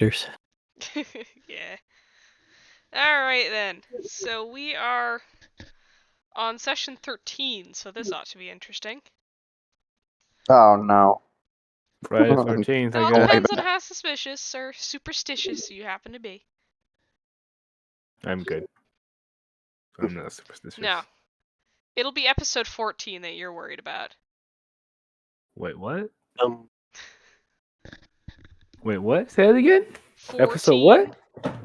characters. Yeah. Alright then. So we are on session 13, so this ought to be interesting. Oh no. Friday the 13th, It I all guess. depends on how suspicious or superstitious you happen to be. I'm good. I'm not superstitious. No. It'll be episode 14 that you're worried about. Wait, what? Um, Wait, what? Say it again? 14. Episode what?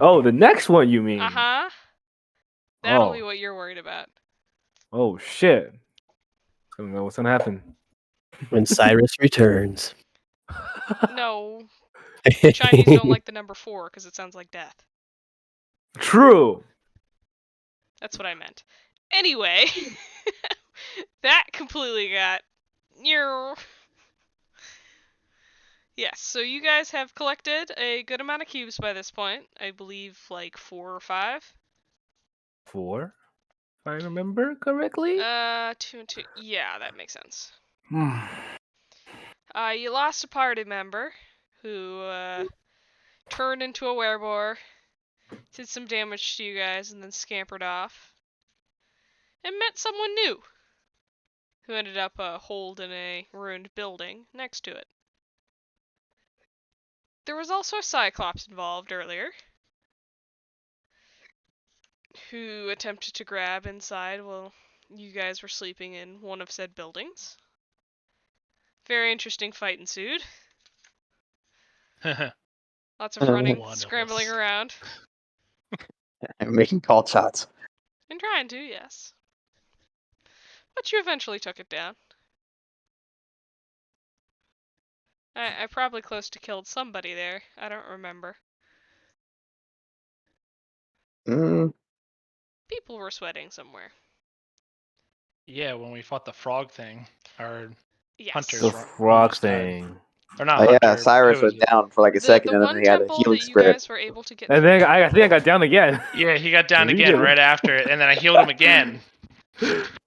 Oh, the next one you mean? Uh-huh. That'll be Oh. what you're worried about. Oh, shit. I don't know what's gonna happen. When Cyrus returns. No. The Chinese don't like the number 4 because it sounds like death. True. That's what I meant. Anyway, that completely got... Yes, so you guys have collected a good amount of cubes by this point. I believe like 4 or 5. 4, if I remember correctly. 2 and 2. Yeah, that makes sense. You lost a party member who turned into a werebore, did some damage to you guys, and then scampered off. And met someone new who ended up holed in a ruined building next to it. There was also a Cyclops involved earlier, who attempted to grab inside while you guys were sleeping in one of said buildings. Very interesting fight ensued. Lots of running, scrambling around. I'm making call shots. And trying to, yes. But you eventually took it down. I probably close to killed somebody there. I don't remember. Mm, People were sweating somewhere. Yeah, when we fought the frog thing, our Yes. hunters The were frog almost died. thing. Or not oh yeah, hunter. Cyrus who was was it? down for like a second, The and one then he had a temple healing that you spirit. guys were able to get And through. then I think I got down again. Yeah, he got down You again did. right after it, and then I healed him again.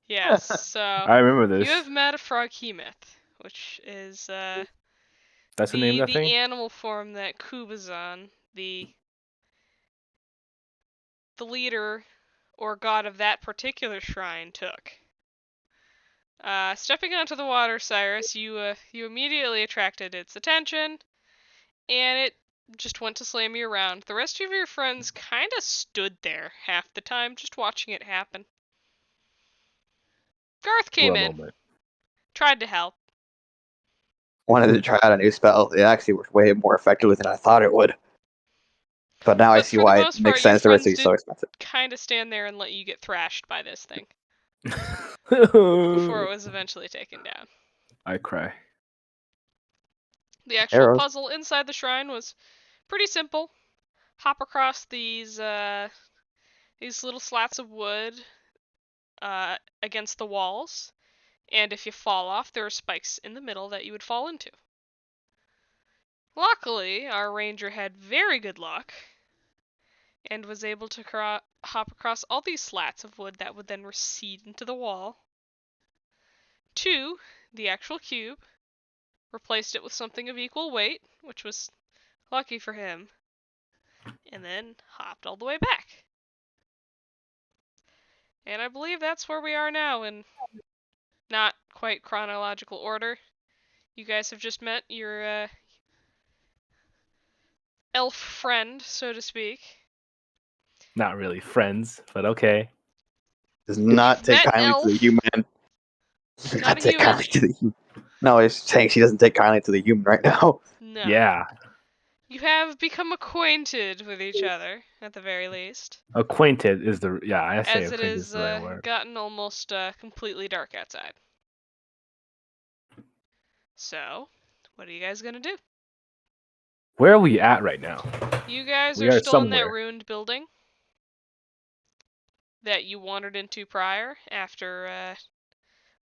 Yes, so I remember this. you have met a Froghemoth, which is That's the name of that the thing? animal form that Kubazan, the leader or god of that particular shrine, took. Stepping onto the water, Cyrus, you immediately attracted its attention, and it just went to slam you around. The rest of your friends kind of stood there half the time, just watching it happen. Garth came For a in, moment. tried to help. Wanted to try out a new spell. It actually worked way more effectively than I thought it would. But now I But see for the why it most makes part, your sense the rest friends is so did expensive. kind of stand there and let you get thrashed by this thing before it was eventually taken down. I cry. The actual Arrows. puzzle inside the shrine was pretty simple. Hop across these little slats of wood against the walls, and if you fall off, there are spikes in the middle that you would fall into. Luckily, our ranger had very good luck and was able to hop across all these slats of wood that would then recede into the wall to the actual cube, replaced it with something of equal weight, which was lucky for him, and then hopped all the way back. And I believe that's where we are now in not quite chronological order. You guys have just met your elf friend, so to speak. Not really friends, but okay. Does not take met kindly to the elf. human. Not Not a take human. kindly to the human. No, it's saying she doesn't take kindly to the human right now. No. Yeah. You have become acquainted with each other, at the very least. Acquainted is the I say As it acquainted is is the right word. gotten almost completely dark outside. So, what are you guys gonna do? Where are we at right now? You guys We are are still in that somewhere. ruined building that you wandered into prior after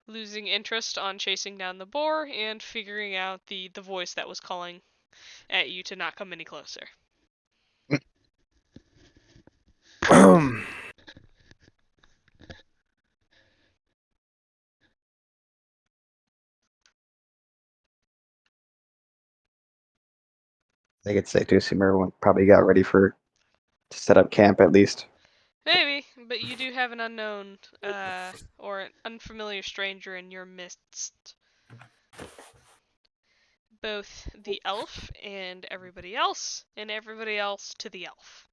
losing interest on chasing down the boar and figuring out the voice that was calling at you to not come any closer. think it's safe to assume everyone probably got ready to set up camp at least. Maybe, but you do have an unknown, or an unfamiliar stranger in your midst. Both the elf and everybody else to the elf.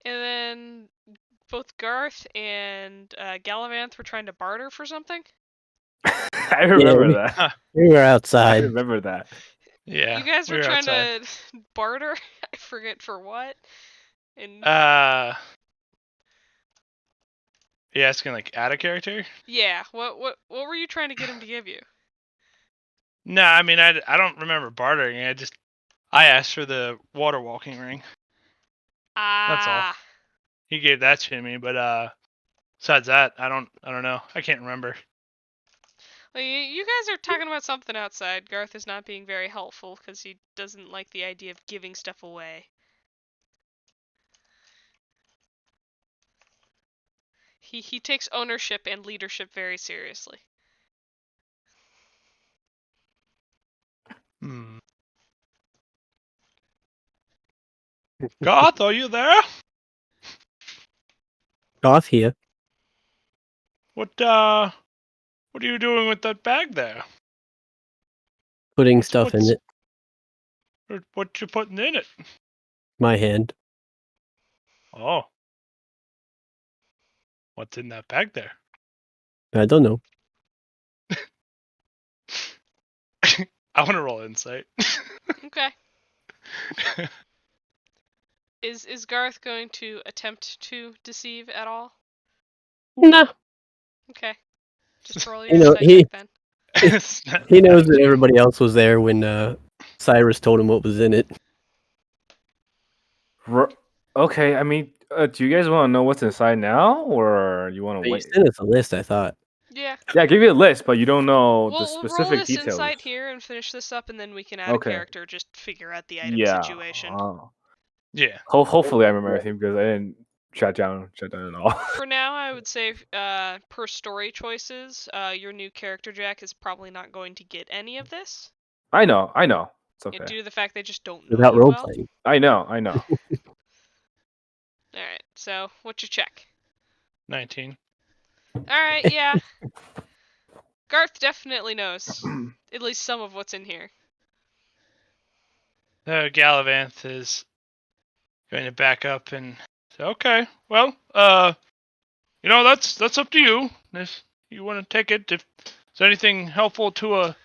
And then both Garth and Galavanth were trying to barter for something. I remember we- that. We were I outside. remember that. Yeah. You guys we were trying outside. to barter. I forget for what. And You asking like add a character? yeah, what were you trying to get him to give you? No, I mean I don't remember bartering. I asked for the water walking ring. That's all. Ah, He gave that to me, but besides that, I don't know. I can't remember. well, you guys are talking about something outside. Garth is not being very helpful because he doesn't like the idea of giving stuff away. He takes ownership and leadership very seriously. Goth, are you there? Off here. What are you doing with that bag there? Putting stuff in what's- it. What you putting in it? My hand. Oh. What's in that bag there? I don't know. I want to roll insight. Okay. Is Garth going to attempt to deceive at all? Nah. Okay. Just roll You your know, insight check then. He knows that everybody else was there when Cyrus told him what was in it. Okay, I mean, do you guys want to know what's inside now, or you want to You wait? sent us a list, I thought. Yeah. Yeah, give you a list, but you don't know the We'll specific roll this details. insight here and finish this up, and then we can add Okay. a character. Just figure out the item Yeah. situation. Yeah. Hopefully, I remember everything because I didn't shut down at all. For now, I would say, per story choices, your new character Jack is probably not going to get any of this. I know. It's okay. Due to the fact they just don't know Without you role well. playing. I know. Alright, so what's your check? 19. Alright, yeah. Garth definitely knows at least some of what's in here. Galavanth is going to back up and say, okay, well, that's up to you. If you want to take it, if there's anything helpful to a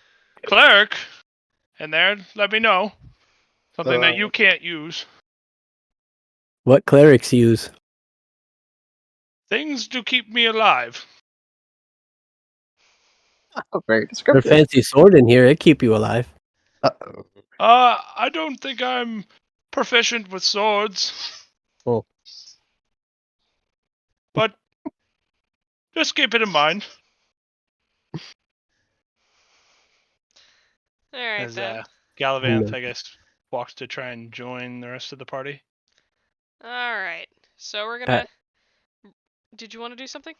cleric in there, let me know. Something that you can't use. What clerics use? Things to keep me alive. Oh, very Their descriptive. fancy sword in here, it keep you alive. Uh-oh. I don't think I'm proficient with swords. Oh. But just keep it in mind. Alright As then. Galavanth, No. I guess, walks to try and join the rest of the party. Alright. So we're gonna... Did you want to do something?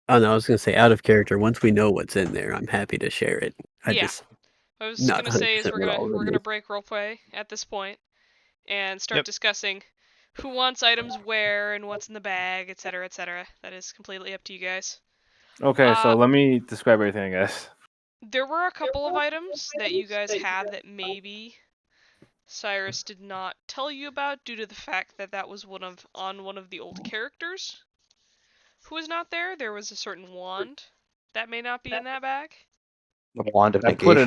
Oh no, I was gonna say out of character. Once we know what's in there, I'm happy to share it. Yeah. I was not gonna say is 100% we're what all of gonna them is. break roleplay at this point and start Yep. discussing who wants items where and what's in the bag, etc., etc. That is completely up to you guys. Okay, so let me describe everything, I guess. There were a couple of items that you guys had that maybe Cyrus did not tell you about due to the fact that that was on one of the old characters who was not there. There was a certain wand that may not be in that bag. The wand of I negation. put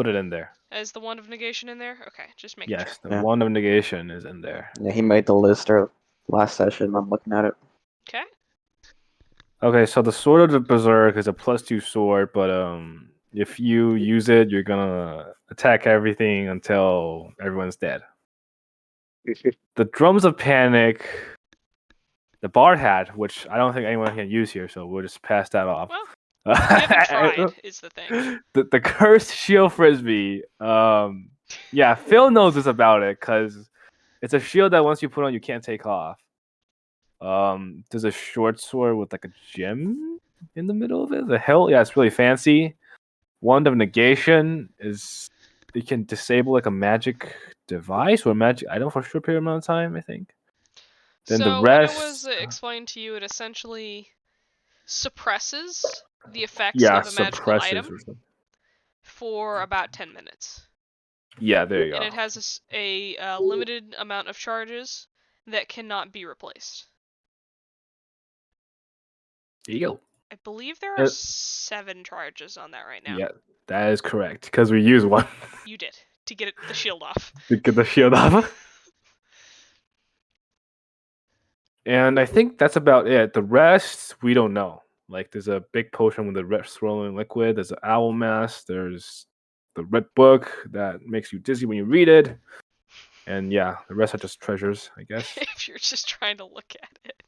it in there. Is the wand of negation in there? Okay, just making Yes, sure. the wand of negation is in there. Yeah, he made the list last session. I'm looking at it. Okay. Okay, so the Sword of the Berserk is a +2 sword, but if you use it, you're gonna attack everything until everyone's dead. The Drums of Panic, the Bard hat, which I don't think anyone can use here, so we'll just pass that off. Well, you haven't tried, is the thing. The Cursed Shield Frisbee. Yeah, Phil knows this about it because it's a shield that once you put on, you can't take off. There's a short sword with like a gem in the middle of it. The hilt, yeah, it's really fancy. Wand of Negation is you can disable like a magic device or a magic item for a short period amount of time, I think. Then the So when it was rest, explained to you, it essentially suppresses the effects yeah, of a magical suppresses item or something. for about 10 minutes. Yeah, there you And go. it has a limited amount of charges that cannot be replaced. There you go. I believe there are Uh, 7 charges on that right now. Yeah, that is correct because we use one You did, to get the shield off. to get the shield off. And I think that's about it. The rest we don't know. Like there's a big potion with the red swirling liquid. There's an owl mask. There's the red book that makes you dizzy when you read it. And yeah, the rest are just treasures, I guess. If you're just trying to look at it.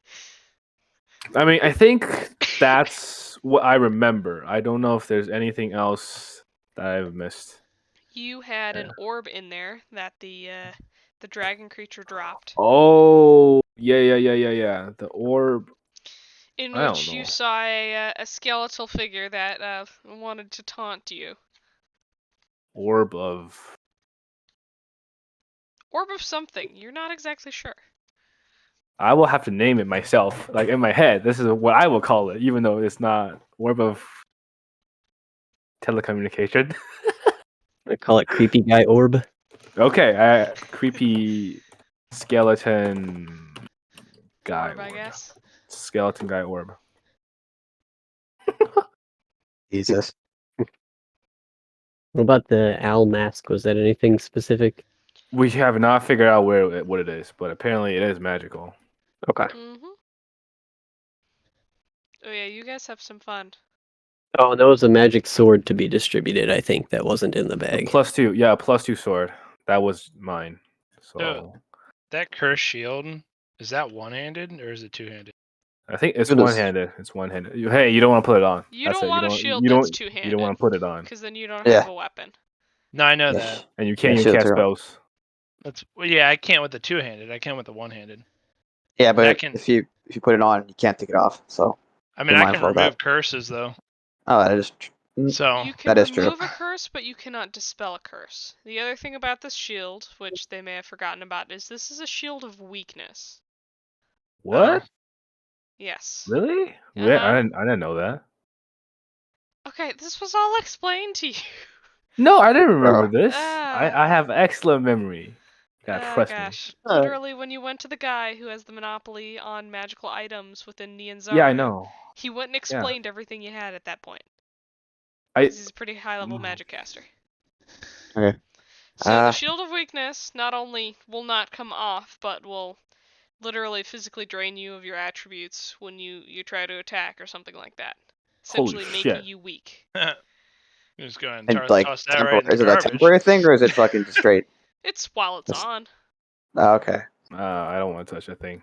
I mean, I think that's what I remember. I don't know if there's anything else that I've missed. You had an Yeah. orb in there that the dragon creature dropped, Oh, yeah. The orb. in I don't which you know. saw a skeletal figure that wanted to taunt you. Orb of. Orb of something. You're not exactly sure. I will have to name it myself. Like in my head, this is what I will call it, even though it's not orb of telecommunication. I call it creepy guy orb. Okay, creepy skeleton guy. Orb, I orb. guess. Skeleton guy orb. Jesus. What about the owl mask? Was that anything specific? We have not figured out what it is, but apparently it is magical. Okay. Mm-hmm. Oh yeah, you guys have some fun. Oh, and there was a magic sword to be distributed, I think, that wasn't in the A bag. +2, yeah, a +2 sword. That was mine. So That cursed shield, is that one-handed or is it two-handed? I think it's It is. one-handed. It's one-handed. Hey, you don't want to put it on. You That's don't it. want you a don't, shield you that's don't, two-handed. You don't want to put it on. Because then you don't Yeah. have a weapon. No, I know Yeah. that. And you can't even shields cast are- spells. Yeah, I can't with the two-handed. I can with the one-handed. Yeah, I but can- if you put it on, you can't take it off. So I mean, Be I can mindful of remove that. curses though. oh, that is So You can That is true. remove a curse, but you cannot dispel a curse. The other thing about this shield, which they may have forgotten about, is this is a shield of weakness. What? Yes. Really? Uh-huh. I didn't know that. Okay, this was all explained to you. No, I didn't remember this. Ah. I have excellent memory. God, Oh trust gosh. Uh, Literally, when you went to the guy who has the monopoly on magical items within Nianzaro, me. Yeah, I know. he went and explained everything you had at that point. I 'Cause he's a pretty high-level magic caster. Okay. So the Ah. Shield of Weakness not only will not come off, but will literally physically drain you of your attributes when you try to attack or something like that. Holy Essentially making shit. you weak. just go ahead and and like toss that right in the is it a garbage. temporary thing or is it fucking just straight? It's while it's That's- on. Oh, okay. I don't want to touch that thing.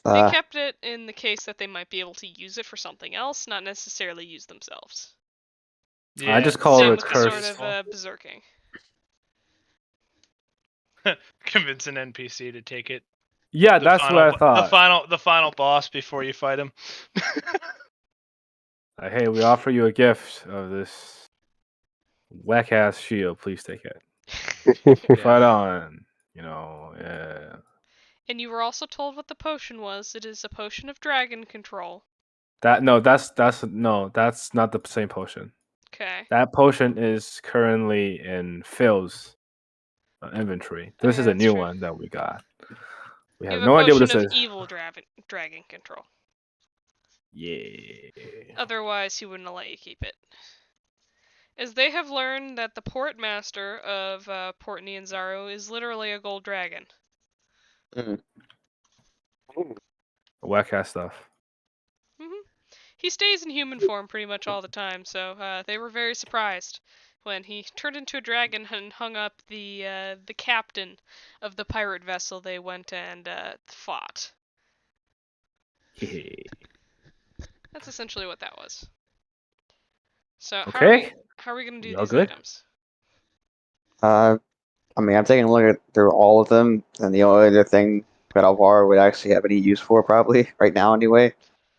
They kept it in the case that they might be able to use it for something else, not necessarily use themselves. Yeah, I just call Same it with the sort curse. of berserking. convince an NPC to take it. Yeah, The that's final, what I thought. The final boss before you fight him. Hey, we offer you a gift of this whack ass shield. Please take it. Fight on. Yeah. And you were also told what the potion was. It is a potion of dragon control. That's not the same potion. Okay. That potion is currently in Phil's inventory. This is a that's new true. one that we got. We You have have no a idea what potion this of is. evil dragon control. Yeah. Otherwise, he wouldn't have let you keep it. As they have learned that the port master of Port Nianzaro is literally a gold dragon. Whack ass stuff. He stays in human form pretty much all the time, so they were very surprised when he turned into a dragon and hung up the captain of the pirate vessel they went and fought. That's essentially what that was. So Okay. how are we gonna do Y'all these good? items? I mean, I'm taking a look through all of them, and the only other thing that Alvar would actually have any use for, probably right now, anyway,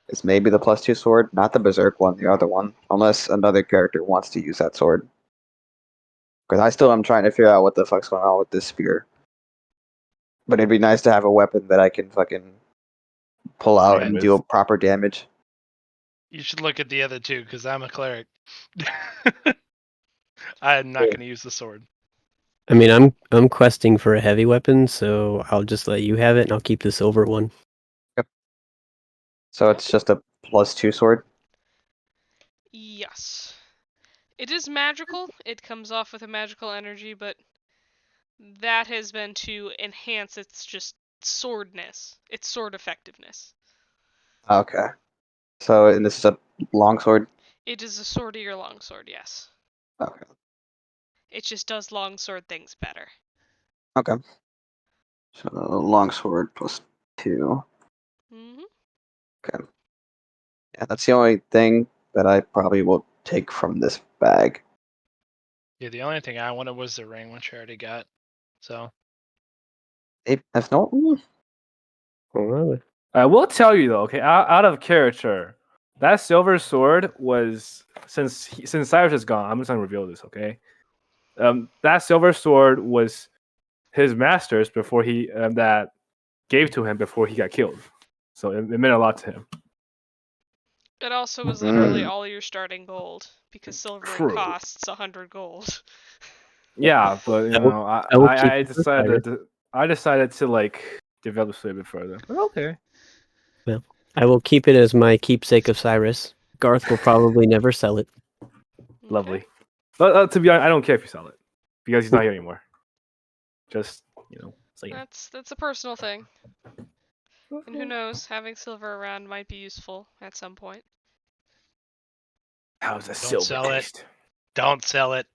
is maybe the +2 sword, not the berserk one, the other one, unless another character wants to use that sword. Because I still am trying to figure out what the fuck's going on with this spear. But it'd be nice to have a weapon that I can fucking pull out Yeah, and with- deal proper damage. You should look at the other two because I'm a cleric. I'm not going to use the sword. I mean, I'm questing for a heavy weapon, so I'll just let you have it, and I'll keep the silver one. So it's just a +2 sword. Yes. It is magical. It comes off with a magical energy, but that has been to enhance its just swordness, its sword effectiveness. Okay. So and this is a long sword. It is a swordier longsword, yes. Okay. It just does longsword things better. Okay. So long sword +2. hmm Okay. Yeah, that's the only thing that I probably will take from this bag. Yeah, the only thing I wanted was the ring, which I already got. So If no, I will tell you though, okay, out of character, that silver sword was since Cyrus is gone. I'm just gonna reveal this, okay? That silver sword was his master's before he that gave to him before he got killed. So it meant a lot to him. It also was literally Mm. all your starting gold, because silvering True. costs 100 gold. Yeah, but you I will- know, I will keep I it for decided to like develop it a bit further. But okay. I will keep it as my keepsake of Cyrus. Garth will probably never sell it. Okay. Lovely. But to be honest, I don't care if you sell it because he's not here anymore. Just saying. That's a personal thing. And who knows, having silver around might be useful at some point. How's the Don't silver sell it. taste? don't sell it.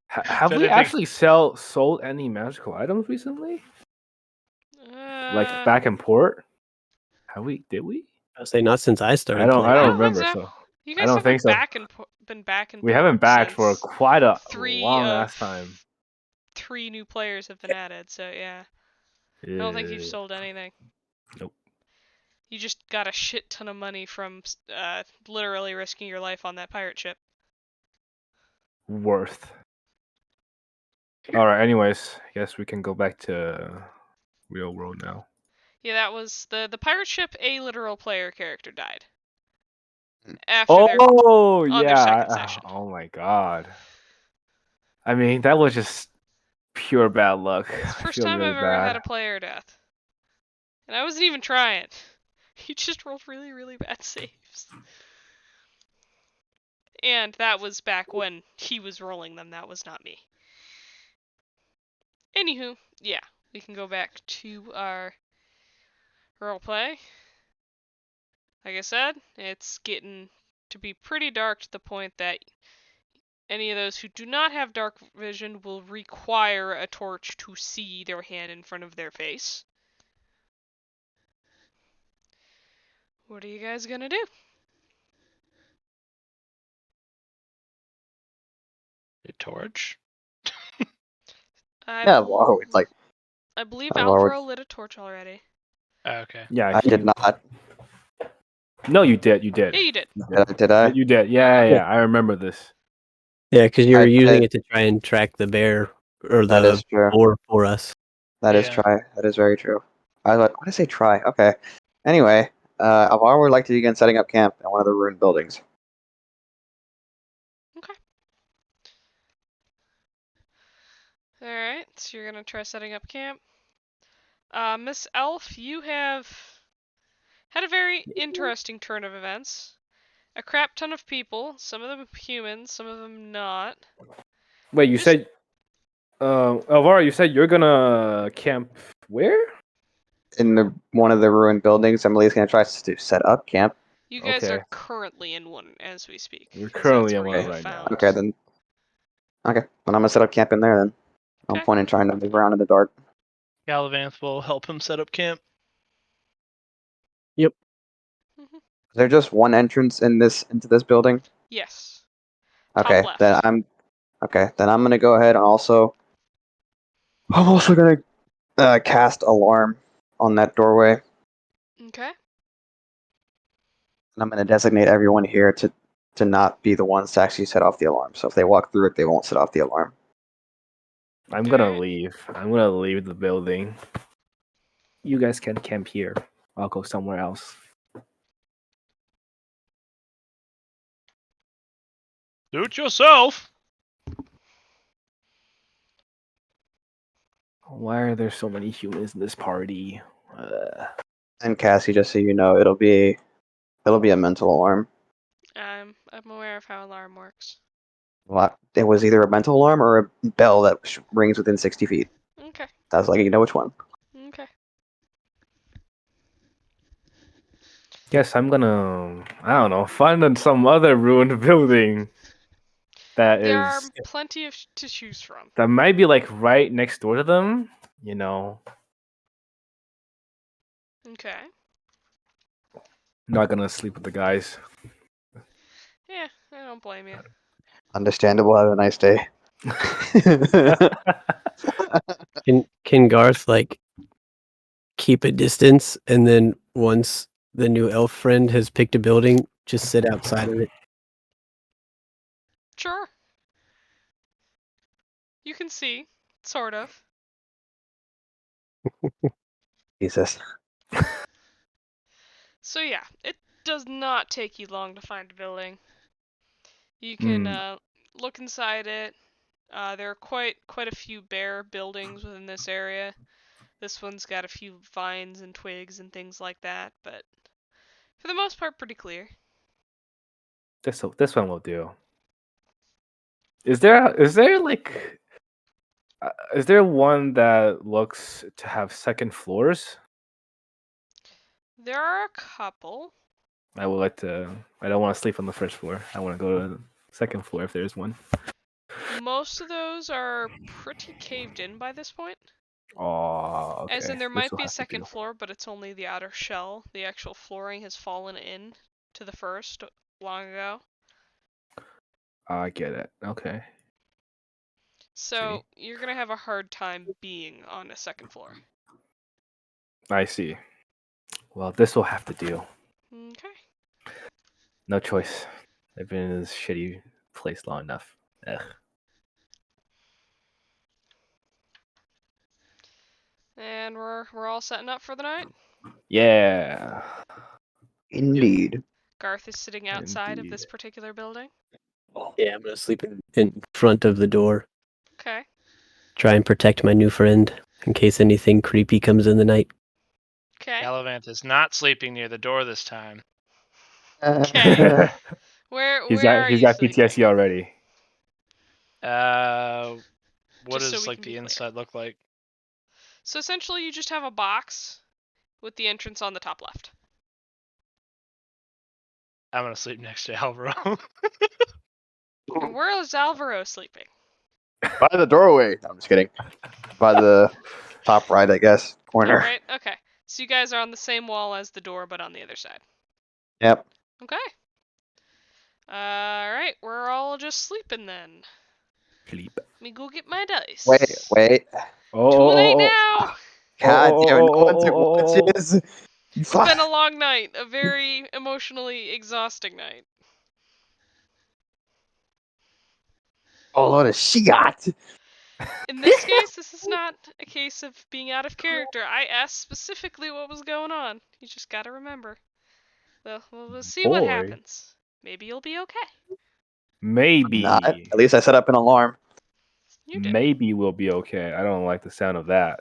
Have So we I think- actually sold any magical items recently? Like back in port? Have we? Did we? I'll say not since I started. I don't playing. don't remember. think so. So You I guys don't haven't think so. been back in we port haven't backed for since quite a three long of- ass time. 3 new players have been added, so yeah. I don't think you've Yeah. sold anything. Nope. You just got a shit ton of money from literally risking your life on that pirate ship. Worth. All right. Anyways, I guess we can go back to real world now. Yeah, that was the pirate ship. A literal player character died Mm. after their Oh on their yeah. second session. Oh my god. I mean, that was just pure bad luck. It's the I first feel time really I've ever bad. had a player death, and I wasn't even trying. He just rolled really, really bad saves. And that was back when he was rolling them. That was not me. Anywho, yeah, we can go back to our roleplay. Like I said, it's getting to be pretty dark to the point that any of those who do not have dark vision will require a torch to see their hand in front of their face. What are you guys gonna do? A torch. yeah, well, it's like I believe I've already- Alvaro lit a torch already. Okay. Yeah, I did not. No, you did. You did. Yeah, you did. Did I? You did. Yeah. I remember this. Yeah, because you I were using did. it to try and track the bear or That the is true. boar for us. That is Yeah. try. That is very true. I was like, what did I say? Try. Okay. Anyway, Alvaro would like to begin setting up camp in one of the ruined buildings. Alright, so you're gonna try setting up camp. Miss Elf, you have had a very interesting turn of events. A crap ton of people, some of them humans, some of them not. Wait, you Just- said, Alvaro, you said you're gonna camp where? In one of the ruined buildings, Emily's gonna try to set up camp. You guys Okay. are currently in one as we speak. We're 'cause currently that's in where one you right now. found- Okay, then. Okay, then I'm gonna set up camp in there then. No Okay. point in trying to move around in the dark. Galavanth will help him set up camp. Mhm. Is there just one entrance into this building? Yes. Top Okay, left. then I'm gonna go ahead and I'm also gonna cast alarm on that doorway. Okay. And I'm going to designate everyone here to not be the ones to actually set off the alarm. So if they walk through it, they won't set off the alarm. I'm gonna Alright. leave. I'm gonna leave the building. You guys can camp here. I'll go somewhere else. Do it yourself. Why are there so many humans in this party? And Cassie, just so you know, it'll be a mental alarm. I'm aware of how alarm works. It was either a mental alarm or a bell that rings within 60 feet. Okay. I was like, you know which one? Okay. Guess I'm gonna, I don't know, find some other ruined building that There are is plenty to choose from. that might be like right next door to them. You know, Okay. not gonna sleep with the guys. Yeah, I don't blame you. Understandable. Have a nice day. Can Garth like keep a distance, and then once the new elf friend has picked a building, just sit outside of it? Sure. You can see, sort of. Jesus. So yeah, it does not take you long to find a building. You can look inside it. There are quite a few bare buildings within this area. This one's got a few vines and twigs and things like that, but for the most part, pretty clear. This one will do. Is there like is there one that looks to have second floors? There are a couple. I would like to. I don't want to sleep on the first floor. I want to go to the second floor if there's one. Most of those are pretty caved in by this point. Oh, okay. As in, there This might will be a have to second do. floor, but it's only the outer shell. The actual flooring has fallen in to the first long ago. I get it. Okay. So you're gonna have a hard time being on a second floor. I see. Well, this will have to do. Okay. No choice. I've been in this shitty place long enough. Ugh. And we're all setting up for the night. Yeah. Indeed. Garth is sitting outside of Indeed. this particular building. Yeah, I'm gonna sleep in front of the door. Okay. Try and protect my new friend in case anything creepy comes in the night. Okay. Gallivant is not sleeping near the door this time. Okay. Where He's are you got sleeping? PTSD already. What Just so does we like can the be clear. inside look like? So essentially, you just have a box with the entrance on the top left. I'm gonna sleep next to Alvaro. And where is Alvaro sleeping? By the doorway. No, I'm just kidding. By the top right, I guess. Corner. Alright, okay. So you guys are on the same wall as the door, but on the other side. Yep. Okay. Alright, we're all just sleeping then. Sleep. Let me go get my dice. Wait. Oh, Too late now! God damn it. No one took oh. watches. You It's fuck. been a long night. A very emotionally exhausting night. Oh, load of shit. In this case, this is not a case of being out of character. I asked specifically what was going on. You just gotta remember. Well, we'll see what Boy. happens. Maybe you'll be okay. Maybe. Not. At least I set up an alarm. You did. Maybe we'll be okay. I don't like the sound of that.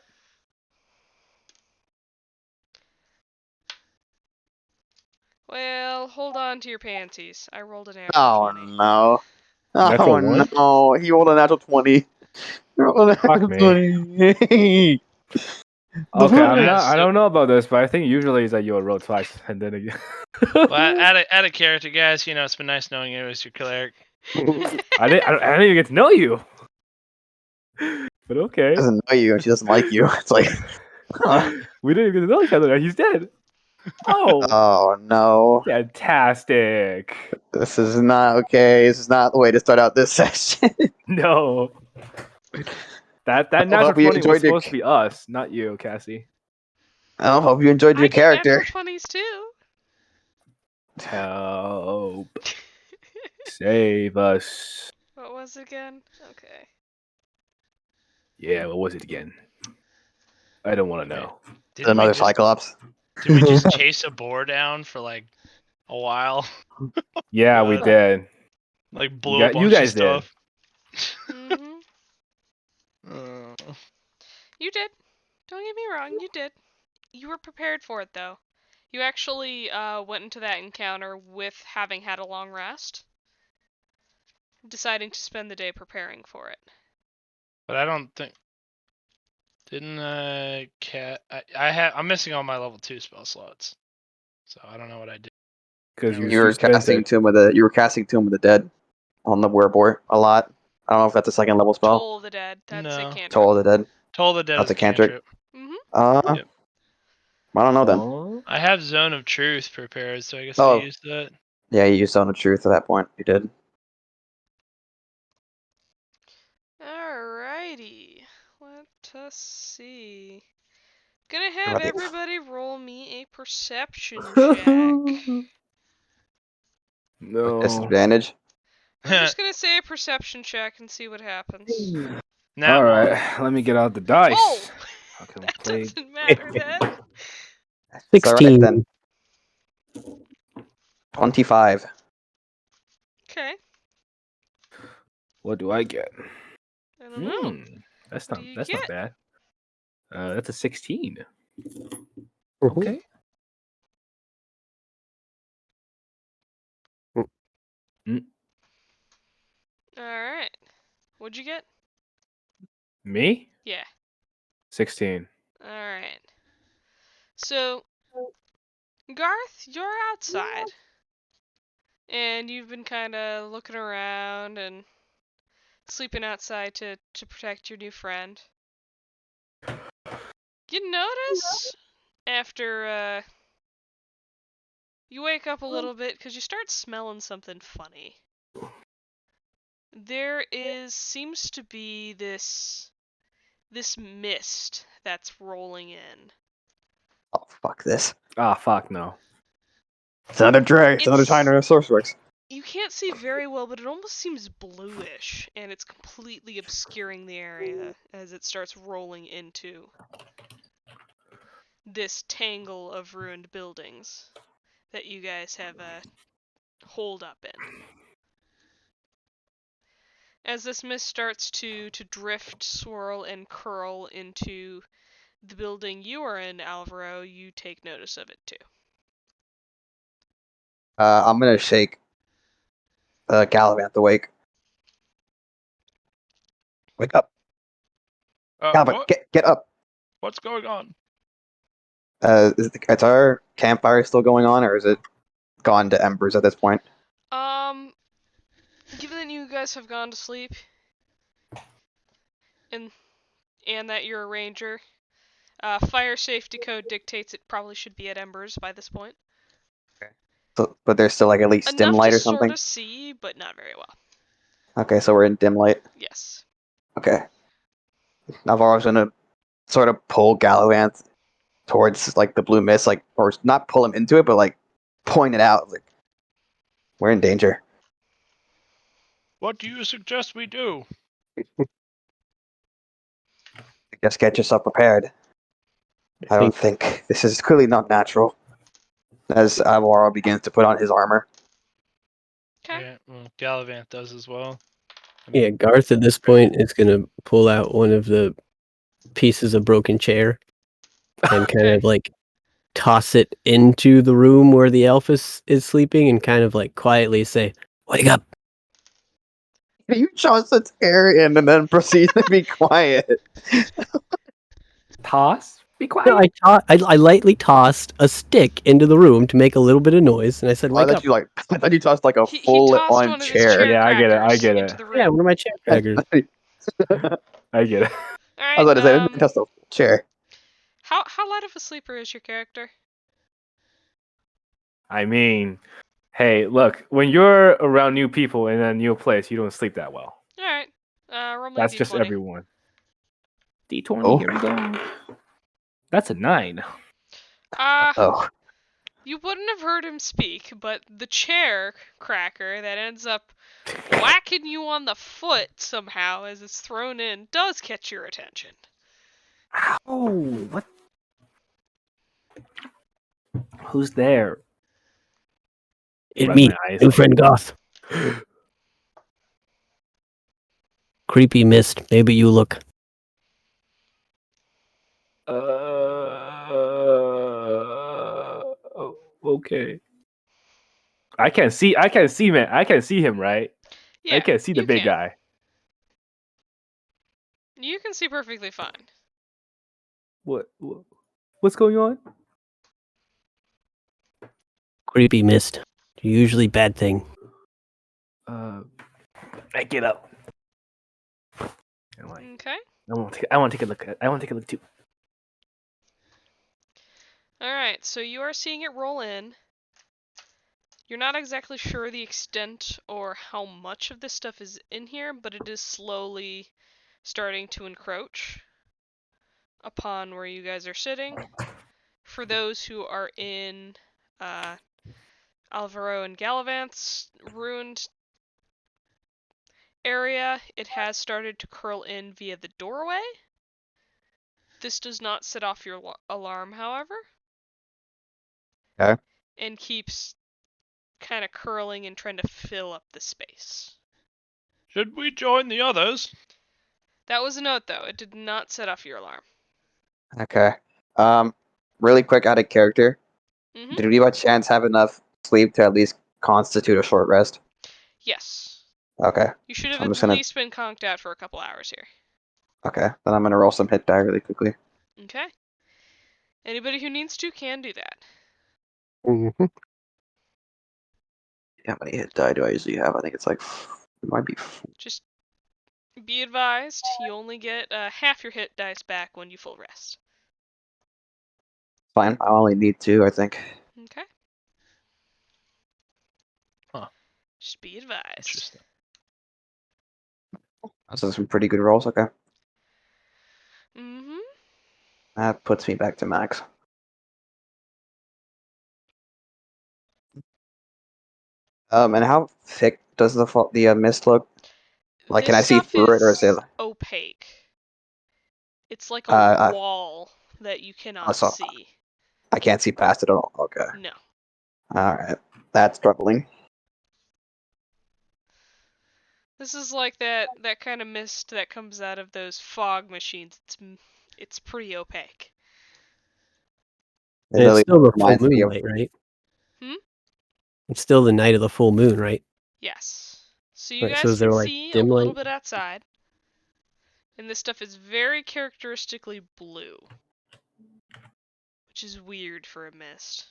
Well, hold on to your panties. I rolled an Oh, natural 20. no. Natural Oh, one? no. He rolled a natural 20. He rolled a Fuck natural me. 20. Okay, I Nice. don't know about this, but I think usually it's that you roll twice and then again. Well, add a character, guys. You know, it's been nice knowing you as your cleric. I didn't even get to know you. But okay. She doesn't know you and she doesn't like you. It's like, huh. We didn't even get to know each other. He's dead. Oh, Oh, no. fantastic. This is not okay. This is not the way to start out this session. No. That I natural hope you 20 was enjoyed your- supposed to be us, not you, Cassie. I hope you enjoyed I your get natural character. 20s too. Help. Save us. What was it again? Okay. Yeah, what was it again? I don't want to know. Didn't we Another just, Cyclops. did we just chase a boar down for like a while? Yeah, we God. did. Like blew a You bunch guys of stuff. Mhm. Uh, You did. Don't get me wrong, you did. You were prepared for it, though. You actually went into that encounter with having had a long rest, deciding to spend the day preparing for it. but I don't think. Didn't I'm missing all my level 2 spell slots, so I don't know what I did. Because You You were spent casting it. Tomb of the Dead on the Werebore a lot. I don't know if that's a second level spell. Toll of the Dead. That's a No. cantrip. Toll of the Dead. Toll the Dead That's is a cantrip. Mhm. Yep. I don't know then. Aw. I have Zone of Truth prepared, so I guess I Oh. used that. Yeah, you used Zone of Truth at that point. You did. Alrighty. Let us see. Gonna have Ready. everybody roll me a perception check. No. Disadvantage. I'm just gonna say a perception check and see what happens. Nat All one. right, let me get out the dice. Oh! Fucking That played. doesn't matter then. It's alright 16. then. 25. Okay. What do I get? I don't know. That's What not do you that's get? not bad. That's a 16. Mhm. Okay. Alright. What'd you get? Me? Yeah. 16. Alright. So, Garth, you're outside. And you've been kind of looking around and sleeping outside to protect your new friend. You notice after you wake up a little bit because you start smelling something funny. There seems to be this mist that's rolling in. Oh, fuck this. Ah, fuck no. It's another drag. It's another It's- China Sorceress. You can't see very well, but it almost seems bluish, and it's completely obscuring the area as it starts rolling into this tangle of ruined buildings that you guys have holed up in. As this mist starts to drift, swirl, and curl into the building you are in, Alvaro, you take notice of it too. I'm gonna shake Gallivant awake. Wake up. Gallivant, What? get up. What's going on? Is our campfire still going on, or is it gone to embers at this point? Given that you guys have gone to sleep, and that you're a ranger, fire safety code dictates it probably should be at embers by this point. So, but there's still like at least dim Enough light to or something. sort of see, but not very well. Okay, so we're in dim light. Yes. Okay. Navarro's gonna sort of pull Gallivant towards like the blue mist, like, or not pull him into it, but like point it out. Like, we're in danger. What do you suggest we do? Just get yourself prepared. I don't think this is clearly not natural. As Alvaro begins to put on his armor. Okay. Yeah, well, Gallivant does as well. Yeah, Garth at this point is going to pull out one of the pieces of broken chair and kind Okay. of like toss it into the room where the elf is sleeping and kind of like quietly say, "Wake up." You toss the tear in and then proceed to be quiet. Toss? Be quiet. No, I lightly tossed a stick into the room to make a little bit of noise, and I said, "Wake up." I thought you tossed like a He full tossed on one of his chair. chair Yeah, I get it, I crackers get into it. the room. Yeah, one of my chair crackers. I get it. I was about to say, I Alright, didn't toss the chair. how light of a sleeper is your character? I mean, hey, look, when you're around new people in a new place, you don't sleep that well. Alright. Roll me That's a d20. just everyone. D20, Oh. here we go. That's a 9. Uh, Oh. You wouldn't have heard him speak, but the chair cracker that ends up whacking you on the foot somehow as it's thrown in does catch your attention. Ow! What? Who's there? It Rub me, my eyes. new friend Goth. Creepy mist. Maybe you look. Okay. I can't see. Man. I can see him, right? Yeah, I can't see the you big can. guy. You can see perfectly fine. What's going on? Creepy mist. Usually bad thing. I get up. Okay. I want to take a look. I want to take a look too. Alright, so you are seeing it roll in. You're not exactly sure the extent or how much of this stuff is in here, but it is slowly starting to encroach upon where you guys are sitting. For those who are in Alvaro and Gallivant's ruined area, it has started to curl in via the doorway. This does not set off your alarm, however. Okay. And keeps kind of curling and trying to fill up the space. Should we join the others? That was a note, though. It did not set off your alarm. Okay. Really quick out of character. Mm-hmm. Did we by chance have enough sleep to at least constitute a short rest? Yes. Okay. You should have I'm at just gonna. least been conked out for a couple hours here. Okay. Then I'm gonna roll some hit die really quickly. Okay. Anybody who needs to can do that. Mm-hmm. How many hit die do I usually have? I think it's like. It might be. Just be advised, you only get half your hit dice back when you full rest. Fine. I only need 2, I think. Okay. Huh. Just be advised. Interesting. Those some pretty good rolls. Okay. Mm-hmm. That puts me back to max. And how thick does the mist look? Like, This can I see stuff through it, or is it? opaque. It's like a Uh, wall that you cannot so see. I can't see past it at all. Okay. No. All right. That's troubling. This is like that kind of mist that comes out of those fog machines. It's pretty opaque. It And it's really still the full reminds me of. moonlight, right? Hmm? It's still the night of the full moon, right? Yes. So you Right, so guys is there can like see a dim little light? bit outside. And this stuff is very characteristically blue. Which is weird for a mist.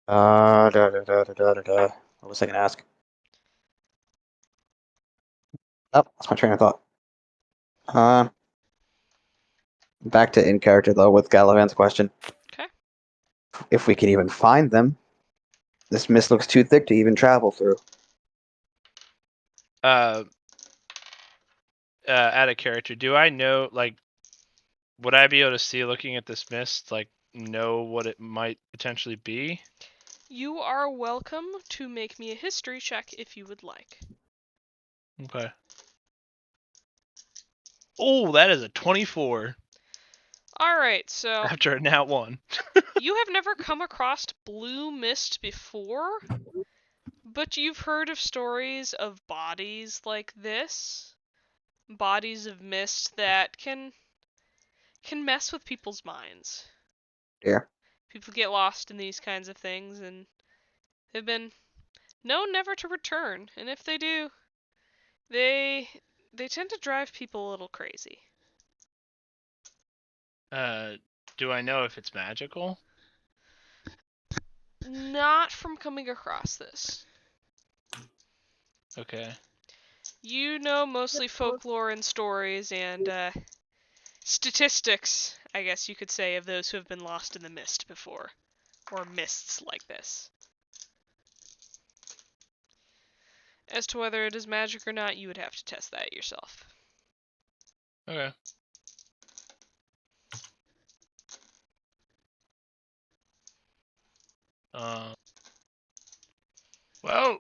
What was I gonna ask? Oh, that's my train of thought. Back to in character though with Gallivant's question. Okay. If we can even find them, this mist looks too thick to even travel through. Out of character, do I know, like, would I be able to see looking at this mist, like, know what it might potentially be? You are welcome to make me a history check if you would like. Okay. Oh, that is a 24 Alright, so after a nat 1. you have never come across blue mist before, but you've heard of stories of bodies like this. Bodies of mist that can mess with people's minds. Yeah. People get lost in these kinds of things and have been known never to return, and if they do, they tend to drive people a little crazy. Do I know if it's magical? Not from coming across this. Okay. You know mostly folklore and stories and statistics, I guess you could say, of those who have been lost in the mist before. Or mists like this. As to whether it is magic or not, you would have to test that yourself. Okay. Well,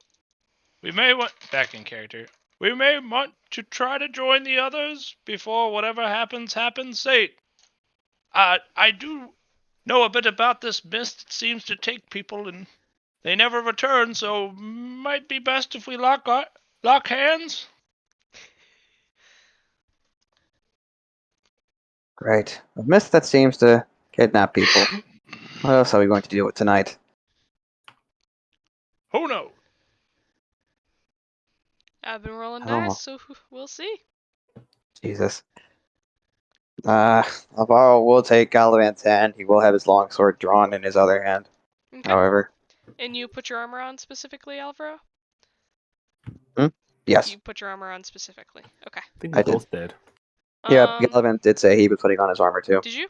we may want back in character. We may want to try to join the others before whatever happens. Say, I do know a bit about this mist. It seems to take people and they never return. So might be best if we lock hands. Great. A mist that seems to kidnap people. What else are we going to deal with tonight? Who knows? I've been rolling Oh. dice, so we'll see. Jesus. Alvaro will take Galavan's hand. He will have his longsword drawn in his other hand. Okay. However, And you put your armor on specifically, Alvaro? yes. You put your armor on specifically. Okay. I think I we did. both did. Yeah, Galavan did say he was putting on his armor too. Did you?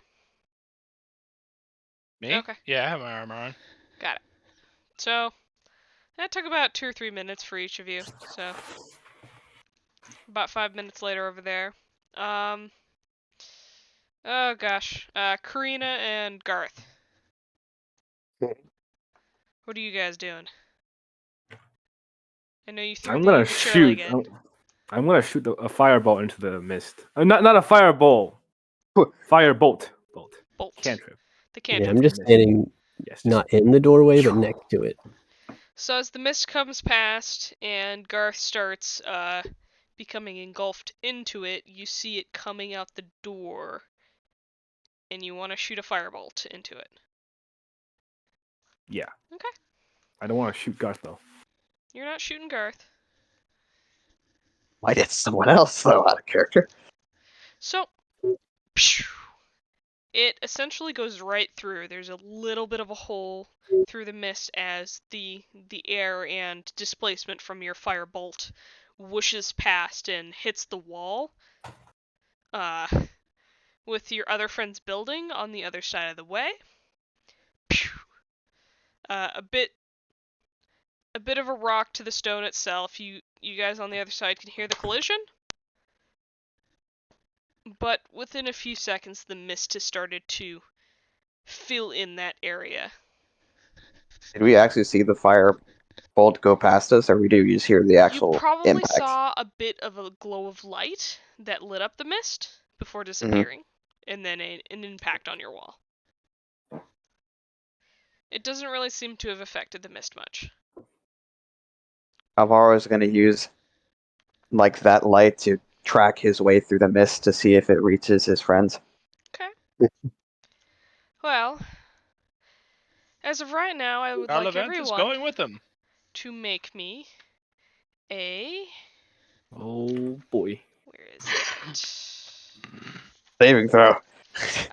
Me? Okay. Yeah, I have my armor on. Got it. So, that took about 2 or 3 minutes for each of you. So, about 5 minutes later over there. Oh gosh. Karina and Garth. What are you guys doing? I know you threw I'm the gonna trail shoot. again. I'm gonna shoot a fireball into the mist. Not a fireball. Firebolt. Bolt. Bolt. Cantrip. The Yeah, cantrip. I'm just standing Yes. not in the doorway, but next to it. So as the mist comes past and Garth starts becoming engulfed into it, you see it coming out the door, and you want to shoot a firebolt into it. Yeah. Okay. I don't want to shoot Garth though. You're not shooting Garth. Why did someone else though out of character? So, it essentially goes right through. There's a little bit of a hole through the mist as the air and displacement from your firebolt whooshes past and hits the wall. With your other friend's building on the other side of the way. A bit of a rock to the stone itself. You guys on the other side can hear the collision. But within a few seconds, the mist has started to fill in that area. Did we actually see the fire bolt go past us, or we do just hear the actual You probably impact? saw a bit of a glow of light that lit up the mist before disappearing, and then an impact on your wall. It doesn't really seem to have affected the mist much. Alvaro is going to use like that light to track his way through the mist to see if it reaches his friends. Okay. Well, as of right now, I would like Galavan is everyone going with him. to make me a... Oh boy. Where is it? Saving throw.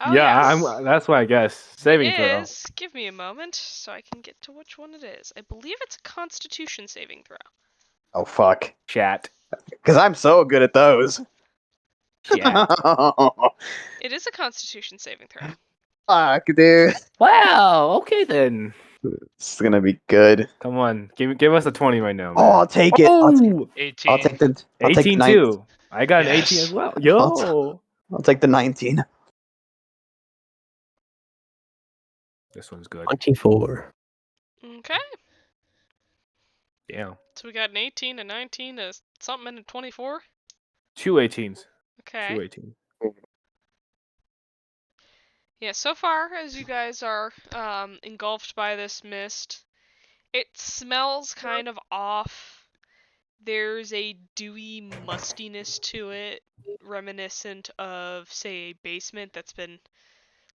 Oh, Yeah, yes. that's what I guess. Saving It throw. is. Give me a moment so I can get to which one it is. I believe it's a Constitution saving throw. Oh fuck! Chat. Because I'm so good at those. Chat. It is a Constitution saving throw. Fuck, dude. Wow. Okay then. It's gonna be good. Come on, give us a 20 right now. Oh, Man. I'll take it. Oh, 18. I'll take the 18 9. too. I got an 18 Yes. as well. Yo. I'll take the 19. This one's good. 24. Okay. Damn. So we got an 18, a 19, a something, and a 24. Two 18s. Okay. Two 18. Yeah, so far as you guys are engulfed by this mist, it smells kind of off. There's a dewy mustiness to it, reminiscent of, say, a basement that's been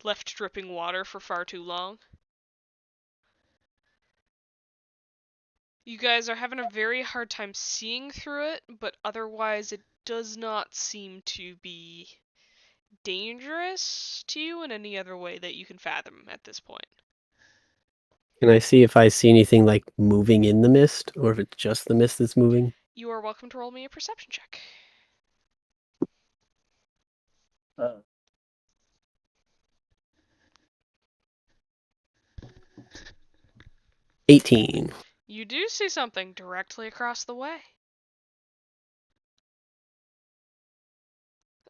left dripping water for far too long. You guys are having a very hard time seeing through it, but otherwise it does not seem to be dangerous to you in any other way that you can fathom at this point. Can I see if I see anything like moving in the mist, or if it's just the mist that's moving? You are welcome to roll me a perception check. 18. You do see something directly across the way.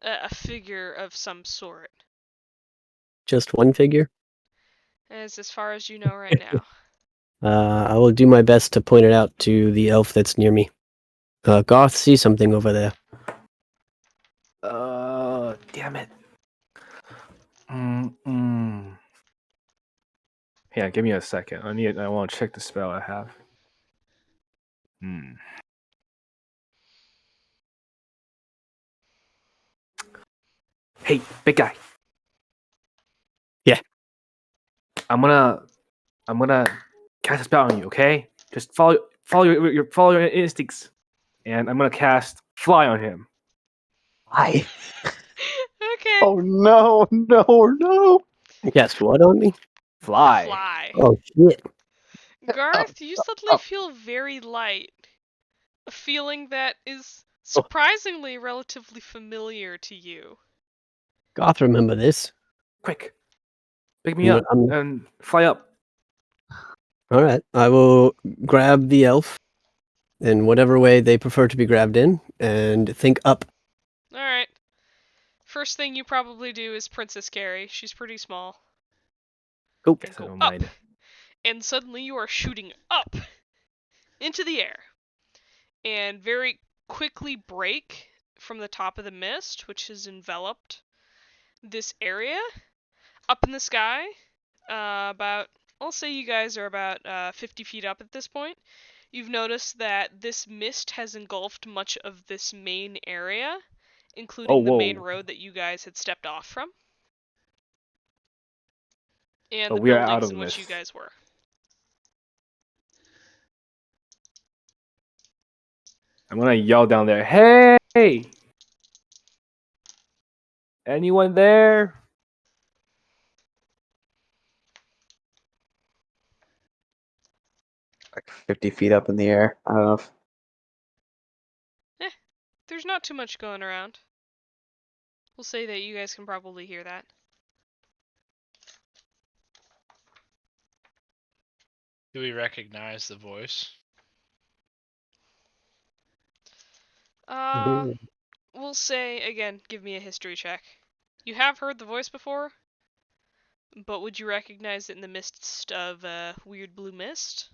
A figure of some sort. Just one figure? As far as you know right now. I will do my best to point it out to the elf that's near me. Garth, see something over there. Damn it. Mm-mm. Yeah, give me a second. I want to check the spell I have. Hmm. Hey, big guy. Yeah. I'm gonna cast a spell on you. Okay, just follow your instincts, and I'm gonna cast fly on him. Why? Okay. Oh no, no, no. Yes, what on me? Fly. Fly. Oh shit. Garth, you suddenly feel very light. A feeling that is surprisingly relatively familiar to you. Garth, remember this. Quick, pick me up and fly up. All right. I will grab the elf in whatever way they prefer to be grabbed in and think up. Alright. First thing you probably do is Princess Carrie. She's pretty small. Go. Guess And I go don't up. mind. And suddenly you are shooting up into the air. And very quickly break from the top of the mist, which has enveloped this area. Up in the sky, I'll say you guys are about 50 feet up at this point. You've noticed that this mist has engulfed much of this main area, including the main whoa. road that you guys had stepped off from. And So the we are out buildings of in which you mist. guys were. I'm gonna yell down there. Hey! Anyone there? Like 50 feet up in the air. I don't know if There's not too much going around. We'll say that you guys can probably hear that. Do we recognize the voice? We'll say, again, give me a history check. You have heard the voice before, but would you recognize it in the midst of weird blue mist?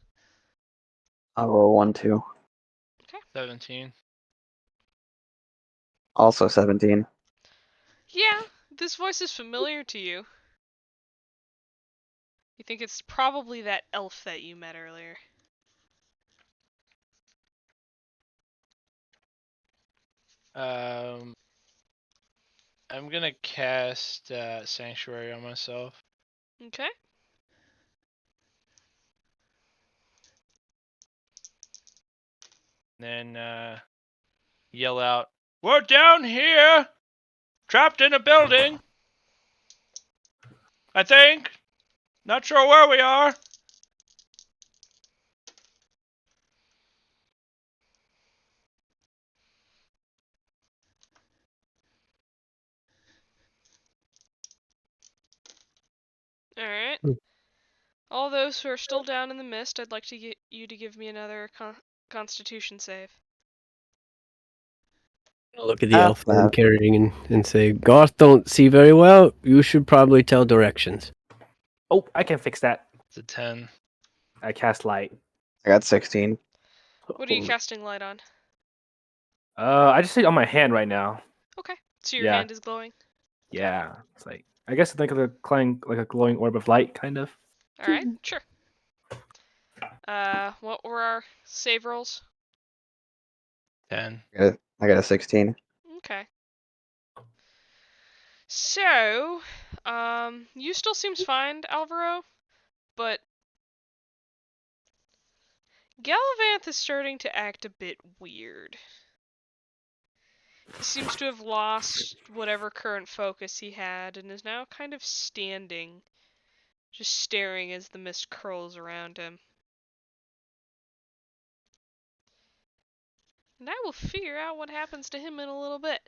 I'll roll 1, 2. 17. Also 17. Yeah, this voice is familiar to you. You think it's probably that elf that you met earlier. I'm gonna cast Sanctuary on myself. Okay. Then yell out, "We're down here! Trapped in a building! I think! Not sure where we are!" Alright. Hmm. All those who are still down in the mist, I'd like to get you to give me another Constitution save. I'll look at the elf that I'm that. carrying and say, Garth don't see very well. You should probably tell directions. Oh, I can fix that. It's a 10. I cast light. I got 16. What are you casting light on? I just see it on my hand right now. Okay. So your Yeah. hand is glowing? Yeah, it's like I guess think of a glowing orb of light, kind of. Alright, sure. What were our save rolls? 10. I got a 16. Okay. So, you still seems fine, Alvaro, but Galavanth is starting to act a bit weird. He seems to have lost whatever current focus he had and is now kind of standing, just staring as the mist curls around him. And I will figure out what happens to him in a little bit.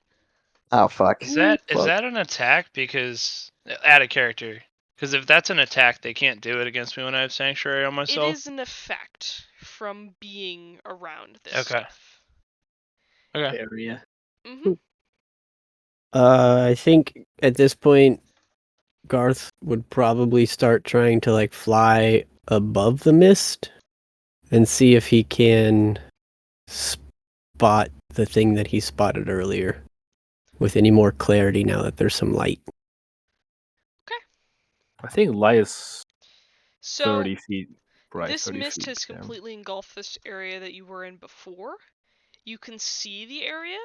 Oh, fuck. Is that an attack? Because add a character. Because if that's an attack, they can't do it against me when I have Sanctuary on myself. It is an effect from being around this Okay. stuff. Okay. Area. Mm-hmm. I think at this point, Garth would probably start trying to like fly above the mist and see if he can spot the thing that he spotted earlier with any more clarity now that there's some light. I think light is So 30 feet bright. this 30 mist feet, has yeah. completely engulfed this area that you were in before. You can see the area,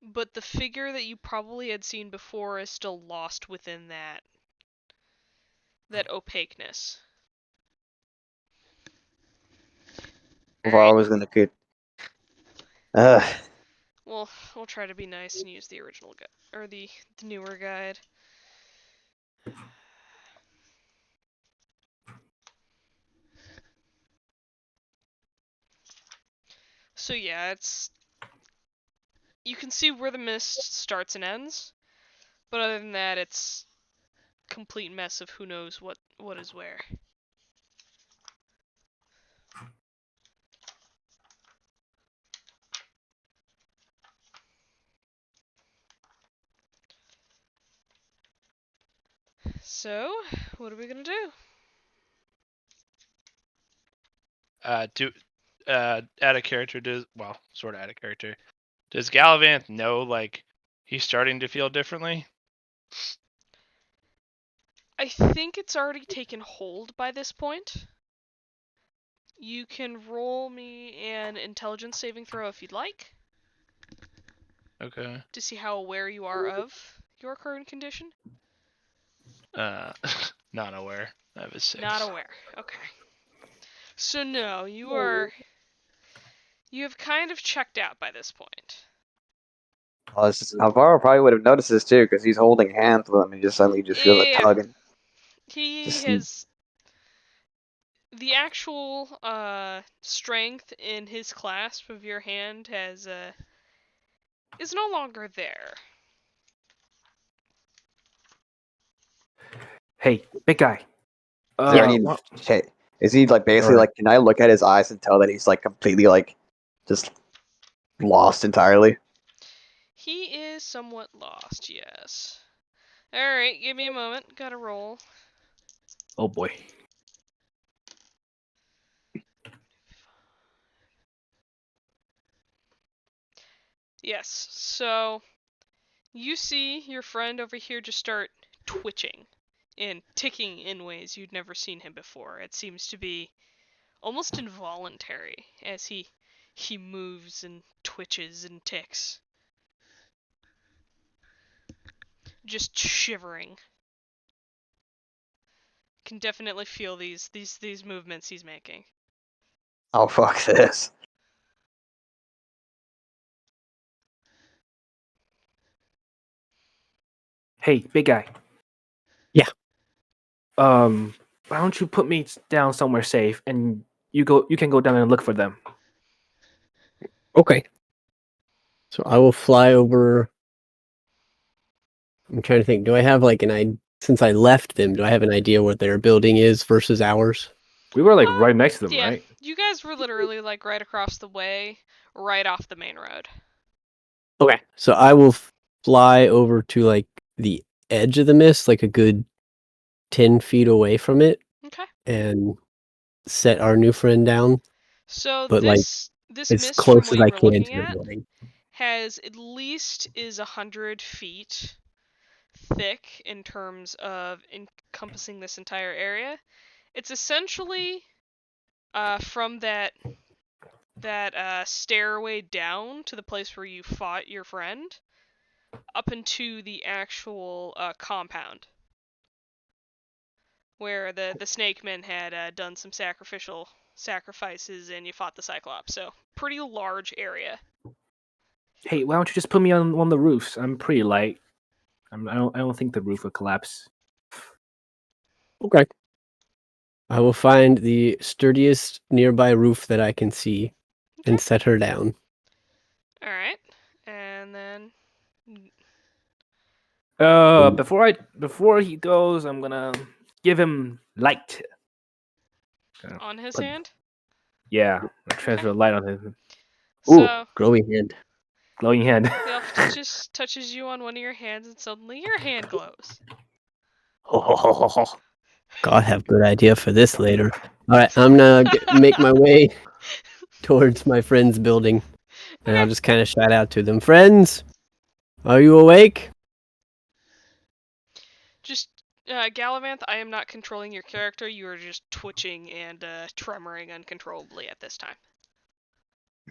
but the figure that you probably had seen before is still lost within that opaqueness. If I was gonna get. Uh, We'll try to be nice and use the original guide or the newer guide. So yeah, you can see where the mist starts and ends, but other than that, it's complete mess of who knows what is where. So, what are we gonna do? Add a character sort of add a character. Does Galavanth know like he's starting to feel differently? I think it's already taken hold by this point. You can roll me an intelligence saving throw if you'd like Okay. to see how aware you are of your current condition. Not aware. I have a 6. Not aware. Okay. So no, you have kind of checked out by this point. Alvaro probably would have noticed this too, because he's holding hands with him and just suddenly just feels a Yeah. tug. And He Just- has the actual strength in his clasp of your hand is no longer there. Hey, big guy. yeah, I mean, What- shit. Is he like basically Sure. like? Can I look at his eyes and tell that he's like completely like just lost entirely? He is somewhat lost, yes. Alright, give me a moment. Gotta roll. oh boy. Yes, so you see your friend over here just start twitching and ticking in ways you'd never seen him before. It seems to be almost involuntary as he moves and twitches and ticks. Just shivering. Can definitely feel these movements he's making. Oh fuck this! Hey, big guy. Yeah. Why don't you put me down somewhere safe and you can go down and look for them. Okay. So I will fly over. I'm trying to think. Do I have like since I left them, do I have an idea what their building is versus ours? We were like right next to them, Yeah, right? you guys were literally like right across the way, right off the main road. Okay. So I will fly over to like the edge of the mist, like a good 10 feet away from it, Okay. and set our new friend down. So But, like, this As mist from close what as you I were can looking to the at building. has at least is 100 feet thick in terms of encompassing this entire area. It's essentially from that stairway down to the place where you fought your friend up into the actual compound where the snake men had done some sacrifices and you fought the Cyclops. So pretty large area. Hey, why don't you just put me on one of the roofs? I'm pretty light. I don't think the roof will collapse. Okay. I will find the sturdiest nearby roof that I can see and set her down. All right, and then Before he goes, I'm gonna give him light. on his But- hand. Yeah, transfer light on his Ooh, So glowing hand. glowing hand. the elf just touches you on one of your hands, and suddenly your hand glows. God, have good idea for this later. All right, I'm gonna make my way towards my friend's building, and I'll Okay. just kind of shout out to them. Friends, are you awake? Just, Galavanth, I am not controlling your character. You are just twitching and tremoring uncontrollably at this time.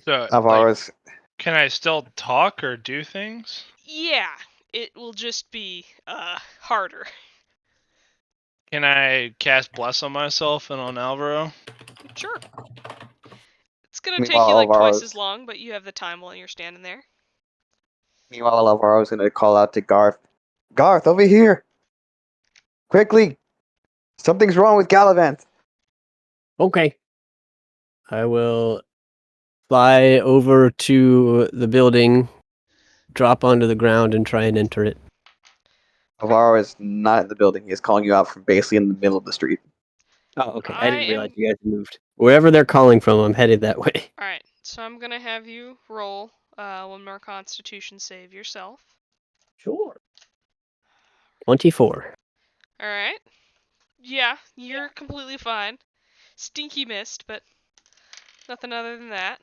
So, like, Alvaro's can I still talk or do things? Yeah, it will just be harder. Can I cast Bless on myself and on Alvaro? Sure. It's gonna take Meanwhile, you like twice Alvaro's as long, but you have the time while you're standing there. meanwhile Alvaro's gonna call out to Garth. Garth, over here! Quickly! Something's wrong with Gallivant. Okay. I will fly over to the building, drop onto the ground, and try and enter it. Alvaro is not in the building. He is calling you out from basically in the middle of the street. Oh, okay. I I didn't realize am- you guys moved. Wherever they're calling from, I'm headed that way. Alright, so I'm gonna have you roll one more Constitution save yourself. Sure. 24. Alright. Yeah, you're completely fine. Stinky mist, but nothing other than that.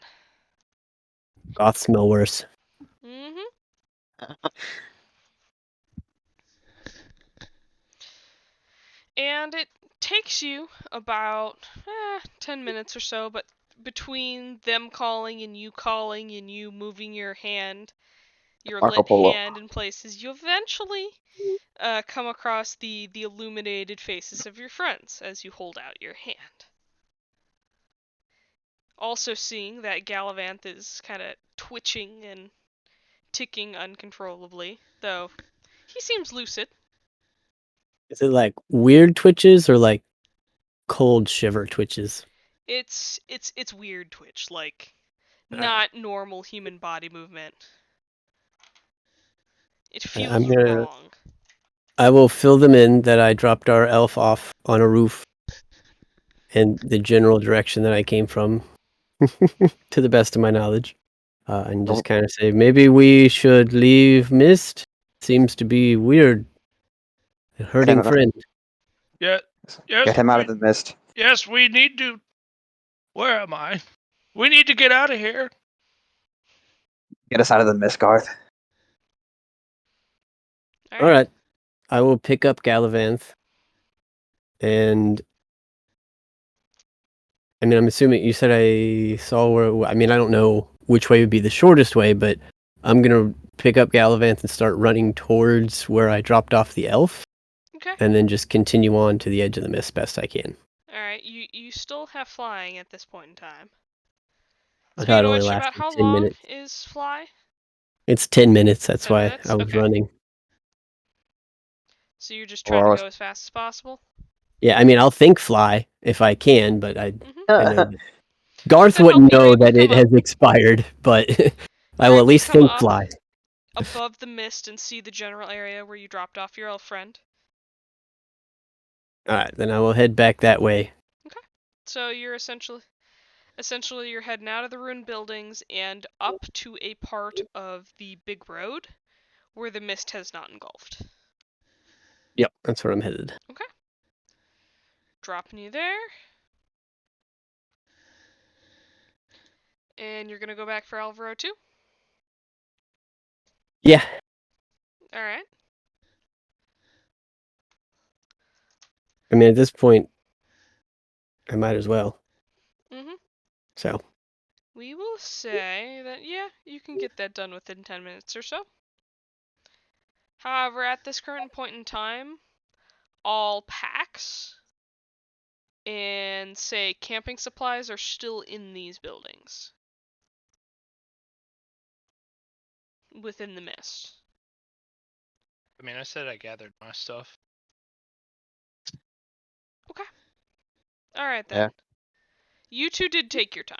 Goths smell worse. Mm-hmm. And it takes you about 10 minutes or so, but between them calling and you moving your hand, your Marco lit Polo. hand in places, you eventually come across the illuminated faces of your friends as you hold out your hand. Also seeing that Galavanth is kind of twitching and ticking uncontrollably, though he seems lucid. Is it like weird twitches or like cold shiver twitches? It's weird twitch, like not normal human body movement. It feels wrong. I will fill them in that I dropped our elf off on a roof in the general direction that I came from, to the best of my knowledge. And just kind of say, maybe we should leave Mist. Seems to be weird. A hurting Get him- friend. Yeah. Yes. Get him out of the mist. Yes, we need to. Where am I? We need to get out of here. Get us out of the mist, Garth. All right. I will pick up Galavanth. And I mean, I'm assuming you said I saw where. I mean, I don't know which way would be the shortest way, but I'm going to pick up Galavanth and start running towards where I dropped off the elf. Okay. And then just continue on to the edge of the mist best I can. Alright, you still have flying at this point in time. I thought it Speaking of only which, lasted about how 10 long minutes. is fly? It's 10 minutes. That's 10 why minutes? I was Okay. running. So you're just trying Or- to go as fast as possible? Yeah, I mean, I'll think fly if I can, but I know that Garth Then wouldn't help me know able to that it come has expired, but I You're will at able to least come think up. fly. Above the mist and see the general area where you dropped off your elf friend. All right, then I will head back that way. So you're essentially you're heading out of the ruined buildings and up to a part of the big road where the mist has not engulfed. Yep, that's where I'm headed. Dropping you there. And you're gonna go back for Alvaro too? Yeah, Alright. I mean, at this point, I might as well. Mm-hmm. So, We will say that, yeah, you can get that done within 10 minutes or so. However, at this current point in time, all packs and, say, camping supplies are still in these buildings. Within the mist. I mean, I said I gathered my stuff. Alright then. Yeah. You two did take your time.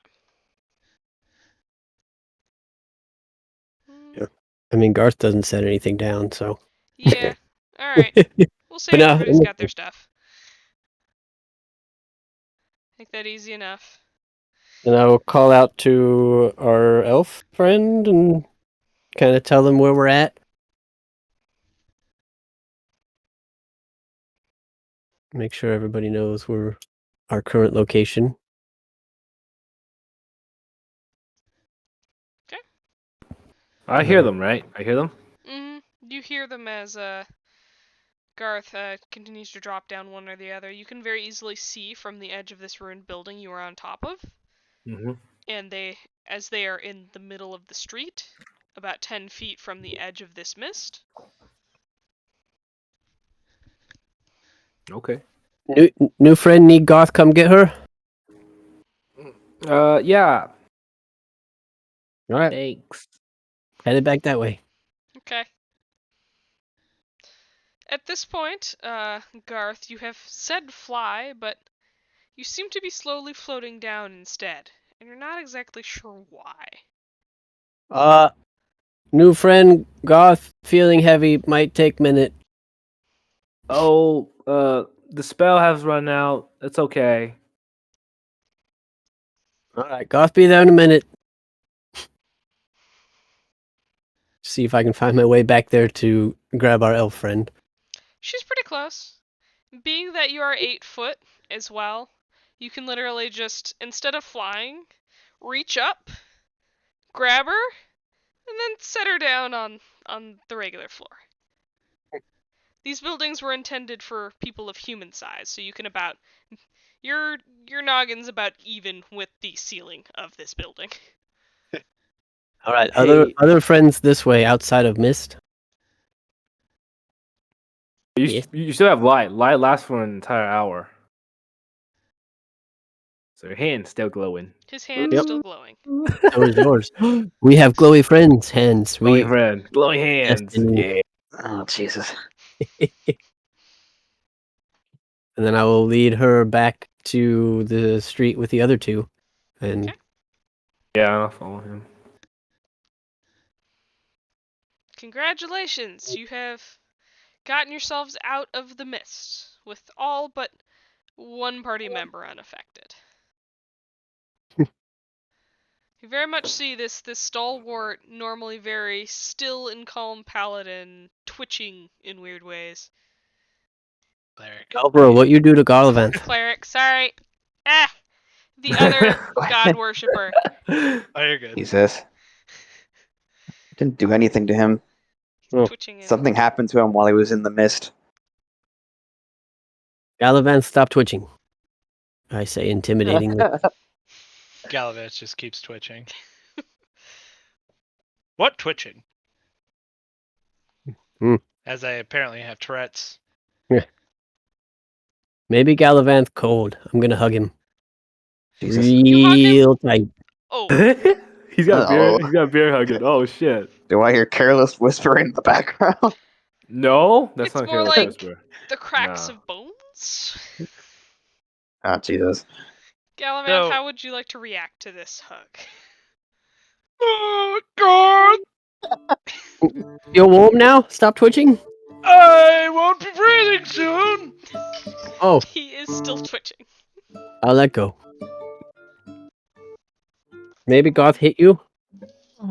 Yeah. I mean, Garth doesn't set anything down, so. Yeah. Alright. We'll say But no, everybody's got their stuff. Make that easy enough. And I will call out to our elf friend and kind of tell them where we're at. make sure everybody knows where our current location. I hear them, right? I hear them. You hear them as Garth continues to drop down one or the other. You can very easily see from the edge of this ruined building you are on top of, Mm-hmm. and as they are in the middle of the street, about 10 feet from the edge of this mist. Okay. New friend need Goth come get her? Yeah. All right, Thanks. headed back that way. Okay. At this point, Garth, you have said fly, but you seem to be slowly floating down instead, and you're not exactly sure why. New friend Goth feeling heavy, might take minute. Oh, the spell has run out. It's okay. All right, Goth be there in a minute. See if I can find my way back there to grab our elf friend. She's pretty close. Being that you are 8 foot as well, you can literally just, instead of flying, reach up, grab her, and then set her down on the regular floor. These buildings were intended for people of human size, so you can about your noggin's about even with the ceiling of this building. All right, Hey. other friends this way outside of mist. You, Yes. you still have light. Light lasts for an entire hour. So your hand's still glowing. His hand is still glowing. So is yours. We have glowy friends hands. Glowing friend. Glowing hands. Destiny. Yeah. Oh Jesus! And then I will lead her back to the street with the other two. And Okay. Yeah, I'll follow him. Congratulations, you have gotten yourselves out of the mist, with all but one party member unaffected. You very much see this stalwart, normally very still and calm paladin twitching in weird ways. Cleric. Albro, what you do to Garlavant? Cleric, sorry. The other god worshipper. Oh, you're good. Jesus! Didn't do anything to him. Oh. Twitching in. Something happened to him while he was in the mist. Garlavant, stop twitching. I say intimidatingly. Galavich just keeps twitching. What twitching? As I apparently have Tourette's. Maybe Gallavant's cold. I'm gonna hug him. Jesus. You hug him? Real tight. Oh, He's got beer. Uh-oh. He's got beer hugging. Oh shit. Do I hear careless whispering in the background? No, that's It's not more Careless like- Whisper. the cracks Nah. of bones? Oh Jesus! Galavant, So- how would you like to react to this hug? Oh God! You're warm now? Stop twitching? I won't be breathing soon. Oh, He is still twitching. I'll let go. Maybe Goth hit you?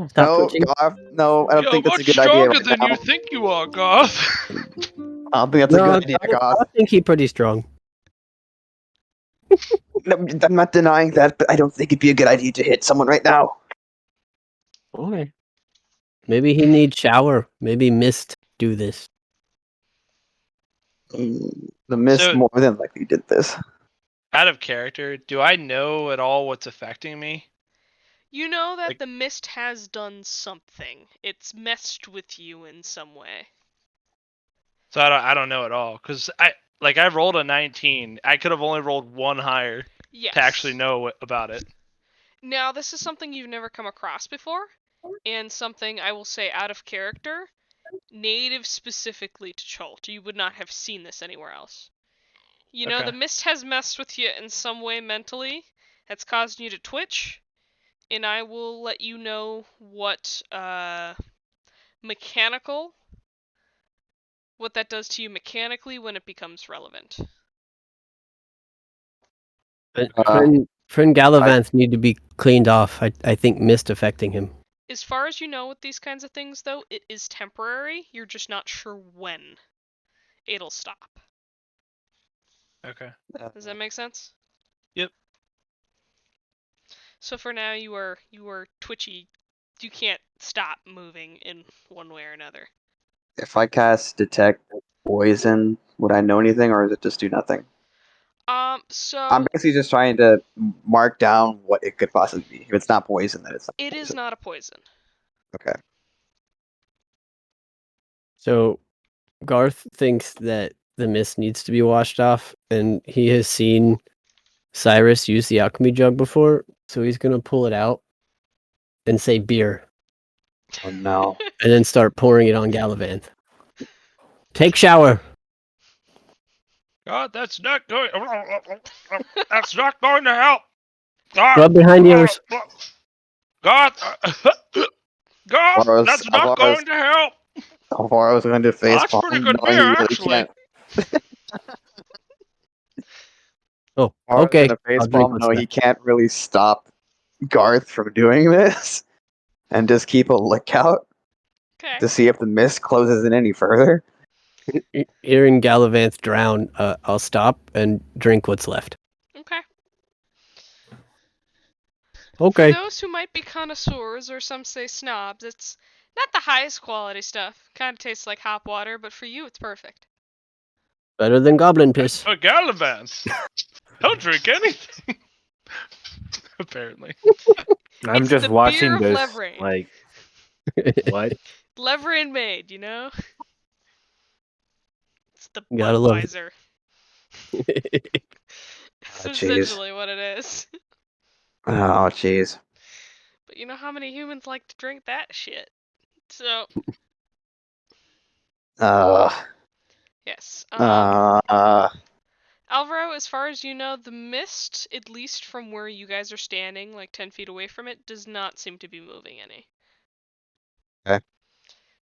Stop No, twitching. Garth, no, I don't You're think that's a much good idea stronger right than now. you think you are, Garth. I don't think that's a No, good idea, Garth. I think he's pretty strong. No, I'm not denying that, but I don't think it'd be a good idea to hit someone right now. Okay. Maybe he needs shower. Maybe Mist do this. The mist So- more than likely did this. Out of character, do I know at all what's affecting me? You know that Like- the mist has done something. It's messed with you in some way. So I don't know at all because I rolled a 19. I could have only rolled one higher Yes. to actually know about it. Now, this is something you've never come across before, and something I will say out of character, native specifically to Cholt. You would not have seen this anywhere else. You know, Okay. the mist has messed with you in some way mentally, that's caused you to twitch, and I will let you know what what that does to you mechanically when it becomes relevant. But Uh, friend Gallavant need to be cleaned off. I think Mist affecting him. As far as you know with these kinds of things, though, it is temporary. You're just not sure when it'll stop. Okay. Does that make sense? Yep. So for now, you are twitchy. You can't stop moving in one way or another. If I cast detect poison, would I know anything, or does it just do nothing? So I'm basically just trying to mark down what it could possibly be. If it's not poison, then it's not it is poison. not a poison. Okay. So Garth thinks that the mist needs to be washed off, and he has seen Cyrus use the alchemy jug before, so he's gonna pull it out and say beer, Oh no. and then start pouring it on Galavanth. Take shower. God, that's not going. That's not going to help. God, Rub behind the ears. God, God, Alvaro's- that's not Alvaro's- going to help. Alvaro was going to face That's pretty palm, good knowing beer, he really actually. can't. Oh, Alvaro's okay. gonna face I'll drink palm, what's knowing he left. can't really stop Garth from doing this, and just keep a lookout Okay. to see if the mist closes in any further. Hearing Galavanth drown, I'll stop and drink what's left. Okay. Okay. For those who might be connoisseurs, or some say snobs, it's not the highest quality stuff. Kind of tastes like hop water, but for you, it's perfect. Better than goblin piss. A Gallivant. He'll drink anything. Apparently. I'm It's just the watching beer of this. Levrain. Like, what? Levrain made, you know? It's the Gotta love it. Budweiser. That's jeez. essentially what it is. Oh, jeez. But you know how many humans like to drink that shit? So, yes. Alvaro, as far as you know, the mist, at least from where you guys are standing, like 10 feet away from it, does not seem to be moving any. Okay.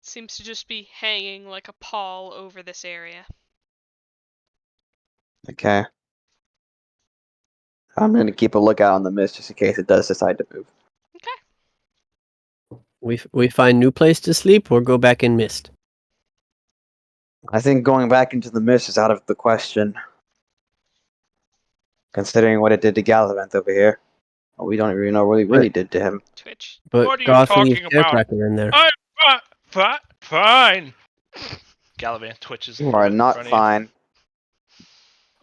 Seems to just be hanging like a pall over this area. Okay. I'm gonna keep a lookout on the mist just in case it does decide to move. We find new place to sleep or go back in mist. I think going back into the mist is out of the question. Considering what it did to Gallivant over here. Well, we don't even know what it really did to him. Twitch. But What are you Goth leaves talking about? Scarecracker in there. Fine. Gallivant twitches. a You little are bit in not front of you. fine.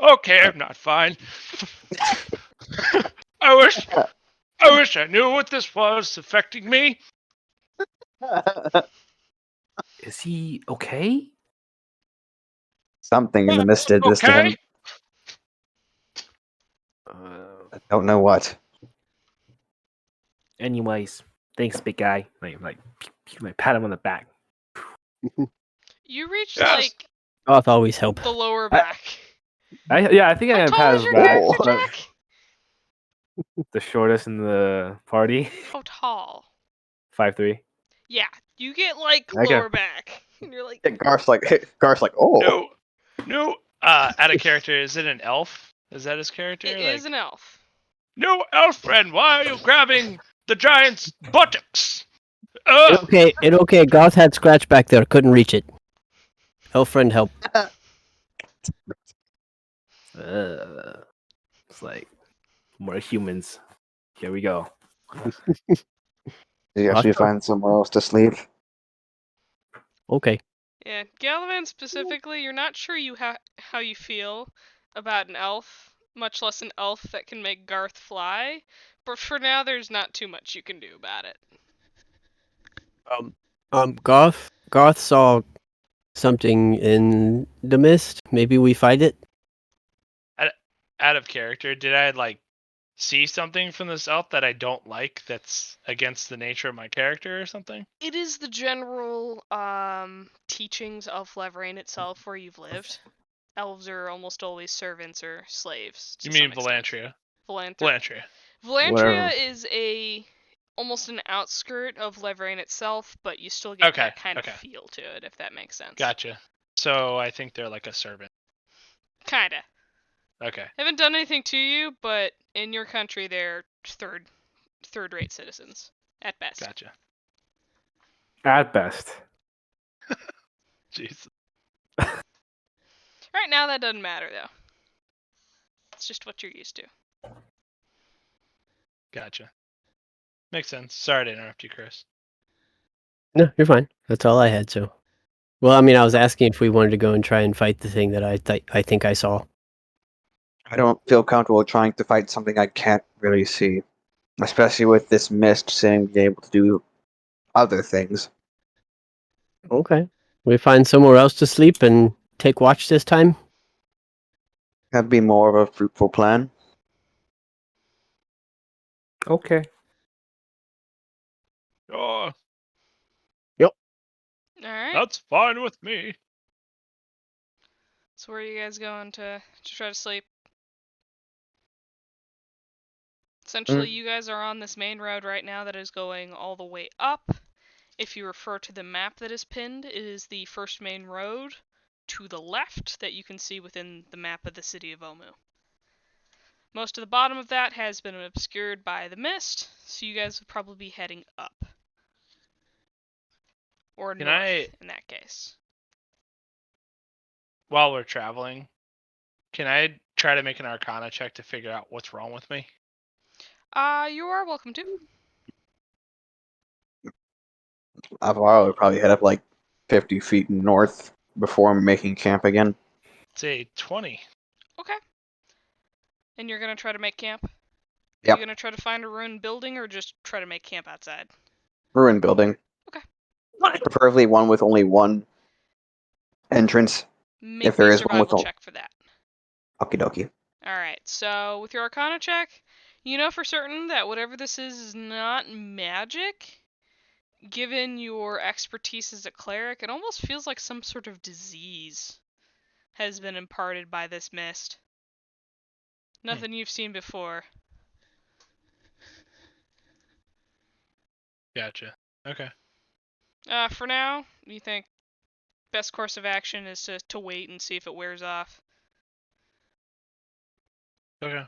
Okay, I'm not fine. I wish I knew what this was affecting me. Is he okay? Something in the mist did this to Okay. him. I don't know what. Anyways, thanks, big guy. Like pat him on the back. You reached, Yes. like, Goth always help. the lower back. I think I How can tall pat is his your back. character, but Jack? The shortest in the party, How tall? 5'3". Yeah, you get, like, Okay. lower back. And you're like, Garth's like, oh. No. Out of character, is it an elf? Is that his character? it is an elf. No, elf friend, why are you grabbing the giant's buttocks? It okay. Goth had scratch back there. Couldn't reach it. Elf friend help. It's like more humans. Here we go. Did you actually Awesome. find somewhere else to sleep? Okay. Yeah, Galavan specifically, you're not sure how you feel about an elf, much less an elf that can make Garth fly. But for now, there's not too much you can do about it. Goth saw something in the mist. Maybe we fight it. Out of character, did I see something from this elf that I don't like that's against the nature of my character or something? It is the general teachings of Levrain itself where you've lived. Elves are almost always servants or slaves. You mean Valantria? Valantria. Valantria. Valantria is almost an outskirt of Levrain itself, but you still get that kind of feel to it, if that makes sense. Gotcha. So I think they're like a servant. Kinda. Okay. Haven't done anything to you, but in your country they're third-rate citizens at best. Gotcha. At best. Jeez. Right now that doesn't matter though. that's just what you're used to. Gotcha. Makes sense. Sorry to interrupt you, Chris. No, you're fine. That's all I had. So, well, I mean, I was asking if we wanted to go and try and fight the thing that I think I saw. I don't feel comfortable trying to fight something I can't really see, especially with this mist saying being able to do other things. Okay. We find somewhere else to sleep and take watch this time. That'd be more of a fruitful plan. Okay. Oh, All right. that's fine with me. So where are you guys going to try to sleep? Essentially, you guys are on this main road right now that is going all the way up. If you refer to the map that is pinned, it is the first main road to the left that you can see within the map of the city of Omu. Most of the bottom of that has been obscured by the mist, so you guys would probably be heading up. Or Can north, I- in that case. While we're traveling, can I try to make an Arcana check to figure out what's wrong with me? You are welcome to. Alvaro would probably head up like 50 feet north before making camp again. It's a 20. Okay. And you're gonna try to make camp? Yep. You gonna try to find a ruined building or just try to make camp outside? Ruined building. Okay. Preferably one with only one entrance. Make If there me a is one with survival a- check for that. Okie dokie. Alright, so with your Arcana check, you know for certain that whatever this is not magic. Given your expertise as a cleric, it almost feels like some sort of disease has been imparted by this mist. Nothing you've seen before. Gotcha. Okay. For now, you think best course of action is to wait and see if it wears off. Okay.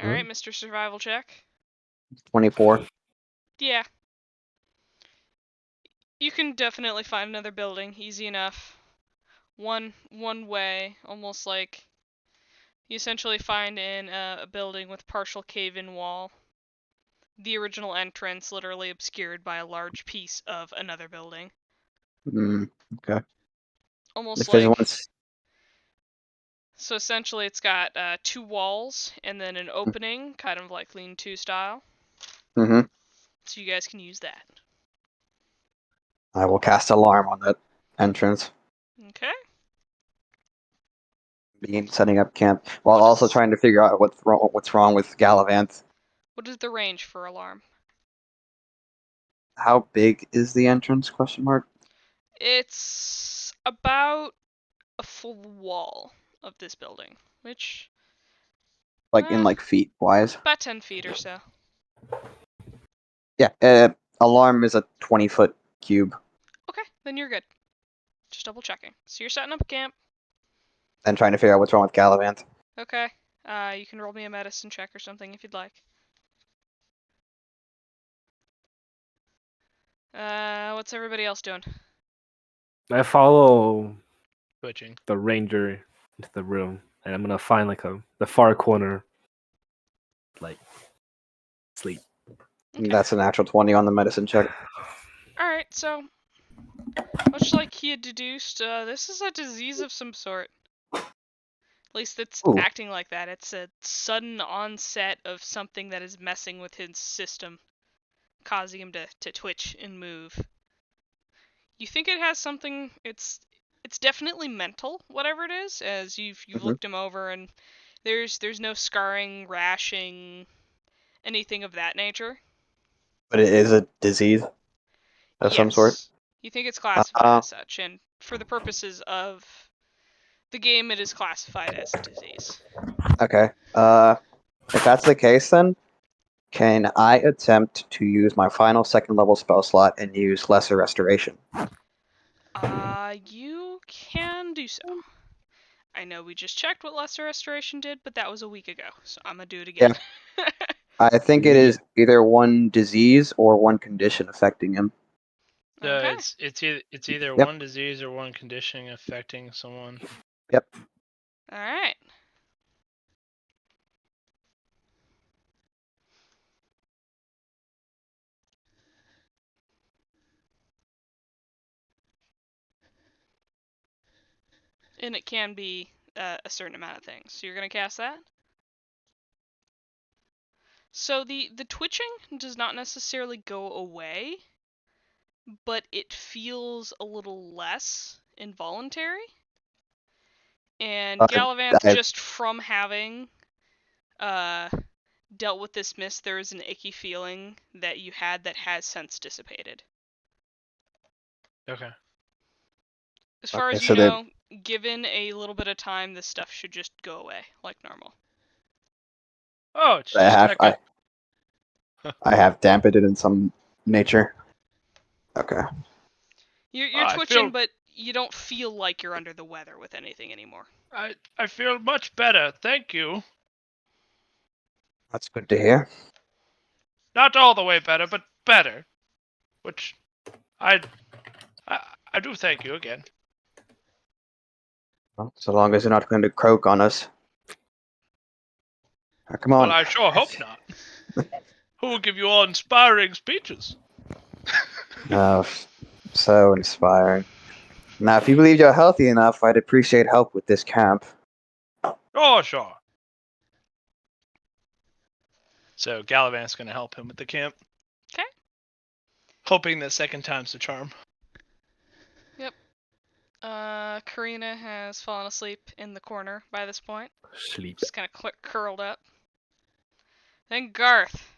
Alright, Mr. Survival check. 24. Yeah. You can definitely find another building, easy enough. One way, almost like you essentially find in a building with partial cave-in wall. The original entrance literally obscured by a large piece of another building. Okay. Almost If there's like... one, So essentially it's got 2 walls and then an opening, kind of like lean-to style. mm-hmm. So you guys can use that. I will cast alarm on that entrance. Okay. Begin setting up camp while What also is- trying to figure out what's wrong with Gallivant. What is the range for alarm? How big is the entrance? Question mark. It's about a full wall of this building, which Like in like feet wise. about 10 feet or so. Yeah. Alarm is a 20-foot cube. Okay, then you're good. Just double checking. So you're setting up camp. And trying to figure out what's wrong with Gallivant. Okay. You can roll me a medicine check or something if you'd like. What's everybody else doing? I follow Switching. the ranger into the room, and I'm gonna find like the far corner, like sleep. Okay. That's a natural 20 on the medicine check. Alright, so much like he had deduced, this is a disease of some sort. At least it's Ooh. acting like that. It's a sudden onset of something that is messing with his system, causing him to twitch and move. You think it has something? It's definitely mental, whatever it is, as you've Mhm. looked him over, and there's no scarring, rashing, anything of that nature. But it is a disease of some sort. Yes. You think it's classified as such, and for the purposes of the game, it is classified as a disease. Okay. If that's the case, then can I attempt to use my final second level spell slot and use Lesser Restoration? You can do so. I know we just checked what Lesser Restoration did, but that was a week ago, so I'm gonna do it again. I think it is either one disease or one condition affecting him. So Okay. it's either Yep. one disease or one condition affecting someone. Yep. All right. And it can be a certain amount of things. So you're gonna cast that. So the twitching does not necessarily go away, but it feels a little less involuntary. And Gallivant, I- just from having dealt with this mist, there is an icky feeling that you had that has since dissipated. Okay. As far Okay, as you so know, given a little bit of time, this stuff should just go away like normal. Oh, it's I just have like I have dampened it in some nature. Okay. You're I twitching, feel- but you don't feel like you're under the weather with anything anymore. I feel much better. Thank you. That's good to hear. Not all the way better, but better. Which I do thank you again. Well, so long as you're not going to croak on us. Now, come on. Well, I sure hope not. Who will give you all inspiring speeches? Oh, so inspiring. Now, if you believe you're healthy enough, I'd appreciate help with this camp. Oh, sure. So Gallivant's gonna help him with the camp. Okay. Hoping that second time's the charm. Karina has fallen asleep in the corner by this point, Sleep. just kind of curled up. Then Garth,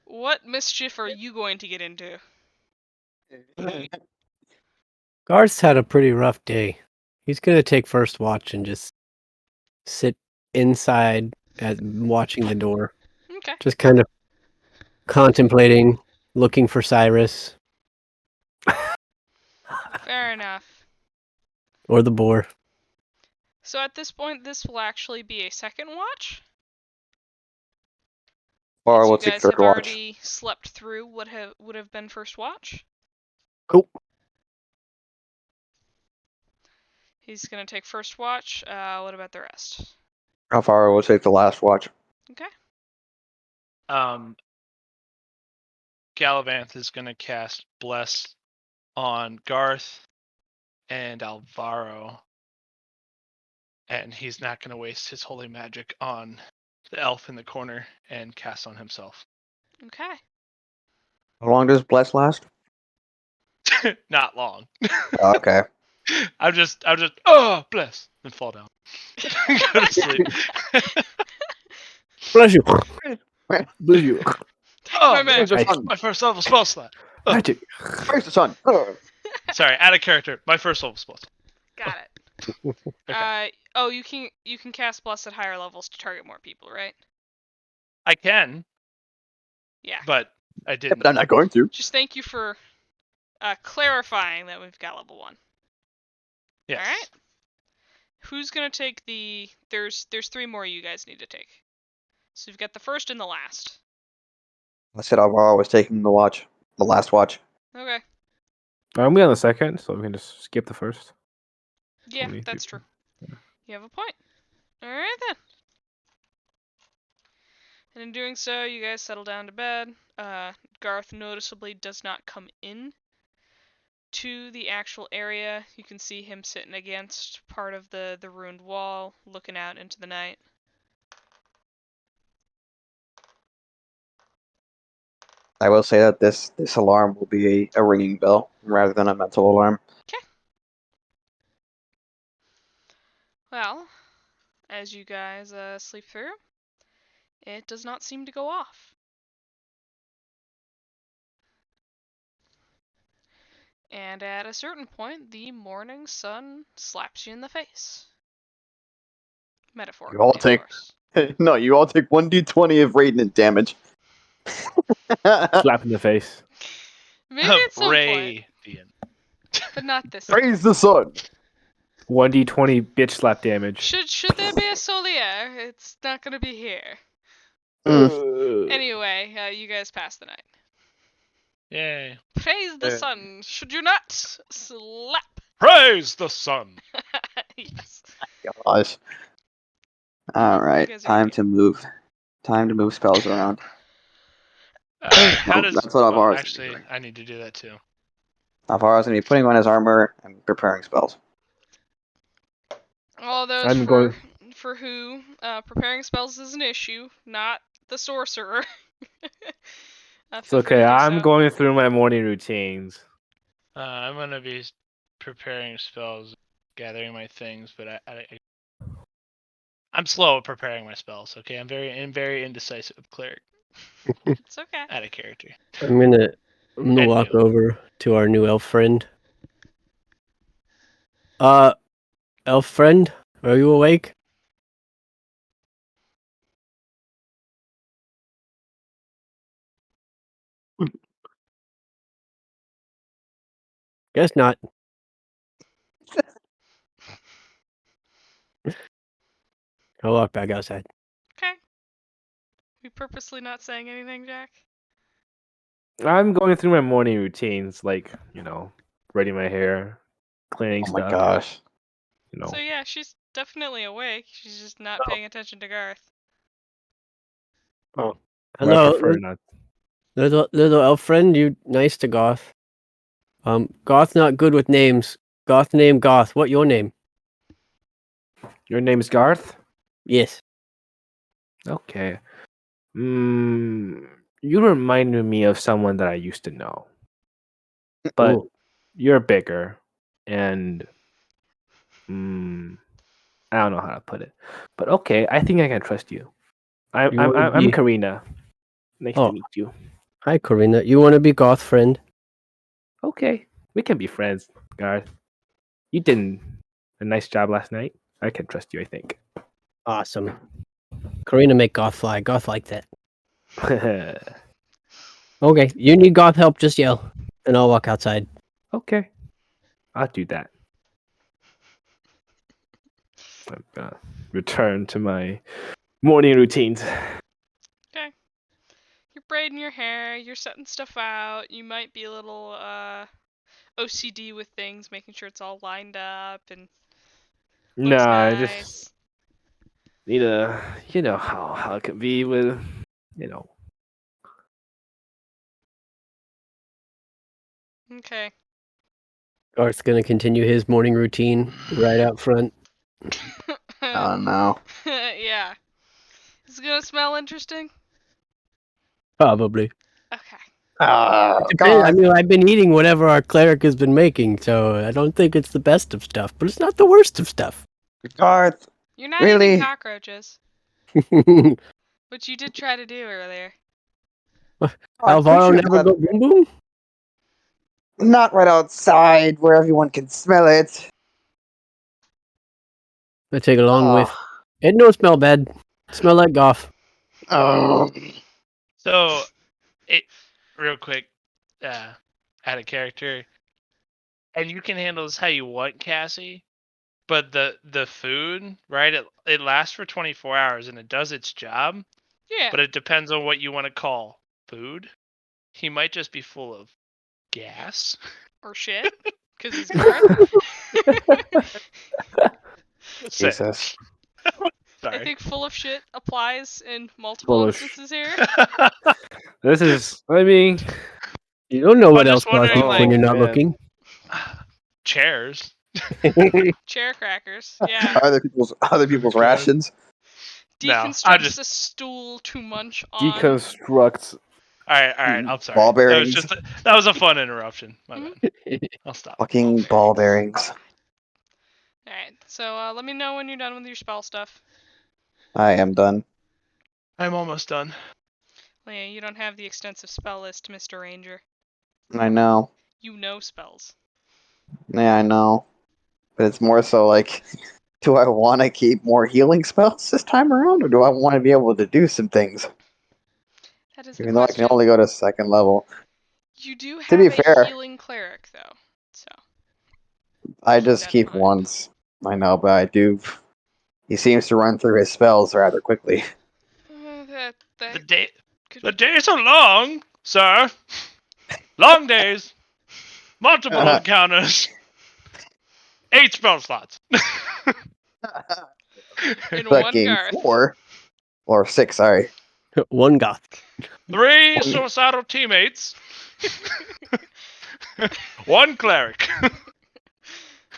what mischief are you going to get into? Garth's had a pretty rough day. He's gonna take first watch and just sit inside watching the door, Okay. just kind of contemplating, looking for Cyrus Fair enough. or the boar. So at this point, this will actually be a second watch. Or as we'll you take guys third have watch. already slept through what would have been first watch. Cool. He's gonna take first watch. What about the rest? How far we'll take the last watch? Okay. Gallivant is gonna cast Bless on Garth and Alvaro. And he's not gonna waste his holy magic on the elf in the corner and cast on himself. Okay. How long does Bless last? Not long. Oh, okay. I'm just oh bless and fall down. Go to sleep. Bless you. Bless you. Oh, My man. my first level spell slot. Oh. Magic. Praise the sun. Sorry, out of character. My first level spell slot. Got it. Okay. Oh, you can cast Bless at higher levels to target more people, right? I can, Yeah. but I Yeah, didn't. but I'm not going to. Just thank you for clarifying that we've got level 1. Yes. All right. Who's gonna take the? There's 3 more you guys need to take. So you've got the first and the last. I said Alvaro was taking the watch. The last watch. Okay. I'm on the second, so we can just skip the first. Yeah, Only that's people. true. You have a point. All right then. And in doing so, you guys settle down to bed. Garth noticeably does not come in to the actual area. You can see him sitting against part of the ruined wall, looking out into the night. I will say that this alarm will be a ringing bell rather than a mental alarm. Well, as you guys sleep through, it does not seem to go off. And at a certain point, the morning sun slaps you in the face. Metaphorically, You all of take- course. No, you all take 1d20 of radiant damage. Slap in the face. Maybe at some point, Radiant. but not this time. Praise the sun. 1d20 bitch slap damage. Should there be a Solier, it's not gonna be here. Mm. Anyway, you guys pass the night. Yay. Praise the sun. Should you not slap? Praise the sun. Yes. Gosh. All right, guys are time great. to move. Time to move spells around. How Oh, does? that's what Oh, Alvaro's actually, doing. I need to do that too. Alvaro's gonna be putting on his armor and preparing spells. All those I'm for going- for who preparing spells is an issue, not the sorcerer. It's Feel free okay. to do I'm so. going through my morning routines. I'm gonna be preparing spells, gathering my things, but I'm slow at preparing my spells. Okay, I'm very indecisive with cleric. It's okay. Out of character. I'm gonna And walk new. over to our new elf friend. Elf friend, are you awake? Guess not. I'll walk back outside. Okay. We purposely not saying anything, Jack? I'm going through my morning routines, like, braiding my hair, cleaning Oh my stuff. gosh. So yeah, she's definitely awake. She's just not Oh. paying attention to Garth. Or I Hello, prefer not. little elf friend. You nice to Goth. Goth not good with names. Goth name Goth. What your name? Your name's Garth? Yes. Okay. You reminded me of someone that I used to know. But Ooh. you're bigger, and I don't know how to put it. But okay, I think I can trust you. I'm You I'm wanna I'm I'm be- Karina. Nice Oh. to meet you. Hi, Karina. You want to be Goth friend? Okay, we can be friends, Garth. You did a nice job last night. I can trust you, I think. Awesome. Karina make Goth fly. Goth like that. Okay, you need Goth help, just yell. And I'll walk outside. Okay, I'll do that. I'm gonna return to my morning routines. Okay. You're braiding your hair, you're setting stuff out, you might be a little OCD with things, making sure it's all lined up and No, looks I nice. just need a, how it can be with, Okay. Garth's gonna continue his morning routine right out front. Oh no. Yeah. Is it gonna smell interesting? Probably. Okay. Oh Depends. I god. mean, I've been eating whatever our cleric has been making, so I don't think it's the best of stuff, but it's not the worst of stuff. Garth. You're not Really? eating cockroaches, which you did try to do earlier. Alvaro never go boom boom? Not right outside where everyone can smell it. I take a long whiff. Oh. It don't smell bad. Smell like Goth. Oh. So, real quick, out of character, and you can handle this how you want, Cassie. But the food, right? It lasts for 24 hours and it does its job. Yeah. But it depends on what you want to call food. He might just be full of gas. Or shit. Because he's Garth. Jesus. I think full of shit applies in multiple Full of instances here. This is, I mean, You don't know what I'm else just wondering, Goth eats when like- you're not man. looking. Chairs. Chair crackers. Yeah. Other people's God. rations. No, I Deconstructs just- a stool to munch on. deconstruct. All right. I'm sorry. Ball That was bearings. just that was a fun interruption. My bad. I'll stop. Fucking ball bearings. Alright, so let me know when you're done with your spell stuff. I am done. I'm almost done. Leah, you don't have the extensive spell list, Mr. Ranger. I know. You know spells. Yeah, I know. But it's more so like, do I want to keep more healing spells this time around, or do I want to be able to do some things? That is the Even though I question. can only go to second level. You do To have be a fair- healing cleric, though. So I Keep just that in keep mind. once. I know, but I do. He seems to run through his spells rather quickly. that The day could the days are long, sir. Long days, multiple encounters, 8 spell slots. In That one game Garth. 4 or 6. Sorry. One goth. 3 suicidal teammates. 1 cleric.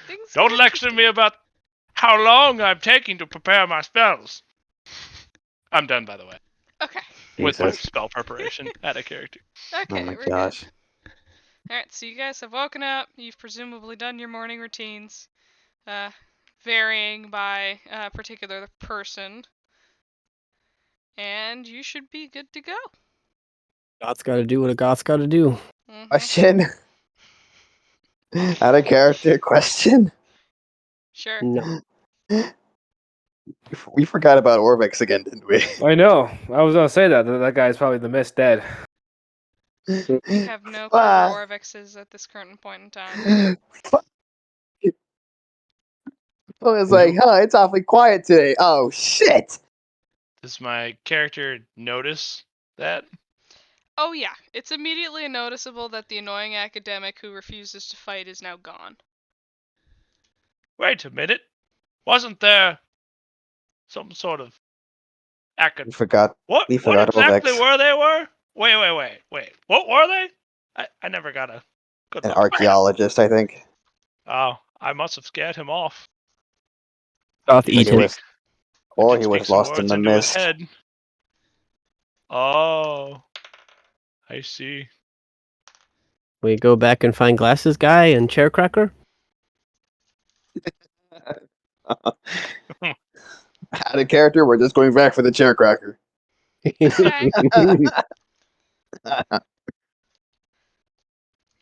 Things Don't get lecture me about how long I'm taking to prepare my spells. I'm done, by the way, Okay. with my Jesus. spell preparation at a character. Okay, Oh my we're gosh. good. Alright, so you guys have woken up. You've presumably done your morning routines, varying by particular person. And you should be good to go. Goth's got to do what a goth's got to do. Mhm. Question. Out of character question. Sure. No. We forgot about Orvex again, didn't we? I know. I was gonna say that guy's probably the mist dead. You have no clue Ah. where Orvex is at this current point in time. Fuck. I was like, it's awfully quiet today. Oh shit! Does my character notice that? Oh yeah, it's immediately noticeable that the annoying academic who refuses to fight is now gone. Wait a minute. Wasn't there some sort of We forgot. What We forgot exactly Orvex. were they were? Wait. What were they? I never got a good An look. archaeologist, I think. Oh, I must have scared him off. Goth I eat can him. speak- Or I can he speak was some lost in words the into his mist. head. Oh, I see. We go back and find Glasses Guy and Chaircracker. Out of character, we're just going back for the chair cracker. Okay.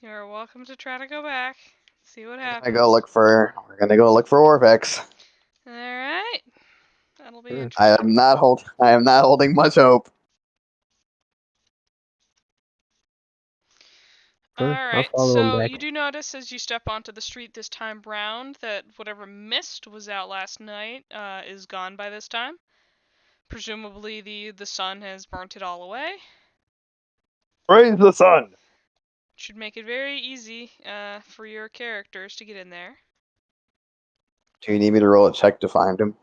You're welcome to try to go back. See what happens. We're gonna go look for Orvex. Alright. That'll be Sure. interesting. I am not holding much hope. Sure, I'll Alright, follow him so back. you do notice as you step onto the street this time round that whatever mist was out last night is gone by this time. Presumably the sun has burnt it all away. Praise the sun. Should make it very easy for your characters to get in there. Do you need me to roll a check to find him?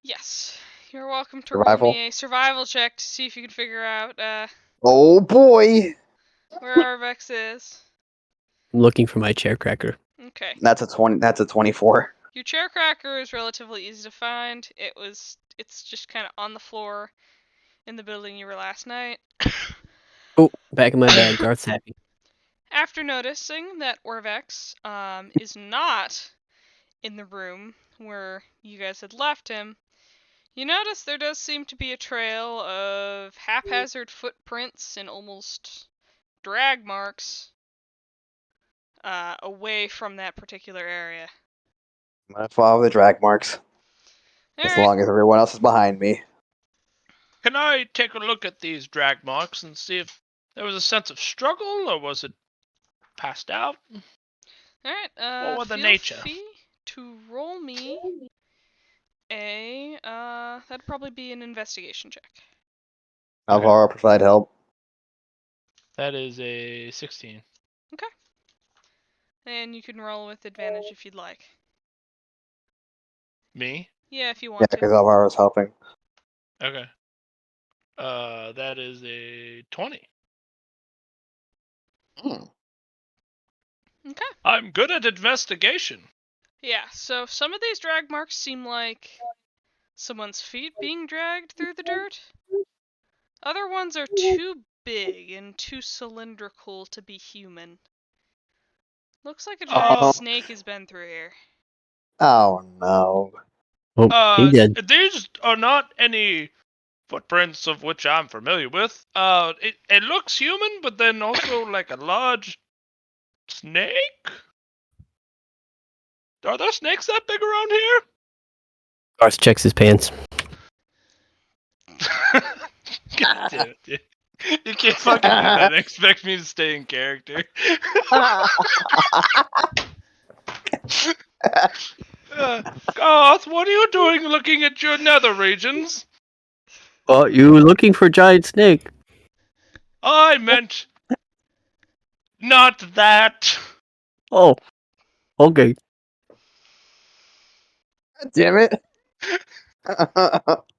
Yes. You're welcome to Survival? roll me a survival check to see if you can figure out Oh boy! where Arvex is. I'm looking for my Chaircracker. Okay. That's a 20. That's a 24. Your chaircracker is relatively easy to find. It's just kind of on the floor in the building you were last night. Oh, back in my bag. Garth's happy. After noticing that Orvex is not in the room where you guys had left him, you notice there does seem to be a trail of haphazard footprints and almost drag marks away from that particular area. I'm gonna follow the drag marks as Alright. long as everyone else is behind me. Can I take a look at these drag marks and see if there was a sense of struggle or was it passed out? Alright, What were the feel nature? free to roll me that'd probably be an investigation check. Alvaro, provide help. That is a 16. And you can roll with advantage if you'd like. Me? Yeah, if you Yeah, want because to. Alvaro's helping. Okay. That is a 20. Hmm. Okay. I'm good at investigation. Yeah, so some of these drag marks seem like someone's feet being dragged through the dirt. Other ones are too big and too cylindrical to be human. Looks like a giant Oh. snake has been through here. Oh no. Oh, he did. These are not any footprints of which I'm familiar with. It looks human, but then also like a large snake? Are there snakes that big around here? Garth checks his pants. God damn it, dude. You can't fucking do that and expect me to stay in character. Garth, what are you doing looking at your nether regions? Oh, you were looking for giant snake. I meant Not that. Oh, okay. Damn it.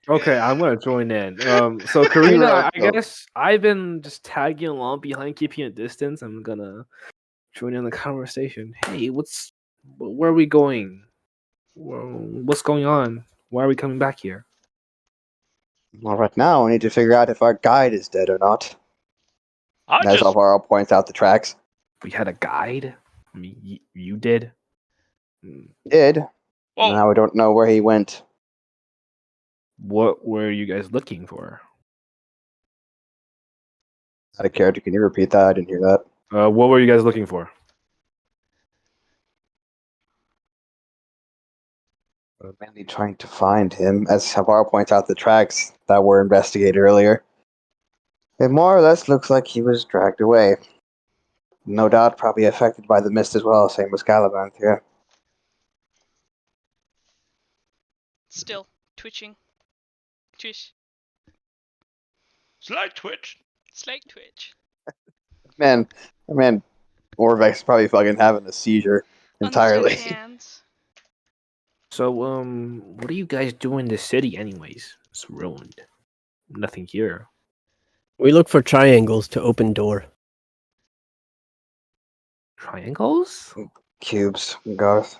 Okay, I'm gonna join in. So Karina, I Roadkill. guess I've been just tagging along behind, keeping a distance. I'm gonna join in the conversation. Hey, where are we going? What's going on? Why are we coming back here? Well, right now, we need to figure out if our guide is dead or not. I As just Alvaro points out the tracks. We had a guide. I mean, you did. Mm, Did. well, Now we don't know where he went. What were you guys looking for? Out of character, can you repeat that? I didn't hear that. What were you guys looking for? We're mainly trying to find him, as Alvaro points out the tracks that were investigated earlier. It more or less looks like he was dragged away. No doubt, probably affected by the mist as well, same as Galavanth, yeah. Still twitching. Twitch. slight twitch. Slight twitch. Man, Orvex is probably fucking having a seizure entirely. Unseen hands. So, what are you guys doing in the city, anyways? It's ruined. Nothing here. We look for triangles to open door. Triangles? Cubes, Garth.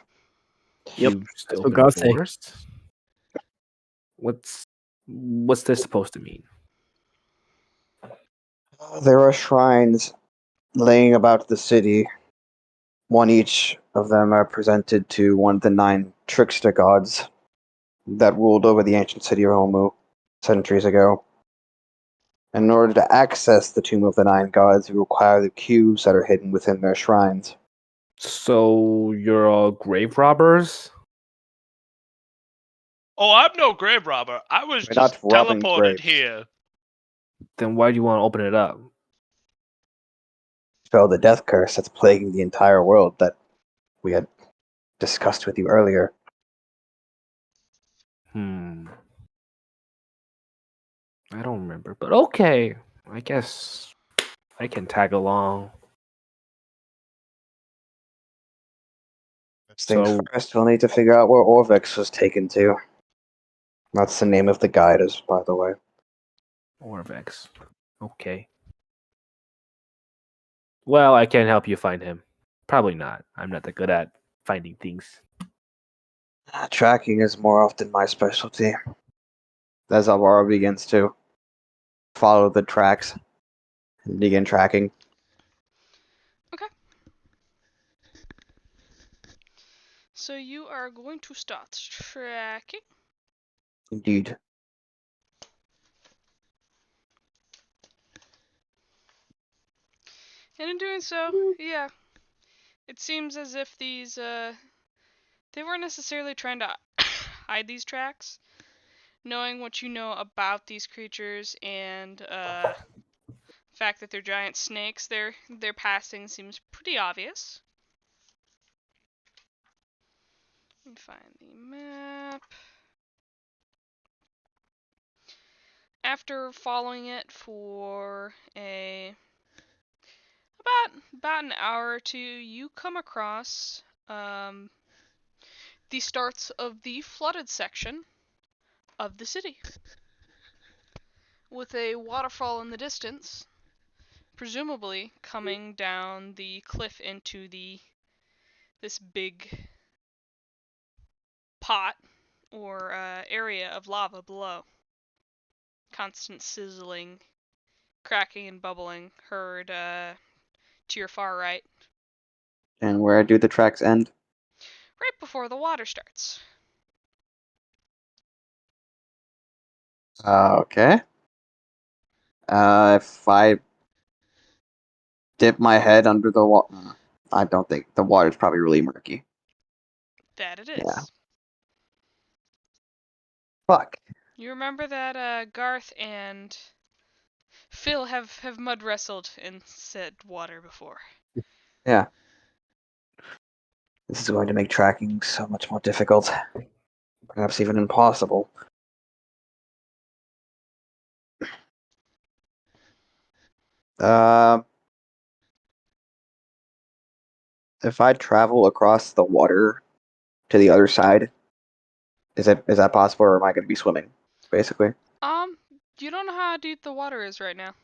Yep, Cubes to that's what open God say. doors? What's this supposed to mean? There are shrines laying about the city. One each of them are presented to one of the 9 trickster gods that ruled over the ancient city of Omu centuries ago. In order to access the Tomb of the 9 Gods, we require the cubes that are hidden within their shrines. So you're all grave robbers? Oh, I'm no grave robber. I was We're just not robbing teleported graves. here. Then why do you want to open it up? Spell the death curse that's plaguing the entire world that we had discussed with you earlier. I don't remember, but okay. I guess I can tag along. First things So, first, we'll need to figure out where Orvex was taken to. That's the name of the guide, by the way. Orvex. Okay. Well, I can help you find him. Probably not. I'm not that good at finding things. Tracking is more often my specialty. As Alvaro begins to follow the tracks and begin tracking. So you are going to start tracking. Indeed. And in doing so, yeah, it seems as if these, they weren't necessarily trying to hide these tracks. Knowing what you know about these creatures and, fact that they're giant snakes, their passing seems pretty obvious. Let me find the map. After following it for about an hour or two, you come across the starts of the flooded section of the city, with a waterfall in the distance, presumably coming down the cliff into this big pot or area of lava below. Constant sizzling, cracking, and bubbling heard to your far right, And where do the tracks end? right before the water starts. Okay. If I dip my head under the water, I don't think the water's probably really murky. That it is. Yeah. Fuck. You remember that Garth and Phil have mud wrestled in said water before. Yeah. This is going to make tracking so much more difficult. Perhaps even impossible. if I travel across the water to the other side, is that possible, or am I going to be swimming, basically? You don't know how deep the water is right now.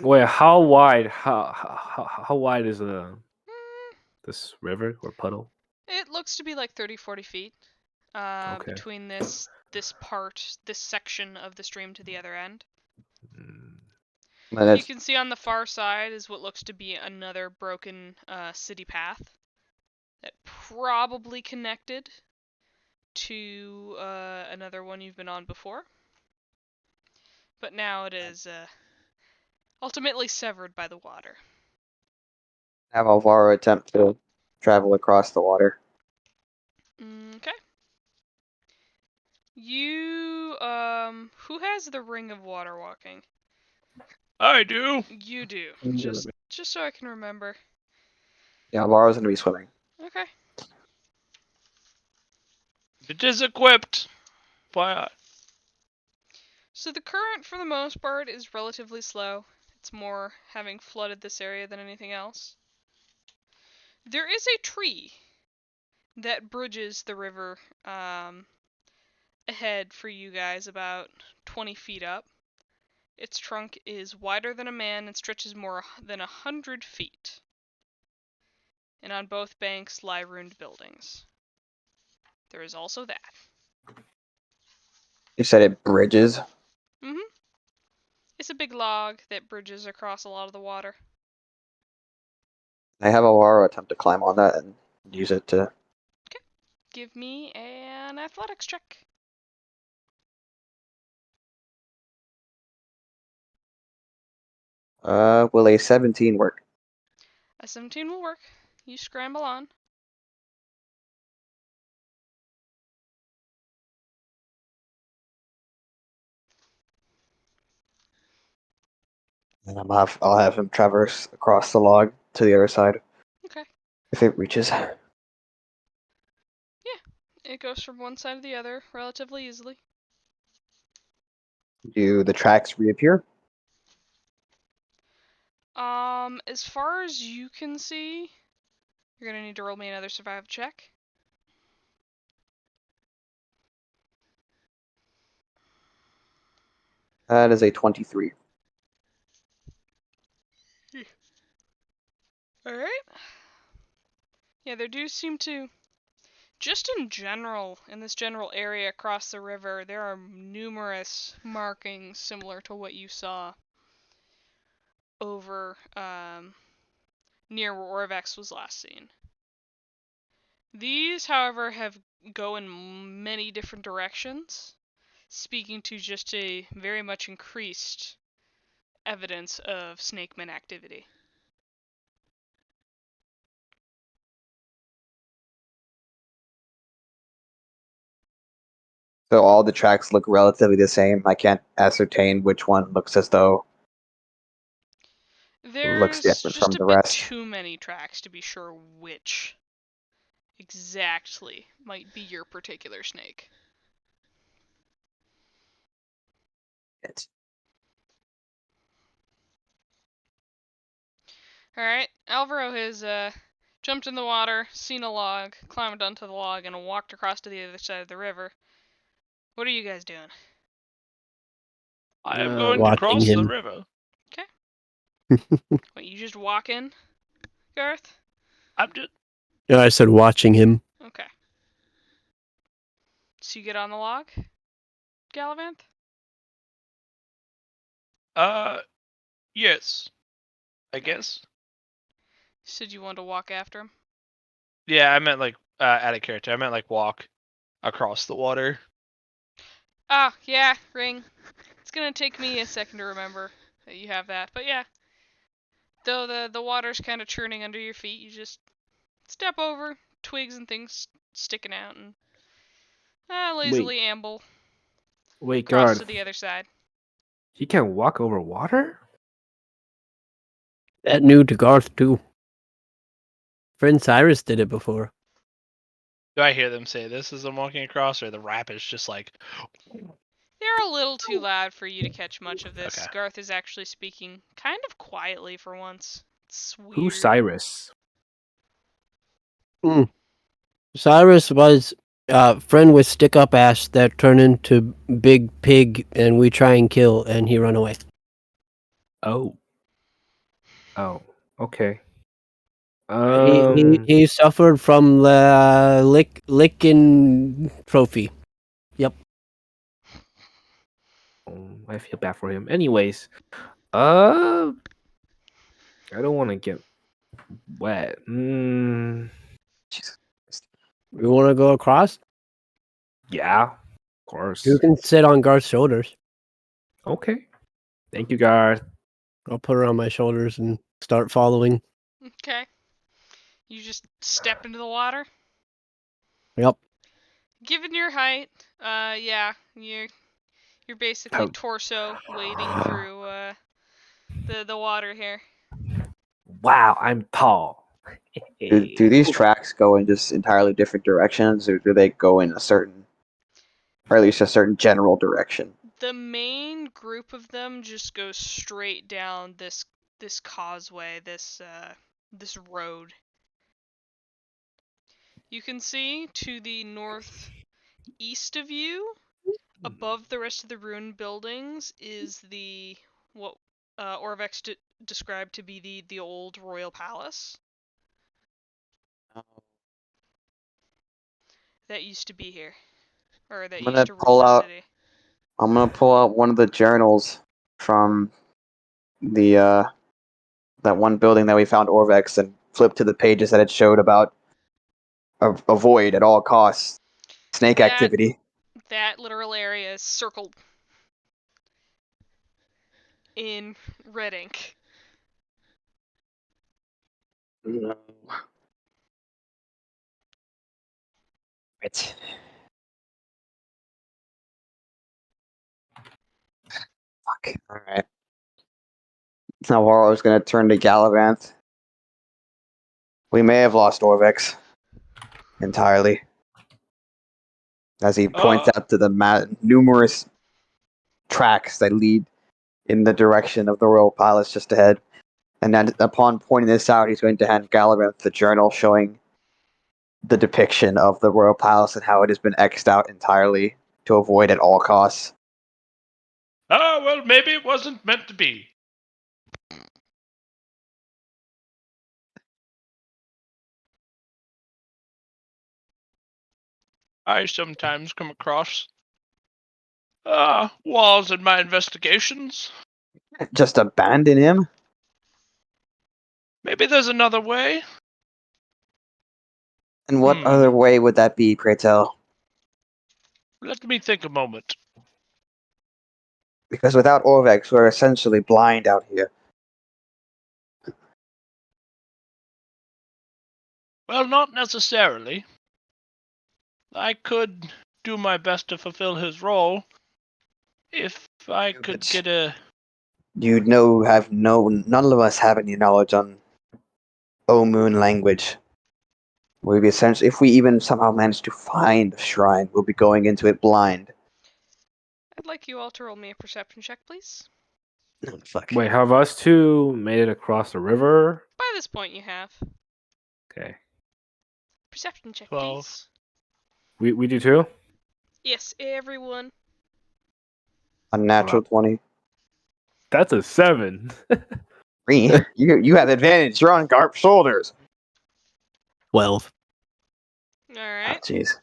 Wait, how wide? How wide is Mm, this river or puddle? it looks to be like 30, 40 feet. Okay. Between this section of the stream to the other end. Mm, And You it's can see on the far side is what looks to be another broken city path that probably connected to another one you've been on before. But now it is ultimately severed by the water. have Alvaro attempt to travel across the water. Okay. You, who has the ring of water walking? I do. You do. Mm. Just so I can remember. Yeah, Alvaro's going to be swimming. Okay. It is equipped. Why? So the current, for the most part, is relatively slow. It's more having flooded this area than anything else. There is a tree that bridges the river ahead for you guys, about 20 feet up. Its trunk is wider than a man and stretches more than 100 feet. And on both banks lie ruined buildings. There is also that. You said it bridges. It's a big log that bridges across a lot of the water. I have Alvaro attempt to climb on that and use it to. Give me an athletics check. Will a 17 work? A 17 will work. You scramble on. And I'll have him traverse across the log to the other side Okay. if it reaches. It goes from one side to the other relatively easily. Do the tracks reappear? As far as you can see, you're gonna need to roll me another survival check. That is a 23. Alright. Yeah, there do seem to, just in general, in this general area across the river, there are numerous markings similar to what you saw over near where Orvex was last seen. These, however, go in many different directions, speaking to just a very much increased evidence of snakeman activity. So all the tracks look relatively the same. I can't ascertain which one looks as though looks There's different from just a the bit rest. too many tracks to be sure which exactly might be your particular snake. It's Alright, Alvaro has jumped in the water, seen a log, climbed onto the log, and walked across to the other side of the river. What are you guys doing? I am going to Watching cross the him. river. Wait, you just walk in, Garth? I'm just. No, I said watching him. Okay. So you get on the log, Galavanth? Yes. I guess. Said you wanted to walk after him? Yeah, I meant like out of character. I meant like walk across the water. Ah, yeah, ring. It's gonna take me a second to remember that you have that, but yeah. Though the water's kind of churning under your feet, you just step over, twigs and things sticking out, and lazily amble Wait, across guard. to the other side. He can walk over water? That new to Garth too. Friend Cyrus did it before. Do I hear them say this as I'm walking across, or the rap is just like? They're a little too loud for you to catch much of this. Okay. Garth is actually speaking kind of quietly for once. It's weird. Who's Cyrus? Cyrus was friend with Stick Up Ass that turned into Big Pig, and we try and kill, and he run away. Oh. Oh. Okay. He suffered from the licking trophy. I feel bad for him. Anyways, I don't want to get wet. Jesus. You want to go across? Yeah, of course. You can sit on Garth's shoulders. Okay. Thank you, Garth. I'll put her on my shoulders and start following. Okay. You just step into the water. Yep. Given your height, yeah, you're basically How- torso wading through the water here. Wow, I'm tall. Do these tracks go in just entirely different directions, or do they go in a certain, or at least a certain general direction? The main group of them just goes straight down this causeway, this road. You can see to the northeast of you, above the rest of the ruined buildings, is the what Orvex described to be the old royal palace that used to be here, or that I'm gonna used to rule pull the out- city. I'm gonna pull out one of the journals from the that one building that we found Orvex and flip to the pages that it showed about avoid at all costs snake That- activity. That literal area is circled in red ink. No. Right. Fuck. Alright. Navarro's gonna turn to Gallivant. We may have lost Orvex entirely. As he points out to the numerous tracks that lead in the direction of the Royal Palace just ahead. And then upon pointing this out, he's going to hand Gallivant the journal showing the depiction of the Royal Palace and how it has been X'd out entirely to avoid at all costs. Oh, well, maybe it wasn't meant to be. I sometimes come across walls in my investigations. Just abandon him? Maybe there's another way. And what other way would that be, pray tell? Let me think a moment. Because without Orvex, we're essentially blind out here. Well, not necessarily. I could do my best to fulfill his role if I could But get a... none of us have any knowledge on Moon language. We'd be essentially, if we even somehow manage to find a shrine, we'll be going into it blind. I'd like you all to roll me a perception check, please. Oh, fuck. Wait, have us two made it across the river? By this point, you have. Okay. Perception check, 12. please. We do too? Yes, everyone. Unnatural 20. That's a 7. You have advantage. You're on Garp's shoulders. 12. Alright. Jeez.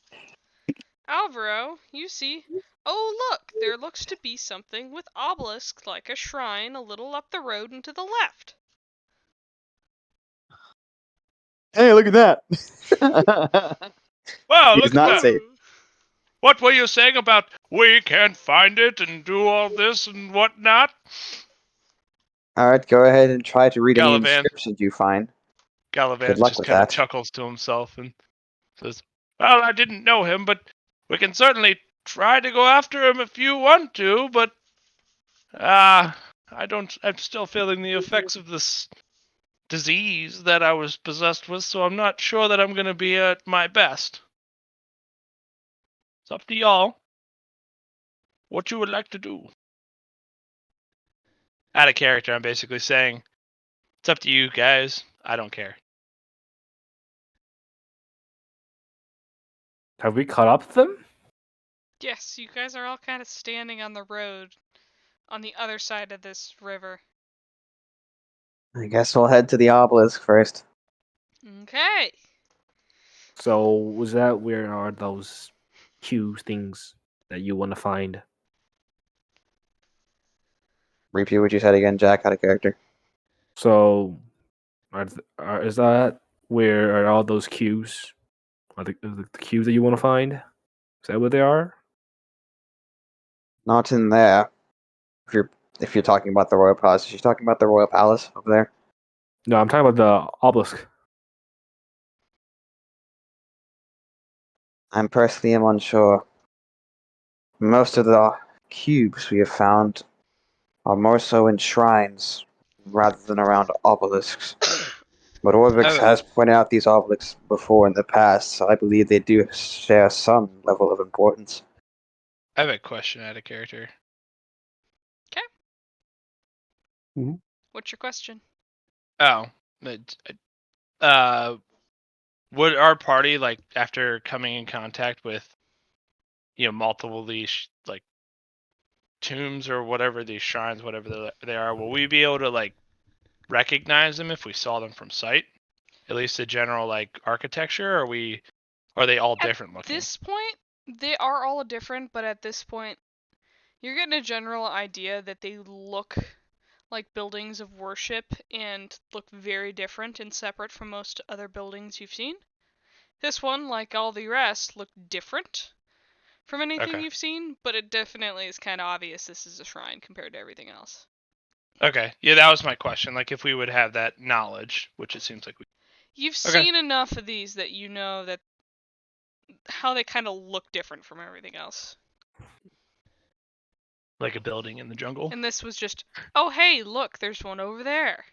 Alvaro, you see. Oh, look! There looks to be something with obelisks like a shrine a little up the road and to the left. Hey, look at that. Wow, He look does not at that. say- What were you saying about we can't find it and do all this and whatnot? Alright, go ahead and try to read any Gallivant. inscriptions you find. Good Gallivant luck just with kind of that. chuckles to himself and says, well, I didn't know him, but we can certainly try to go after him if you want to, but I'm still feeling the effects of this disease that I was possessed with, so I'm not sure that I'm going to be at my best. It's up to y'all. What you would like to do. Out of character, I'm basically saying, it's up to you guys. I don't care. Have we caught up to them? Yes, you guys are all kind of standing on the road on the other side of this river. I guess we'll head to the obelisk first. Okay. So was that where are those Q things that you want to find? Repeat what you said again, Jack, out of character. So is that where are all those Qs? Are the Qs that you want to find? Is that what they are? Not in there. If you're talking about the royal palace, you're talking about the royal palace over there. No, I'm talking about the obelisk. I'm personally am unsure. Most of the cubes we have found are more so in shrines rather than around obelisks. But Orvix Oh. has pointed out these obelisks before in the past, so I believe they do share some level of importance. I have a question out of character. What's your question? Oh, uh, would our party, like, after coming in contact with, multiple of these, like, tombs or whatever, these shrines, whatever they are, will we be able to, like, recognize them if we saw them from sight? At least the general, like, architecture, or are they all different At looking? this point, they are all different, but at this point, you're getting a general idea that they look like buildings of worship and look very different and separate from most other buildings you've seen. This one, like all the rest, looked different from anything Okay. you've seen, but it definitely is kind of obvious this is a shrine compared to everything else. Okay, yeah, that was my question. Like, if we would have that knowledge, which it seems like we. You've Okay. seen enough of these that you know that how they kind of look different from everything else. Like a building in the jungle. And this was just, oh hey, look, there's one over there.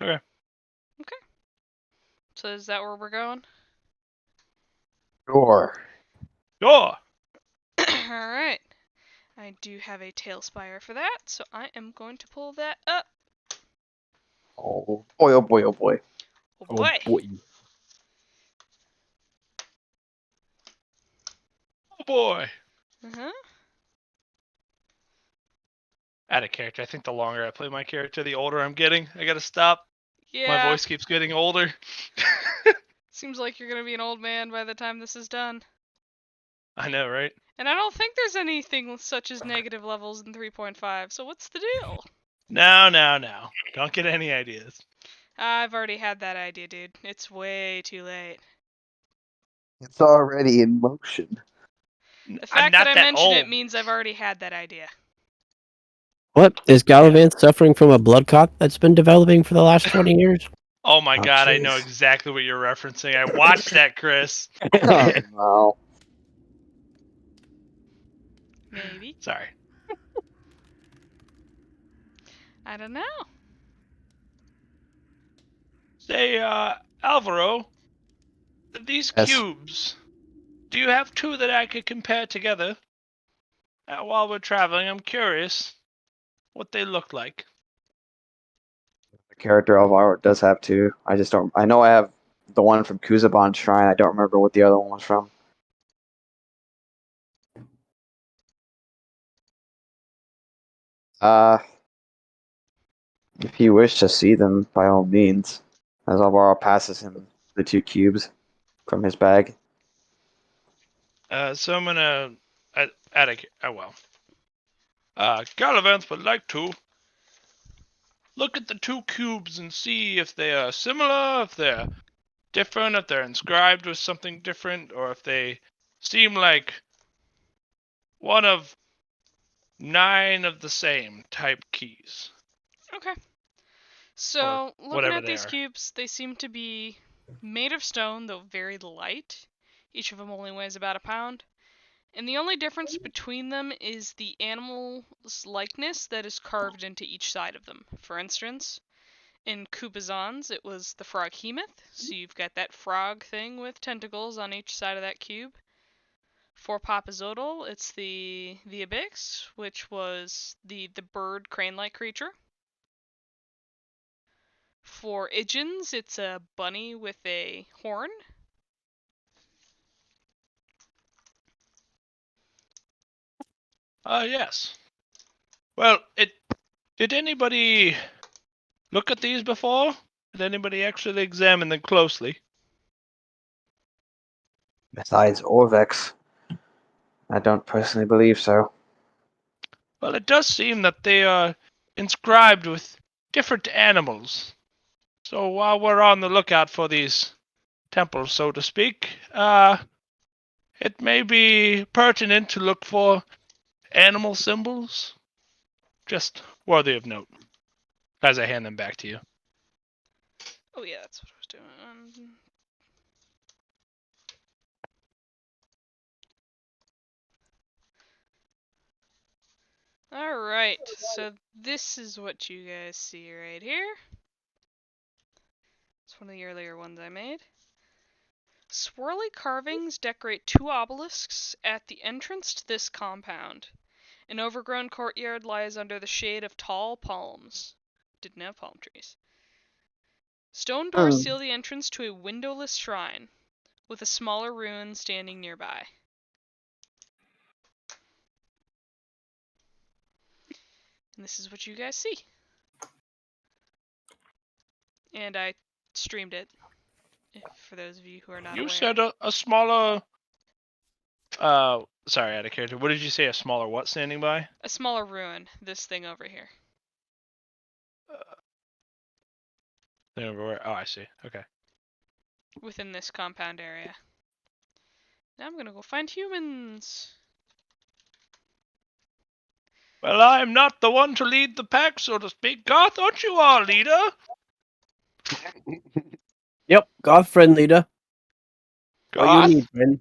Okay. So is that where we're going? Sure. Oh! Alright. I do have a tail spire for that, so I am going to pull that up. Oh boy, oh boy, oh boy. Oh Oh boy. boy. Oh boy! Uh-huh. Out of character. I think the longer I play my character, the older I'm getting. I gotta stop. Yeah. My voice keeps getting older. Seems like you're gonna be an old man by the time this is done. I know, right? And I don't think there's anything such as negative levels in 3.5, so what's the deal? No. Don't get any ideas. I've already had that idea, dude. It's way too late. It's already in motion. The I'm fact not that I that mentioned old. it means I've already had that idea. What? Is Gallivant suffering from a blood clot that's been developing for the last 20 years? Oh my Oh, god, I know jeez. exactly what you're referencing. I watched that, Chris. Oh no. Maybe. Sorry. I don't know. Say, Alvaro, these Yes. cubes, do you have two that I could compare together? While we're traveling, I'm curious what they look like. The character Alvaro does have two. I just don't. I know I have the one from Kuzaban Shrine. I don't remember what the other one was from. Uh, if you wish to see them, by all means. As Alvaro passes him the two cubes from his bag. So I'm gonna Gallivant would like to look at the two cubes and see if they are similar, if they're different, if they're inscribed with something different, or if they seem like one of 9 of the same type keys. Okay. So, looking whatever at they these are. cubes, they seem to be made of stone, though very light. Each of them only weighs about a pound. And the only difference between them is the animal's likeness that is carved into each side of them. For instance, in Kubazan's, it was the froghemoth, so you've got that frog thing with tentacles on each side of that cube. For Papazotl, it's the Abyx, which was the bird crane-like creature. For Idjins, it's a bunny with a horn. Yes. Well, did anybody look at these before? Did anybody actually examine them closely? Besides Orvex, I don't personally believe so. Well, it does seem that they are inscribed with different animals. So while we're on the lookout for these temples, so to speak, it may be pertinent to look for animal symbols. Just worthy of note. As I hand them back to you. Oh yeah, that's what I was doing. Alright, so this is what you guys see right here. It's one of the earlier ones I made. Swirly carvings decorate 2 obelisks at the entrance to this compound. An overgrown courtyard lies under the shade of tall palms. Didn't have palm trees. Stone doors seal the entrance to a windowless shrine, with a smaller ruin standing nearby. And this is what you guys see. And I streamed it, for those of you who are not You aware. said a smaller. Sorry, out of character. What did you say? A smaller what standing by? A smaller ruin, this thing over here. Oh, I see. Okay. Within this compound area. Now I'm gonna go find humans. Well, I am not the one to lead the pack, so to speak. Garth, aren't you our leader? Yep, Goth friend leader. What you Garth, need, friend?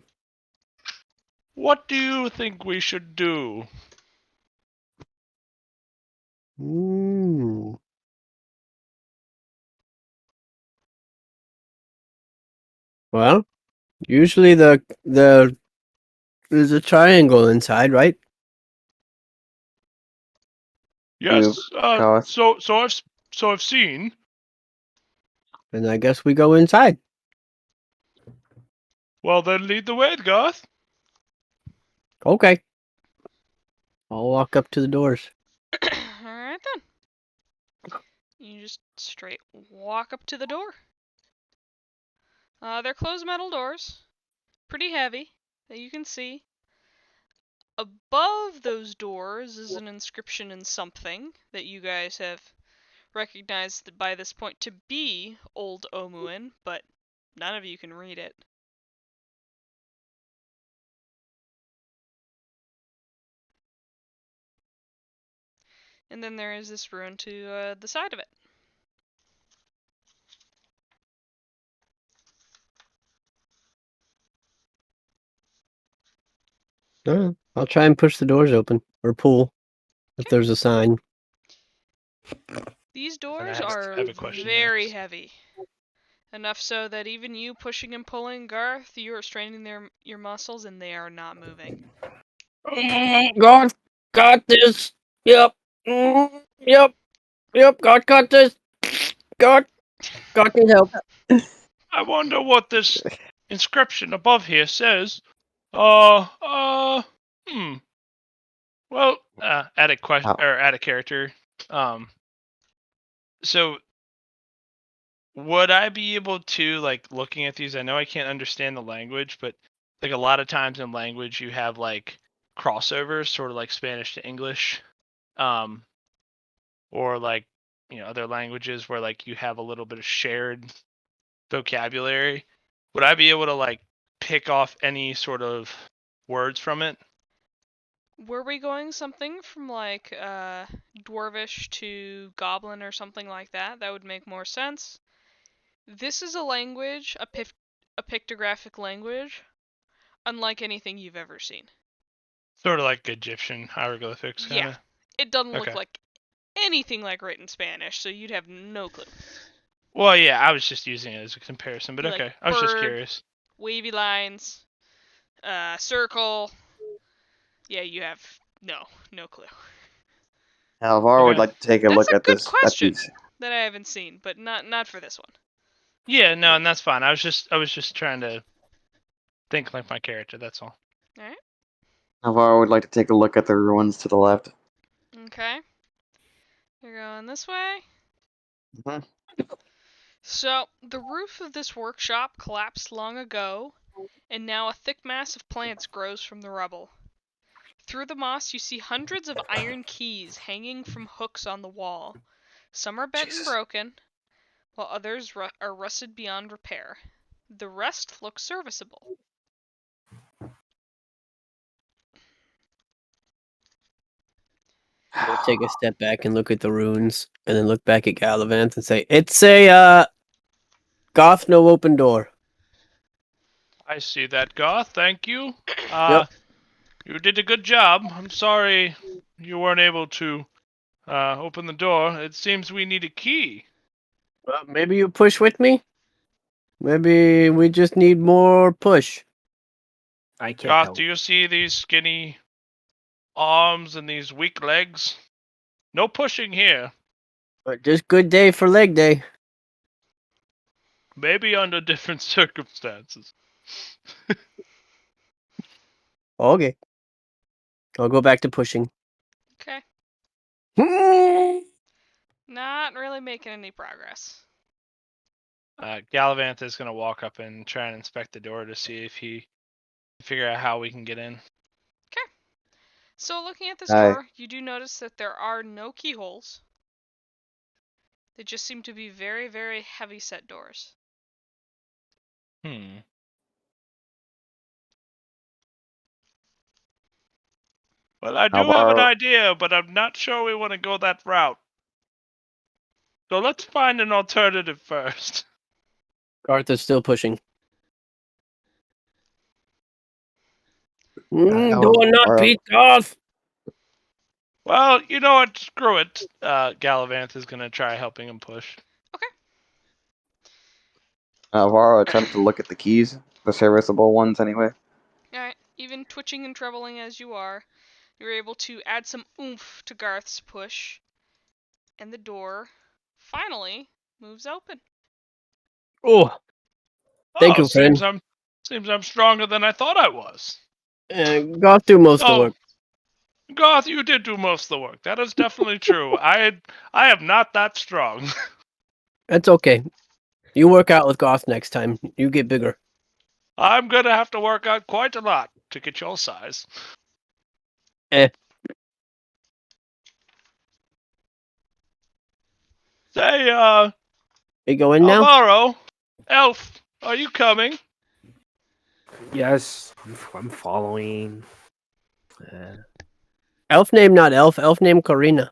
what do you think we should do? Ooh. Well, usually there's a triangle inside, right? Yes. Garth. So I've seen. And I guess we go inside. Well, then lead the way, Garth. Okay. I'll walk up to the doors. Alright then. You just straight walk up to the door. They're closed metal doors. Pretty heavy, that you can see. Above those doors is an inscription in something that you guys have recognized by this point to be Old Omuin, but none of you can read it. And then there is this ruin to the side of it. I'll try and push the doors open or pull if there's a sign. These I doors have are a question very next. heavy. Enough so that even you pushing and pulling, Garth, you are straining your muscles and they are not moving. Got this. Yep. Yep. Got this. God need help. I wonder what this inscription above here says. Well, add a question Oh. or add a character. So would I be able to, like, looking at these? I know I can't understand the language, but like a lot of times in language you have like crossovers, sort of like Spanish to English, or like other languages where like you have a little bit of shared vocabulary. Would I be able to like pick off any sort of words from it? Were we going something from like Dwarvish to Goblin or something like that? That would make more sense. This is a language, a pictographic language, unlike anything you've ever seen. Sort of like Egyptian hieroglyphics, kind Yeah, of. it doesn't look Okay. like anything like written Spanish, so you'd have no clue. Well, yeah, I was just using it as a comparison, but Be like okay. I was just bird. curious. Wavy lines, circle. Yeah, you have no clue. Alvaro would Okay. like to take a That's look a at good this. question. At these. That I haven't seen, but not for this one. Yeah, no, and that's fine. I was just trying to think like my character. That's all. All right. Alvaro would like to take a look at the ruins to the left. Okay. You're going this way. Mhm. So, the roof of this workshop collapsed long ago, and now a thick mass of plants grows from the rubble. Through the moss, you see hundreds of iron keys hanging from hooks on the wall. Some are bent and Jesus. broken, while others are rusted beyond repair. The rest look serviceable. We'll take a step back and look at the runes, and then look back at Gallivant and say, "It's a goth no open door." I see that, Goth. Thank you. Yep. You did a good job. I'm sorry you weren't able to open the door. It seems we need a key. Well, maybe you push with me. Maybe we just need more push. I can't Goth, help. do you see these skinny arms and these weak legs? No pushing here. But just good day for leg day. Maybe under different circumstances. Okay. I'll go back to pushing. Okay. Hmm. Not really making any progress. Gallivant is going to walk up and try and inspect the door to see if he can figure out how we can get in. So, looking at this Aye. door, you do notice that there are no keyholes. They just seem to be very, very heavy set doors. Well, I do have an Alvaro, idea, but I'm not sure we want to go that route. So let's find an alternative first. Garth is still pushing. Alvaro- Do not beat Garth. Well, you know what? Screw it. Gallivant is going to try helping him push. Alvaro attempt to look at the keys, the serviceable ones anyway. Alright, even twitching and troubling as you are, you're able to add some oomph to Garth's push, and the door finally moves open. Oh, Thank you, friend. Seems I'm stronger than I thought I was. Garth do most of the work. Goth, you did do most of the work. That is definitely true. I am not that strong. That's okay. You work out with Garth next time. You get bigger. I'm gonna have to work out quite a lot to get your size. Eh. Say, We go in now? Alvaro, Elf, are you coming? Yes, I'm following. Elf name, not Elf. Elf name, Karina.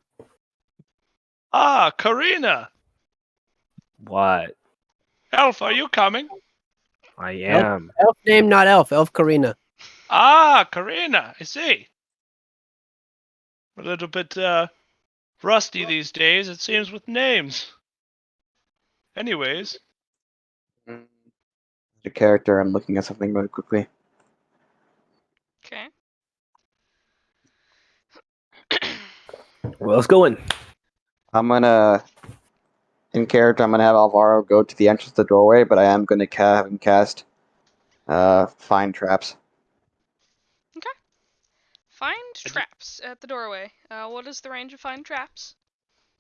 Ah, Karina. What? Elf, are you coming? I am. Elf name, not Elf. Elf Karina. Ah, Karina, I see. A little bit, rusty these days, it seems, with names. Anyways, The character, I'm looking at something really quickly. Okay. Well, let's go in. I'm gonna, in character, I'm gonna have Alvaro go to the entrance of the doorway, but I am gonna have him cast, find traps. Find traps at the doorway. What is the range of find traps?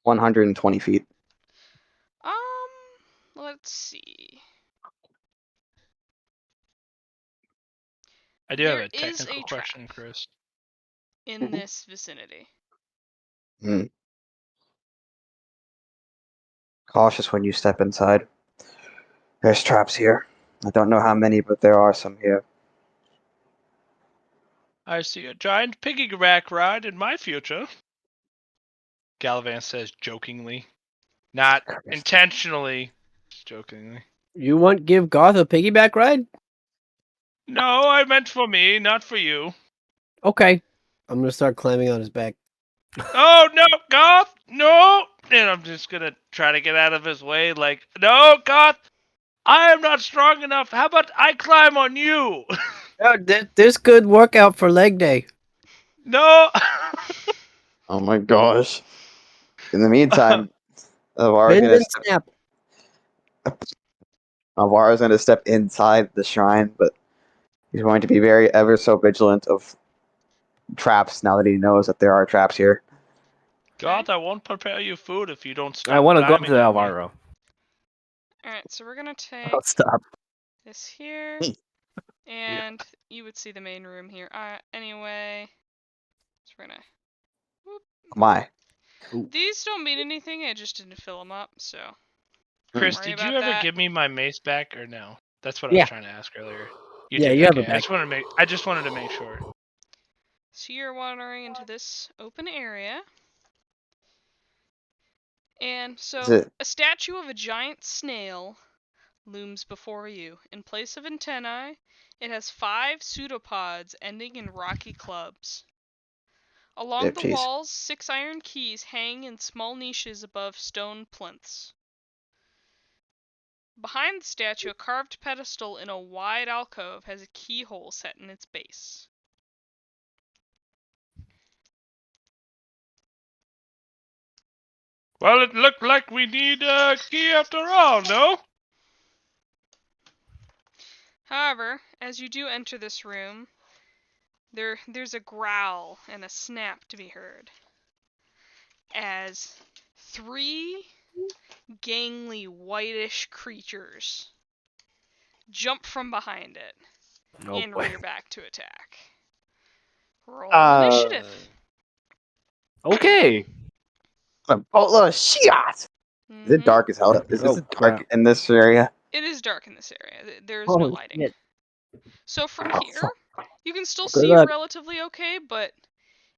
120 feet. Let's see. I do have There a is technical a question, trap Chris. in this vicinity. Cautious when you step inside. There's traps here. I don't know how many, but there are some here. I see a giant piggyback ride in my future. Gallivant says jokingly. Not intentionally, just jokingly. You want give Garth a piggyback ride? No, I meant for me, not for you. Okay. I'm gonna start climbing on his back. Oh, no, Goth, no! And I'm just gonna try to get out of his way, like, no, Goth, I am not strong enough. How about I climb on you? Oh, this good workout for leg day. No! Oh my gosh. In the meantime, Bend and snap. Alvaro's gonna step inside the shrine, but he's going to be very ever so vigilant of traps now that he knows that there are traps here. God, I won't prepare you food if you don't stop. I want to go up diming to at me. Alvaro. Alright, so we're gonna take Oh, stop. this here, and you would see the main room here. Anyway, so we're gonna. My. These don't mean anything. I just didn't fill them up, so. Chris, Don't worry did you about ever that. give me my mace back or no? That's what I Yeah. was trying to ask earlier. You Yeah, did. you have Okay. it back. I just wanted to make sure. So you're wandering into this open area. And Is so it a statue of a giant snail looms before you. In place of antennae, it has 5 pseudopods ending in rocky clubs. Along the jeez. walls, 6 iron keys hang in small niches above stone plinths. Behind the statue, a carved pedestal in a wide alcove has a keyhole set in its base. Well, it looked like we need a key after all, no? However, as you do enter this room, there's a growl and a snap to be heard as 3 gangly whitish creatures jump from behind it Oh and boy. rear back to attack. Roll initiative. Okay. A boatload of shit. Is it Mhm. dark as hell? Is Oh, it dark crap. in this area? It is dark in this area. There's no Holy lighting. shit. So from Oh, here, fuck. you can still Good see luck. relatively okay, but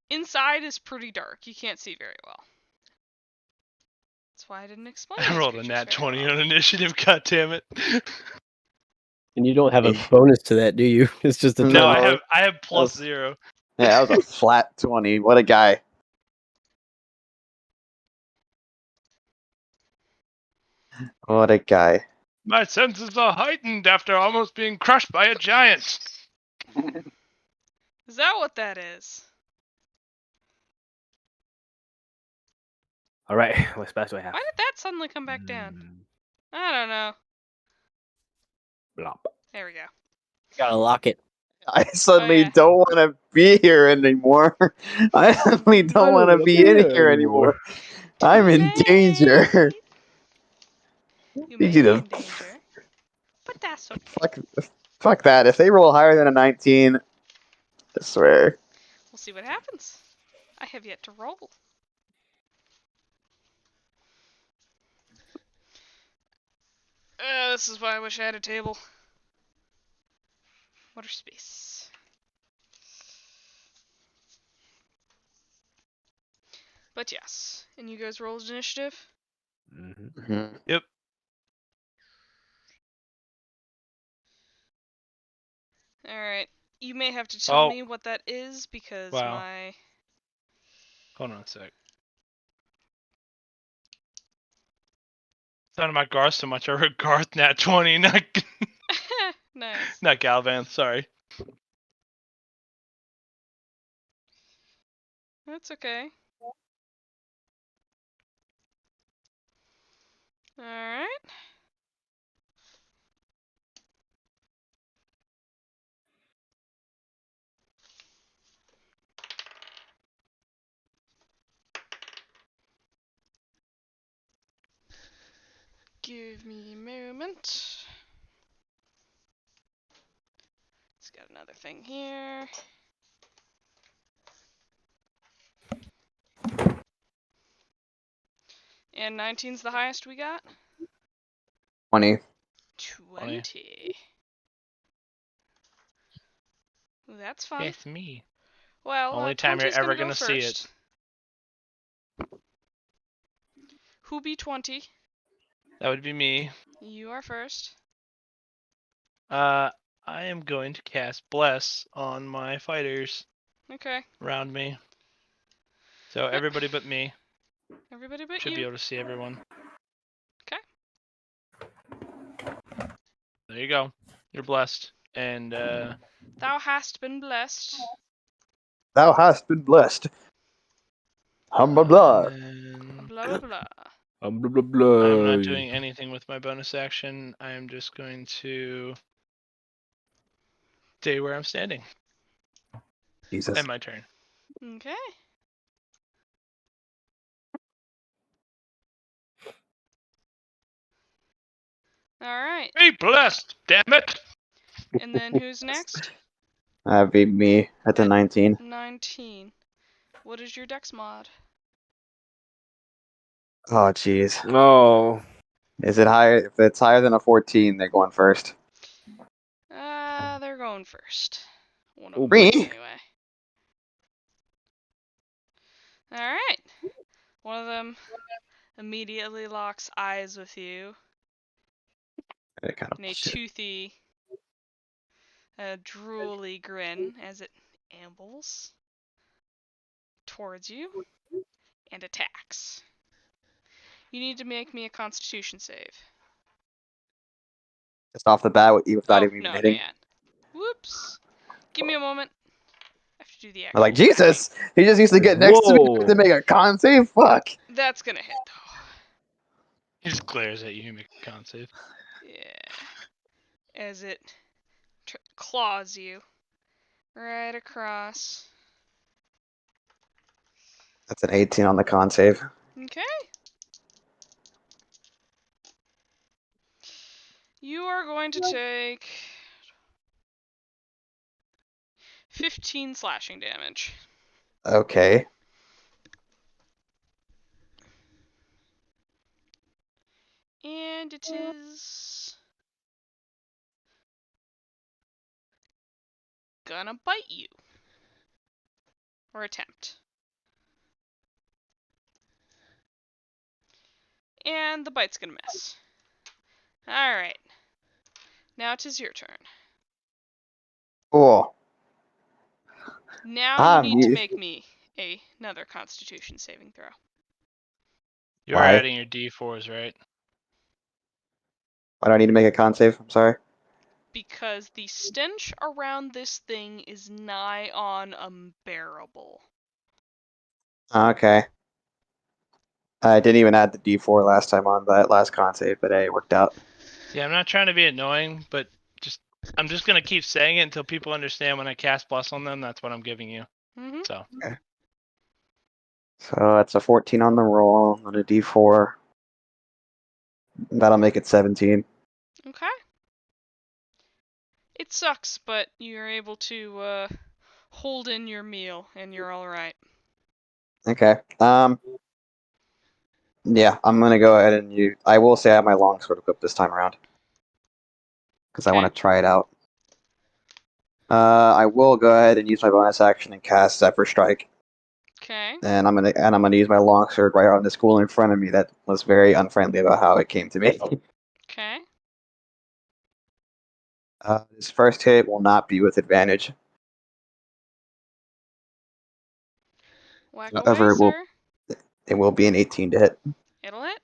inside is pretty dark. You can't see very well. That's why I didn't explain. I these rolled a creatures nat very 20 well. on initiative. God damn it. And you don't have a Eh. bonus to that, do you? It's just a No, No, total. I have plus was- 0. Yeah, that was a flat 20. What a guy. What a guy. My senses are heightened after almost being crushed by a giant. Is that what that is? All right. What special do I have? Why did that suddenly come back down? I don't know. Blop. There we go. Gotta lock it. I suddenly yeah. don't want to be here anymore. I suddenly don't want to be in here anymore. I'm in Too danger. late. You may Need you be to in danger, but that's okay. fuck that. If they roll higher than a 19, I swear. We'll see what happens. I have yet to roll. This is why I wish I had a table. Water space. But yes. And you guys rolled initiative? Mm-hmm. Mhm. Yep. Alright. You may have to tell Oh. me what that is because Wow. my... Hold on a sec. Sounded about Garth so much. I heard Garth nat 20, not Nice. not Galvan. Sorry. That's okay. Alright. Give me a moment. It's got another thing here. And 19's the highest we got? 20. 20. Ooh, that's fun. It's me. Well, Only time you're 20's ever go gonna see it. first. Who be 20? That would be me. You are first. I am going to cast Bless on my fighters Okay. around me. So everybody but me Everybody but should you. be able to see everyone. Okay. There you go. You're blessed. And Thou hast been blessed. Thou hast been blessed. Humble blah. then Blah blah blah. Blah, blah, blah. I'm not doing anything with my bonus action. I am just going to stay where I'm standing. Jesus. End my turn. Okay. All right. Be blessed, damn it! And then who's next? That'd be me at the At 19. 19. What is your dex mod? Oh, jeez. Oh, Is it higher? If it's higher than a 14, they're going first. They're going first. One Oh of them boy. is Me? anyway. All right. One of them immediately locks eyes with you That kind in a of shit. toothy, drooly grin as it ambles towards you and attacks. You need to make me a Constitution save. Just off the bat, without Oh, even no, not hitting. yet. Whoops. Give me a moment. I have to do the I'm actual. like, Jesus! He just used to get next to me Whoa. to make a con save? Fuck! That's gonna hit, though. He just glares at you and make a con save. Yeah. As it claws you right across. That's an 18 on the con save. Okay. You are going to take 15 slashing damage. Okay. And it is gonna bite you. Or attempt. And the bite's gonna miss. Alright. Now it is your turn. Oh. Now you need to you- make me another Constitution saving throw. You're Why? adding your d4s, right? Why do I need to make a con save? I'm sorry. Because the stench around this thing is nigh on unbearable. Okay. I didn't even add the D4 last time on that last con save, but hey, it worked out. Yeah, I'm not trying to be annoying, but I'm just gonna keep saying it until people understand when I cast Bless on them. That's what I'm giving you. Mm-hmm. So So that's a 14 on the roll on a D4. That'll make it 17. Okay. It sucks, but you're able to hold in your meal, and you're all right. Okay. Yeah, I'm gonna go ahead and use. I will say I have my longsword equipped this time around because I want to try it out. I will go ahead and use my bonus action and cast Zephyr Strike, Okay. and I'm gonna use my longsword right on the school in front of me that was very unfriendly about how it came to me. Okay. This first hit will not be with advantage. Whack However, away, sir. it will be an 18 to hit. It'll hit.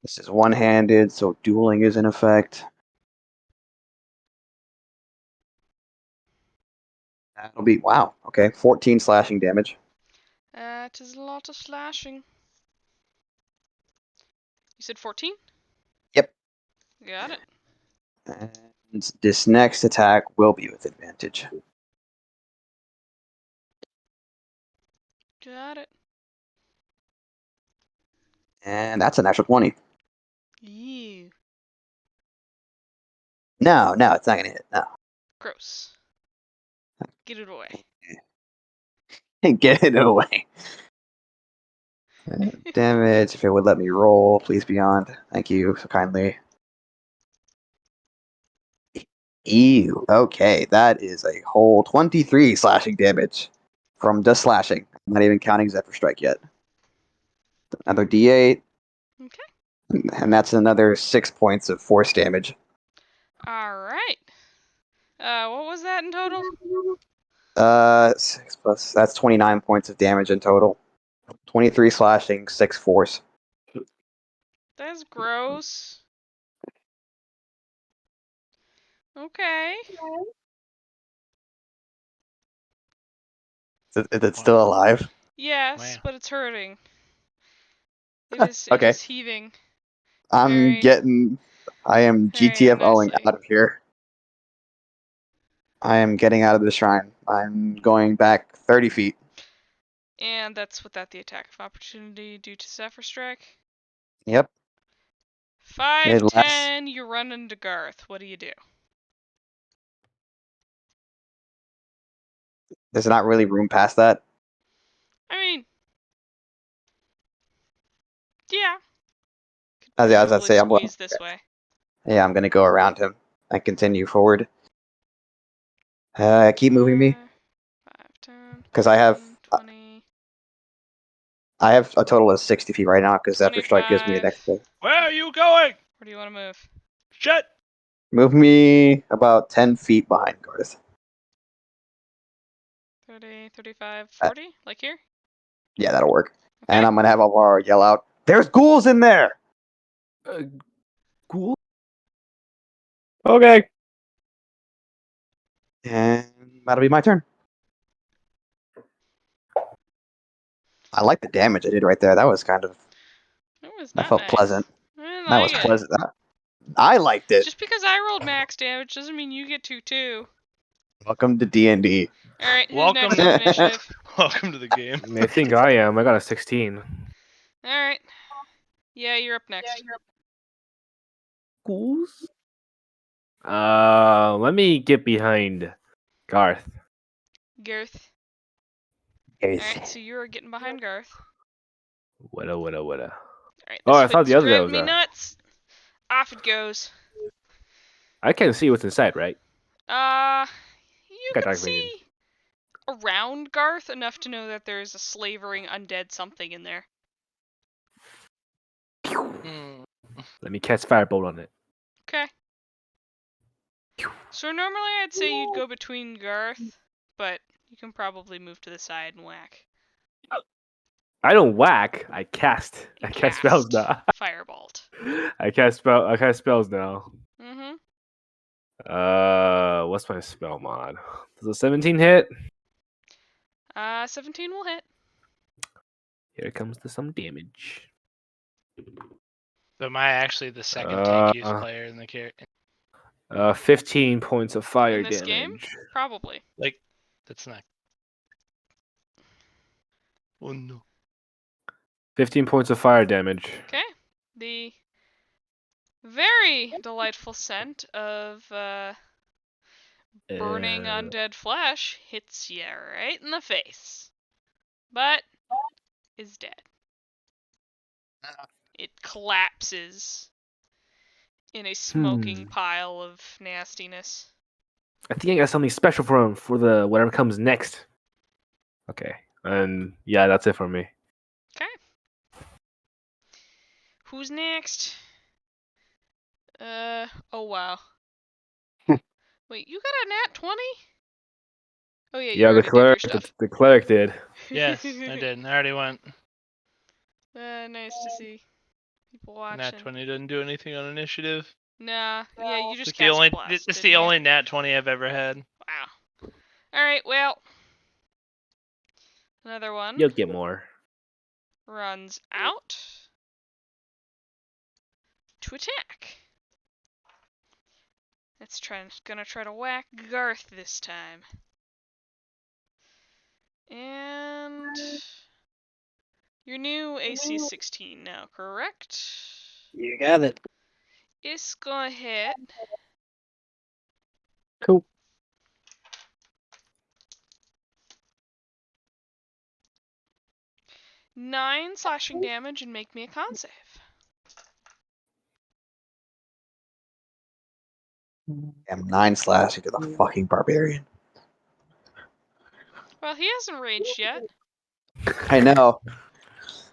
This is one-handed, so dueling is in effect. That'll be wow. Okay, 14 slashing damage. That is a lot of slashing. You said 14? Yep. Got it. And this next attack will be with advantage. Got it. And that's an extra 20. Ew. No, it's not gonna hit. No. Gross. Get it away. Get it away. Damage, if it would let me roll, please beyond. Thank you so kindly. Ew. Okay, that is a whole 23 slashing damage from just slashing. I'm not even counting Zephyr Strike yet. Another D8. Okay. And that's another 6 points of force damage. Alright. What was that in total? 6 plus, that's 29 points of damage in total. 23 slashing, 6 force. That's gross. Okay. Is it still alive? Yes, Wow. but it's hurting. It Okay. is heaving. I am Very GTFOing nicely. out of here. I am getting out of the shrine. I'm going back 30 feet. And that's without the attack of opportunity due to Zephyr Strike. Yep. 5, It 10, you run into Garth. What do you do? There's not really room past that. I mean, yeah. Could As I presumably say, squeeze this way. Yeah, I'm gonna go around him and continue forward. Keep moving me 5, 10, because I have 20, I have a total of 60 feet right now because Zephyr Strike gives me an 25. extra. Where are you going? Where do you want to move? Shit! Move me about 10 feet behind Garth. 30, 35, Uh, 40? Like here? Yeah, that'll work. Okay. And I'm gonna have Alvaro yell out, "There's ghouls in there!" Cool. Okay. And that'll be my turn. I like the damage I did right there. That was kind of It was that not felt nice. pleasant. I didn't That like was it. pleasant. I liked it. Just because I rolled max damage doesn't mean you get to too. Welcome to D&D. Alright, who's Welcome. next on initiative? Welcome to the game. I think I am. I got a 16. Alright. Yeah, you're up next. Ghouls? Let me get behind Garth. Garth. Alright, so you're getting behind Garth. What? Alright, Oh, I this thought fit's the other guy driving was me there. nuts. Off it goes. I can see what's inside, right? You Got can dark vision. see around Garth enough to know that there's a slavering undead something in there. Hmm. Let me cast Firebolt on it. Okay. So normally I'd say you'd go between Garth, but you can probably move to the side and whack. I don't whack. I cast. You I cast spells now. Firebolt. I cast spells now. Mm-hmm. What's my spell mod? Does a 17 hit? 17 will hit. Here comes to some damage. So am I actually the second tankiest Uh, player in the character? 15 points of fire In this damage. game? Probably. Like, that's not. Oh no. 15 points of fire damage. Okay. The very delightful scent of burning undead flesh hits you right in the face, but is dead. It collapses in a smoking pile of nastiness. I think I got something special for him for the whatever comes next. Okay, and yeah, that's it for me. Okay. Who's next? Oh wow. Wait, you got a nat 20? Oh yeah, you Yeah, already did your stuff. the cleric did. Yes, I did. I already went. Nice to see people watching. Nat 20 didn't do anything on initiative. Nah, yeah, you just It's cast the only. Bless, It's didn't the you? only Nat 20 I've ever had. Wow. Alright, well. Another one You'll get more. runs out to attack. It's gonna try to whack Garth this time. And your new AC is 16 now, correct? You got it. It's gonna hit. Cool. Nine slashing damage and make me a con save. I'm 9 slash into the fucking barbarian. Well, he hasn't raged yet. I know.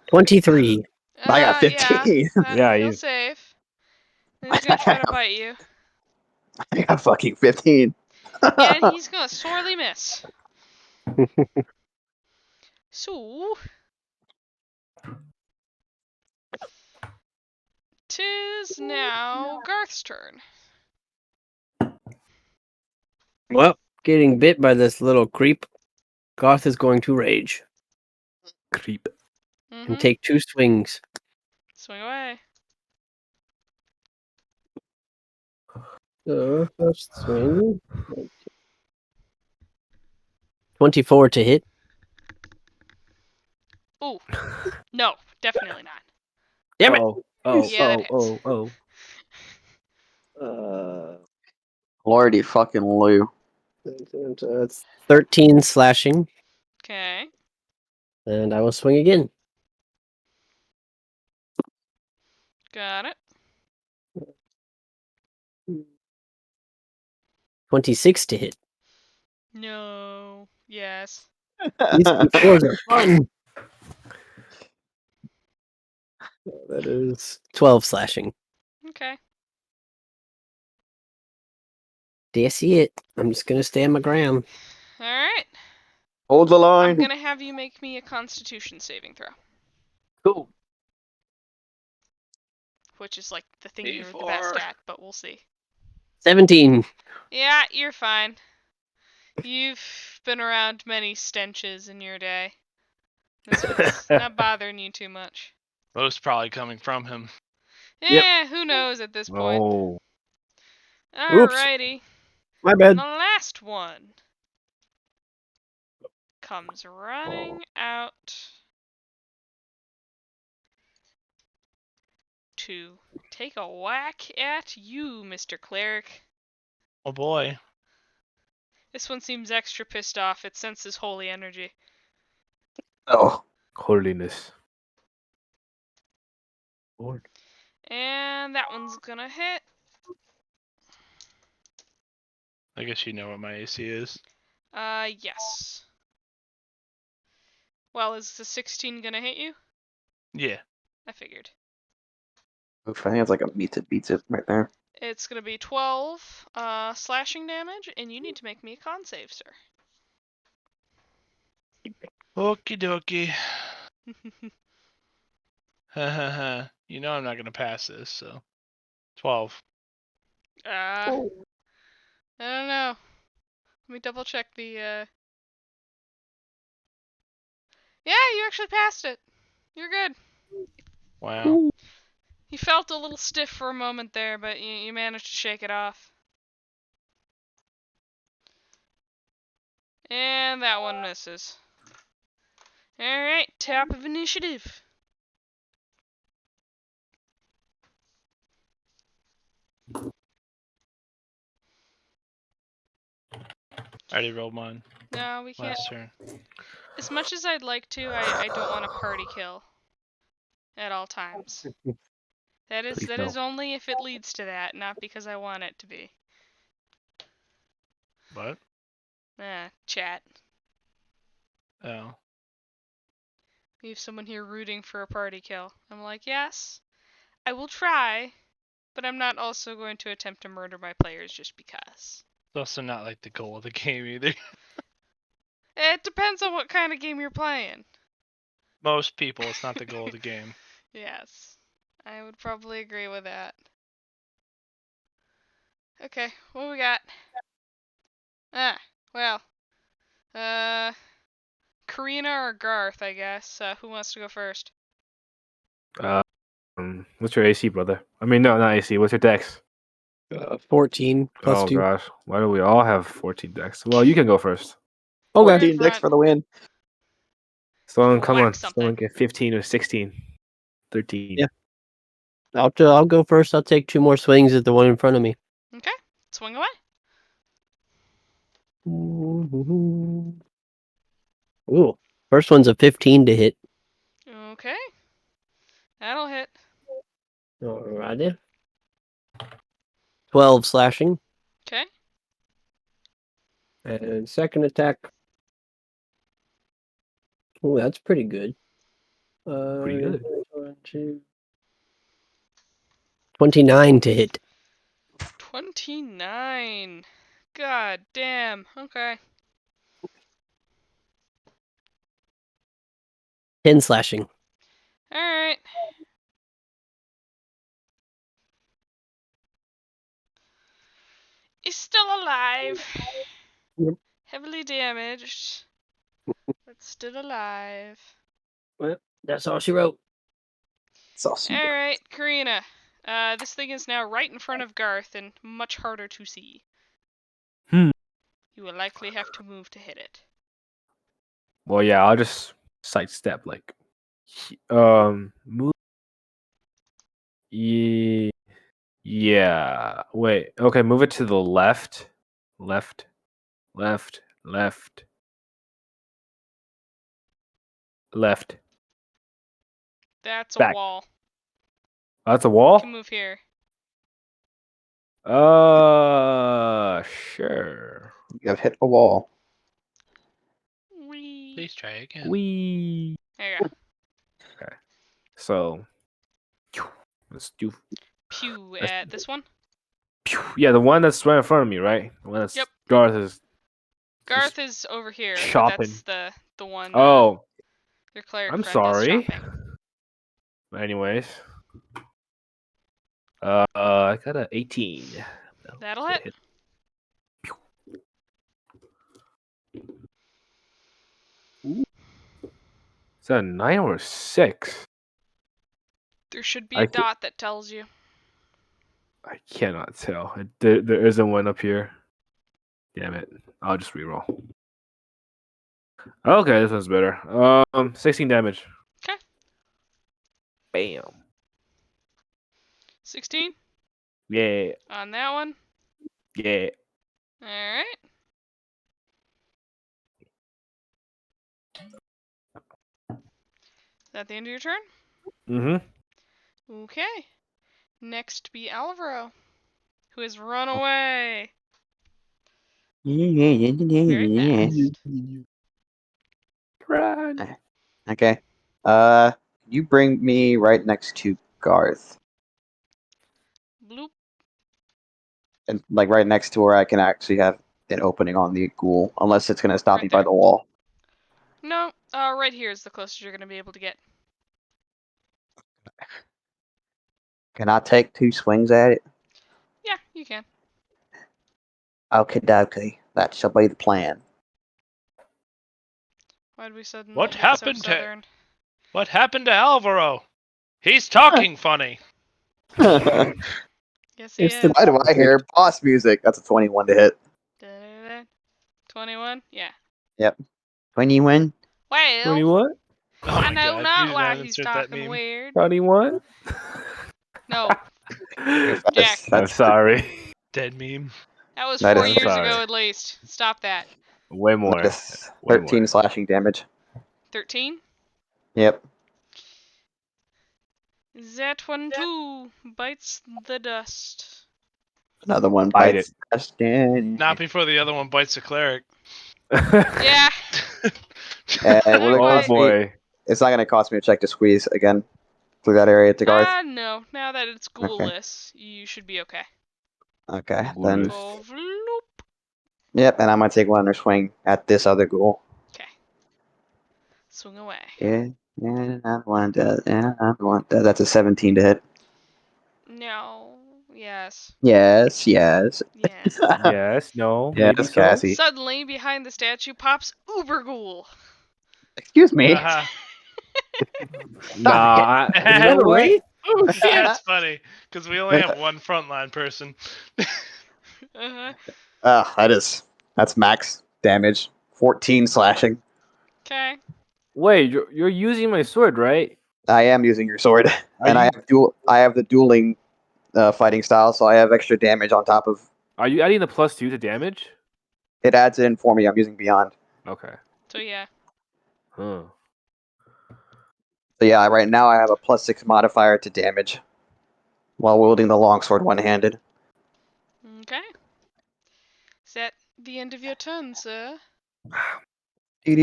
23. I got 15. Yeah, he'll you- save. Then he's gonna try to bite you. I got fucking 15. And he's gonna sorely miss. So, 'tis now Garth's turn. Well, getting bit by this little creep, Garth is going to rage Creep. and take 2 swings. Swing away. So, first swing. 24 to hit. Ooh. No, definitely not. Damn it! Yeah, that hits. Lordy fucking Lou. It's 13 slashing, Okay. and I will swing again. Got it. 26 to hit. No. Yes. These D4s are fun. That is 12 slashing. Okay. Do you see it? I'm just gonna stand my ground. Alright. Hold the I'm line. gonna have you make me a Constitution saving throw. Cool. Which is like the thing you're the best D4. at, but we'll see. 17. Yeah, you're fine. You've been around many stenches in your day. This one's not bothering you too much. Most probably coming from him. Yep. Eh, who knows at this point. Oh, Oops. Alrighty. My And bad. the last one comes running out to take a whack at you, Mr. Cleric. Oh boy. This one seems extra pissed off. It senses holy energy. Oh. holiness. And that one's gonna hit. I guess you know what my AC is. Yes. Well, is the 16 gonna hit you? Yeah. I figured. Oof, I think it's like a beats it right there. It's gonna be 12 slashing damage, and you need to make me a con save, sir. Okie dokie. Ha ha ha. You know I'm not gonna pass this, so 12. I don't know. Let me double check the, Yeah, you actually passed it. You're good. Wow. You felt a little stiff for a moment there, but you managed to shake it off. And that one misses. Alright, top of initiative. I already rolled mine No, we can't. last turn. As much as I'd like to, I don't want a party kill at all times. Please That no. is only if it leads to that, not because I want it to be. What? Chat. Oh. We have someone here rooting for a party kill. I'm like, yes, I will try, but I'm not also going to attempt to murder my players just because. It's also not like the goal of the game either. It depends on what kind of game you're playing. Most people, it's not the goal of the game. Yes, I would probably agree with that. Okay, what we got? Well, Karina or Garth, I guess. Who wants to go first? What's your AC, brother? I mean, no, not AC. What's your dex? 14 plus Oh 2. gosh, why do we all have 14 dex? Well, you can go first. Okay. 14 decks for the win. Someone, come Whack on. something. Someone get 15 or 16. 13. Yeah. I'll go first. I'll take 2 more swings at the one in front of me. Okay, swing away. Ooh. First one's a 15 to hit. Okay, that'll hit. Alrighty. 12 slashing. Okay, And second attack. Oh, that's pretty good. Pretty good. 29 to hit. 29. God damn. Okay. 10 slashing. Alright. Is still alive. Yep. Heavily damaged. But still alive. Well, that's all she wrote. It's awesome. Alright, Karina. This thing is now right in front of Garth and much harder to see. Hmm. You will likely have to move to hit it. Well, yeah, I'll just sidestep like, move. Yeah. Wait. Okay, move it to the left, left, left, left, left. That's a Back. wall. Oh, that's a You wall. can move here. Sure. You have hit a wall. Wee. Please try again. We. There you go. So, let's do. Pew Let's- at this one. Yeah, the one that's right in front of me, right? The one that's Yep. Garth is. Garth is over here. But chopping. that's the one. Oh, Your cleric I'm friend sorry. is chopping. Anyways, I got a 18. That'll hit. Is that a 9 or a 6? There should be I a ca- dot that tells you. I cannot tell. There isn't one up here. Damn it. I'll just reroll. Okay, this one's better. 16 damage. 'Kay. Bam. 16 Yeah. on that one. Yeah. All right. Is that the end of your turn? Mm-hmm. Okay. Next be Alvaro, who has run away very fast. Run. Okay. You bring me right next to Garth, Bloop. and like right next to where I can actually have an opening on the ghoul, unless it's gonna stop Right me by there. the wall. No, right here is the closest you're gonna be able to get. Can I take 2 swings at it? Yeah, you can. Okay, dokie. That shall be the plan. Why'd we suddenly What get happened so to- southern? What happened to Alvaro? He's talking funny. Why Yes, he It's is. the- do I hear boss music? That's a 21 to hit. Da-da-da. 21? Yeah. 21? Well, 21? Oh I my know God, not you why didn't he's insert that talking meme. weird. 21? No, Jack. That's, I'm sorry. Dead meme. that was That 4 is- years Sorry. ago at least. Stop that. Way more. Minus Way 13 more. slashing damage. 13? Yep. That one too bites the dust. Another one Bite bites Dustin. Not before the other one bites the cleric. Yeah. Will it Oh cost me? boy. It's not gonna cost me a check to squeeze again through that area to Garth. No. Now that it's ghoulless, you should be okay. Okay, then. Ghoulish. Go vloop. Yep, and I'm gonna take one other swing at this other ghoul. Okay. Swing away. Yeah, another one does. Another one does. That's a 17 to hit. No. Yes. Yes, yes. Yes. Yes, no, Yes, maybe so. Cassie. Suddenly, behind the statue pops Uber Ghoul. Excuse me. Uh-huh. Nah, Is you know what? right? Oh shit! That's funny because we only have one frontline person. Uh-huh. That's max damage. 14 slashing. Okay. Wait, you're using my sword, right? I am using your sword, Are and you, I have the dueling fighting style, so I have extra damage on top of. are you adding the +2 to damage? It adds it in for me. I'm using Beyond. Okay. So yeah. Huh. So yeah, right now I have a +6 modifier to damage while wielding the longsword one-handed. Okay. Is that the end of your turn, sir? Do.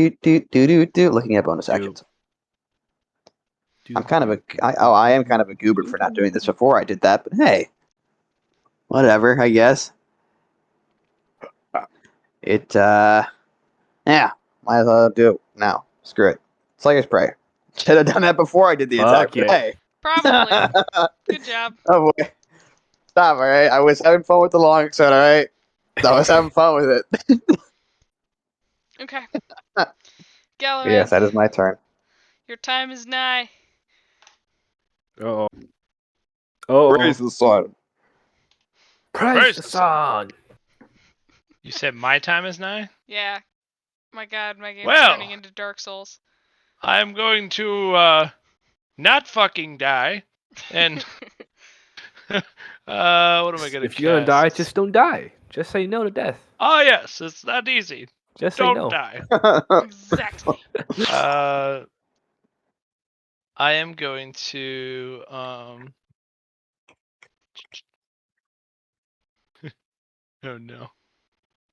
Looking at bonus actions. I am kind of a goober for not doing this before I did that, but hey, whatever, I guess. Yeah, might as well do it now. Screw it. Slayer's Prey. Should have done that before I did the attack. Fuck But yeah. hey. Probably. Good job. Oh boy. Stop, alright? I was having fun with the longsword, alright? I was having fun with it. Okay. Galahad, Yes, that is my turn. your time is nigh. Uh-oh. Oh, the sun. praise Praise the the sun. You said my time is nigh. Yeah. My god, my game's Well. turning into Dark Souls. I'm going to not fucking die, and what am I gonna If you're gonna die, cast? just don't die. Just say no to death. Oh yes, it's that easy. Just say Don't no. die. Exactly. I am going to Oh no.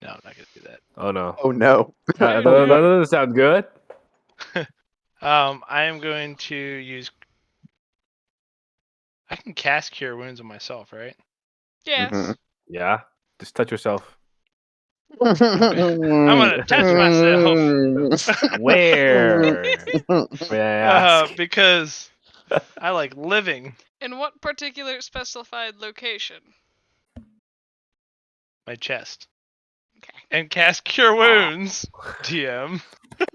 No, I'm not gonna do that. Oh no. Oh no. That no. doesn't sound good. I am going to use. I can cast Cure Wounds on myself, right? Yes. Mhm. Yeah. Just touch yourself. I'm gonna touch myself. Where? May I ask? Because I like living. In what particular specified location? My chest. Okay. And cast Cure Wounds, DM.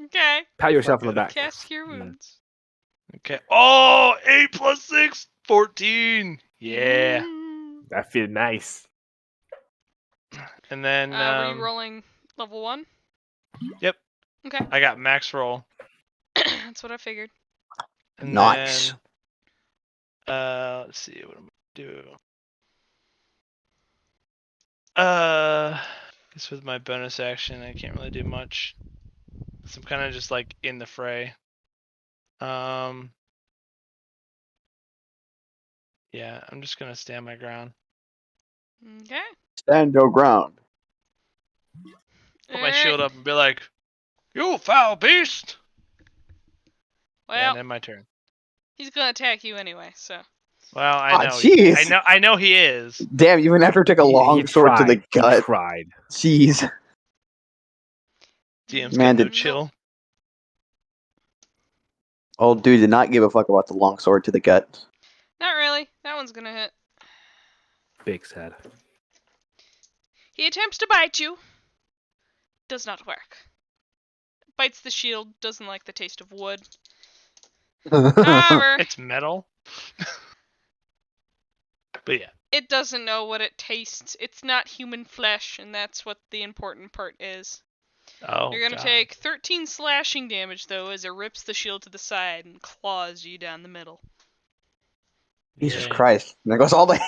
Okay. Pat yourself on the Okay. back. Cast Cure Wounds. Okay. Oh, 8 plus 6, 14. Yeah. Ooh. That feels nice. And then Were you rolling level 1? Yep. Okay. I got max roll. That's what I figured. And Nice. then let's see what I'm gonna do. Guess with my bonus action I can't really do much. So I'm kind of just like in the fray. Yeah, I'm just gonna stand my ground. Okay. Stand your ground. Put my shield up and be like, "You foul beast!" Well, And then my turn. he's gonna attack you anyway, so. Well, I Ah, know. jeez. I know he is. Damn, even after took a long sword to the He gut. tried. Jeez. DM's Man, got no did- chill. Old dude did not give a fuck about the long sword to the gut. Not really. That one's gonna hit. Big sad. He attempts to bite you. Does not work. Bites the shield. Doesn't like the taste of wood. However, It's metal. But yeah. it doesn't know what it tastes. It's not human flesh, and that's what the important part is. Oh, You're gonna God. take 13 slashing damage, though, as it rips the shield to the side and claws you down the middle. Jesus Yeah. Christ. There goes all the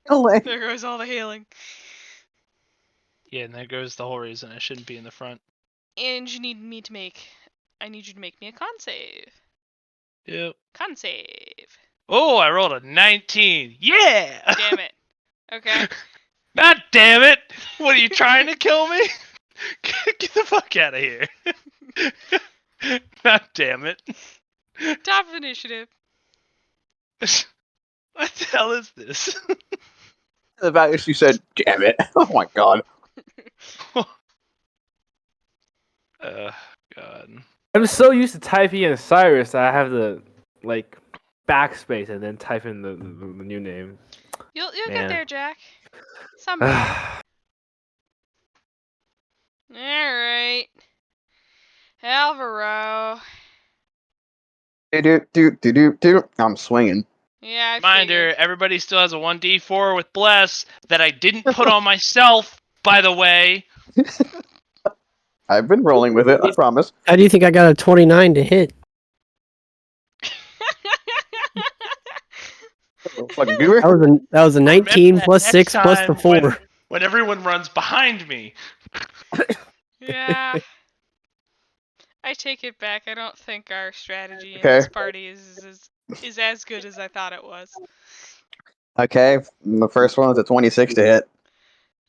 healing. There goes all the healing. Yeah, and there goes the whole reason I shouldn't be in the front. And you need me to make... I need you to make me a con save. Yep. Con save. Oh, I rolled a 19. Yeah! Damn it. Okay. God damn it! What are you trying to kill me? Get the fuck out of here. God damn it. Top of initiative. What the hell is this? The fact that you said, damn it. Oh my god. God. I'm so used to typing in Cyrus that I have to like backspace and then type in the new name. You'll get Man. there, Jack. Someday. Alright. Alvaro. Do. I'm swinging. Yeah, I Reminder, figured. everybody still has a 1d4 with Bless that I didn't put on myself, by the way. I've been rolling with it, I promise. How do you think I got a 29 to hit? Fucking goober. That was a 19 Remember plus that 6 next plus the time 4. When everyone runs behind me. Yeah. I take it back. I don't think our strategy in Okay. this party is as good as I thought it was. Okay, the first one is a 26 to hit.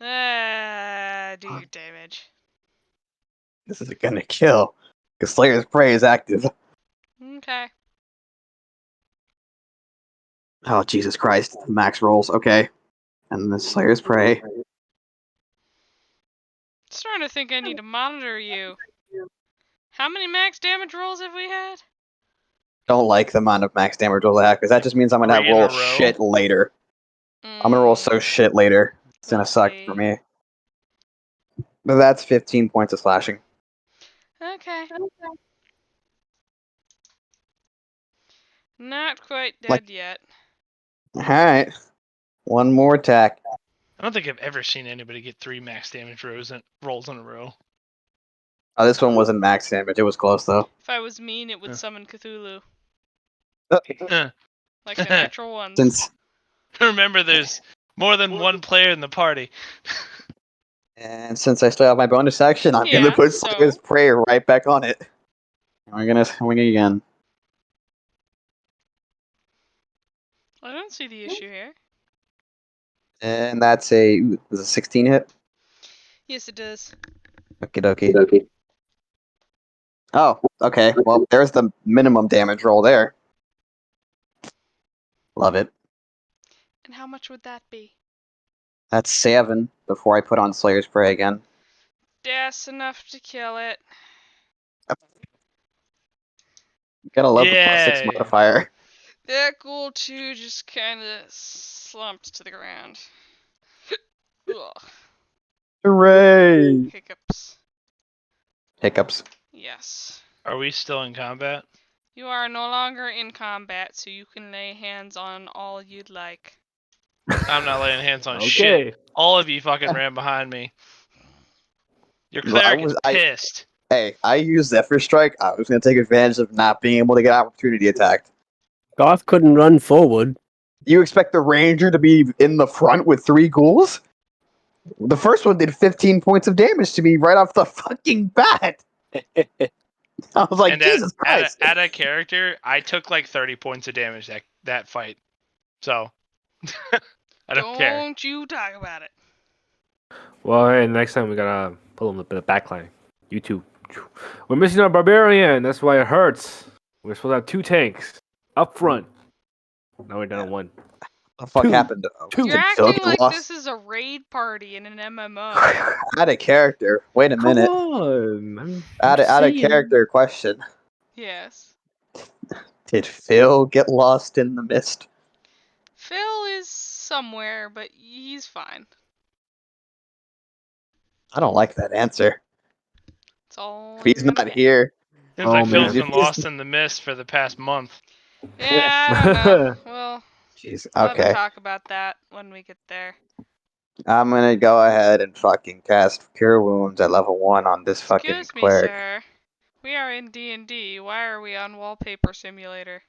Do your damage. This is gonna kill. Because Slayer's Prey is active. Okay. Oh, Jesus Christ. Max rolls. Okay. And the Slayer's Prey. Starting to think I need to monitor you. How many max damage rolls have we had? Don't like the amount of max damage rolls I have, because that just means I'm gonna have 3 in a roll row? shit later. I'm gonna roll so shit later. It's gonna Let's suck see. for me. But that's 15 points of slashing. Okay. Not quite dead Like- yet. Alright. One more attack. I don't think I've ever seen anybody get 3 max damage rolls in a row. Oh, this one wasn't max damage. It was close though. If I was mean, it would Yeah. summon Cthulhu. Uh, Like the natural ones. Since Remember, there's more than one player in the party. since I still have my bonus action, I'm Yeah, gonna put so? Slayer's Prayer right back on it. We're gonna swing again. I don't see the issue here. And that's a 16 hit. Yes, it does. Okie dokie. Oh, okay. Well, there's the minimum damage roll there. Love it. And how much would that be? That's 7 before I put on Slayer's Prey again. That's enough to kill it. Gotta love the +6 Yay. modifier. That ghoul too just kind of slumped to the ground. Ugh. Hooray! Hiccups. Hiccups. Yes. Are we still in combat? You are no longer in combat, so you can lay hands on all you'd like. I'm not laying hands on Okay. shit. All of you fucking ran behind me. Your Well, cleric is I- pissed. Hey, I used Zephyr Strike. I was gonna take advantage of not being able to get opportunity attacked. Goth couldn't run forward. You expect the ranger to be in the front with 3 ghouls? The first one did 15 points of damage to me right off the fucking bat. I was like, And Jesus Christ. at a character, I took like 30 points of damage that fight. So, I don't care. Don't you talk about it. Well, hey, next time we gotta pull him a bit of backline. You two. We're missing our barbarian. That's why it hurts. We're supposed to have 2 tanks up front. Now we're down to 1. What the fuck 2. happened? You're Did acting Silky like lost? this is a raid party in an MMO. Out of character. Wait a Come minute. on. I'm Out of saying. character question. Yes. Did Phil get lost in the mist? Phil is somewhere, but he's fine. I don't like that answer. It's all. If he's you're gonna not get. here. Seems Oh, like man. Phil's been If- lost in the mist for the past month. Yeah, I don't know. Well, Jeez. we'll have to Okay. talk about that when we get there. I'm gonna go ahead and fucking cast Cure Wounds at level 1 on this fucking Excuse me, cleric. sir. We are in D&D. Why are we on Wallpaper Simulator?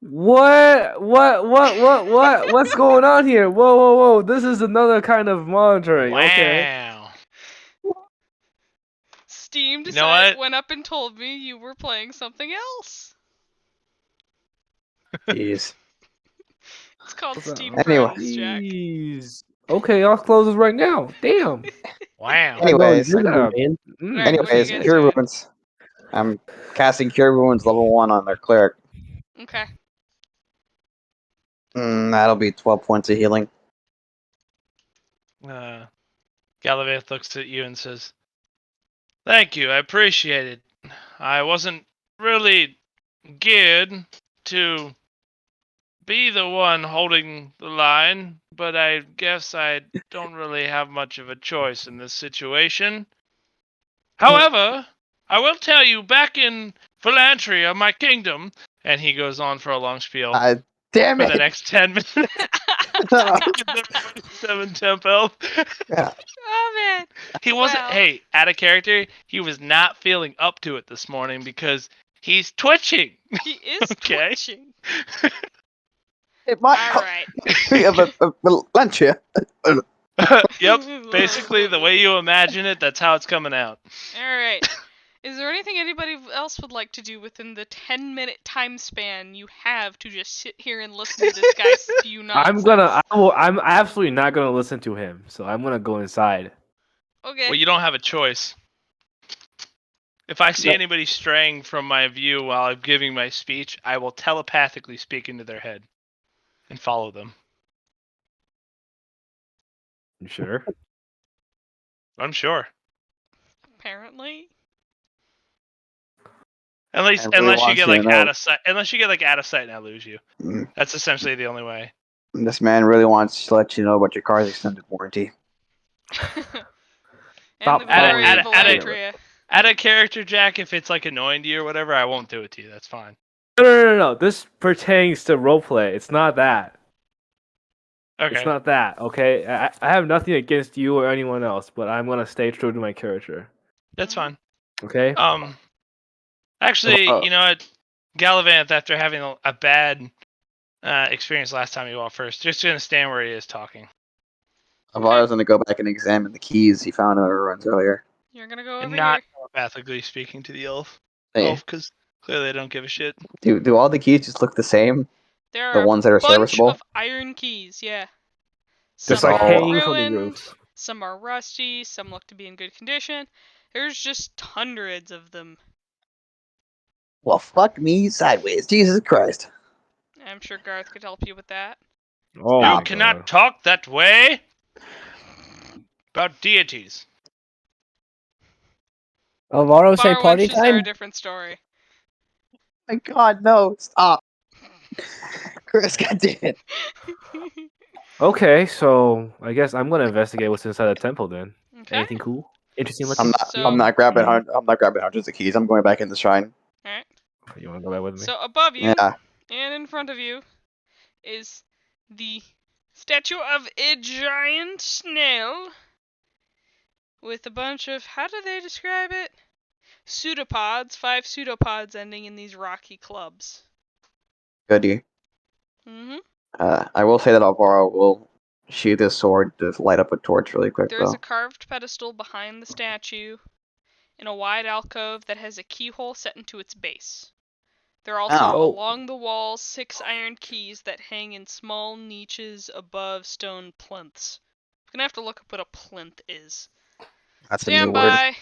What? What's going on here? Whoa. This is another kind of monitoring. Okay. Wow. Steam You know what? went up and told me you were playing something else. Jeez. It's called What's up? Steam Anyway. Friends, Jack. Jeez. Okay, I'll close this right now. Damn. Wow. Anyways. I gotta- Man. Right, when you Anyways, get Cure to it. Wounds. I'm casting Cure Wounds level 1 on their cleric. Okay. That'll be 12 points of healing. Galaveth looks at you and says, "Thank you, I appreciate it. I wasn't really geared to be the one holding the line, but I guess I don't really have much of a choice in this situation. However, I will tell you, back in Philantria, my kingdom," and he goes on for a long spiel Damn for the it! next 10 minutes. Everybody's 7 temp health. Oh man. He wasn't. Well. Hey, out of character, he was not feeling up to it this morning because he's twitching. He is Okay. twitching. It might Alright. lunch here. Yep. Basically, the way you imagine it, that's how it's coming out. Alright. Is there anything anybody else would like to do within the 10-minute time span you have to just sit here and listen to this guy spew nonsense? I'm absolutely not gonna listen to him. So I'm gonna go inside. Okay. Well, you don't have a choice. If I see anybody straying from my view while I'm giving my speech, I will telepathically speak into their head and follow them. You sure? I'm sure. Apparently. Unless I really you want get you like to know. out of sight. Unless you get like out of sight and I lose you. Mm. That's essentially the only way. This man really wants to let you know about your car's extended warranty. And Stop the glory following of me. Elantria. Out of character, Jack, if it's like annoying to you or whatever, I won't do it to you. That's fine. No. This pertains to roleplay. It's not that. Okay. It's not that. Okay. I have nothing against you or anyone else, but I'm gonna stay true to my character. That's fine. Okay. Actually, Oh. you know what? Galavanth, after having a bad experience last time he walked first, just gonna stand where he is talking. Alvaro's gonna go back and examine the keys he found in the ruins earlier. You're gonna go And over not here. telepathically speaking to the elf. Hey, Because clearly they don't give a shit. do all the keys just look the same? There The are ones that a are bunch serviceable? of iron keys, yeah. Just Some like are hanging from the ruined, roof. some are rusty, some look to be in good condition. There's just hundreds of them. Well, fuck me sideways. Jesus Christ. I'm sure Garth could help you with that. Oh You my cannot god. talk that way about deities. Alvaro say Bar party wenches are a time? different story. My God, no! Stop, Chris. God damn it. Okay, so I guess I'm gonna investigate what's inside the temple then. Okay. Anything cool? Interesting I'm looking? not. So- I'm not grabbing. I'm not grabbing hundreds of keys. I'm going back in the shrine. Alright. You wanna go back with me? So above you Yeah. and in front of you is the statue of a giant snail with a bunch of, how do they describe it? Pseudopods, 5 pseudopods ending in these rocky clubs. Goody. Mm-hmm. I will say that Alvaro will sheath his sword to light up a torch really quick, There's though. a carved pedestal behind the statue in a wide alcove that has a keyhole set into its base. There are also Oh. along the walls 6 iron keys that hang in small niches above stone plinths. I'm gonna have to look up what a plinth is. That's a new Stand word. by.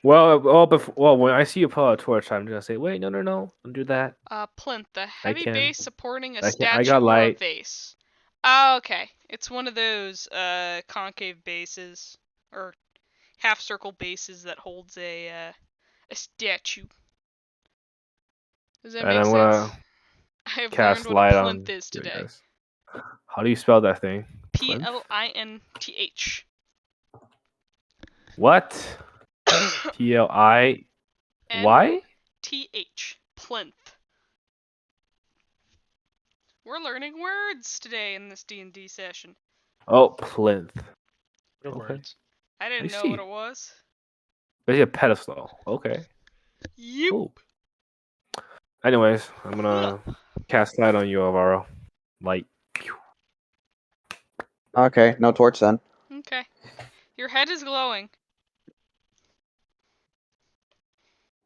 Well, when I see you pull out a torch, I'm gonna say, wait, no, don't do that. Plinth, the heavy can. base supporting a I statue got or a light. vase. Oh, okay. It's one of those concave bases or half circle bases that holds a statue. Does that And make I'm sense? gonna I have learned cast what light a on plinth is you today. guys. How do you spell that thing? Plinth? P-L-I-N-T-H. What? P-L-I-Y? N-T-H. Plinth. We're learning words today in this D&D session. Oh, plinth. What are Okay. words? I didn't know see. what it was. Basically a pedestal. Okay. Yep. Cool. Anyways, I'm gonna cast light on you, Alvaro. Light. Okay, no torch then. Okay. Your head is glowing.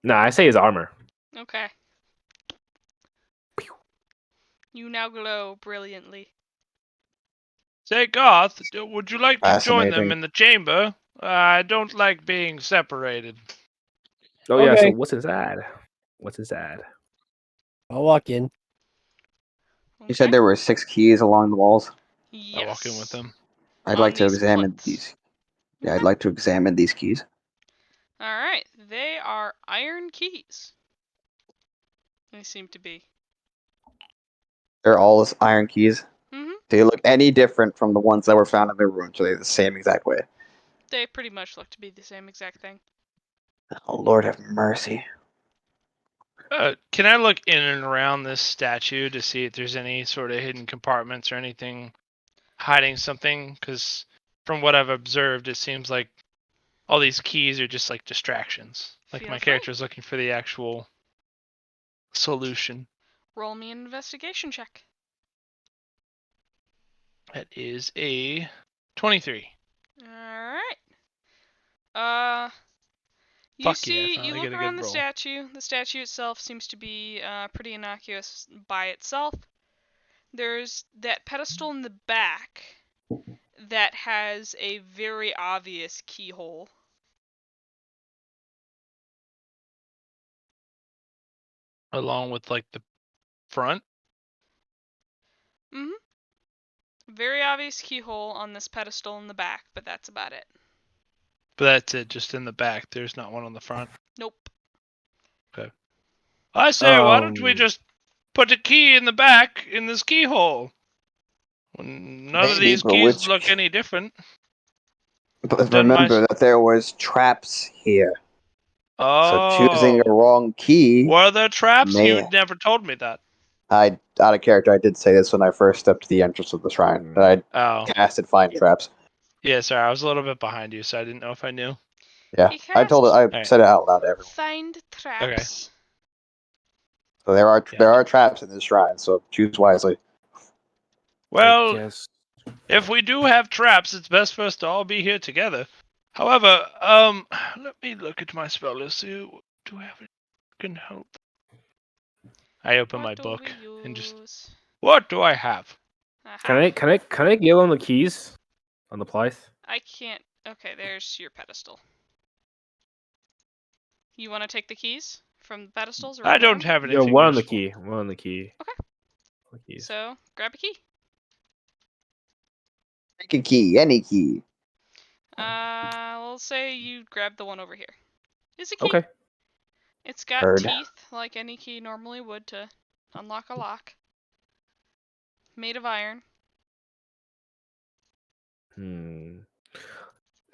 Nah, I say his armor. Okay. You now glow brilliantly. Say, Garth, would you like to join them Fascinating. in the chamber? I don't like being separated. Oh yeah, so Okay. what's inside? What's inside? I'll walk in. You said there were 6 keys along the walls. Yes. I walk in with them. I'd On like to these examine plinths. these. Yeah, I'd like to examine these keys. Alright. They are iron keys. They seem to be. They're all iron keys. Mm-hmm. Do they look any different from the ones that were found in the ruins? Are they the same exact way? They pretty much look to be the same exact thing. Oh, Lord have mercy. Can I look in and around this statue to see if there's any sort of hidden compartments or anything hiding something? Because from what I've observed, it seems like all these keys are just like distractions. Like Feel my free. character's looking for the actual solution. Roll me an investigation check. That is a 23. Alright. You Fuck yeah, I see, finally you get look a around good the roll. statue. The statue itself seems to be pretty innocuous by itself. There's that pedestal in the back that has a very obvious keyhole. Along with like the front. Mm-hmm. Very obvious keyhole on this pedestal in the back, but that's about it. But that's it, just in the back. There's not one on the front. Nope. I say, why don't we just put a key in the back in this keyhole? None of Maybe, these but keys which- look any different. But Then my- remember that there was traps here. Oh. So choosing a wrong key. Were there traps? May- You never told me that. Out of character, I did say this when I first stepped to the entrance of the shrine. That Oh. I casted find traps. Yeah, sorry, I was a little bit behind you, so I didn't know if I knew. Yeah, He I told it. cast I Alright. said it out loud to everyone. Find traps. So there are Gotcha. traps in this shrine. So choose wisely. Well, I guess. if we do have traps, it's best for us to all be here together. However, let me look at my spell list. See, what do I have that can help? I open my What do book we and just, use? what do I have? Aha. Can I give him the keys on the Plythe? I can't. Okay, there's your pedestal. You want to take the keys from the pedestals? Or I don't one? have Yeah, anything one on the useful. key. One on the key. Okay. The keys. So grab a key. Pick a key, any key. We'll say you grab the one over here. It's a key. Okay. It's got Heard. teeth like any key normally would to unlock a lock. Made of iron.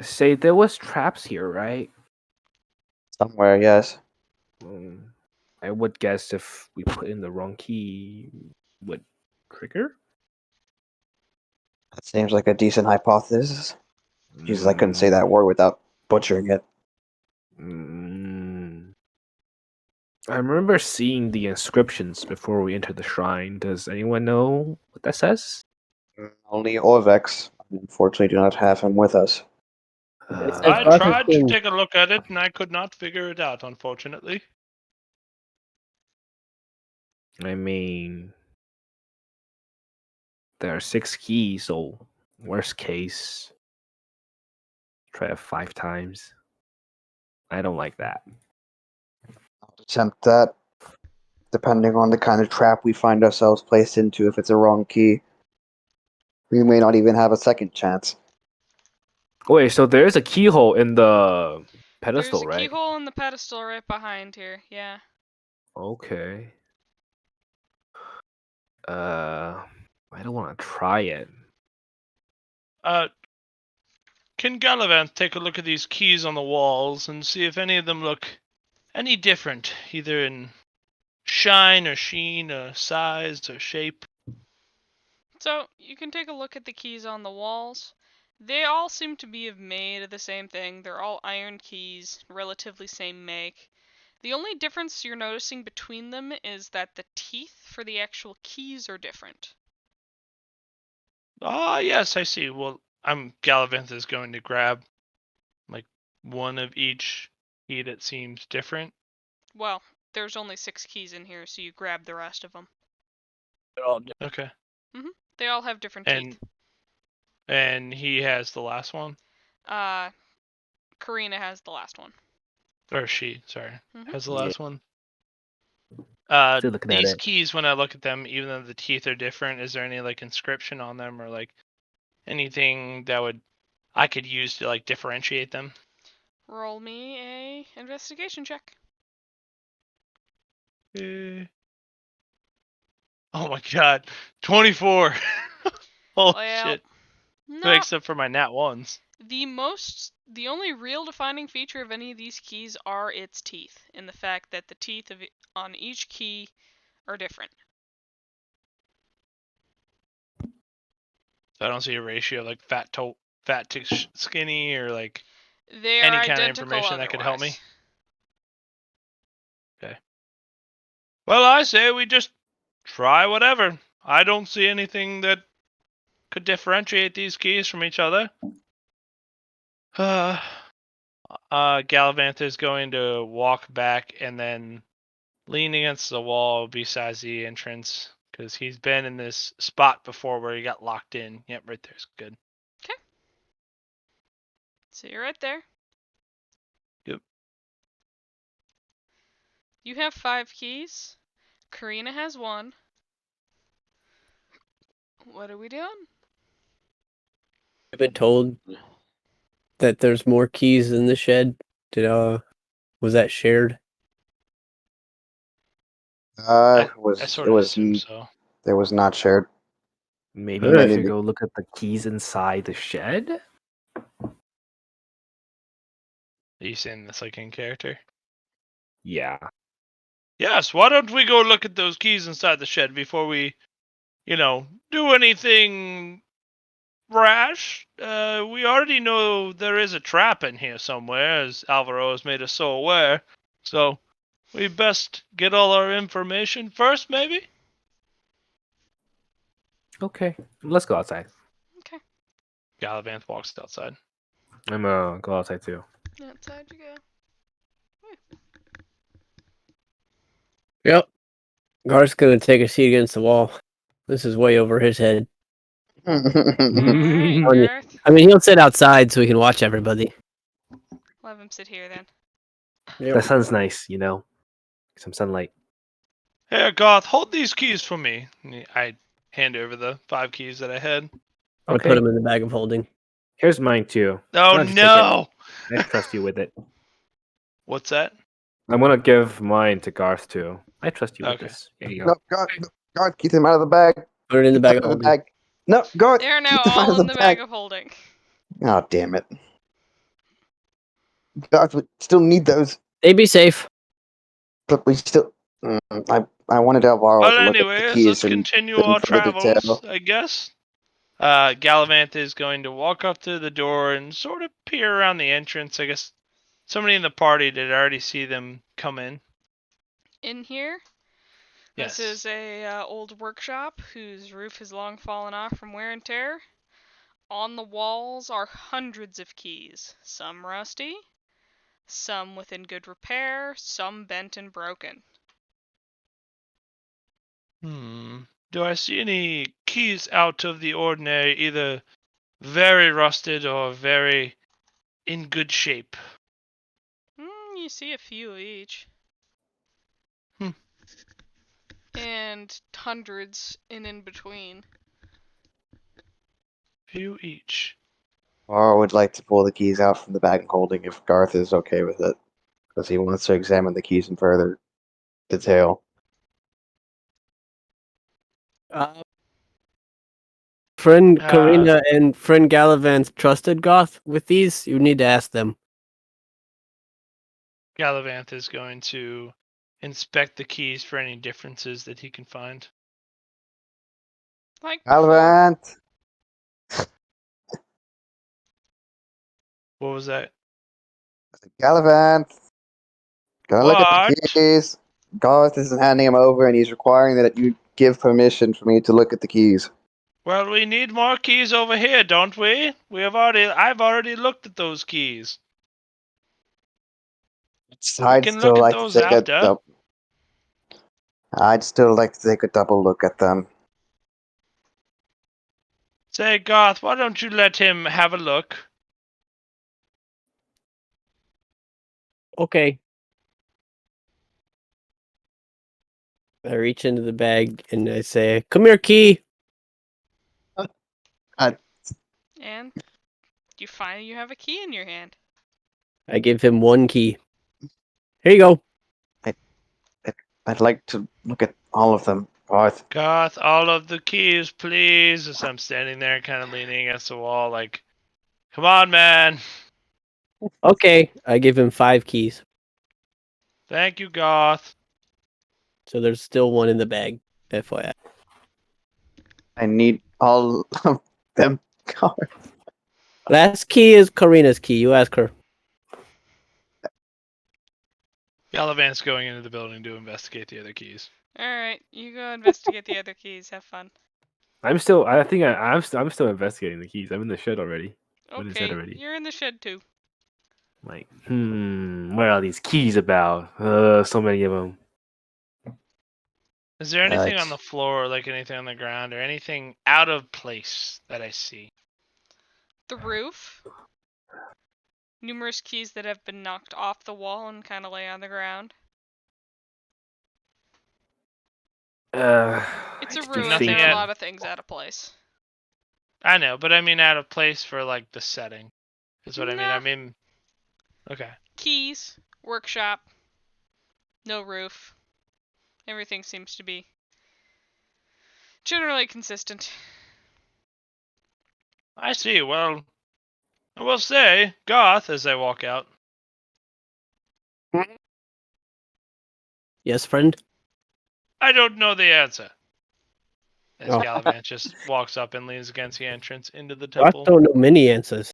Say there was traps here, right? Somewhere, yes. I would guess if we put in the wrong key, would trigger? That seems like a decent hypothesis. Jesus, I couldn't say that word without butchering it. I remember seeing the inscriptions before we entered the shrine. Does anyone know what that says? Only Orvex. Unfortunately, do not have him with us. It says I Uh, tried to Arthurson. take a look at it and I could not figure it out, unfortunately. I mean, there are 6 keys, so worst case, try it 5 times. I don't like that. I'll attempt that. Depending on the kind of trap we find ourselves placed into, if it's a wrong key, we may not even have a second chance. Wait, so there is a keyhole in the pedestal, There's a right? keyhole in the pedestal right behind here. Yeah. Okay. I don't want to try it. Can Gallivant take a look at these keys on the walls and see if any of them look any different, either in shine or sheen or size or shape? So you can take a look at the keys on the walls. They all seem to be made of the same thing. They're all iron keys, relatively same make. The only difference you're noticing between them is that the teeth for the actual keys are different. Ah, yes, I see. Well, Gallivant is going to grab like one of each key that seems different. Well, there's only 6 keys in here, so you grab the rest of them. Okay. They all have different And teeth. and he has the last one, Karina has the last one. or she, sorry, Mhm. has the Yeah. last one. Still looking at These it. keys, when I look at them, even though the teeth are different, is there any like inscription on them or like anything that I could use to like differentiate them? Roll me a investigation check. Oh my god, 24. Holy Well, shit! no. Except for my nat ones. The only real defining feature of any of these keys are its teeth, and the fact that the teeth on each key are different. So I don't see a ratio like fat to skinny or like They are any kind of identical information that could help me. otherwise. Okay. Well, I say we just try whatever. I don't see anything that could differentiate these keys from each other. Gallivant is going to walk back and then lean against the wall besides the entrance because he's been in this spot before where he got locked in. Yep, right there's good. So you're right there. Yep. You have 5 keys. Karina has 1. What are we doing? I've been told that there's more keys in the shed. Was that shared? I It sort of assume so. There was not shared. Maybe Alright. we should go look at the keys inside the shed? Are you saying this like in character? Yeah. Yes, why don't we go look at those keys inside the shed before we, do anything rash. We already know there is a trap in here somewhere, as Alvaro has made us so aware. So, we best get all our information first, maybe? Okay, let's go outside. Okay, Gallivant walks outside. I'm gonna go outside too. outside you go. Yep. Garth's gonna take a seat against the wall. This is way over his head. All right, Okay. Garth. I mean, he'll sit outside so he can watch everybody. We'll have him sit here then. The sun's nice, you know. Some sunlight. Here, Goth, hold these keys for me. And I hand over the 5 keys that I had. I'll Okay. put him in the bag of holding. Here's mine too. Oh, I'll just take no! it. I trust you with it. What's that? I'm gonna give mine to Garth too. I trust you with Okay. this. Here you No, go. God, keep them out of the bag. Put it in the Keep bag them of in the holding. bag. No, God, They are now keep them out all of in the bag of holding. Oh, damn it. God, we still need those, They be safe. but we still. I wanted Alvaro Well, to look at the anyways, keys let's and continue in our further travels, detail. I guess. Gallivant is going to walk up to the door and sort of peer around the entrance. I guess somebody in the party did already see them come in. In here, Yes. this is a old workshop whose roof has long fallen off from wear and tear. On the walls are hundreds of keys, some rusty, some within good repair, some bent and broken. Do I see any keys out of the ordinary, either very rusted or very in good shape? You see a few of each. Hmm. And hundreds in between. Few each. Alvaro would like to pull the keys out from the bag of holding if Garth is okay with it, because he wants to examine the keys in further detail. Friend Uh, Karina and friend Gallivant trusted Goth with these? You need to ask them. Gallivant is going to inspect the keys for any differences that he can find. Like before. Gallivant! What was that? Gallivant! Go look at the What? keys. Garth isn't handing them over, and he's requiring that you give permission for me to look at the keys. Well, we need more keys over here, don't we? I've already looked at those keys. I'd can still look at like to those take after. I'd still like to take a double look at them. Say, Garth, why don't you let him have a look? Okay. I reach into the bag and I say, "Come here, key." And you find you have a key in your hand. I give him one key. Here you go. I'd like to look at all of them, Garth. Garth, all of the keys, please. As I'm standing there, kind of leaning against the wall, like, come on, man. Okay. I give him 5 keys. Thank you, Garth. So there's still one in the bag. FYI. I need all of them, Garth. Last key is Karina's key. You ask her. Gallivant's going into the building to investigate the other keys. Alright, you go investigate the other keys. Have fun. I'm still. I think I'm still investigating the keys. I'm in the shed already. What is that Okay, already? you're in the shed too. Like, what are these keys about? So many of them. Is there anything on Yikes. the floor, like anything on the ground, or anything out of place that I see? The roof. Numerous keys that have been knocked off the wall and kind of lay on the ground. It's a I just ruin. nothing There are yet. a lot of things out of place. I know, but I mean out of place for like the setting. Is what I mean. Nah. I mean, okay. Keys, workshop, no roof. Everything seems to be generally consistent. I see. Well, I will say, Goth, as I walk out, Yes, friend? I don't know the answer. As Oh. Gallivant just walks up and leans against the entrance into the I temple. don't know many answers.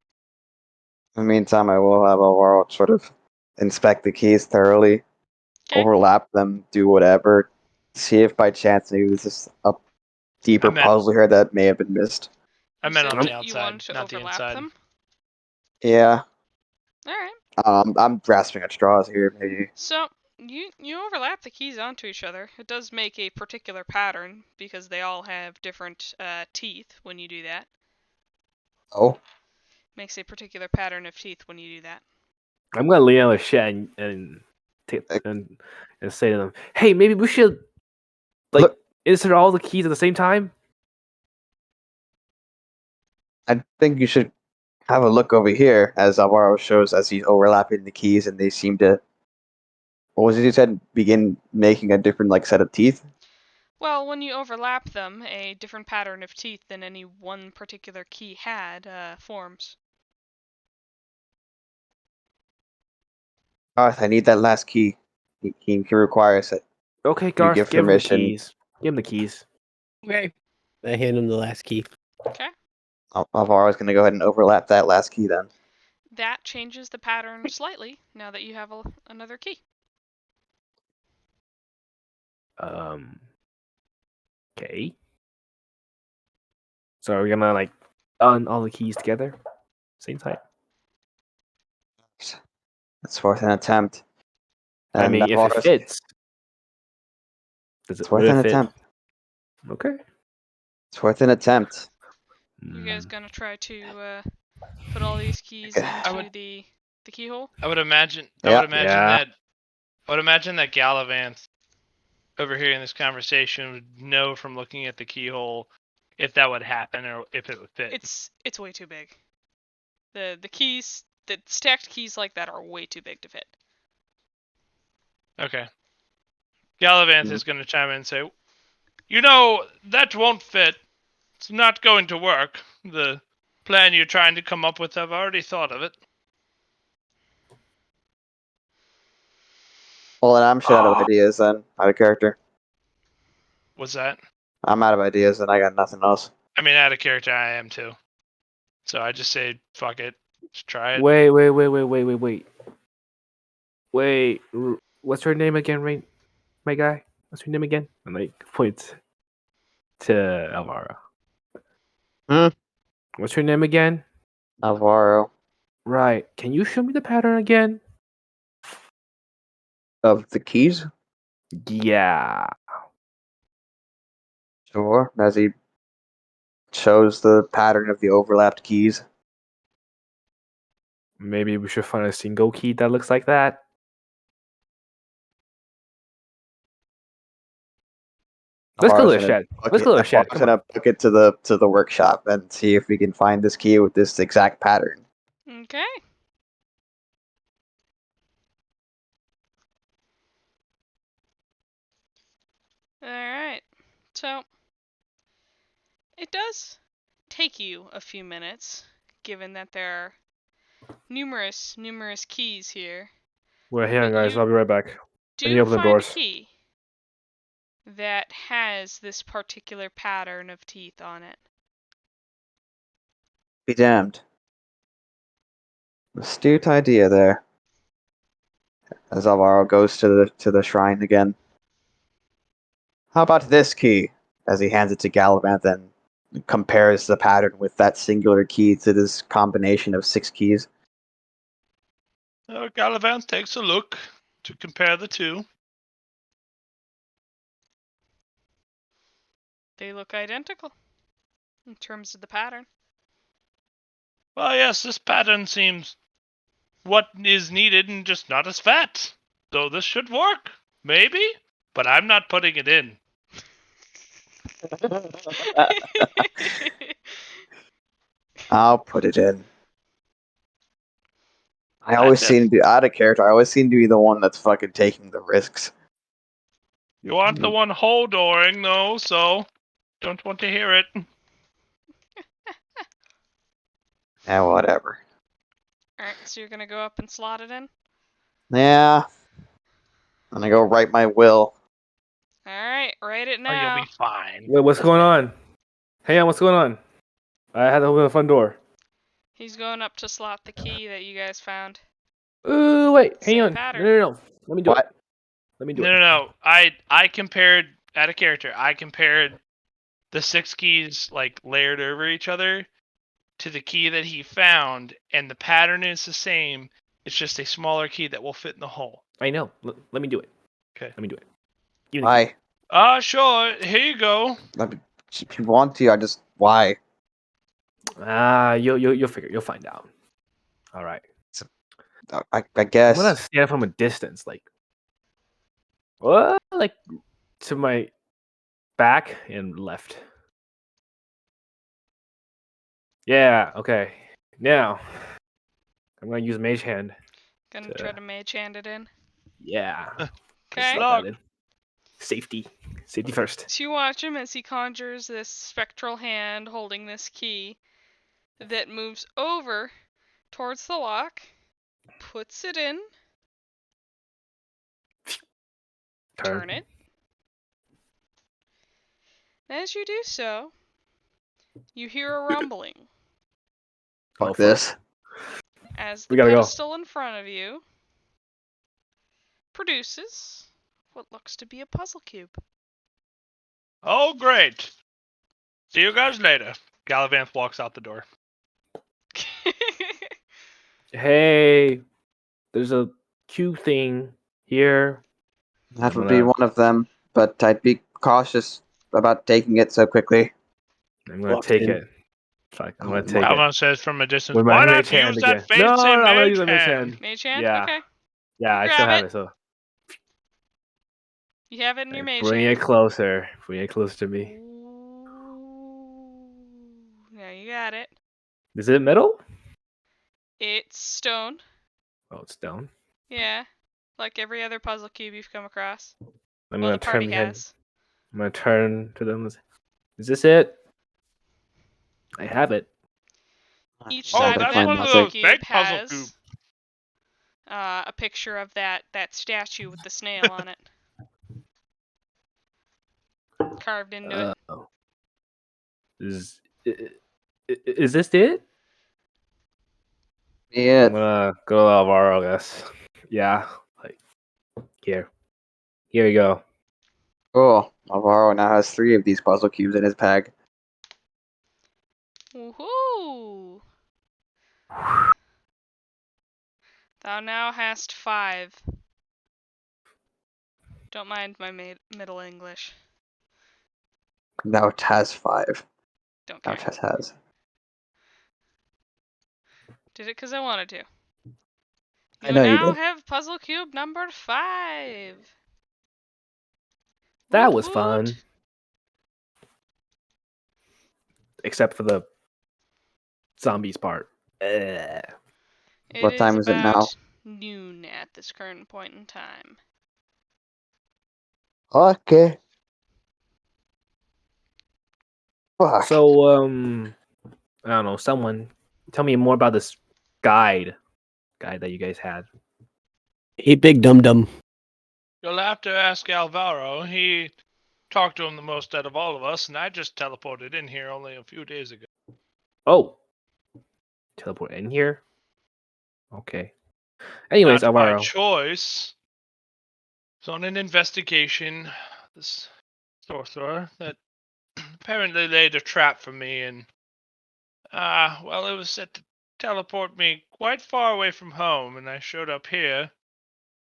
In the meantime, I will have Alvaro sort of inspect the keys thoroughly, 'Kay. overlap them, do whatever, see if by chance maybe there's just a deeper meant- puzzle here that may have been missed. I You meant said on the you outside, wanted to not the overlap inside. them. Yeah, All right. I'm grasping at straws here. Maybe. So you overlap the keys onto each other. It does make a particular pattern because they all have different teeth when you do that. Oh, Makes a particular pattern of teeth when you do that. I'm gonna lean on the shed and say to them, "Hey, maybe we should Look- insert all the keys at the same time." I think you should have a look over here as Alvaro shows as he's overlapping the keys, and they seem to. What was it you said? Begin making a different set of teeth. Well, when you overlap them, a different pattern of teeth than any one particular key had forms. Garth, I need that last key. He requires it. Okay, You Garth, give give him the permission. keys. Give him the keys. Okay. I hand him the last key. Okay. Alvaro's going to go ahead and overlap that last key then. That changes the pattern slightly now that you have another key. Okay. So are we gonna on all the keys together, same time? It's worth an attempt. I And mean, if it Alvaro's- fits, does it's it worth will an it fit? attempt. Okay. It's worth an attempt. You guys Mm, gonna try to put all these keys Okay. into the keyhole? I would imagine. Yeah. I would imagine Yeah. that. I would imagine that Gallivant, overhearing this conversation, would know from looking at the keyhole if that would happen or if it would fit. It's way too big. The keys, the stacked keys like that are way too big to fit. Okay. Gallivant is going to chime in and say, "You know, that won't fit. It's not going to work. The plan you're trying to come up with, I've already thought of it." Well, then I'm shit out of ideas then. Out of character. What's that? I'm out of ideas and I got nothing else. I mean, out of character, I am too. So I just say, fuck it. Just try it. Wait. Wait. What's her name again, Rain? My guy. What's her name again? And point to Alvaro. Hmm? What's her name again? Alvaro. Right. Can you show me the pattern again? Of the keys? Yeah. Sure. As he shows the pattern of the overlapped keys. Maybe we should find a single key that looks like that. Let's go to Alvaro's the gonna shed. book Let's it- go to the shed. Alvaro's Come on. gonna book it to the workshop and see if we can find this key with this exact pattern. Okay. Alright. So, it does take you a few minutes, given that there are numerous keys here. Wait, hang on, But guys. you I'll be right back. Let me Do open the find a doors. key that has this particular pattern of teeth on it. Be damned. Astute idea there. As Alvaro goes to the shrine again. How about this key? As he hands it to Gallivant and compares the pattern with that singular key to this combination of 6 keys. Gallivant takes a look to compare the two. They look identical in terms of the pattern. Well, yes, this pattern seems what is needed and just not as fat. So this should work. Maybe? But I'm not putting it in. I'll put it in. I always That's it. seem to be out of character. I always seem to be the one that's fucking taking the risks. You aren't the one holdooring, though, so don't want to hear it. Yeah, whatever. Alright, so you're gonna go up and slot it in? Yeah. I'm gonna go write my will. Alright. write it Oh, now. you'll be fine. Wait, what's going on? Hang on, what's going on? I had to open the front door. He's going up to slot the key that you guys found. Ooh, wait, hang Same on. pattern. No. Let me do What? it. Let me do No, it. no, no. I compared out of character. I compared the 6 keys like layered over each other to the key that he found, and the pattern is the same. It's just a smaller key that will fit in the hole. I know. Let me do it. Okay. Let me do it. Give me the key. Why? Sure. Here you go. If you want to, why? You'll figure. You'll find out. All right. I I'm guess. gonna stand from a distance, like what? Like to my back and left. Yeah. Okay. Now I'm gonna use Mage Hand. Gonna try to mage hand it in. Yeah. Okay. Good luck. Safety. Safety first. So you watch him as he conjures this spectral hand holding this key that moves over towards the lock, puts it in, turn it. As you do so, you hear a rumbling Go Fuck for it. this. as We the gotta go. pedestal in front of you produces what looks to be a puzzle cube. Oh, great. See you guys later. Galavanth walks out the door. Hey, there's a Q thing here. That I'm would be gonna- one of them, but I'd be cautious about taking it so quickly. I'm gonna Locked take in. it. Fuck, I'm gonna take it. Alma says from a distance, With why my not mage hand use again. that fancy No, I'm gonna mage use a mage hand? hand. Mage hand? Yeah. Okay. Yeah, I Grab still have it. it. So You have it in your mage bring hand. it closer. Bring it closer to me. Ooh. Now you got it. Is it metal? It's stone. Oh, it's stone. Yeah. Like every other puzzle cube you've come across. I'm Well, gonna the party turn my head. has. I'm gonna turn to them. Is this it? I have it. Each Oh, side of that's that one of puzzle those cube fake puzzle has cubes. a picture of that statue with the snail on it. Carved into it. Oh. Is this it? Yeah. I'm gonna go to Alvaro, I guess. Yeah. Like here. Here we go. Cool. Alvaro now has 3 of these puzzle cubes in his bag. Woohoo! Thou now hast 5. Don't mind my middle English. Now it has 5. Don't Now care. it has. Did it because I wanted to. I know you now did. have puzzle cube number 5. That Woot was woot. fun. Except for the zombies part. It What time is it now? about noon at this current point in time. Okay. Fuck. So, I don't know. Someone tell me more about this guide that you guys had. Hey, big dum dum. You'll have to ask Alvaro. He talked to him the most out of all of us, and I just teleported in here only a few days ago. Oh, teleport in here. Okay. Anyways, Not by Alvaro. choice. It's on an investigation. This sorcerer that apparently laid a trap for me, and well, it was set to teleport me quite far away from home, and I showed up here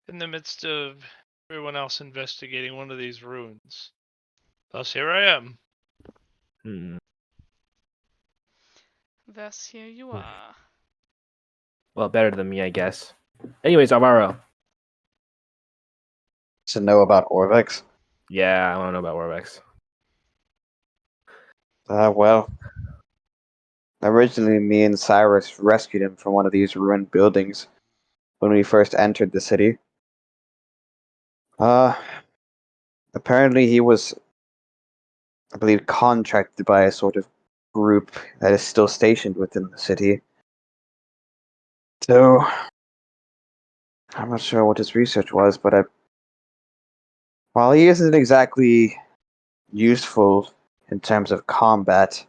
in the midst of everyone else investigating one of these ruins. Thus, here I am. Hmm. Thus, here you are. Well, better than me, I guess. Anyways, Alvaro. To know about Orvex? Yeah, I want to know about Warbex. Well. Originally, me and Cyrus rescued him from one of these ruined buildings when we first entered the city. Apparently he was, I believe, contracted by a sort of group that is still stationed within the city. So, I'm not sure what his research was, but while he isn't exactly useful in terms of combat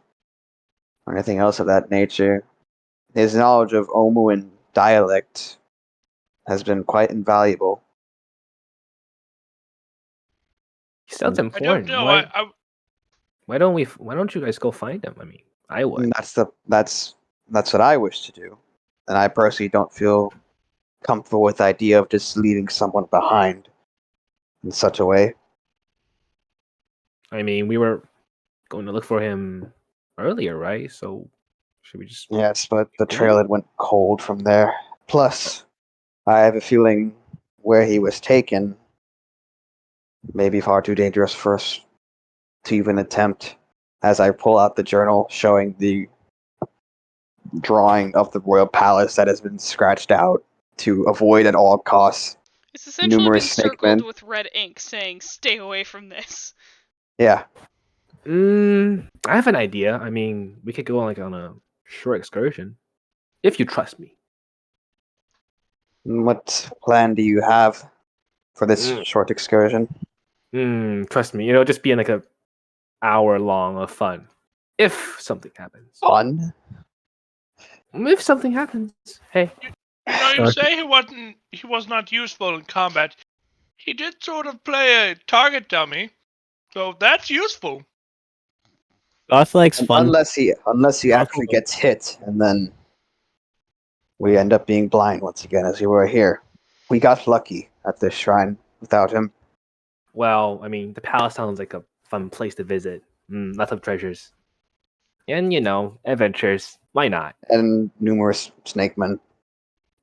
or anything else of that nature. His knowledge of Omuan dialect has been quite invaluable. He sounds I don't important. know. Why don't you guys go find him? I mean, I would. And that's what I wish to do. And I personally don't feel comfortable with the idea of just leaving someone behind in such a way. I mean, we were going to look for him earlier, right? So should we just? Yes, but the trail had went cold from there. Plus, I have a feeling where he was taken may be far too dangerous for us to even attempt. As I pull out the journal showing the drawing of the royal palace that has been scratched out to avoid at all costs It's essentially been numerous snake circled men. with red ink saying, "Stay away from this." Yeah, I have an idea. I mean, we could go on a short excursion, if you trust me. what plan do you have for this Mm. short excursion? Trust me. It'll just be in like a hour long of fun. If something happens. Fun? If something happens. Hey. You know, you say he was not useful in combat. He did sort of play a target dummy, so that's useful. Goth likes fun. Unless he actually gets hit, and then we end up being blind once again, as we were here. We got lucky at this shrine without him. Well, I mean, the palace sounds like a fun place to visit. Lots of treasures. And, adventures. Why not? And numerous snake men.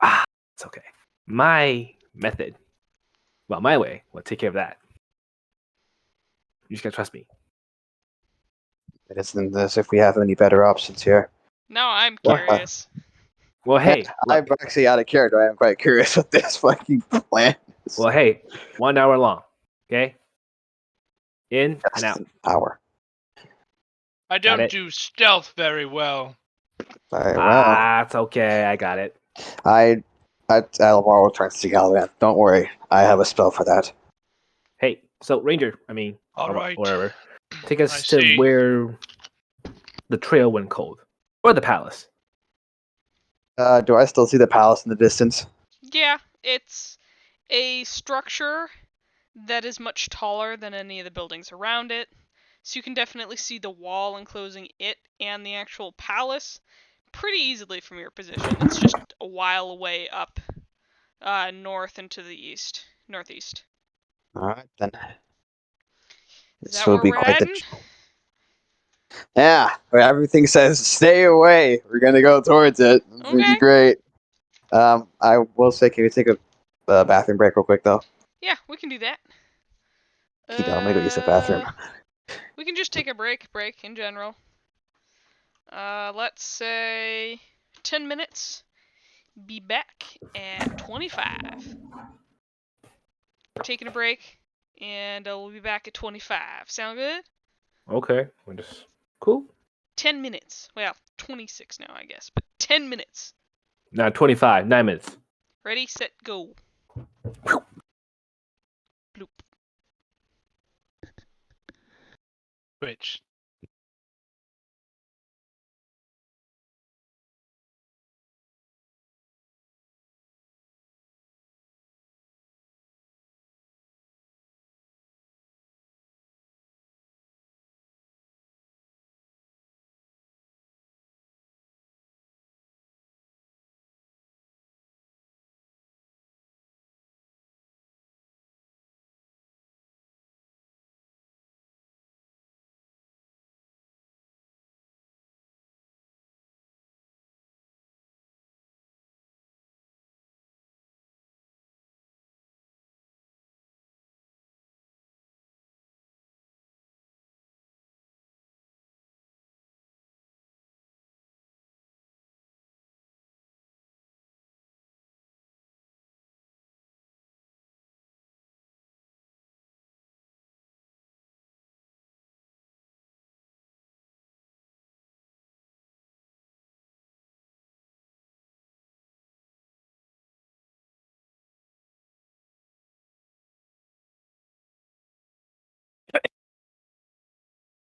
It's okay. My method, my way, will take care of that. You just gotta trust me. It isn't as if we have any better options here. Now I'm Wow. curious. Well, hey. I'm Look. actually out of character. I am quite curious what this fucking plan is. Well, hey. 1 hour long. Okay? In and Just out. an hour. I Got don't it. do stealth very well. Well, It's okay. I got it. Alvaro turns to Galvan. Don't worry, I have a spell for that. Hey, so Ranger, All or right. whatever, take I us to see. where the trail went cold, or the palace. Do I still see the palace in the distance? Yeah, it's a structure that is much taller than any of the buildings around it. So you can definitely see the wall enclosing it and the actual palace pretty easily from your position. It's just a while away up north and to the northeast. All right, then. Is This that will where be we're quite the. heading? Yeah, where everything says stay away. We're gonna go towards it. It's gonna be Okay. great. I will say, can we take a bathroom break real quick though? Yeah, we can do that. Keep going. Let me go use the bathroom. We can just take a break in general. Let's say 10 minutes. Be back at 25. We're taking a break, and we'll be back at 25. Sound good? Okay, we're just cool. 10 minutes. Well, 26 now, I guess, but 10 minutes. Now 25, 9 minutes. Ready, set, go. Bloop. Which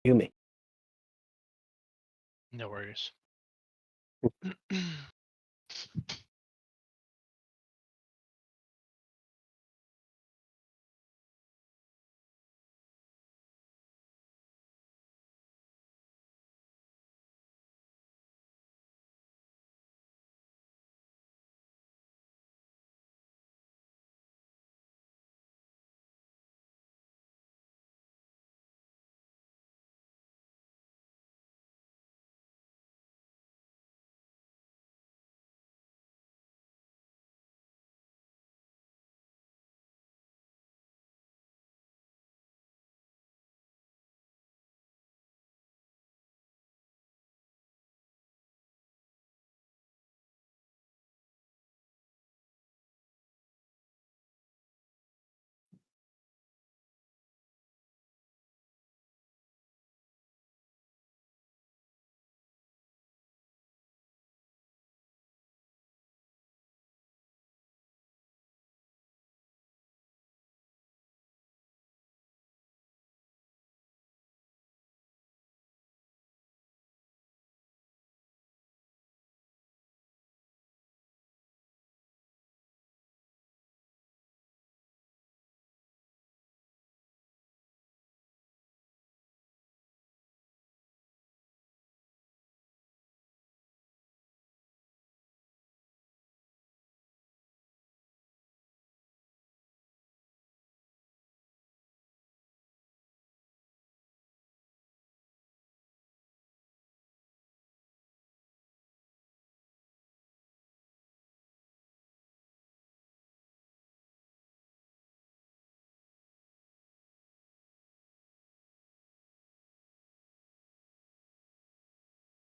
Yumi. No worries.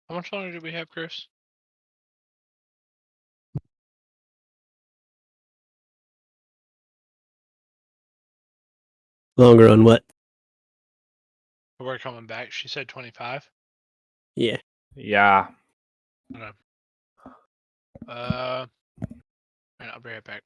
How much longer do we have, Chris? Longer on what? We're coming back. She said 25. Yeah. Yeah. Okay. Alright, I'll be right back.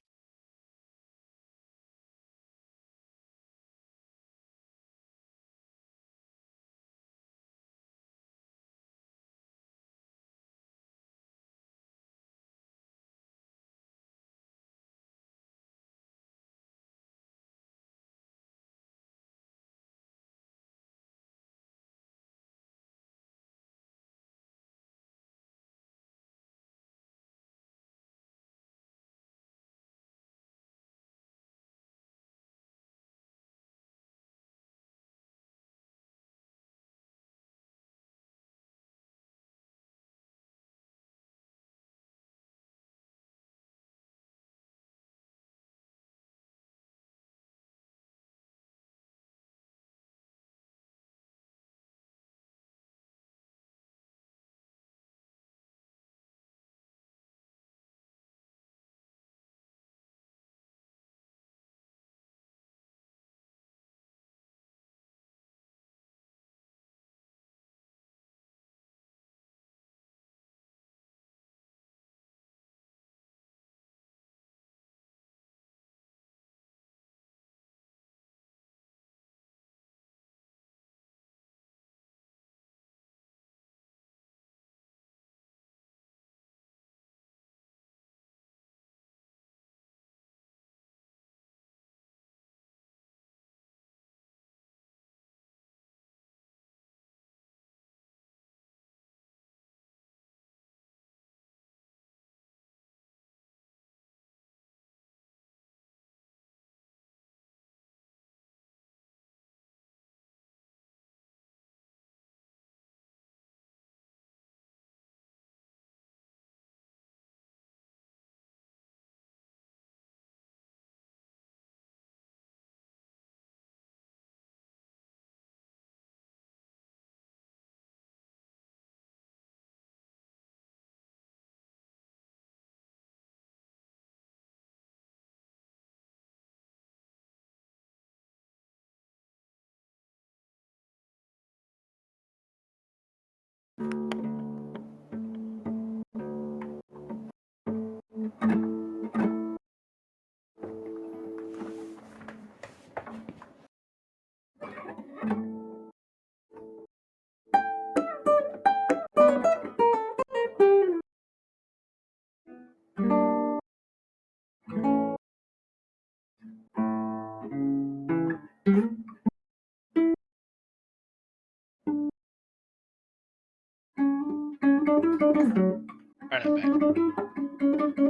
Alright, I'm back.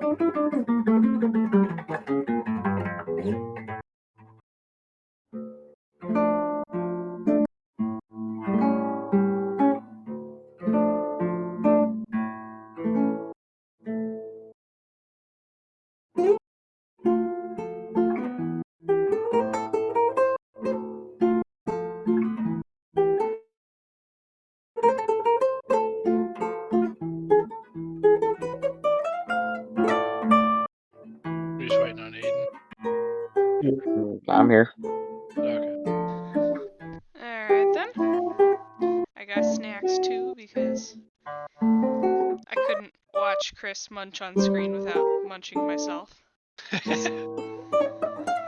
We're just waiting on Aiden. I'm here. Okay. Alright then. I got snacks too because I couldn't watch Chris munch on screen without munching myself.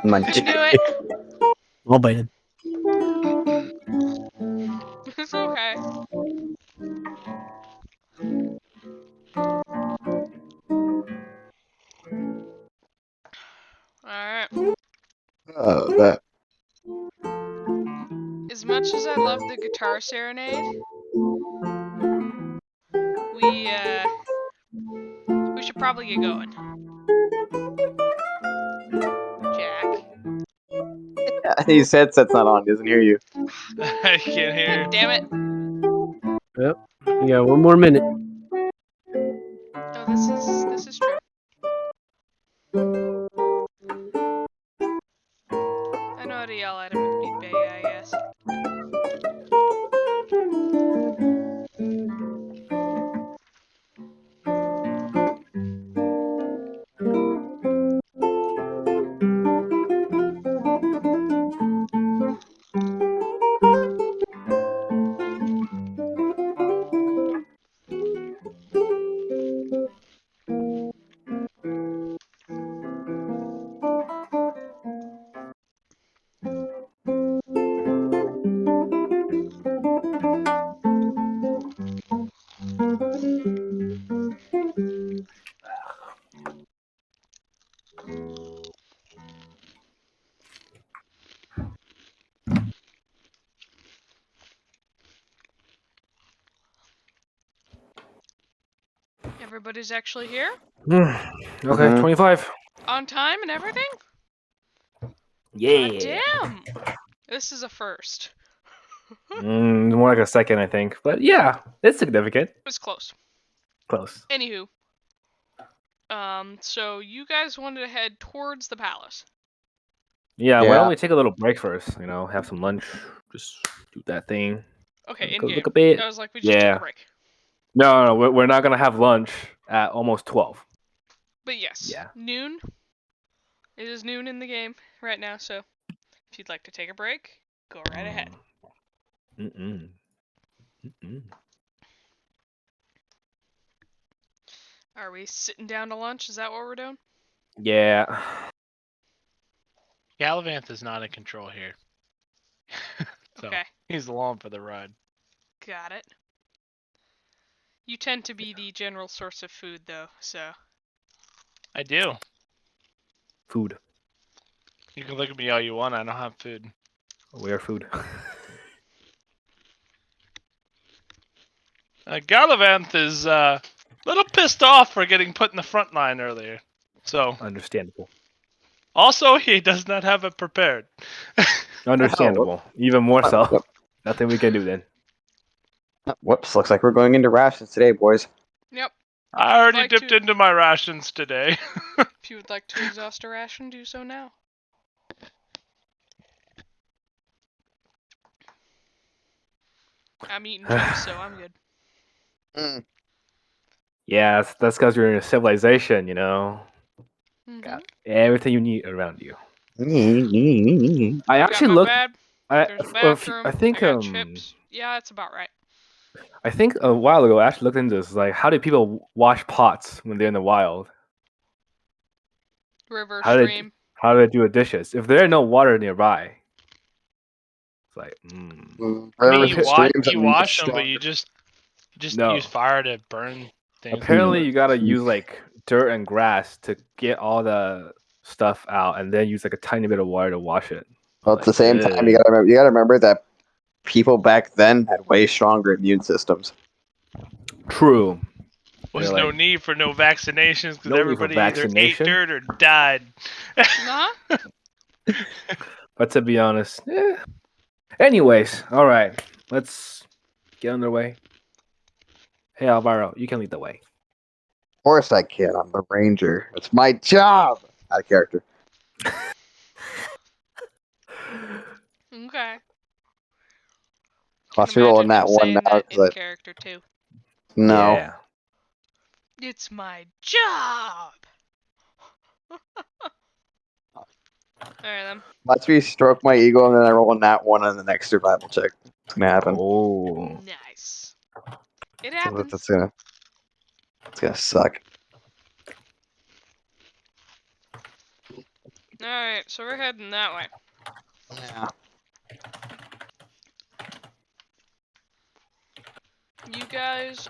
Munch. Couldn't do it. I'll bite it. It's okay. Alright. Oh, that. As much as I love the guitar serenade, we should probably get going. Jack. His headset's not on. He doesn't hear you. I can't hear. God damn it. You got one more minute. Oh, this is true. I know how to yell at him if need be, I guess. Everybody's actually here? Okay, Mhm. 25. On time and everything? Yeah. God damn! This is a first. More like a second, I think. But yeah, it's significant. It was close. Close. Anywho. So you guys wanted to head towards the palace. Yeah, why Yeah. don't we take a little break first? You know, have some lunch. Just do that thing. Okay, in Go game. look a bit. I was like, we just took Yeah. a break. No, we're not gonna have lunch at almost 12. But yes, Yeah. noon. It is noon in the game right now, so if you'd like to take a break, go right ahead. Mm-mm. Mm-mm. Are we sitting down to lunch? Is that what we're doing? Yeah. Galavanth is not in control here. So Okay, he's along for the ride. got it. You tend to be the general source of food, though, so. I do. Food. You can look at me all you want. I don't have food. Where food? Galavanth is a little pissed off for getting put in the front line earlier. So, Understandable. also, he does not have it prepared. Understandable. Even more Oh, so. yep. Nothing we can do then. Whoops, looks like we're going into rations today, boys. Yep. I already Like dipped to- into my rations today. If you would like to exhaust a ration, do so now. I'm eating chips, so I'm good. Mm. Yeah, that's because you're in a civilization, you know. Mhm. Got everything you need around you. I Got actually my looked. bed. I, There's a I bathroom. think I got chips. Yeah, that's about right. I think a while ago I actually looked into this. Like, how do people wash pots when they're in the wild? River, How do they stream. how do they do the dishes if there's no water nearby? It's like, I mean, Rivers you, and streams you are wash them, much but you stronger. just No. use fire to burn things. apparently you gotta use like dirt and grass to get all the stuff out, and then use like a tiny bit of water to wash it. Well, at the Like, same time, you gotta remember that people back then had way stronger immune systems. True. Was They're no like, need for no vaccinations because No need for everybody either ate vaccination? dirt or died. Huh? but to be honest, anyways, all right, let's get underway. Hey Alvaro, you can lead the way. Of course I can. I'm the ranger. It's my job. Out of character. Okay. Plus Can you're rolling imagine him that one saying now. that 'Cause in character too. no. Yeah. It's my job. Alright then. Watch me stroke my ego and then I roll a nat 1 on the next survival check. It's gonna happen. Oh. Nice. It So happens. it's gonna suck. Alright, so we're heading that way. Yeah. You guys,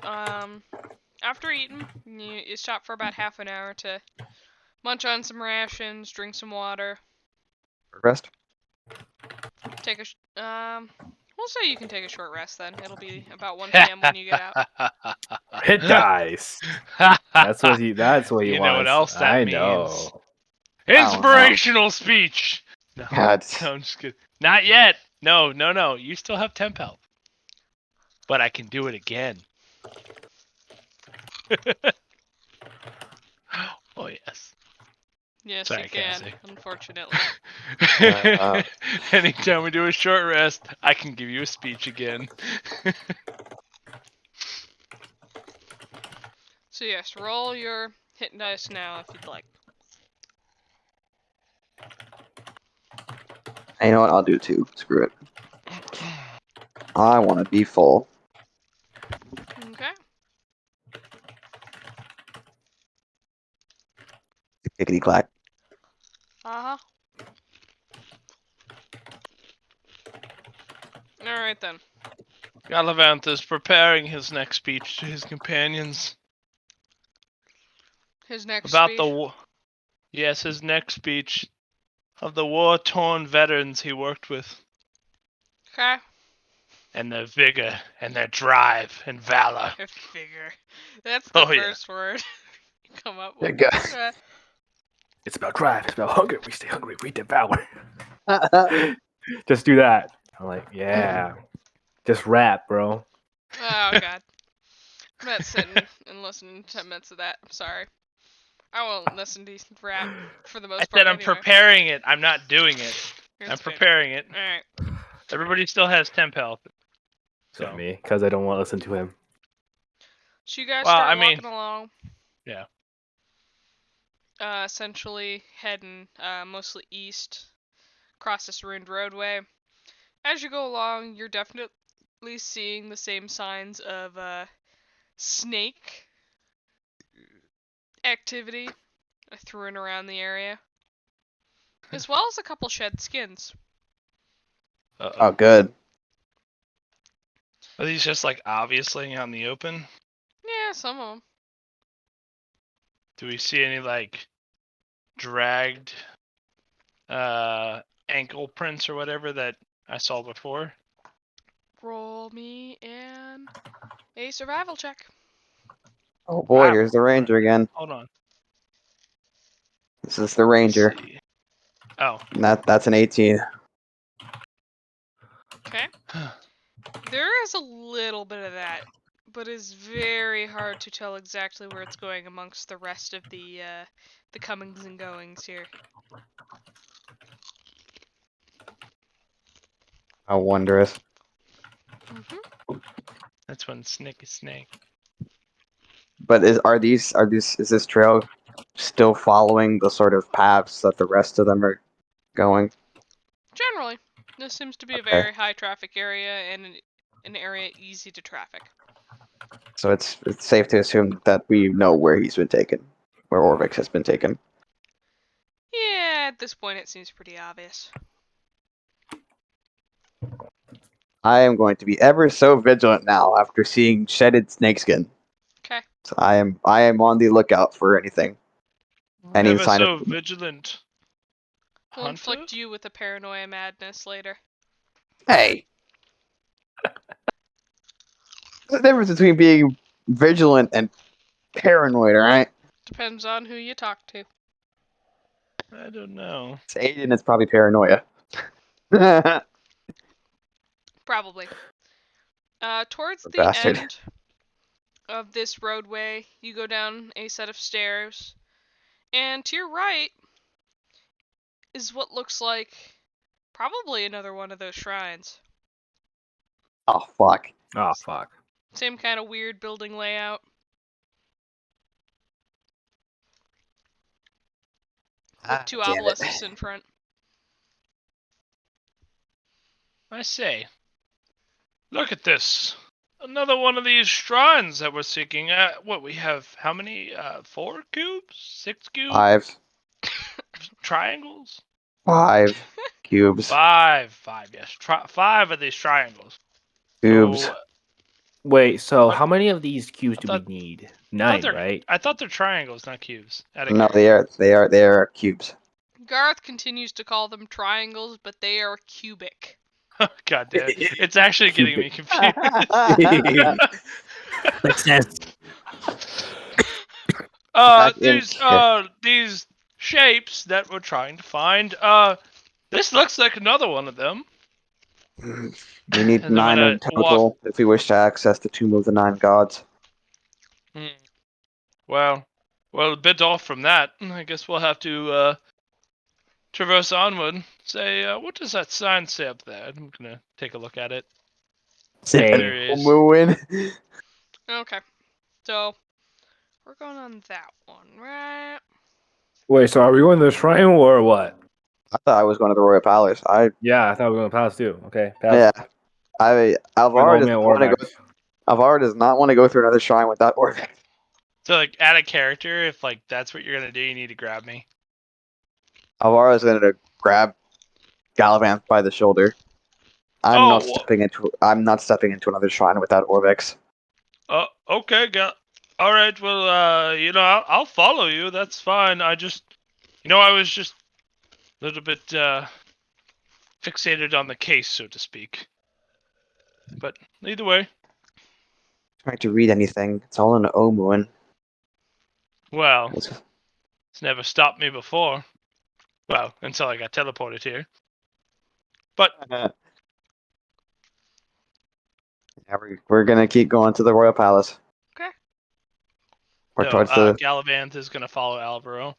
after eating, you stop for about half an hour to munch on some rations, drink some water, Rest. take a, we'll say you can take a short rest then. It'll be about 1 p.m. when you get out. Hit dice. That's what he wants. You know what else that I means? know. don't know. Inspirational speech. No, God. no, I'm just kidding. Not yet. No. You still have temp health, but I can do it again. Oh yes. Yes, Sorry, you can, Cassie. unfortunately. Anytime we do a short rest, I can give you a speech again. So yes, roll your hit dice now if you'd like. You know what? I'll do 2. Screw it. I want to be full. Okay. Clickety clack. Uh-huh. Alright then. Galavant is preparing his next speech to his companions His next about speech. the war. Yes, his next speech of the war-torn veterans he worked with, Okay. and their vigor and their drive and valor. Figure. That's the Oh, yeah. first word you come up There with. you Okay. It's about drive. It's about hunger. We stay hungry. We devour. go. Just do that. I'm like, yeah. Just rap, bro. Oh god. I'm not sitting and listening to 10 minutes of that. I'm sorry. I won't listen to rap for the most I part said I'm anyway. preparing it. I'm not doing it. I'm It's good. preparing it. Alright. Everybody still has temp health. So So, me, because I don't want to listen to him. So you guys Well, start I mean, walking along. yeah. Essentially heading mostly east, across this ruined roadway. As you go along, you're definitely seeing the same signs of snake activity through and around the area, as well as a couple shed skins. Oh, good. Are these just like obviously out in the open? Yeah, some of them. Do we see any like dragged ankle prints or whatever that I saw before? Roll me a survival check. Oh boy, Wow. here's the ranger again. Hold on. This is the Let's ranger. see. Oh. And that's an 18. Okay. There is a little bit of that, but it's very hard to tell exactly where it's going amongst the rest of the comings and goings here. How wondrous. That's when snake is snake. But is this trail still following the sort of paths that the rest of them are going? Generally, this seems to be a Okay. very high traffic area and an area easy to traffic. So it's safe to assume that we know where he's been taken, where Orvix has been taken. Yeah, at this point it seems pretty obvious. I am going to be ever so vigilant now after seeing shedded snakeskin. Okay. So I am on the lookout for anything. Any Ever sign so of vigilant. We'll Hunter? inflict you with a paranoia madness later. Hey. There's a difference between being vigilant and paranoid, alright? Depends on who you talk to. I don't know. It's Aiden, it's probably paranoia. Probably. Towards the Bastard. end of this roadway, you go down a set of stairs, and to your right is what looks like probably another one of those shrines. Oh, fuck. Oh fuck. Same kind of weird building layout. With two Damn it. obelisks in front. I say, look at this. Another one of these shrines that we're seeking. What we have? How many? 4 cubes? 6 cubes? 5. Triangles? 5 cubes. 5. Yes. 5 of these triangles. Cubes. So, Wait, so What? how many of these cubes I do thought- we need? I 9, thought right? I thought they're triangles, not cubes. No, they are cubes. Garth continues to call them triangles, but they are cubic. God damn it. It's actually getting me confused. Success. Back in These shapes that we're trying to find. This looks like another one of them. We need And I'm 9 gonna in total if we wish to access the Tomb of the 9 Gods. Well, a bit off from that. I guess we'll have to traverse onward. Say, what does that sign say up there? I'm gonna take a look at it. Hey. There it is. Mooin. Okay. So, we're going on that one, right? Wait, so are we going to the shrine or what? I thought I was going to the Royal Palace. Yeah, I thought we were going to pass too. Okay, pass. Yeah. Alvaro Go, does man, not want to go. Orvax. Alvaro does not want to go through another shrine without Orvax. So, like, add a character. If like that's what you're gonna do, you need to grab me. Alvaro is going to grab Galavanth by the shoulder. I'm Oh, not wha- stepping into another shrine without Orvex. Okay, all right. Well, I'll follow you. That's fine. I was just a little bit fixated on the case, so to speak. But either way, Trying to read anything. It's all in Omuin. well, it's never stopped me before. Well, until I got teleported here. But Yeah, we're gonna keep going to the Royal Palace. Okay. Or so, towards the. Galavanth is gonna follow Alvaro.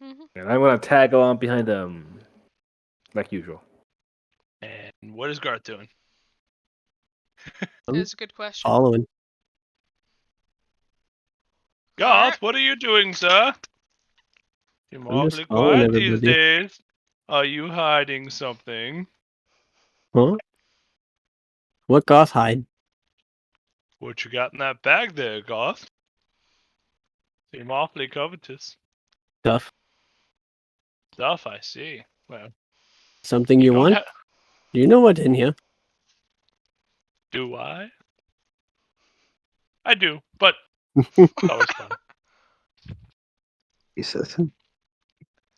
And I'm going to tag along behind them, like usual. And what is Garth doing? That is a good question. Following. Garth, Alright. what are you doing, sir? You're I'm just awfully following quiet these everybody. days. Are you hiding something? Huh? What Goth hide? What you got in that bag there, Garth? Seem awfully covetous. Stuff. Stuff, I see. Well, Something you don't want? ha- You know what in here. do I? I do, but it's always fun. Jesus.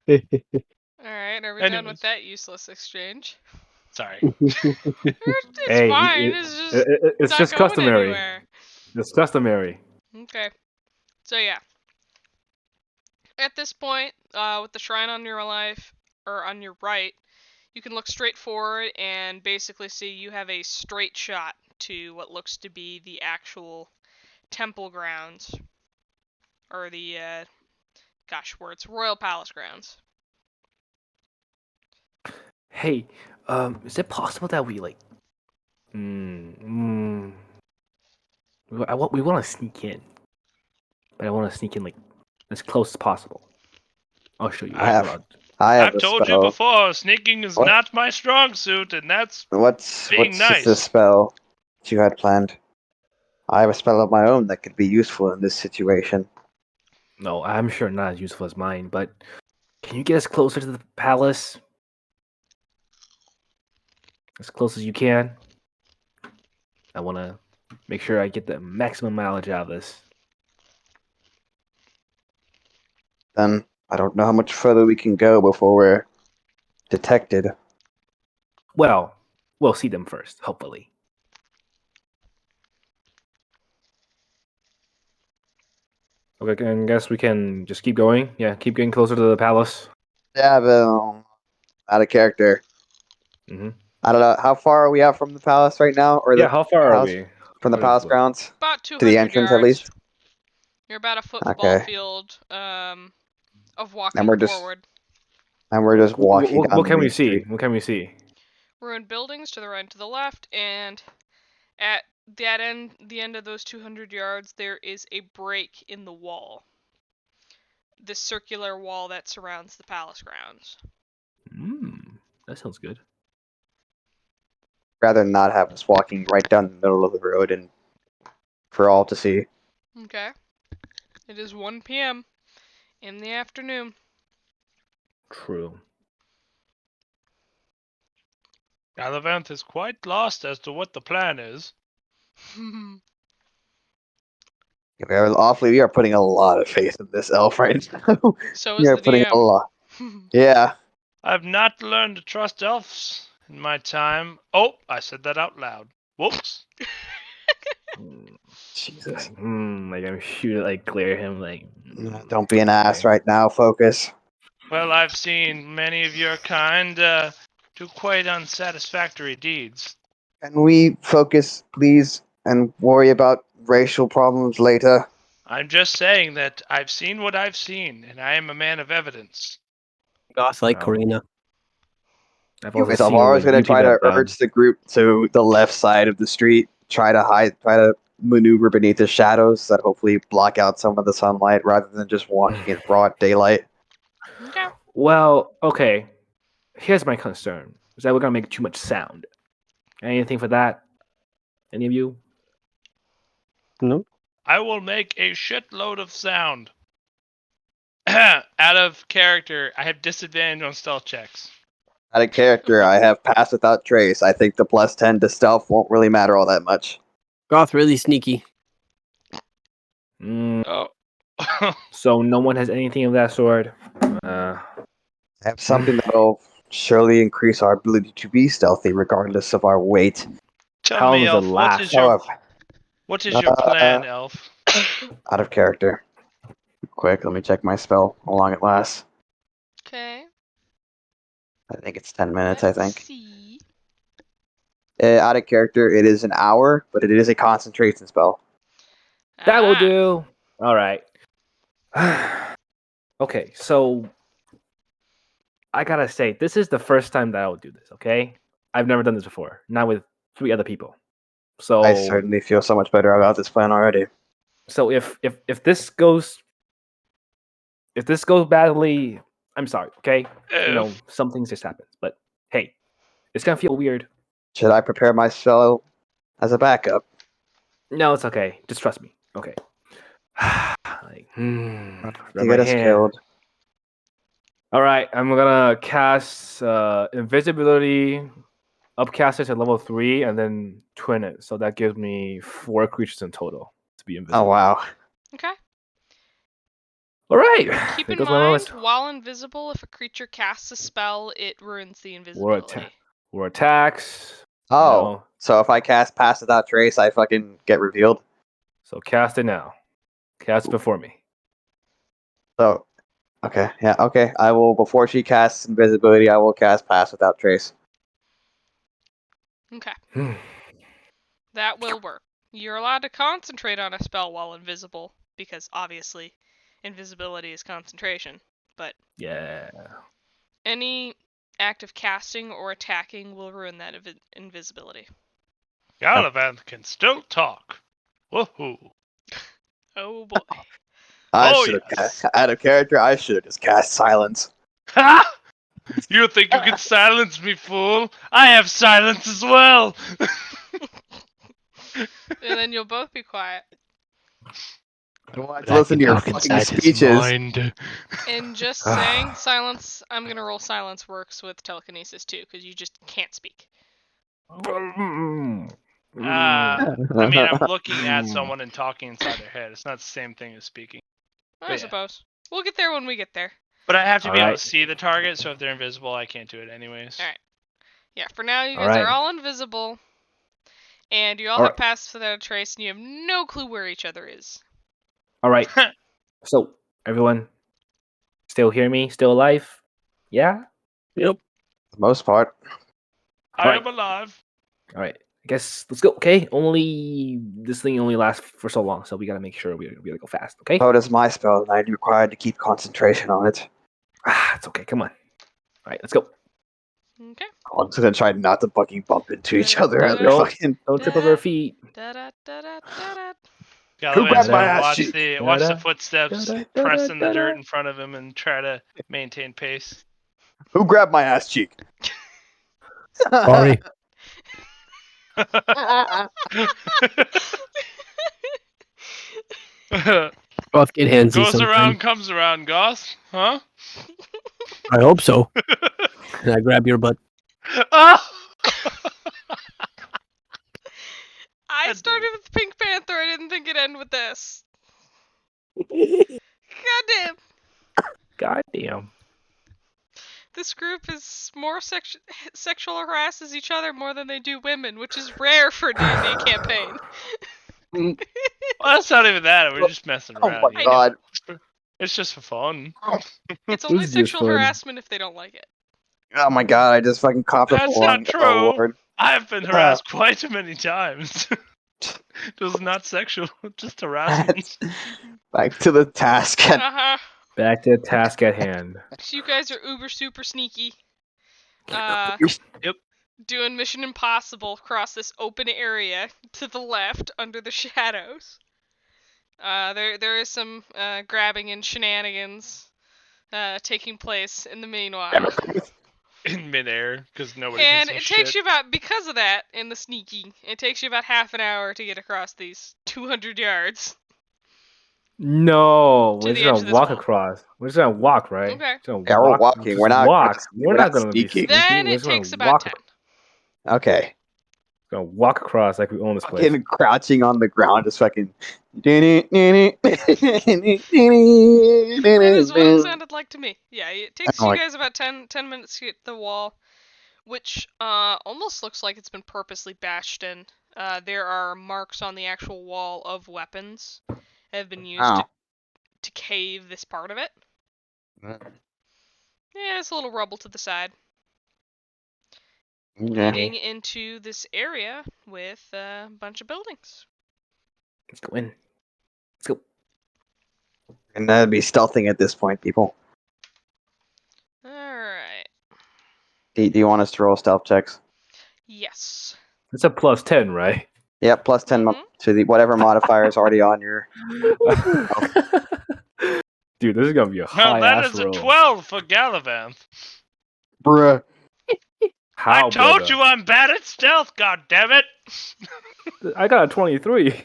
Alright, are we done Anyways. with that useless exchange? Sorry. It's Hey, fine. it- It's just It's not just going customary. anywhere. It's customary. Okay. So yeah. At this point, with the shrine on your on your right, you can look straight forward and basically see you have a straight shot to what looks to be the actual temple grounds. Or the, Royal Palace grounds. Hey, is it possible that we like, we want to sneak in, but I want to sneak in like as close as possible. I'll show you. I have Hold on. a I've told you spell. before, sneaking is What? not my strong suit, and that's What's being nice. this spell that you had planned? I have a spell of my own that could be useful in this situation. No, I'm sure not as useful as mine, but can you get us closer to the palace? As close as you can. I want to make sure I get the maximum mileage out of this. Then I don't know how much further we can go before we're detected. Well, we'll see them first, hopefully. Okay, I guess we can just keep going. Yeah, keep getting closer to the palace. Yeah, but out of character. Hmm. I don't know. How far are we out from the palace right now? Or Yeah, the how far are house we? from the What does palace it look? grounds? About To the 200 entrance, yards. at least? You're about a football Okay. field of And walking we're just forward. walking down What the can we main see? street. What can we see? Ruined buildings to the right and to the left, and at the end of those 200 yards, there is a break in the wall. The circular wall that surrounds the palace grounds. That sounds good. Rather than not have us walking right down the middle of the road and for all to see. Okay. It is 1 p.m. in the afternoon. True. Gallivant is quite lost as to what the plan is. We are putting a lot of faith in this elf right now. So We is are the putting a DM. lot. Yeah. I've not learned to trust elves in my time. Oh, I said that out loud. Whoops. Jesus. Like I'm shoot, like clear him, like. Don't be an ass okay. right now. Focus. Well, I've seen many of your kind do quite unsatisfactory deeds. Can we focus, please, and worry about racial problems later? I'm just saying that I've seen what I've seen, and I am a man of evidence. Goth like Wow. Karina. I've also Anyways, seen Alvaro's what gonna you try people to have done. urge the group to the left side of the street. Try to maneuver beneath the shadows that hopefully block out some of the sunlight, rather than just walking in broad daylight. Okay. Well, okay. Here's my concern: is that we're gonna make too much sound. Anything for that? Any of you? No. I will make a shitload of sound. Out of character, I have disadvantage on stealth checks. Out of character, I have pass without trace. I think the +10 to stealth won't really matter all that much. Goth really sneaky. Oh. So no one has anything of that sort. I have something that'll surely increase our ability to be stealthy, regardless of our weight. Tell How me, does it Elf, last? However, what is your plan, Elf? out of character. Quick, let me check my spell. How long it lasts? Okay. I think it's 10 minutes. I Let's think. see. Out of character, it is an hour, but it is a concentration spell. That will Ah. do. All right. Okay, so I gotta say, this is the first time that I will do this. Okay, I've never done this before. Not with 3 other people. So I certainly feel so much better about this plan already. So if this goes badly, I'm sorry. Okay, you know, some things just happen. But hey, it's gonna feel weird. Should I prepare my spell as a backup? No, it's okay. Just trust me. Okay. Like, To rub my get us hand. killed. All right, I'm gonna cast invisibility, upcast it to level 3, and then twin it. So that gives me 4 creatures in total to be invisible. Oh wow. Okay. All right. Keep There in goes my mind, list. while invisible, if a creature casts a spell, it ruins the invisibility. War attacks. Oh, know. so if I cast Pass Without Trace, I fucking get revealed? So cast it now. Cast it before me. So, okay, yeah, okay. I will, before she casts Invisibility, I will cast Pass Without Trace. Okay. That will work. You're allowed to concentrate on a spell while invisible, because obviously invisibility is concentration. But Yeah. any act of casting or attacking will ruin that invisibility. Gallivant can still talk. Woohoo. Oh boy. Out of character, I should have just cast Silence. Ha! You think you can silence me, fool? I have silence as well. And then you'll both be quiet. I don't want to listen to your fucking speeches. And just saying, silence. I'm gonna roll silence works with telekinesis too, because you just can't speak. I mean, I'm looking at someone and talking inside their head. It's not the same thing as speaking. I Yeah. suppose. We'll get there when we get there. But I have to be able Alright. to see the target, so if they're invisible, I can't do it anyways. Alright. Yeah, for now you guys are all invisible. And you all have passed without a trace, and you have no clue where each other is. All right. So, everyone, still hear me? Still alive? Yeah? Yep. For the most part. I Alright. am alive. All right. I guess let's go. Okay. This thing only lasts for so long, so we gotta make sure we gotta go fast. Okay. So does my spell, and I'm required to keep concentration on it. It's okay. Come on. All right. Let's go. Okay. I'm just gonna try not to fucking bump into each other as we Nope. fucking. Don't trip over our feet. Da-da-da-da-da-da. Who grabbed Gallivant's my gonna ass watch cheek? watch the Da-da, footsteps da-da, pressing the da-da. dirt in front of him and try to maintain pace. Who grabbed my ass cheek? Sorry. Goth, get handsy Goes sometime. around, comes around, Goth. Huh? I hope so. And I grab your butt. Ah! I God started with Pink Panther. I didn't think it'd end with this. Goddamn. Goddamn. This group is more sexual harasses each other more than they do women, which is rare for a D&D campaign. Well, that's not even that. We're just messing Oh around. my you know? god. It's just for fun. It's only This is just sexual fun. harassment if they don't like it. Oh my god, I just fucking coughed up That's a lung. not true. Oh lord. I've been harassed quite many times. It was not sexual, just harassment. Back to the task. Uh-huh. Back to the task at hand. So you guys are uber super sneaky. Yep. Doing Mission Impossible across this open area to the left under the shadows. There is some grabbing and shenanigans taking place in the meanwhile. In midair, because nobody And gives a it takes shit. you about, because of that, in the sneaking, it takes you about half an hour to get across these 200 yards. No, To we're the just edge gonna of this walk wall. across. We're just gonna walk, right? Okay. Just gonna Yeah, we're walk, walking. just We're not walk. We're we're not not gonna be sneaking. sneaky. Then We're it just gonna takes about walk 10. Okay. Gonna walk across like we own this place. Fucking crouching on the ground, just fucking. That is what it sounded like to me. Yeah, it takes Oh you my- guys about 10 minutes to get to the wall, which almost looks like it's been purposely bashed in. There are marks on the actual wall of weapons that have been used Oh. to cave this part of it. Mm. Yeah, it's a little rubble to the side. Okay. Leading into this area with a bunch of buildings. Let's go in. Let's go. And that'd be stealthing at this point, people. Alright. Do you want us to roll stealth checks? Yes. It's a +10, right? Yep, plus 10 Mhm. to the whatever modifier is already on your. Dude, this is gonna be a Well, high that ass is roll. a 12 for Gallivant. Bruh. How, I told brother? you I'm bad at stealth, God damn it! I got a 23.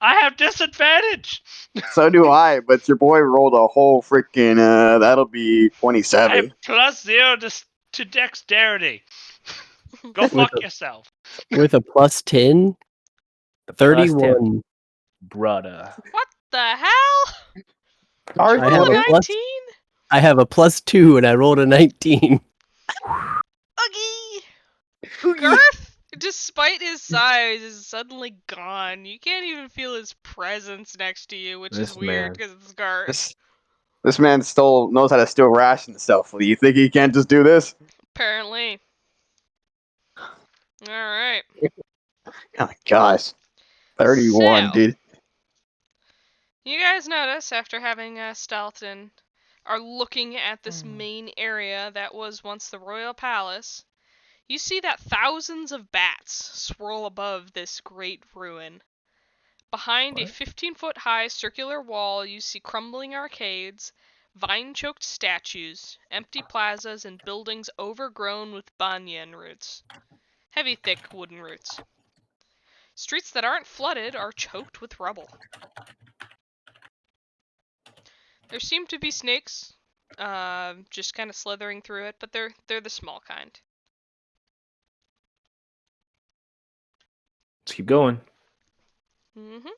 I have disadvantage! So do I, but your boy rolled a whole freaking. That'll be I 27. have +0 to dexterity. Go fuck yourself. With a +10, The +10, 31. brother. What the hell? Are I have Roll a a plus. 19? I have a +2 and I rolled a 19. Uggy! Garth, despite his size, is suddenly gone. You can't even feel his presence next to you, which This is weird man. because it's Garth. This man knows how to steal ration stuff. Do you think he can't just do this? Apparently. Alright. Oh my gosh. 31, So- dude. You guys notice, after having stealthed and are looking at this main area that was once the royal palace, you see that thousands of bats swirl above this great ruin. Behind a What? 15-foot high circular wall, you see crumbling arcades, vine-choked statues, empty plazas, and buildings overgrown with banyan roots. Heavy, thick wooden roots. Streets that aren't flooded are choked with rubble. There seem to be snakes, just kind of slithering through it, but they're the small kind. Let's keep going. Mm-hmm.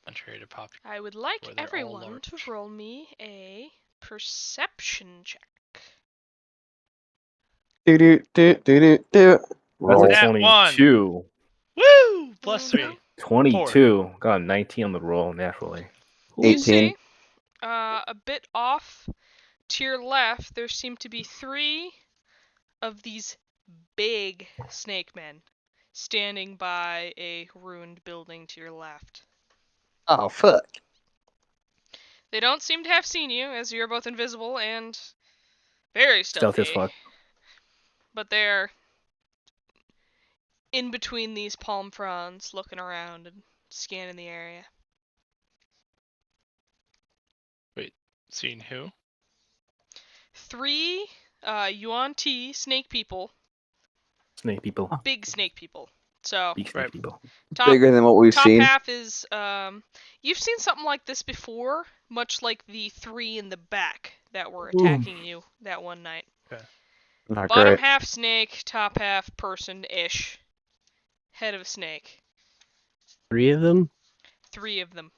Contrary to popular. I would like Where they're all everyone large. to roll me a perception check. That's Roll. a Nat 22. Woo! +3. 22. Got a 19 on the roll, naturally. You 18. see A bit off to your left, there seem to be 3 of these big snake men standing by a ruined building to your left. Oh fuck! They don't seem to have seen you, as you're both invisible and very Stealthy as stealthy. fuck. But they're in between these palm fronds, looking around and scanning the area. Seeing who? 3 Yuan Ti snake people, Snake people. big snake people. So Big snake Right. people. top Bigger than what we've top seen. half is you've seen something like this before, much like the 3 in the back that were attacking you that one night. Not Bottom great. half snake, top half person-ish. Head of a snake. 3 of them? 3 of them.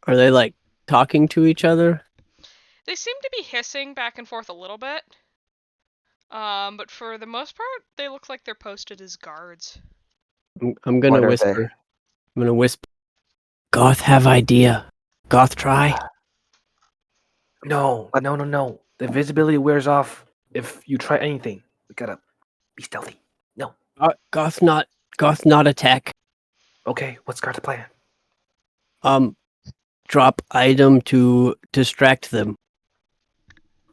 Are they like talking to each other? They seem to be hissing back and forth a little bit. But for the most part, they look like they're posted as guards. I'm gonna What are whisper. they? I'm gonna whisper. Goth have idea. Goth try. No, no. The visibility wears off if you try anything. We gotta be stealthy. No. Goth not attack. Okay, what's Scar's plan? Drop item to distract them.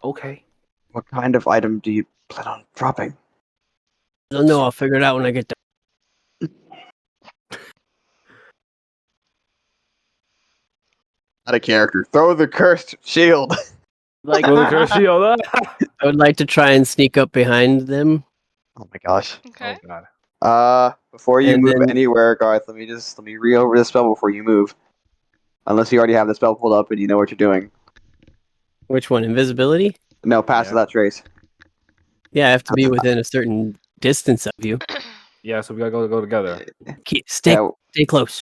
Okay. What kind of item do you plan on dropping? I don't know. I'll figure it out when I get there. Not a character. Throw the cursed shield. Like, Throw the curse shield. I would like to try and sneak up behind them. Oh my gosh. Okay. Oh god. Before you And move then- anywhere, Garth, let me read over the spell before you move. Unless you already have the spell pulled up and you know what you're doing. Which one? Invisibility? No, pass Yeah. that trace. Yeah, I have to be within a certain distance of you. Yeah, so we gotta go together. Stay Yeah, close.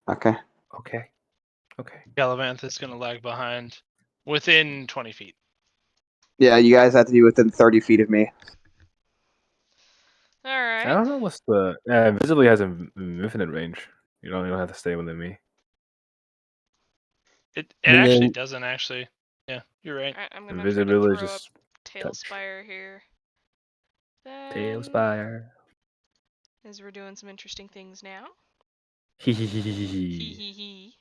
okay. Okay. Galavanth is gonna lag behind within 20 feet. Yeah, you guys have to be within 30 feet of me. All I right. don't know what's the visibly has an infinite range. You don't have to stay within me. It And actually then- doesn't actually. Yeah, you're right. Alright, I'm gonna try to Invisibility throw up just Tailspire here. Tailspire. As we're doing some interesting things now. Hee Hee hee hee hee. hee Hee. hee.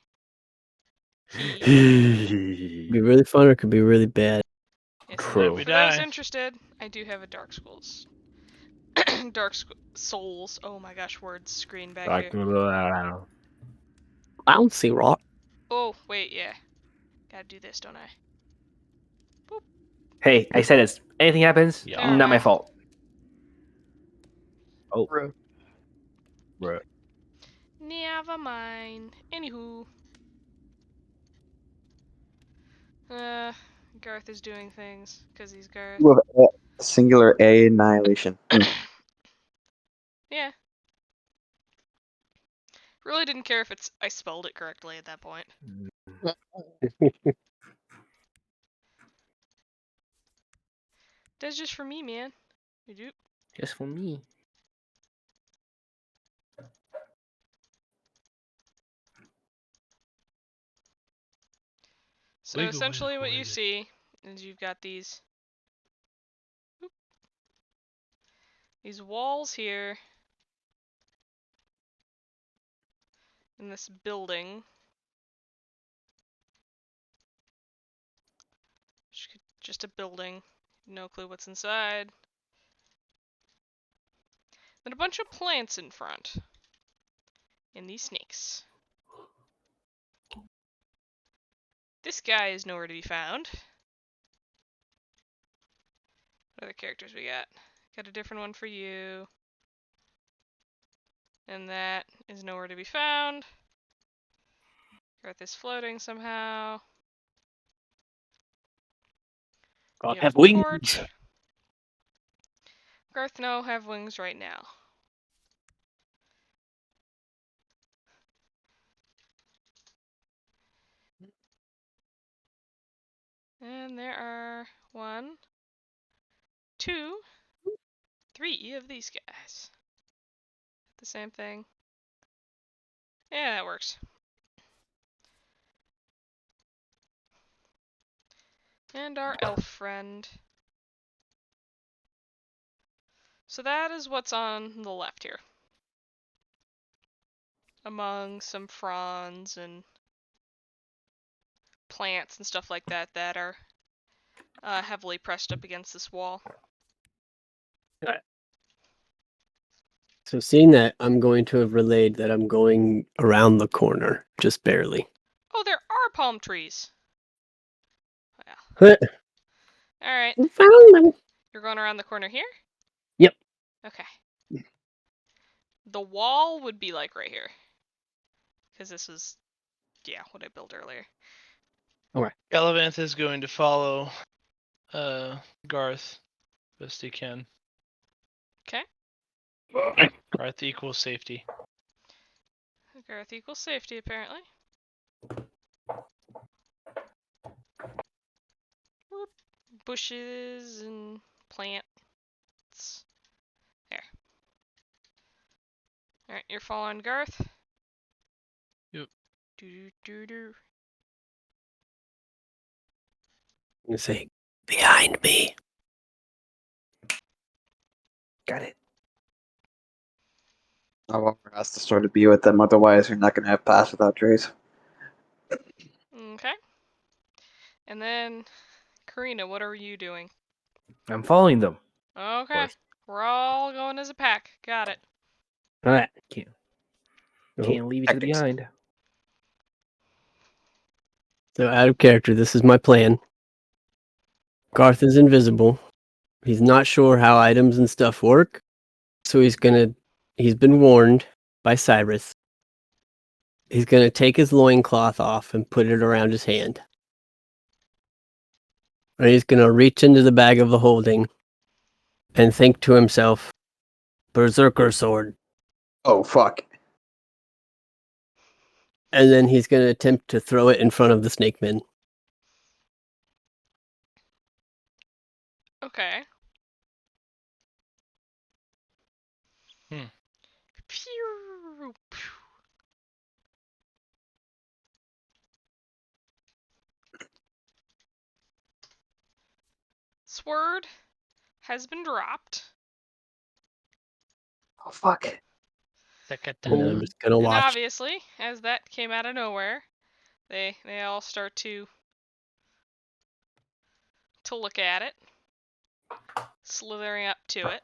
Could be really fun or it could be really bad. Yes, True. We For those die. interested, I do have a Dark Souls. Souls. Oh my gosh, words screen back Like, here. Bouncy rock. Oh, wait, yeah. Gotta do this, don't I? hey, I said this. Anything happens, Yeah. not my Never fault. Oh, Bro. bruh. Never mind. Anywho. Garth is doing things, because he's Garth. You have a singular A annihilation. Yeah. Really didn't care if I spelled it correctly at that point. That's just for me, man. You do. Just for me. So Wiggle, essentially wiggle, what you wiggle. see is you've got these walls here in this building. Just a building. No clue what's inside. Then a bunch of plants in front. And these snakes. This guy is nowhere to be found. What other characters we got? Got a different one for you. And that is nowhere to be found. Got this floating somehow. God You have a wings. torch. Garth no have wings right now. And there are 1, 2, 3 of these guys. The same thing. Yeah, that works. And our elf friend. So that is what's on the left here. Among some fronds and plants and stuff like that that are heavily pressed up against this wall. So seeing that, I'm going to have relayed that I'm going around the corner, just barely. Oh, there are palm trees. I Alright, found them. you're going around the corner here? Yep. Okay. The wall would be like right here. Because this was, yeah, what I built earlier. Galavanth is going to follow Garth best he can. Okay. Garth equals safety. Garth equals safety, apparently. Whoop. Bushes and plants. There. Alright, you're following Garth. Yep. Do. I'm going to say, behind me. Got it. However, has to sort of be with them, otherwise you're not going to have pass without trace. Okay. And then, Karina, what are you doing? I'm following them. Okay. course. We're all going as a pack. Got it. All right. Can't Oh, can't leave you to the tactics. behind. So out of character, this is my plan. Garth is invisible. He's not sure how items and stuff work. So he's been warned by Cyrus. He's gonna take his loincloth off and put it around his hand. And he's gonna reach into the bag of the holding and think to himself, Berserker sword. Oh, fuck. And then he's gonna attempt to throw it in front of the snake men. Okay. Hmm. Pew, pew. Sword has been dropped. Oh, fuck. And then I'm just gonna And watch. obviously, as that came out of nowhere, they all start to look at it, slithering up to it.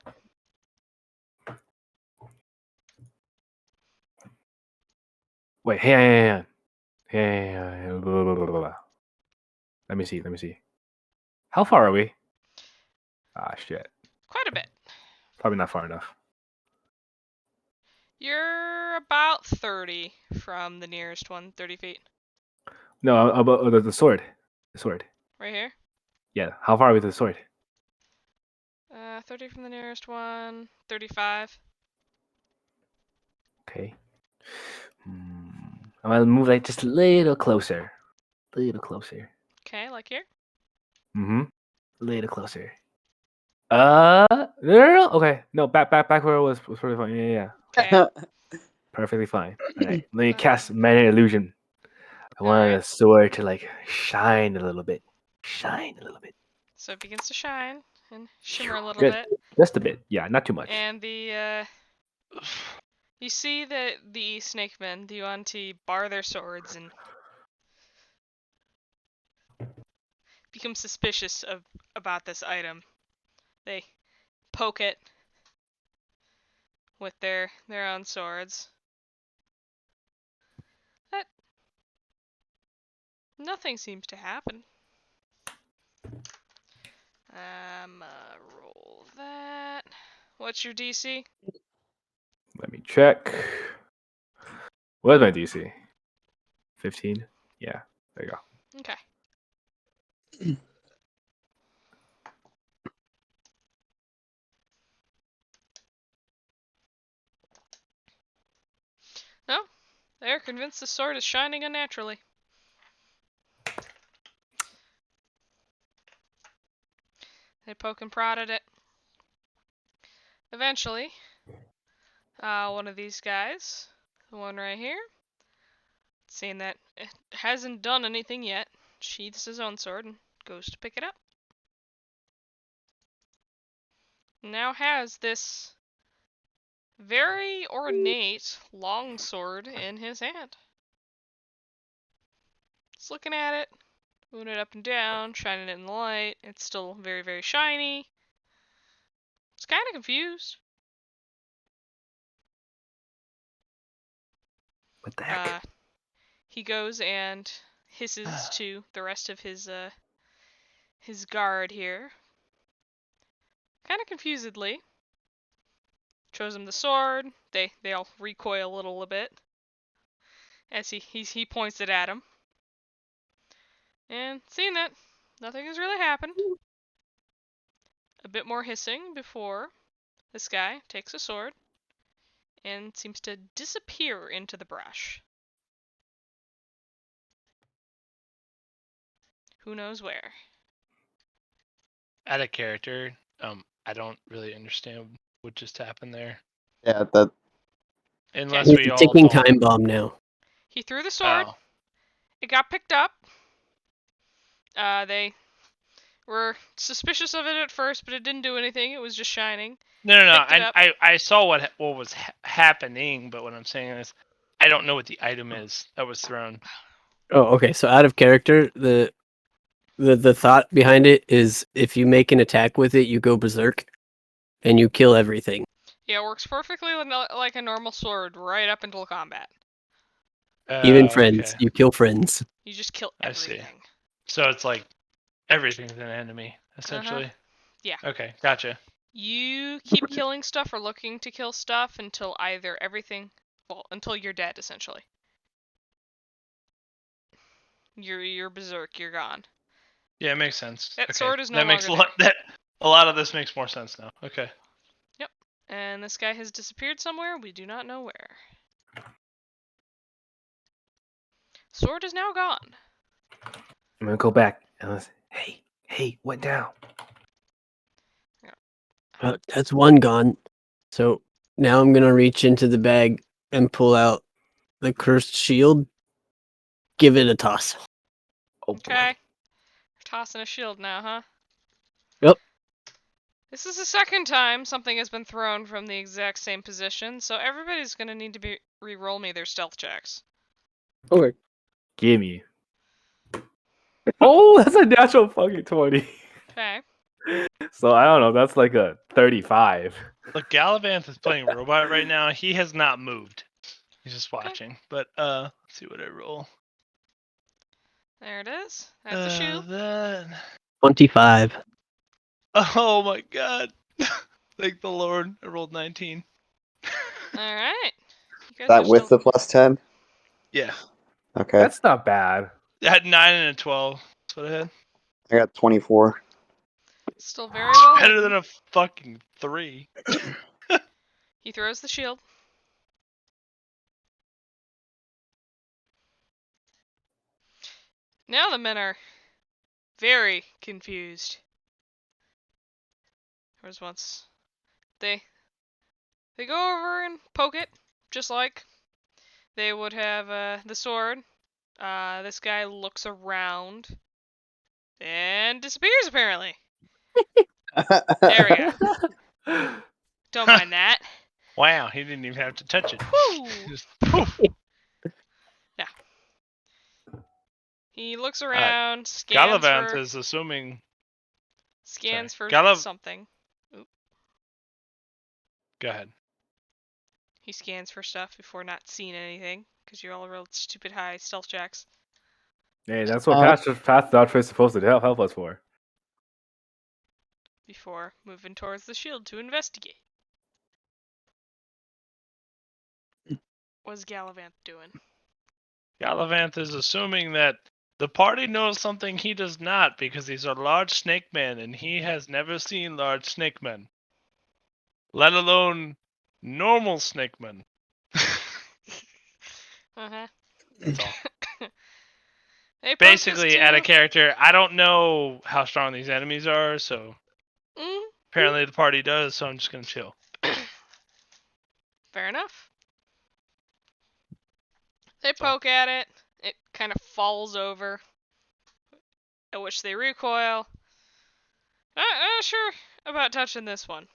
Wait, hang on. Hang on. Blah, blah, blah, blah, blah. Let me see. How far are we? Ah, shit. Quite a bit. Probably not far enough. You're about 30 from the nearest one, 30 feet. No, about the sword. The sword. Right here. Yeah, how far are we to the sword? 30 from the nearest one, 35. Okay. I'm gonna move like just a little closer. Okay, like here. Mm-hmm. A little closer. No. Okay, no, back where it was perfectly fine. Yeah. Okay. Perfectly fine. All right, let me cast Minor Illusion. I want Alright. the sword to like shine a little bit. So it begins to shine and shimmer a little Just, bit. just a bit. Yeah, not too much. And you see that the snake men, the Yuan-Ti, bar their swords and become suspicious about this item. They poke it with their own swords. But nothing seems to happen. Roll that. What's your DC? Let me check. What is my DC? 15? Yeah, there you go. Okay. No, they're convinced the sword is shining unnaturally. They poke and prod at it. Eventually, one of these guys, the one right here, seeing that it hasn't done anything yet, sheaths his own sword and goes to pick it up. Now has this very ornate longsword in his hand. He's looking at it, moving it up and down, shining it in the light. It's still very, very shiny. It's kind of confused. What the heck? He goes and hisses to the rest of his guard here, kind of confusedly. Shows him the sword. They all recoil a little bit as he points it at him. And seeing that nothing has really happened, a bit more hissing before this guy takes a sword and seems to disappear into the brush. Who knows where? Out of character, I don't really understand what just happened there. Yeah, that Unless He's we a all ticking don't- time bomb now. He threw the sword. Oh. It got picked up. They were suspicious of it at first, but it didn't do anything. It was just shining. No. Picked it up. I saw what was happening, but what I'm saying is, I don't know what the item is that was thrown. Oh, okay. So out of character, the thought behind it is if you make an attack with it, you go berserk, and you kill everything. Yeah, it works perfectly like a normal sword right up until combat. Even friends, Okay. you kill friends. You just kill I see. everything. So it's like everything's an enemy, essentially. Yeah. Okay, gotcha. You keep killing stuff or looking to kill stuff until until you're dead, essentially. You're berserk, you're gone. Yeah, it makes sense. That okay. sword is no that makes longer a lot of this makes more sense now. Okay. And this guy has disappeared somewhere, we do not know where. Sword is now gone. I'm gonna go back and let's. Hey, went down. That's one gone. So now I'm gonna reach into the bag and pull out the cursed shield. Give it a toss. Oh boy. Okay. You're tossing a shield now, huh? Yep. This is the second time something has been thrown from the exact same position, so everybody's gonna need to re-roll me their stealth checks. Okay. Gimme. Oh, that's a natural fucking 20. Okay. So I don't know. That's like a 35. Look, Galavanth is playing robot right now. He has not moved. He's just watching. But let's see what I roll. There it is. That's a shield. That... 25. Oh my god. Thank the Lord. I rolled 19. Alright. that with the plus 10. Yeah. Okay, That's not bad. I had 9 and a 12. That's what I had. I got 24. Still very well. Better hidden. than a fucking 3. He throws the shield. Now the men are very confused. There was once they go over and poke it, just like they would have the sword. This guy looks around and disappears apparently. There we go. Don't mind that. Wow, he didn't even have to touch it. Whew. Just poof. He looks around, scans Galavanth for is assuming. something. Go ahead. He scans for stuff before not seeing anything, because you're all real stupid high stealth checks. Hey, that's what Path Doctor is supposed to help us for. Before moving towards the shield to investigate. What's Galavanth doing? Galavanth is assuming that the party knows something he does not because he's a large snake man and he has never seen large snake men. Let alone normal snake men. Uh-huh. That's all. They poke Basically, this out of to- character, I don't know how strong these enemies are, so apparently the party does, so I'm just gonna chill. Fair enough. They poke at it. It kind of falls over. at which they recoil. Not sure about touching this one.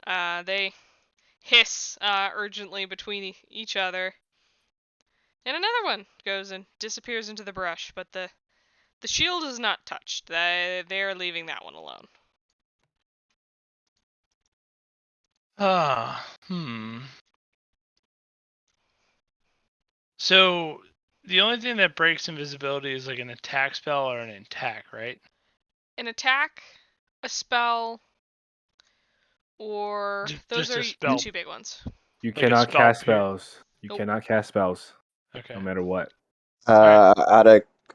They hiss urgently between each other. And another one goes and disappears into the brush, but the shield is not touched. They're leaving that one alone. So the only thing that breaks invisibility is like an attack spell or an attack, right? An attack, a spell, or those Just a are spell. the two big ones. You Like a cannot spell cast period. spells. You Nope. cannot cast spells, Okay. no matter what.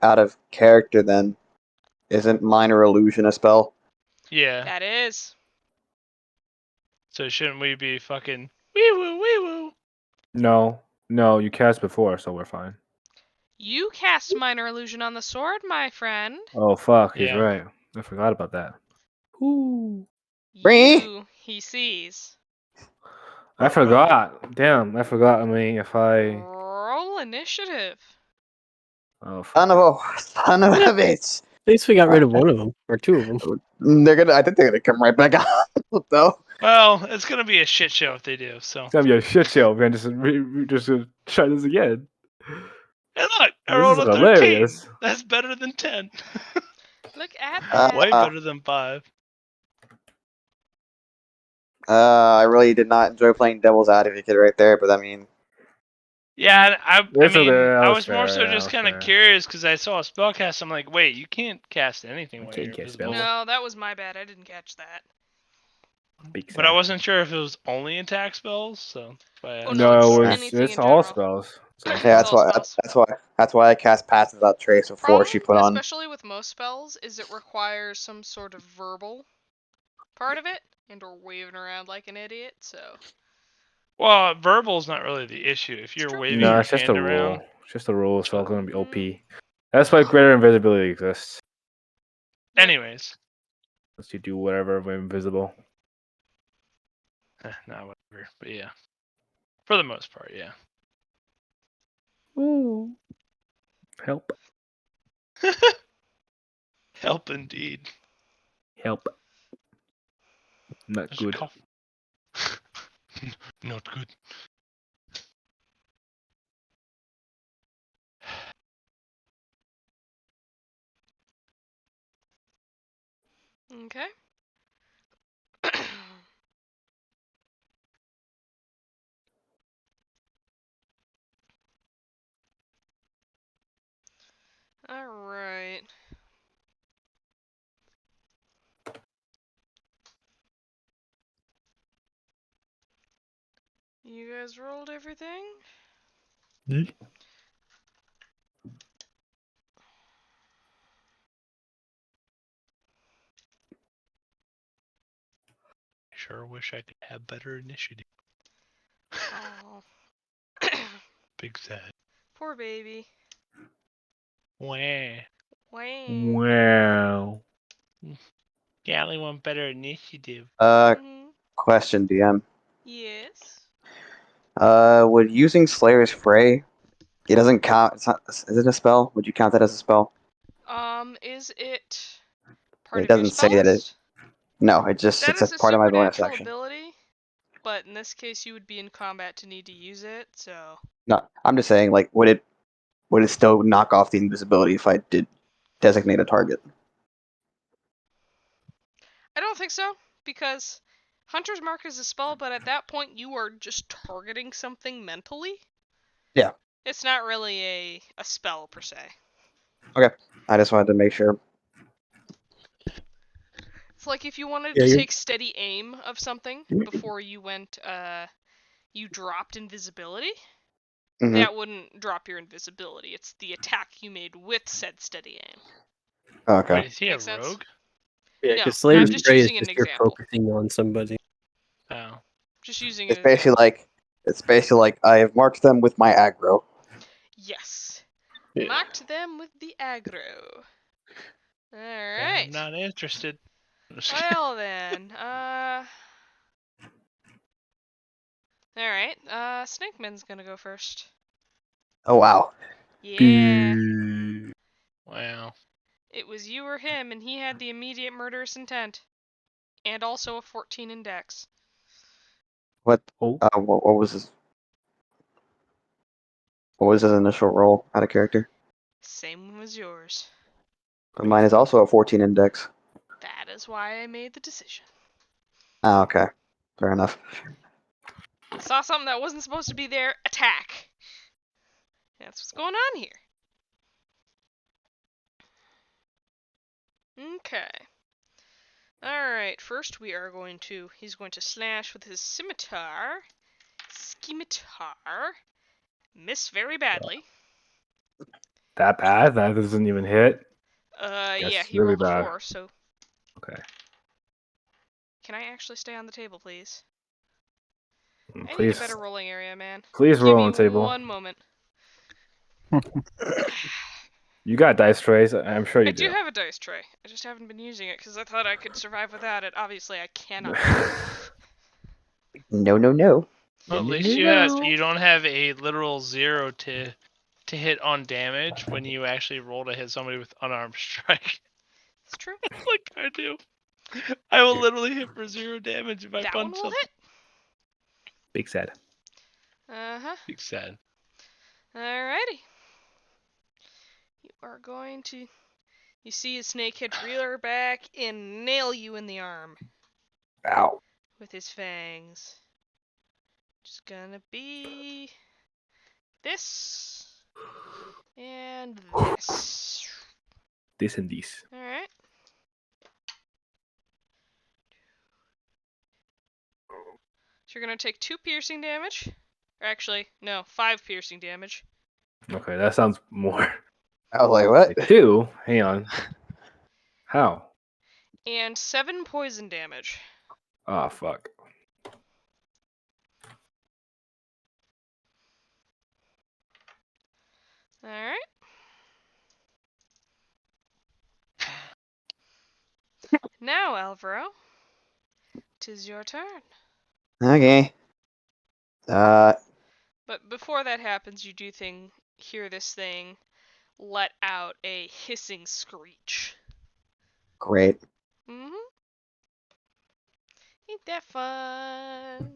Out of character, then isn't minor illusion a spell? Yeah. That is. So shouldn't we be fucking wee woo? No, you cast before, so we're fine. You cast minor illusion on the sword, my friend. Oh fuck, he's Yeah. right. I forgot about that. Ooh. Bree? You, he sees. I forgot. Damn, I forgot. I mean, if I Roll initiative. oh Son fuck. of a bitch. At least we got rid of one of them, or two of them. I think they're gonna come right back out though. Well, it's gonna be a shit show if they do. So. It's gonna be a shit show, man. Just try this again. And look, I This rolled is a 13. hilarious. That's better than 10. Look at Uh, that. Way better than 5. I really did not enjoy playing Devil's Advocate right there, but I mean, Yeah, I That's mean, okay, that I was was more fair, so that just was kind of fair. curious because I saw a spell cast. I'm like, wait, you can't cast anything I while can't you're cast invisible. spells. No, that was my bad. I didn't catch that. Big But I sad. wasn't sure if it was only attack spells, so. That's why I Oh, asked. no, it's No, anything it's in all general. spells. It's all It's yeah, spells. that's why I cast Pass Without Trace before she put on. especially with most spells, is it requires some sort of verbal part of it, and or waving around like an idiot. So Well, verbal's not really the issue. If you're true. waving No, your it's just hand a around. rule. It's just a rule, so it's gonna be OP. Mm. That's why greater invisibility exists. Anyways. Lets you do whatever when invisible. Not whatever. But yeah. For the most part, yeah. Ooh. Help. Help indeed. Help. Not There's a good. cough. Not good. Okay. All right. You guys rolled everything? I sure wish I could have better initiative. Oh. Big sad. Poor baby. Wah. Wow. Wow. Gally want better initiative. Mhm. Question, DM. Yes. Would using Slayer's Fray? It doesn't count. It's not. Is it a spell? Would you count that as a spell? Is it part It of your doesn't say that it. spells? No, it's That a is a part of my bonus supernatural action. ability, but in this case, you would be in combat to need to use it. So No, I'm just saying, like, would it still knock off the invisibility if I did designate a target? I don't think so, because Hunter's Mark is a spell, but at that point, you are just targeting something mentally. Yeah. It's not really a spell per se. I just wanted to make sure. It's like if you wanted Yeah, to you're- take steady aim of something before you went, you dropped invisibility. Mhm. That wouldn't drop your invisibility. It's the attack you made with said steady aim. Okay. Wait, is he Makes a sense? rogue? Yeah, No, because Slayer's I'm just Prey is using an just you're example. focusing on somebody. Oh. Just using It's an basically example. like I have marked them with my aggro. Yes. Yeah. Marked them with the aggro. I'm Alright. not interested. Well then, Alright, Snakeman's gonna go first. Oh wow. Yeah. Wow. It was you or him, and he had the immediate murderous intent. And also a 14 in dex. What? Oh, What was his? What was his initial roll out of character? Same one as yours. But mine is also a 14 index. That is why I made the decision. Oh, okay. Fair enough. Saw something that wasn't supposed to be there, attack. That's what's going on here. Okay. Alright, first he's going to slash with his scimitar. Scimitar. Miss very badly. that bad? That doesn't even hit. Yeah, That's he really rolled a bad. 4, so... Okay. Can I actually stay on the table, please? I need a Please, better rolling area, man. please Give roll me on the table. one moment. You got dice trays. I'm sure you I do have a dice tray. I just haven't been using it because I thought I could survive without it. Obviously, I cannot. No. Well, at least you don't have a literal 0 to hit on damage when you actually roll to hit somebody with unarmed strike. It's true. Like I do. I will literally hit for 0 damage if I That one punch will something. hit. Big sad. Uh-huh. Big sad. Alrighty. You are going to... You see a snakehead rear back and nail you in the arm Ow. with his fangs. Just gonna be... this. And this. This and this. Alright. So you're gonna take 2 piercing damage. Or actually, no, 5 piercing damage. Okay, that sounds more. I was like, what? Like 2? Hang on. How? And 7 poison damage. Oh, fuck. Alright. Now, Alvaro, 'tis your turn. Okay. But before that happens, you do hear this thing let out a hissing screech. Great. Mm-hmm. Ain't that fun?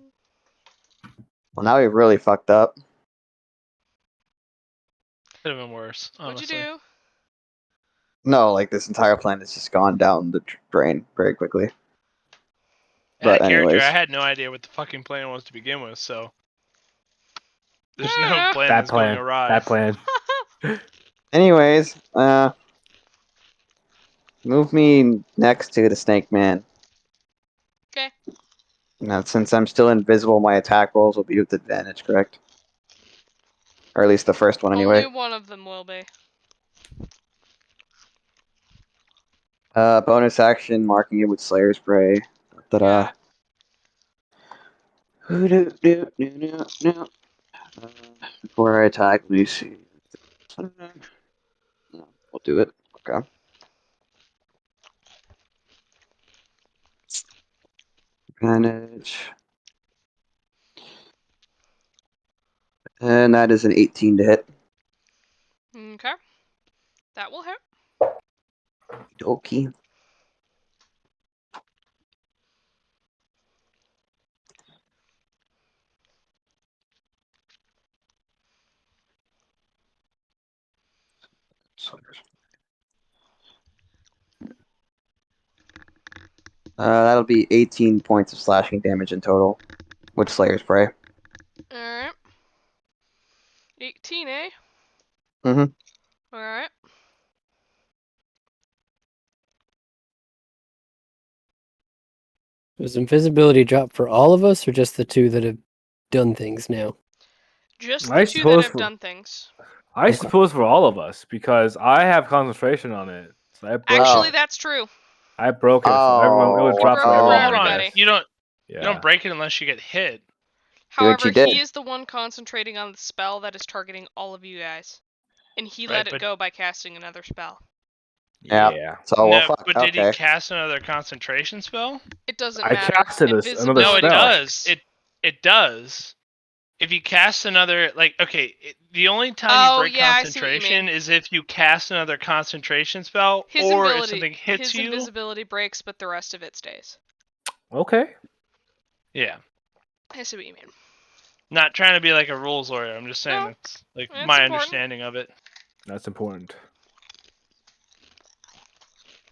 Well, now we've really fucked up. Could have been worse, honestly. What'd you do? No, like this entire plan has just gone down the drain very quickly. But That character, anyways. I had no idea what the fucking plan was to begin with, so there's I no don't know. plan Bad that's going plan. awry. Bad plan. Anyways, move me next to the snake man. Okay. Now, since I'm still invisible, my attack rolls will be with advantage, correct? Or at least the first one, anyway. Only one of them will be. Bonus action, marking it with Slayer Spray. Ta-da. Before I attack, let me see. No, we'll do it. Okay. Advantage. And that is an 18 to hit. Okay. That will hit. Okay. That'll be 18 points of slashing damage in total with Slayer Spray. Alright. 18, eh? Mhm. Alright. Was invisibility drop for all of us or just the 2 that have done things now? Just I the 2 that suppose have for- done things. I suppose for all of us, because I have concentration on it. So I broke Actually, it. that's true. I broke it, so everyone it would Oh, drop broke for it for everyone. Hold I on. everybody. guess. You don't Yeah. break it unless you get hit. However, did. he is the one concentrating on the spell that is targeting all of you guys. And he Right, let it but- go by casting another spell. Yeah. Yeah. So, no, well, fuck. but did Okay. he cast another concentration spell? It doesn't I matter. casted another No, it spell. does. It does. if you cast another, like, okay, the only time Oh, you break yeah, I see what you concentration mean. is if you cast another concentration spell, His or if ability, something hits his you. invisibility breaks, but the rest of it stays. Okay. Yeah. I see what you mean. Not trying to be like a rules lawyer. I'm just saying No, that's like that's my important. understanding of it. That's important.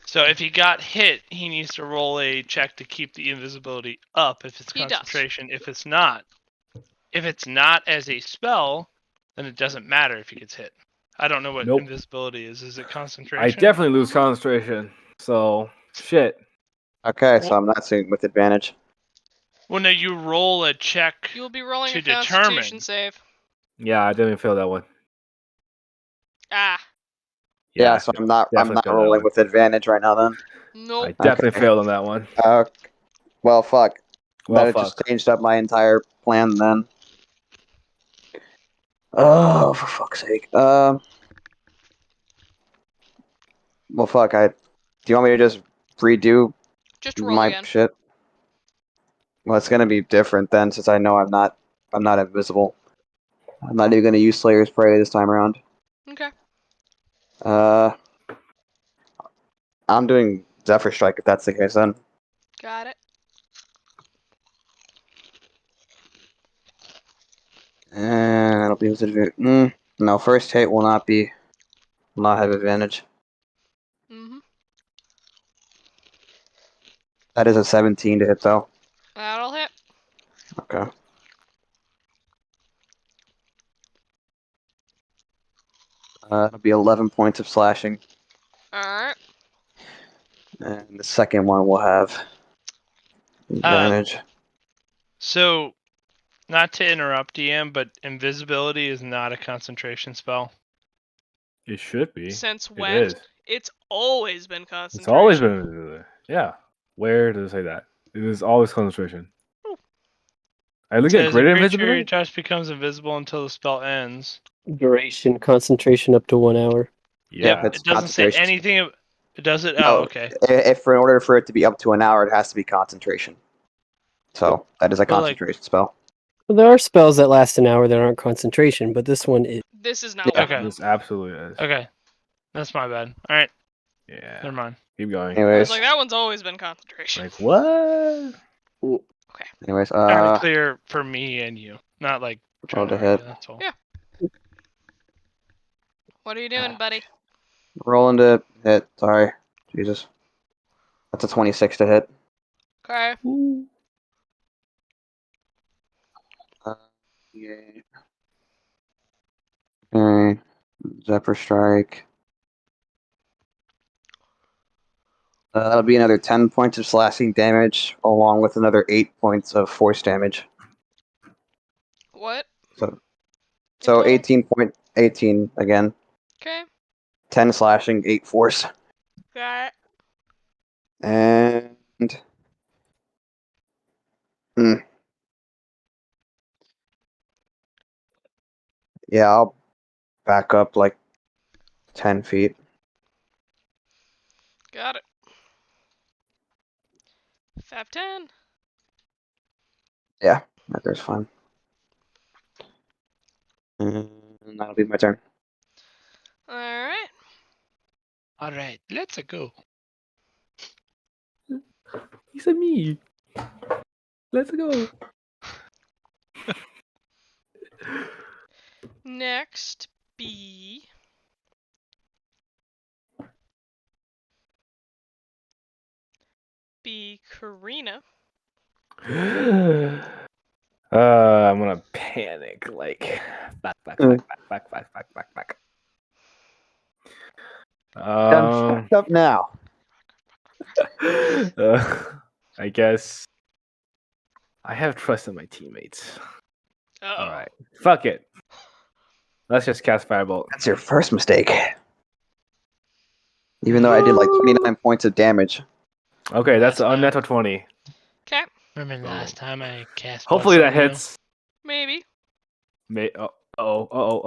So if he got hit, he needs to roll a check to keep the invisibility up if it's He does. concentration. If it's not as a spell, then it doesn't matter if he gets hit. I don't know what Nope. invisibility is. Is it concentration? I definitely lose concentration. So shit. Okay, so I'm not seeing with advantage. Well, no, you roll a check. You'll be rolling To a Constitution determine. save. Yeah, I didn't feel that one. Ah, Yeah, so I'm not definitely feel that rolling one. with advantage right now then. nope. I definitely Okay. failed on that one. Well, fuck. Well, That just fuck. changed up my entire plan then. Oh, for fuck's sake. Well, fuck. Do you want me to just redo Just roll my again. shit? Well, it's gonna be different then, since I know I'm not invisible. I'm not even gonna use Slayer's Prey this time around. Okay. I'm doing Zephyr Strike if that's the case then. Got it. And that'll be with advantage. No, first hit will not have advantage. Mm-hmm. That is a 17 to hit though. That'll hit. Okay. It'll be 11 points of slashing, Alright. and the second one will have advantage. So, not to interrupt, DM, but invisibility is not a concentration spell. It should be. Since It when? is. It's always been It's concentration. always been. Yeah. Where does it say that? It is always concentration. Oh. I look at Says a greater creature invisibility. you touch becomes invisible until the spell ends. Duration, concentration up to 1 hour. Yeah. It's It doesn't say concentration. anything. Does it? No, Oh, okay. If in order for it to be up to an hour, it has to be concentration. So that is a But, like- concentration spell. Well, there are spells that last an hour that aren't concentration, but this one is. This is not Yeah. one of them. This absolutely is. Okay. That's my bad. All right. Yeah. Never mind. Keep going. I was Anyways, like, that one's always been concentration. Like what? anyways, Trying to clear for me and you, not like trying roll to to hit. argue, that's all. Yeah. What are you doing, buddy? Rolling to hit. Sorry, Jesus. That's a 26 to hit. Okay. Yeah. Okay. Zephyr Strike. That'll be another 10 points of slashing damage, along with another 8 points of force damage. What? So total? 18 again. Okay. 10 slashing, 8 force. Got it. And yeah, I'll back up like 10 feet. Got it. 5-10. That's fine. And that'll be my turn. Alright. All right, let's go. He said me. Let's go. Next, B. Be Karina. I'm gonna panic. Like back. Done fucked up now. I guess I have trust in my teammates. Uh-oh. All right, fuck it. Let's just cast Firebolt. That's your first mistake. Even though I did like 29 points of damage. Okay, that's That's an fine. unnatural 20. Okay. Remember last time I cast? Hopefully that Bless on you? hits. Maybe.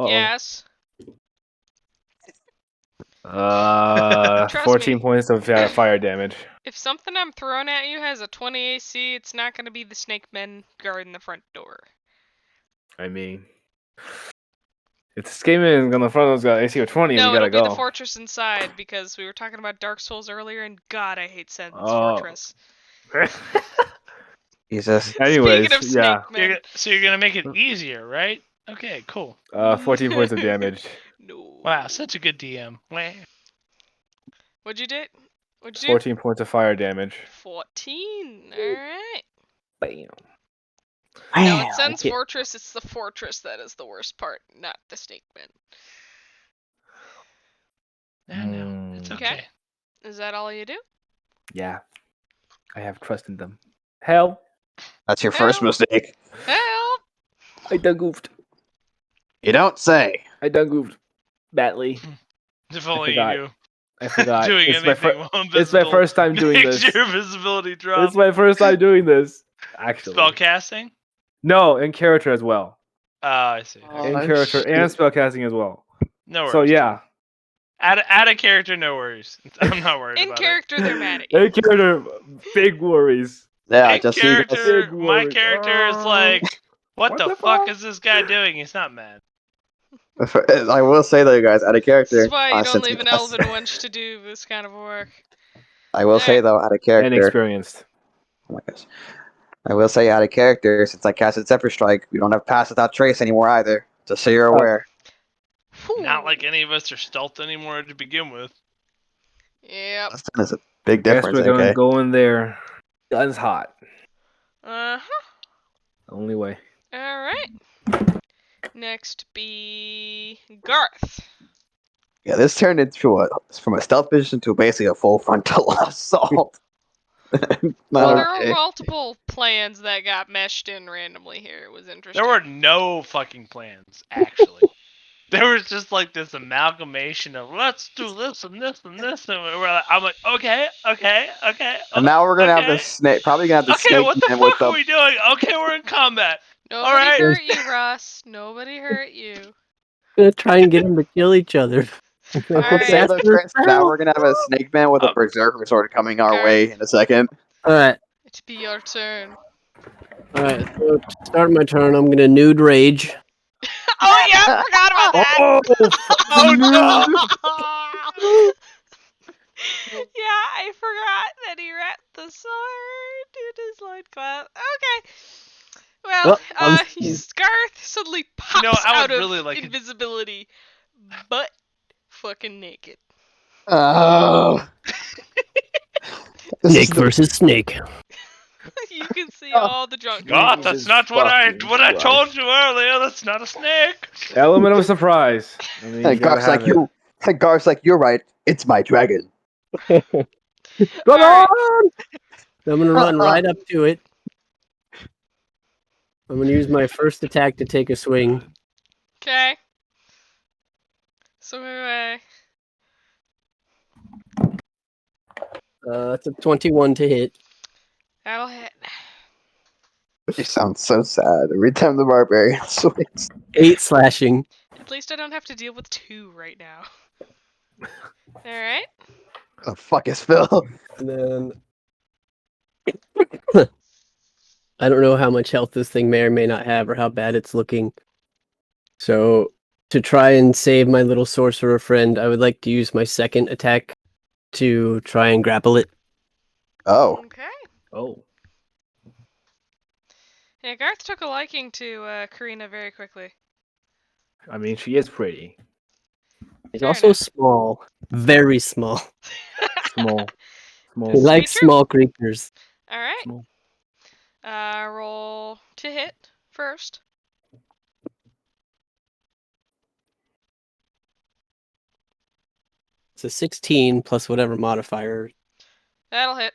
Yes. 14 me. points of fire damage. If something I'm throwing at you has a 20 AC, it's not going to be the snake men guarding the front door. I mean, if this game is gonna front us got AC of 20, No, we gotta it'll be go. the fortress inside because we were talking about Dark Souls earlier, and God, I hate Sen's Oh. fortress. Jesus. Anyways, Speaking of yeah. Snake Men. So you're gonna make it easier, right? Okay, cool. 14 points of damage. No. Wow, such a good DM. Wah. What'd you do? What'd you do? 14 points of fire damage. 14. Alright. Bam. Now, Man, at Sen's okay. fortress, it's the fortress that is the worst part, not the Snake Men. I know. It's Mm. okay. Is that all you do? Yeah. I have trust in them. Help! that's your first Help. mistake. Help! I done goofed. You don't say. I done goofed. Badly. If only you forgot. knew. I forgot. Doing It's my, anything while it's my invisible first time doing makes this. your visibility drop. It's my first time doing this. Actually. Spellcasting? No, in character as well. Oh, I see. Oh, In character shit. and spellcasting as well. No worries. So yeah. Add a character, no worries. I'm not worried In about character, they're mad at you. In character, big worries. Yeah, it. In just so you guys. character, Big my worries. character is like, what What the the fuck fuck? is this guy doing? He's not mad. I will say though, guys, out of character. This is why you don't since leave I an cast- elven wench to do this kind of work. I will say though, out of character. Inexperienced. Oh my gosh. I will say out of character, since I casted Zephyr Strike, we don't have Pass Without Trace anymore either. Just so you're aware. Not like any of us are stealth anymore to begin with. Yep. That's a big Guess difference. we're gonna Okay. go in there. Guns hot. Uh-huh. Only way. Alright. Next be Garth. Yeah, this turned into from a stealth position to basically a full frontal assault. Well, Not there okay. were multiple plans that got meshed in randomly here. It was interesting. There were no fucking plans, actually. There was just like this amalgamation of let's do this and this and this, and I'm like, okay. And now we're gonna have okay. the snake. Probably gonna have the Okay, snake what the man with fuck are we doing? Okay, we're in combat. Nobody Alright. hurt you, Ross. Nobody hurt you. Gonna try and get them to kill each other. Alright. Say though, Trent, now we're gonna have a snake man with a Oh. berserker sword coming our Okay. way in a second. Alright, It'd be your turn. alright. So to start my turn, I'm gonna nude rage. Oh yeah, I forgot about that. Oh no! Yeah, I forgot that he wrapped the sword in his loincloth. Okay. Well, I'm- Garth suddenly pops know, I would out of really like it- invisibility, but fucking naked. Oh. This Snake is the- versus snake. You can see Oh. all the junk. God, that's Jesus not what I fucking told you earlier. That's not a snake. Element of surprise. I mean, Hey, you gotta Garth's like have it. you. Hey, Garth's like you're right. It's my dragon. Come Alright. on! I'm gonna run right up to it. I'm gonna use my first attack to take a swing. Okay. So It's a 21 to hit. that'll hit. You sound so sad every time the barbarian swings. 8 slashing. At least I don't have to deal with 2 right now. Alright. The fuck is Phil? And then I don't know how much health this thing may or may not have or how bad it's looking. So to try and save my little sorcerer friend, I would like to use my second attack to try and grapple it. Oh, Okay. Oh. Yeah, Garth took a liking to Karina very quickly. I mean, she is pretty. It's Fair also enough. small. Very small. Small. He Small. likes true. small creatures. Alright. Small. Roll to hit first. It's a 16 plus whatever modifier. That'll hit.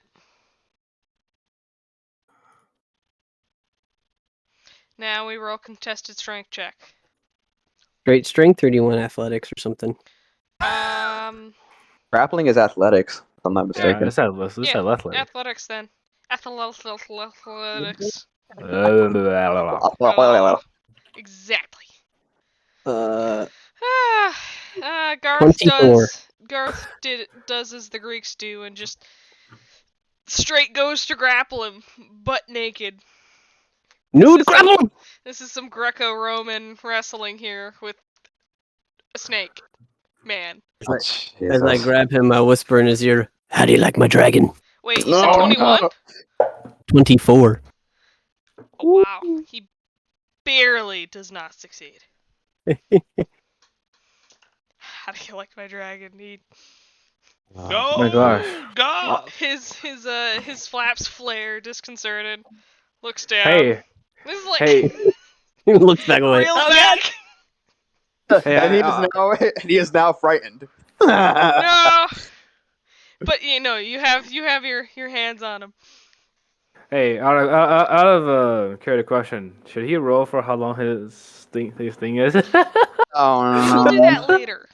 Now we roll contested strength check. Straight strength or do you want athletics or something? grappling is athletics. If I'm not Yeah, mistaken. let's have left leg. Athletics then. Athletics. Exactly. Garth 24. does as the Greeks do and just straight goes to grapple him, butt naked. Nude grapple! This is some Greco-Roman wrestling here with a snake man. As I grab him, I whisper in his ear, "How do you like my dragon?" Wait, you said 21? 24. Oh, wow. He barely does not succeed. How do you like my dragon? Go, my gosh. Goth! His flaps flare, disconcerted. Looks down. Hey, This is like hey, He looks back away. real back. hey! And he is now frightened. No. But you have your hands on him. Hey, out of character question, should he roll for how long his thing is? We'll do that later.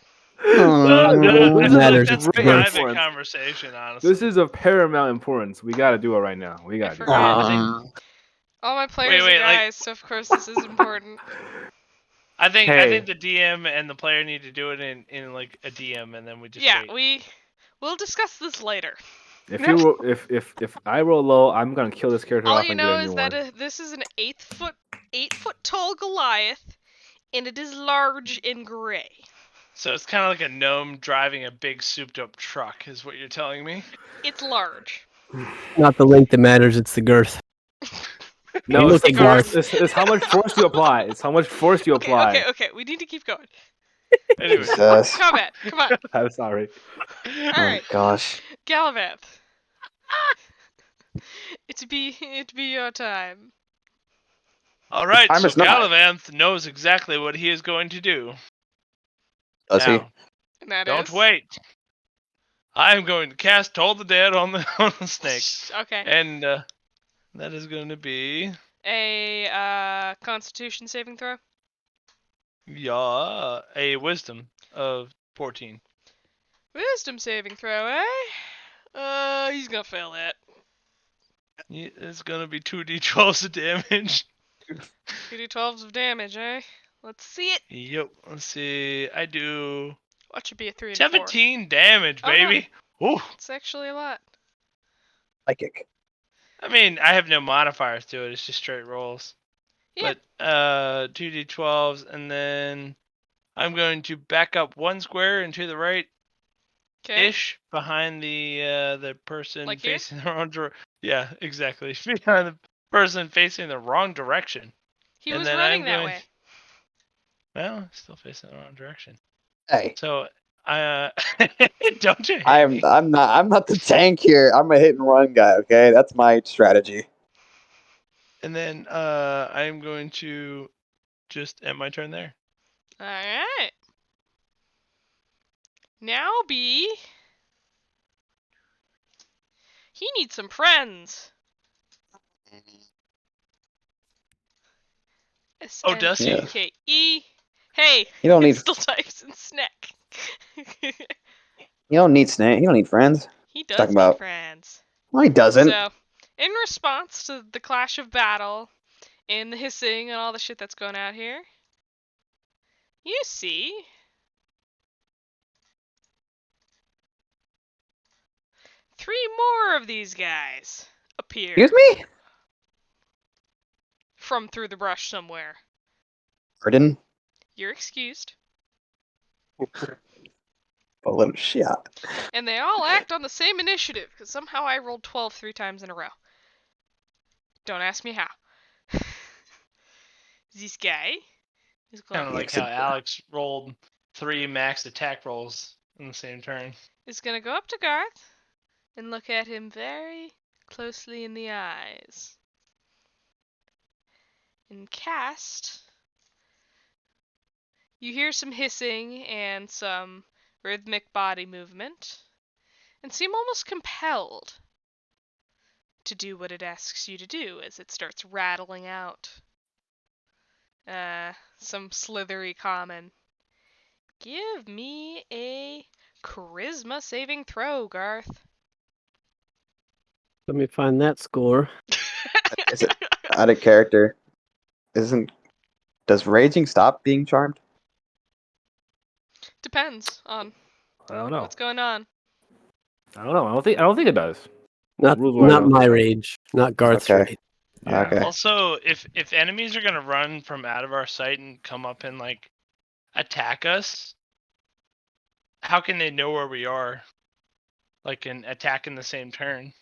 That's matters, that's it's a the private difference. conversation, honestly. This is of paramount importance. We gotta do it right now. We gotta do it. forgot. All my players wait, are like- guys, so of course this is important. I think Hey. the DM and the player need to do it in like a DM, and then we just Yeah, wait. we'll discuss this later. If you roll, if I roll low, I'm gonna kill this character All off you and get know a new is that one. this is an 8 foot tall Goliath, and it is large and gray. So it's kind of like a gnome driving a big souped-up truck, is what you're telling me. It's large. Not the length that matters, it's the girth. No, Look it's, the at Garth. it's how much force you apply. It's how much force you apply. Okay. We need to keep going. Anyway, Jesus. Combat. Come on. I'm sorry. All Oh right. gosh. Galavanth. It'd be your time. all right. Time So is not. Galavanth knows exactly what he is going to do. Does he? Now, And that don't is- wait. I am going to cast Toll the Dead on the snake, Okay. and that is going to be A Constitution saving throw. a Wisdom of 14. Wisdom saving throw, eh? He's gonna fail that. It's going to be 2d12s of damage. 2d12s of damage, eh? Let's see it. Yep. Let's see. I do Watch it be a 3 and a 4. 17 damage, Oh, no. baby. Ooh. It's actually a lot. Psychic. I mean, I have no modifiers to it. It's just straight rolls. Yeah. But 2d12s, and then I'm going to back up one square and to the right Okay. ish behind the person Like here? facing the wrong direction. Yeah, exactly. Behind the person facing the wrong direction. He and was then running I'm that going- way. Well, still facing the wrong direction. Hey, So don't you? Hate I'm me? not the tank here. I'm a hit and run guy. Okay, that's my strategy. And then I'm going to just end my turn there. Alright. Now B. He needs some friends. Oh, does he? S-N-E-K-E. Hey, You don't need still types in snack. you don't need snake. You don't need friends. He does Talking need about- friends. No, he doesn't. So, in response to the clash of battle and the hissing and all the shit that's going out here, you see three more of these guys appear Excuse me. from through the brush somewhere. Pardon. You're excused. A little shit. And they all act on the same initiative, because somehow I rolled 12 3 times in a row. Don't ask me how. This guy is Kind going of like how Alex rolled 3 max attack rolls in the same turn. is gonna go up to Garth and look at him very closely in the eyes. And cast. You hear some hissing and some rhythmic body movement, and seem almost compelled to do what it asks you to do as it starts rattling out. Some slithery common. Give me a charisma saving throw, Garth. Let me find that score. Is it out of character? Does raging stop being charmed? Depends on I don't know. what's going on. I don't know. I don't think it does. Not Rules wise, I not don't my think so. rage, not Garth's Okay. rage. Yeah. Okay. Also, if enemies are gonna run from out of our sight and come up and like attack us, how can they know where we are? Like and attack in the same turn.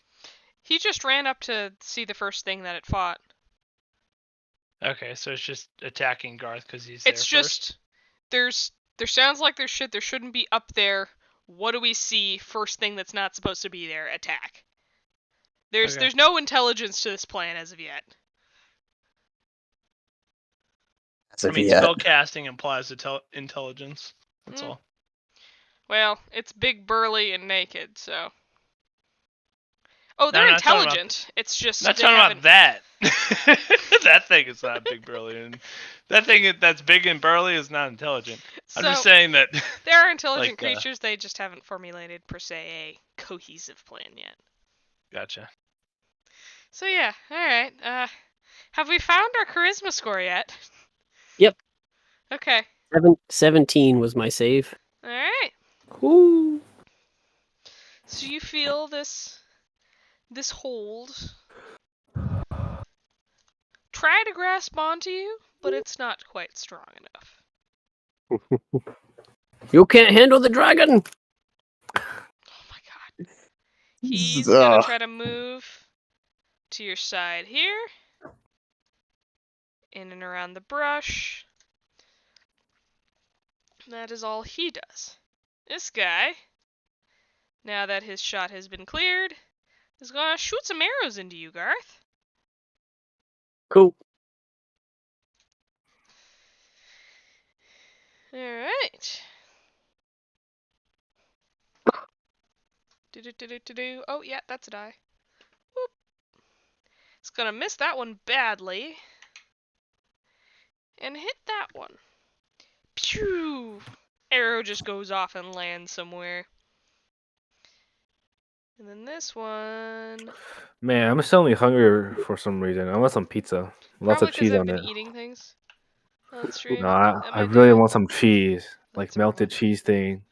He just ran up to see the first thing that it fought. Okay, so it's just attacking Garth because he's It's there first. just there sounds like there's shit there shouldn't be up there. What do we see? First thing that's not supposed to be there, attack. Okay. There's no intelligence to this plan as of yet. As I of mean, yet. spell casting implies intelligence. That's Mm. all. Well, it's big, burly, and naked, so. Oh, No, they're I'm not talking about intelligent. It's just Not they talking haven't. about that. That thing is not big burly, and that thing that's big and burly is not intelligent. I'm So just saying that. they are intelligent like, creatures. They just haven't formulated per se a cohesive plan yet. Gotcha. So yeah, all right. Have we found our charisma score yet? Yep. Okay. 17 was my save. All right. Woo. So you feel this hold try to grasp onto you, but it's not quite strong enough. You can't handle the dragon. Oh my god. He's gonna Ugh. try to move to your side here. In and around the brush. That is all he does. This guy, now that his shot has been cleared, is gonna shoot some arrows into you, Garth. Cool. Alright. Do. Oh, yeah, that's a die. Whoop. It's gonna miss that one badly. And hit that one. Pew! Arrow just goes off and lands somewhere. And then this one. Man, I'm suddenly hungry for some reason. I want some pizza. Lots Probably of because cheese I've on been it. eating things on stream. No, That I might really do it. want some cheese. Like That's melted probably- cheese thing.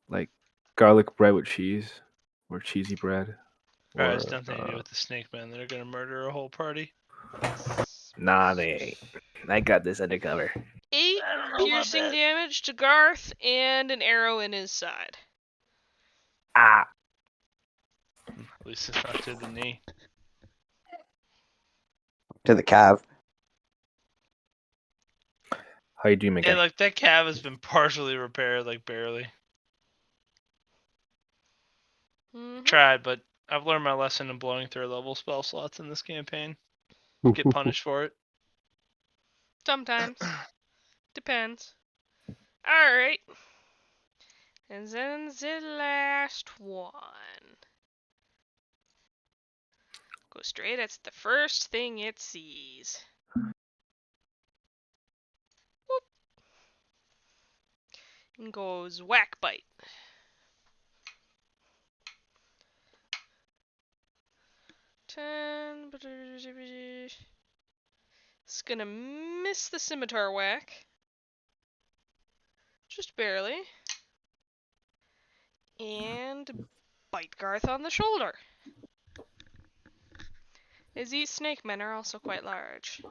Like garlic bread with cheese. Or cheesy bread. Alright, Or, it's nothing to do with the snake man. They're gonna murder a whole party. nah, they ain't. I got this undercover. 8 I don't know about piercing that. damage to Garth and an arrow in his side. Ah! At least it's not to the knee. To the calf. How you doing, my Hey, guy? like that calf has been partially repaired, like barely. Mhm. Tried, but I've learned my lesson in blowing third level spell slots in this campaign. Get punished for it. Sometimes. Depends. Alright. And then the last one. Go straight at the first thing it sees. Whoop. And goes whack bite. It's gonna miss the scimitar whack. Just barely. And bite Garth on the shoulder. These snake men are also quite large.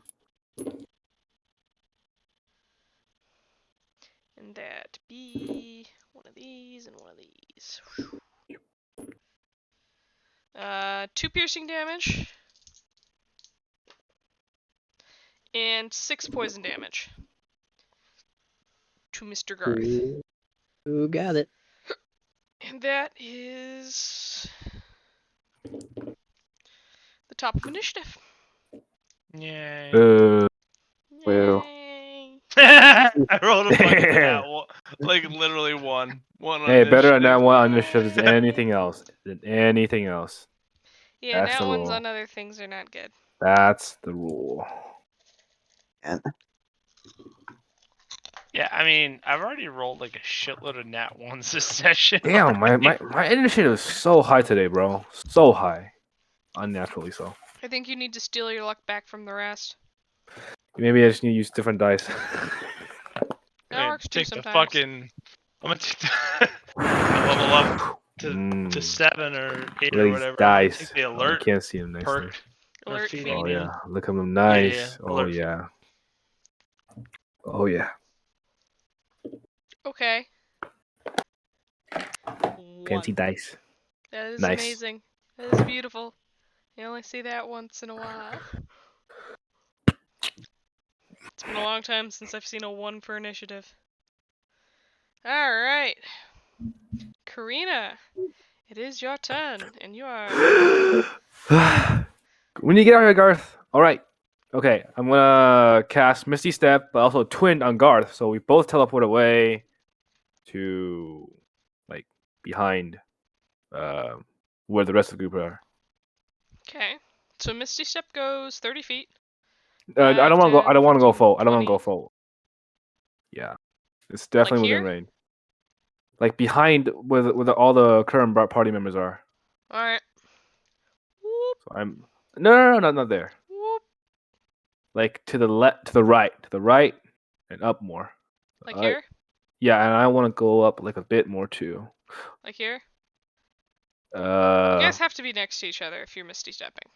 And that be one of these and one of these. 2 piercing damage. And 6 poison damage. To Mr. Garth. Who got it? And that is the top of initiative. Yay. Woo. Yay. I rolled a fucking nat one. Like literally one. One on Hey, better on that initiative. one on initiative than anything else. Than anything else. Yeah, That's now the ones rule. on other things are not good. That's the rule. And Yeah, I mean, I've already rolled like a shitload of nat ones this session. Damn, my already. initiative is so high today, bro. So high. Unnaturally so. I think you need to steal your luck back from the rest. Maybe I just need to use different dice. That I mean, works too take the sometimes. fucking. I'm gonna take the level up to Mm, 7 or 8 look or at whatever. these dice. Take the Oh, you alert can't see them nicely. perk. Alert feeding feeding. Oh me. yeah, look at them nice. yeah, Oh alert yeah. Oh yeah. Okay. Fancy One. dice. That is Nice. amazing. That is beautiful. You only see that once in a while. It's been a long time since I've seen a 1 for initiative. Alright. Karina, it is your turn, and you are. When you get out here, Garth. All right. Okay, I'm gonna cast Misty Step, but also Twin on Garth, so we both teleport away to like behind where the rest of the group are. Okay. So Misty Step goes 30 feet. I 5, don't want to go. I 10, don't want to go 15, full. I don't want to 20. go full. Yeah, it's definitely within here? range. Like behind where all the current party members are. Alright. Whoop, So I'm no, not there. whoop. Like to the left, to the right, and up more. Like Uh, here? Yeah, and I want to go up like a bit more too. Like here? You guys I have to be next to each other if you're Misty Stepping.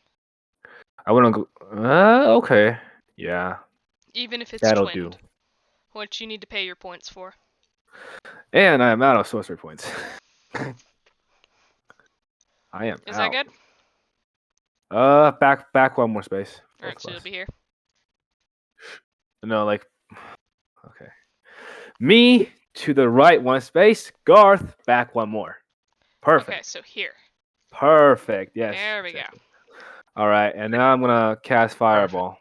want to go. Okay. Yeah, Even if it's that'll twinned. do. Which you need to pay your points for. And I am out of sorcery points. I am Is out. that good? Back one more space. Alright, Both so of you'll us. be here. No, like. Okay. Me to the right one space. Garth back one more. Perfect. Okay, so here. Perfect. Yes. There we go. exactly. All right, and now I'm gonna cast Fireball.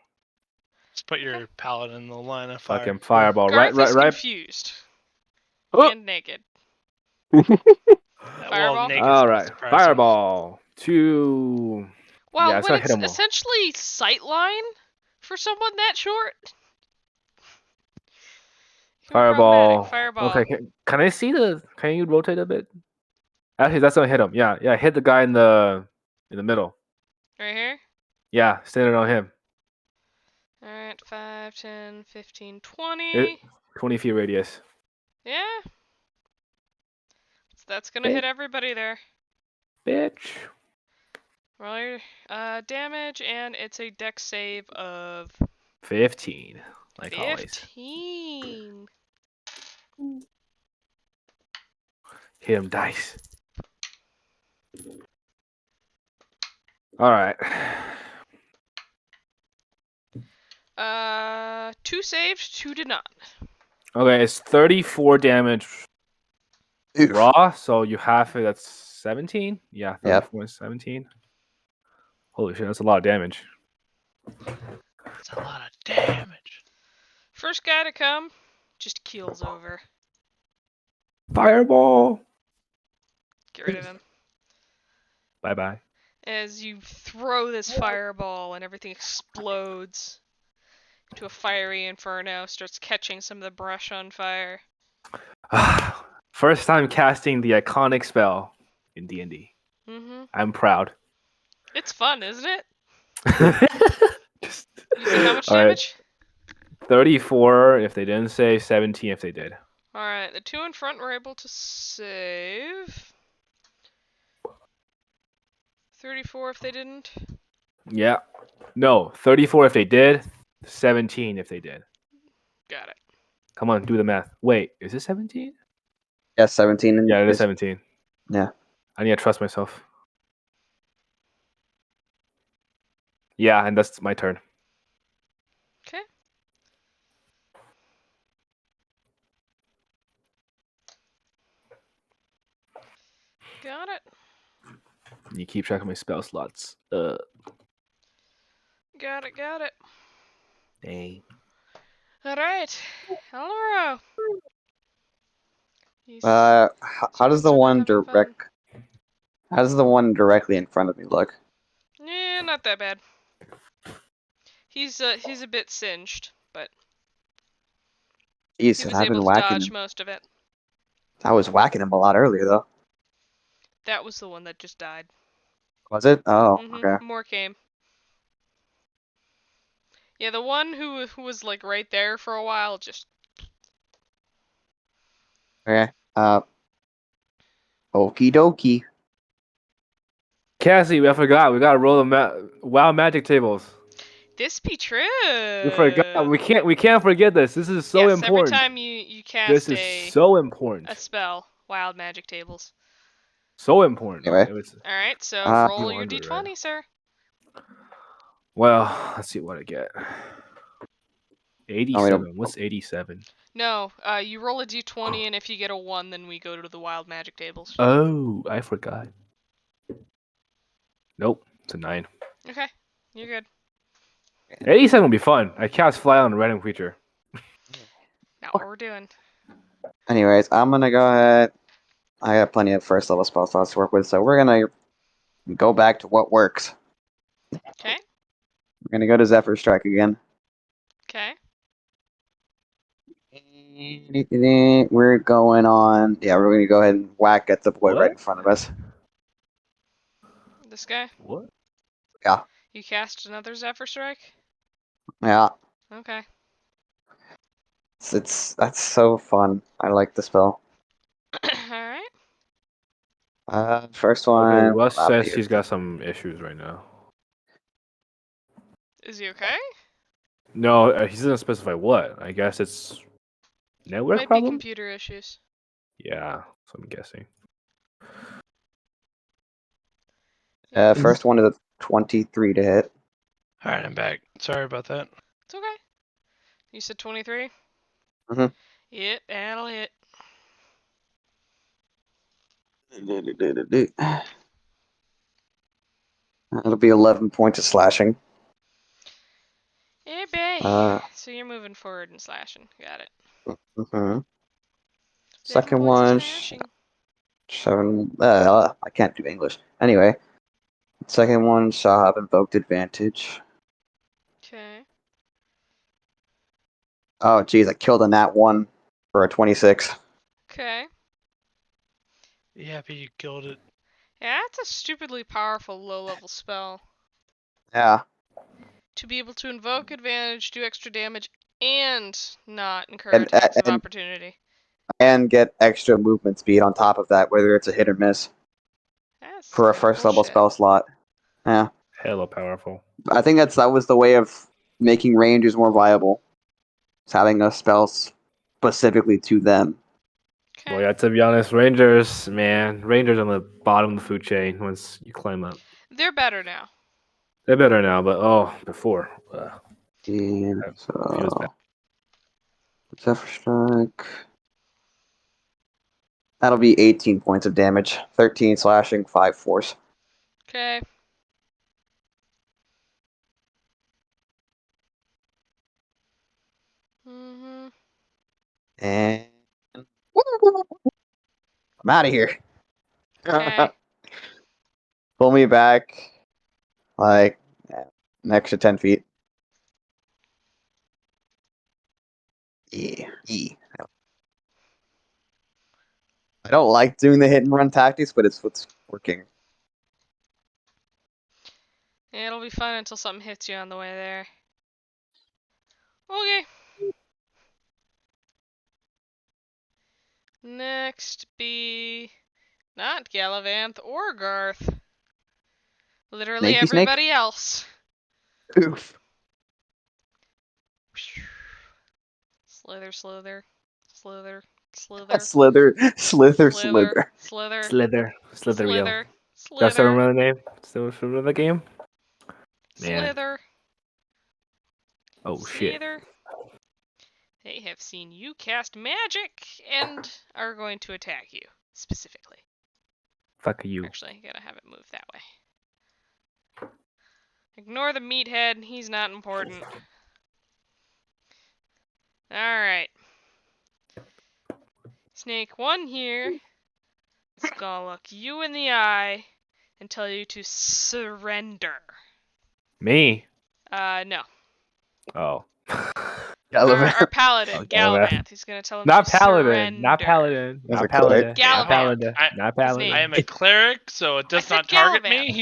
Just put your paladin in the line of fire. Fucking Fireball. Garth is Right. confused. Oh! And naked. Well, Fireball? naked's All not right. surprising. Fireball. Two. Well, Yeah, it's when gonna hit it's 'em all. essentially sightline for someone that short. Can be Fireball. problematic. Fireball. Okay, can I see the? Can you rotate a bit? Actually, that's gonna hit him. Yeah. Hit the guy in the middle. Right here? Yeah, standing on him. Alright, 5, 10, 15, 20. It, 20 feet radius. Yeah. So that's gonna hit everybody there. Bitch. Roll your damage, and it's a dex save of 15. Like always. 15. Hit him dice. All right. 2 saved, 2 did not. Okay, it's 34 damage Oof. raw, so you half it. That's 17. Yeah, Yep. 34 is 17. Holy shit, that's a lot of damage. That's a lot of damage. First guy to come, just keels over. Fireball. Get rid of him. Bye bye. As you throw this fireball and everything explodes into a fiery inferno, starts catching some of the brush on fire. First time casting the iconic spell in D&D. Mm-hmm. I'm proud. It's fun, isn't it? Just, You said how much all right, damage? 34 if they didn't say, 17 if they did. Alright, the 2 in front were able to save. 34 if they didn't. Yeah. No, 34 if they did, 17 if they did. Got it. Come on, do the math. Wait, is it 17? Yeah, 17. And Yeah, it is 17. Yeah. I need to trust myself. Yeah, and that's my turn. Okay. Got it. You keep track of my spell slots. Got it. Dang. Alright. Alvaro. How does the Started one having fun. direct? How does the one directly in front of me look? Yeah, not that bad. He's a bit singed, but he Jeez, was I've able been to whacking dodge him. most of it. I was whacking him a lot earlier though. That was the one that just died. Was it? Oh, okay. More came. Yeah, the one who was like right there for a while just. Okay. Okie dokie. Cassie, I forgot. We gotta roll the WoW magic tables. This be true. We forgot. We can't forget this. This is so yes, important. every time you This cast is so important. a spell, wild magic tables. So important. Anyway. It was- All right, so Uh, roll your 200, d20, right? sir. Well, let's see what I get. 87. What's 87? No, you roll a d20, and if you get a 1, then we go to the wild magic tables. Oh, I forgot. Nope, it's a 9. Okay, you're good. 87 will be fun. I cast fly on a random creature. Not what we're doing. Anyways, I'm gonna go ahead. I got plenty of first level spell slots to work with, so we're gonna go back to what works. Okay. We're gonna go to Zephyr Strike again. Okay. We're going on. Yeah, we're gonna go ahead and whack at the boy right in What? front of us. This guy. What? You cast another Zephyr Strike. Yeah, Okay. that's so fun. I like the spell. All right. First Okay, one. Russ will not says be- he's got some issues right now. Is he okay? No, he doesn't specify what. I guess it's network Might be problem. computer issues. Yeah, so I'm guessing. First one is a 23 to hit. All right, I'm back. Sorry about that. It's okay. You said 23? Mhm. Yep, that'll hit. It'll be 11 points of slashing. Hey, bae. Uh, So you're moving forward and slashing. Got it. mhm. 11 Second points of one, slashing. 7. I can't do English. Anyway, second one shall have invoked advantage. Okay. Oh, geez, I killed a nat 1 for a 26. Okay. You happy you killed it? Yeah, that's a stupidly powerful low-level spell. Yeah, To be able to invoke advantage, do extra damage, and not incur attacks of and- opportunity. and get extra movement speed on top of that, whether it's a hit or miss That's for a some first level bullshit. spell slot. Yeah, Hella powerful. I think that was the way of making rangers more viable. It's having a spell specifically to them. Okay. Well, yeah, to be honest, Rangers, man, Rangers on the bottom of the food chain once you climb up. They're better now. They're better now, but before. And Feels bad. so Zephyr Strike. That'll be 18 points of damage. 13 slashing, 5 force. Okay. Mm-hmm. And I'm out of here. Okay. Pull me back like an extra 10 feet. Yeah. I don't like doing the hit and run tactics, but it's what's working. It'll be fun until something hits you on the way there. Okay. Next be not Galavanth or Garth. Literally Snakey snake? everybody else. Oof. Slither, slither, slither, Slither, slither, slither, slither, slither. slither, Slither. Slither wheel. slither, That's the slither, another name? Still remember the game? Man. slither, Oh shit. slither. They have seen you cast magic and are going to attack you specifically. Fuck you. Actually, I gotta have it move that way. Ignore the meathead, he's not important. Alright. Snake 1 here is gonna look you in the eye and tell you to surrender. Me? No. Oh. Our paladin, Oh, Galavanth. Galavanth. He's gonna tell him Not to paladin. surrender. Not paladin. That's Not a cleric. paladin. Not Galavanth. paladin. I- Not His paladin. name. I am a cleric, so it does said not target Galavanth. me.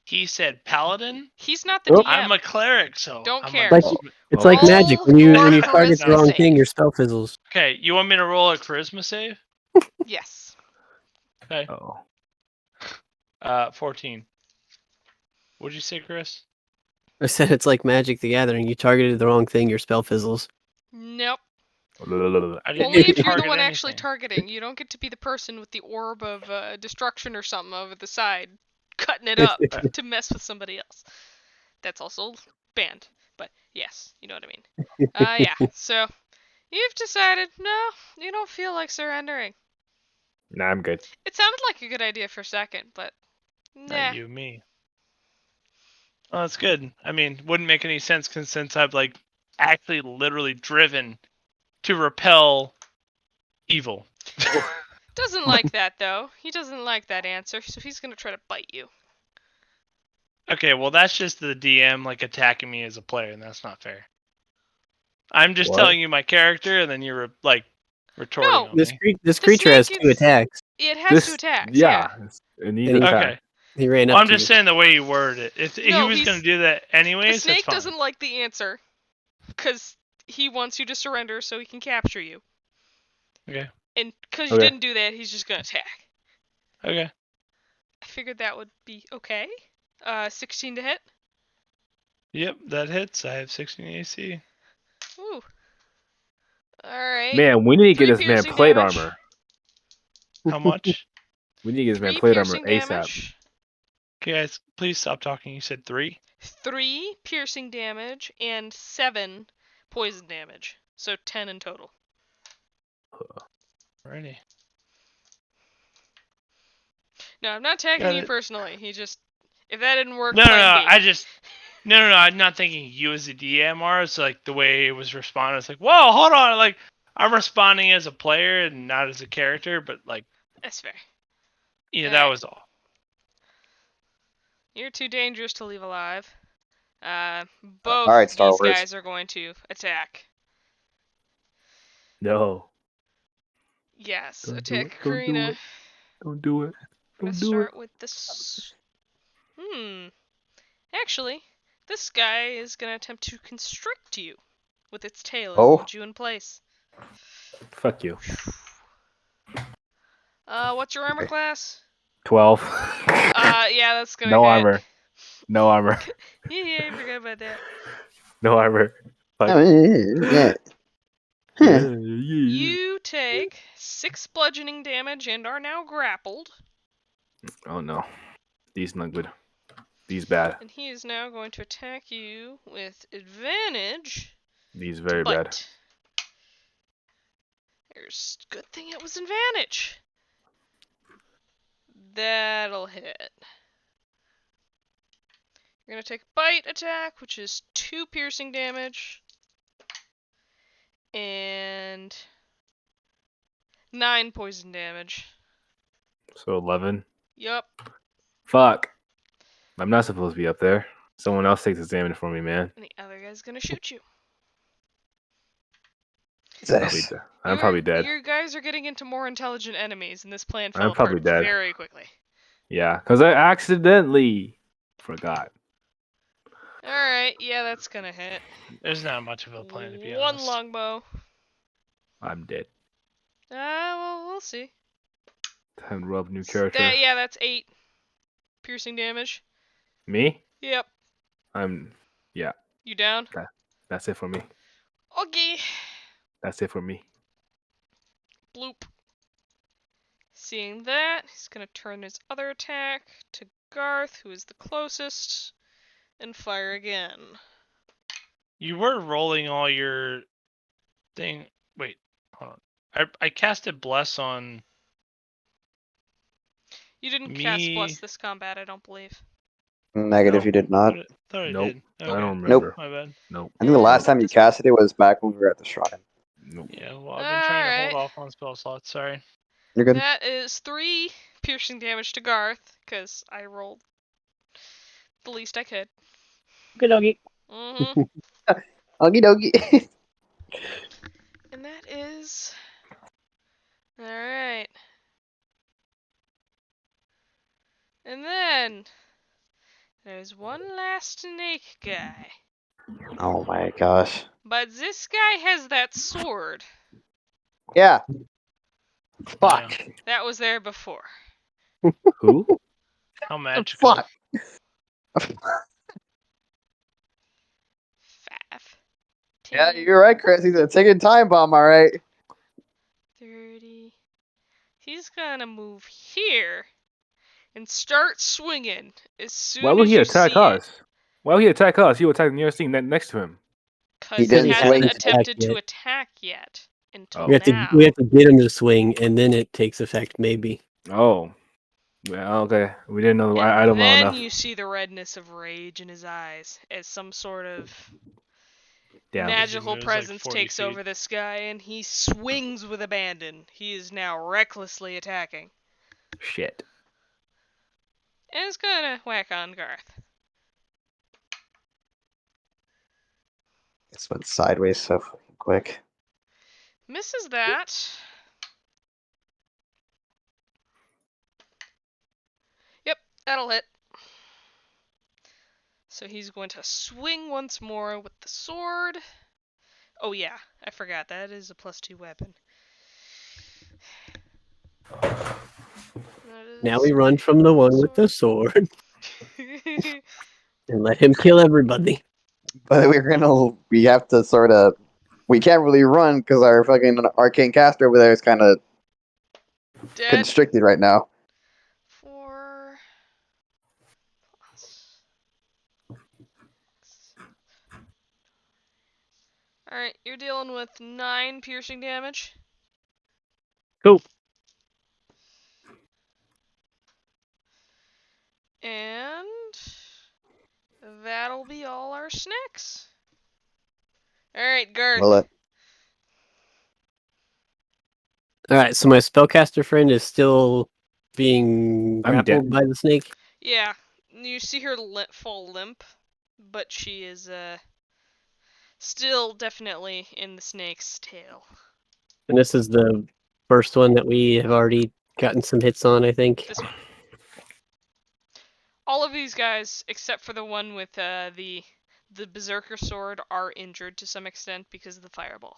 He said paladin. He's not the Oh. DM. I'm a cleric, so Don't I'm care. Like it's like Roll magic. When you your target the charisma wrong save. thing, your spell fizzles. Okay, you want me to roll a charisma save? Yes. Okay. Oh. 14. What'd you say, Chris? I said it's like Magic the Gathering. You targeted the wrong thing, your spell fizzles. Nope. I didn't Only even if you're the target one actually anything. targeting. You don't get to be the person with the orb of destruction or something over the side, cutting it up to mess with somebody else. That's also banned. But yes, you know what I mean. Yeah. So you've decided, no, you don't feel like surrendering. Nah, I'm good. It sounded like a good idea for a second, but nah. Not you, me. Oh, that's good. I mean, wouldn't make any sense since I've like actually literally driven to repel evil. Doesn't like that though. He doesn't like that answer, so he's gonna try to bite you. Okay, well that's just the DM like attacking me as a player, and that's not fair. I'm just What? telling you my character, and then you're like retorting No. on This me. this The creature has snake 2 is- attacks. It has This, 2 attacks. yeah. It needs And an he- attack. Okay. He ran Well, up I'm to just you. saying the way you word it. If he No, was he's- going to do that The anyways, that's snake fine. doesn't like the answer, because he wants you to surrender so he can capture you. Okay. And because you Okay. didn't do that, he's just gonna attack. Okay. I figured that would be okay. 16 to hit. Yep, that hits. I have 16 AC. Ooh. Alright. Man, we need to get 3 this man piercing plate damage. armor. How much? We need to get this 3 man plate armor piercing ASAP. damage. Okay, guys, please stop talking. You said 3? 3 piercing damage and 7 poison damage. So 10 in total. Alrighty. No, I'm not tagging Got you it. personally. He just, if that didn't work, No, no, plan no. B. I just. No, no, no. I'm not thinking you as a DM are. It's like the way it was responded. It's like, whoa, hold on. Like, I'm responding as a player and not as a character, but like, That's fair. yeah, that Alright. was all. You're too dangerous to leave alive. Both Alright, Star these Wars. guys are going to attack. No. Yes, Don't do attack it, don't do Karina. it. Don't do it. I'm gonna Don't do it. start with this. Actually, this guy is gonna attempt to constrict you with its tail and Oh. hold you in place. Fuck you. What's your armor Okay. class? 12. Yeah, that's gonna No hit. armor. No armor. Yeah, I forgot about that. No armor. Fuck. Yeah. Yeah. You take 6 bludgeoning damage and are now grappled. Oh no. These not good. These bad. And he is now going to attack you with advantage. These to very bad. bite. There's good thing it was advantage. That'll hit. You're gonna take a bite attack, which is 2 piercing damage. And 9 poison damage. So 11. Yup. Fuck. I'm not supposed to be up there. Someone else takes this damage for me, man. And the other guy's gonna shoot you. Probably Jesus. dead. I'm probably dead. You guys are getting into more intelligent enemies, and this plan fell I'm probably apart dead. very quickly. Yeah, because I accidentally forgot. Alright, yeah, that's gonna hit. There's not much of a plan, to be 1 honest. longbow. I'm dead. Well, we'll see. Time to rub new character. Yeah, that's 8 piercing damage. Me? Yep. Yeah, You down? that's it for me. Okay. That's it for me. Bloop. Seeing that, he's gonna turn his other attack to Garth, who is the closest, and fire again. You were rolling all your thing. Wait, hold on. I casted Bless on. You didn't cast Me- Bless this combat, I don't believe. Negative, No, you did not. Thought I Nope. did. I Okay. don't Nope. remember. My bad. Nope. I think the last time you This- casted it was back when we were at the shrine. Nope. Yeah, well, I've been trying to Alright. hold off on spell slots. Sorry. You're good. That is 3 piercing damage to Garth, because I rolled the least I could. Good doggy. Mm-hmm. Okie dokie. And that is... Alright. And then... There's one last snake guy. Oh my gosh. But this guy has that sword Yeah. Fuck. that was there before. Who? How magical. Fuck. 5, 10, Yeah, you're right, Chris. He's a ticking time bomb, all right. 30. He's gonna move here and start swinging as soon Why would as he you attack see it. us? Why would he attack us? He would attack the nearest thing next to him. Because didn't he swing. hasn't Hasn't attempted to yet. attack yet until Oh. now. We have to get him to swing, and then it takes effect. Maybe. Oh. Well, okay. We didn't know. And I don't know then enough. you see the redness of rage in his eyes as some sort of Damn. magical moves like presence 40 takes feet. over this guy, and he swings with abandon. He is now recklessly attacking. Shit. And it's gonna whack on Garth. It's went sideways so fucking quick. Misses that. Yep, that'll hit. So he's going to swing once more with the sword. Oh yeah, I forgot, that is a +2 weapon. Now we run from the one with the sword and let him kill everybody. But we have to sort of, we can't really run because our fucking arcane caster over there is kind of Dead. constricted right now. 4 plus. Alright, you're dealing with 9 piercing damage. Cool. And that'll be all our snacks. Alright, Garth. Well, All right, so my spellcaster friend is still being I'm grappled dead. by the snake. Yeah, you see her fall limp, but she is still definitely in the snake's tail. And this is the first one that we have already gotten some hits on, I think. This one. All of these guys, except for the one with the berserker sword, are injured to some extent because of the fireball.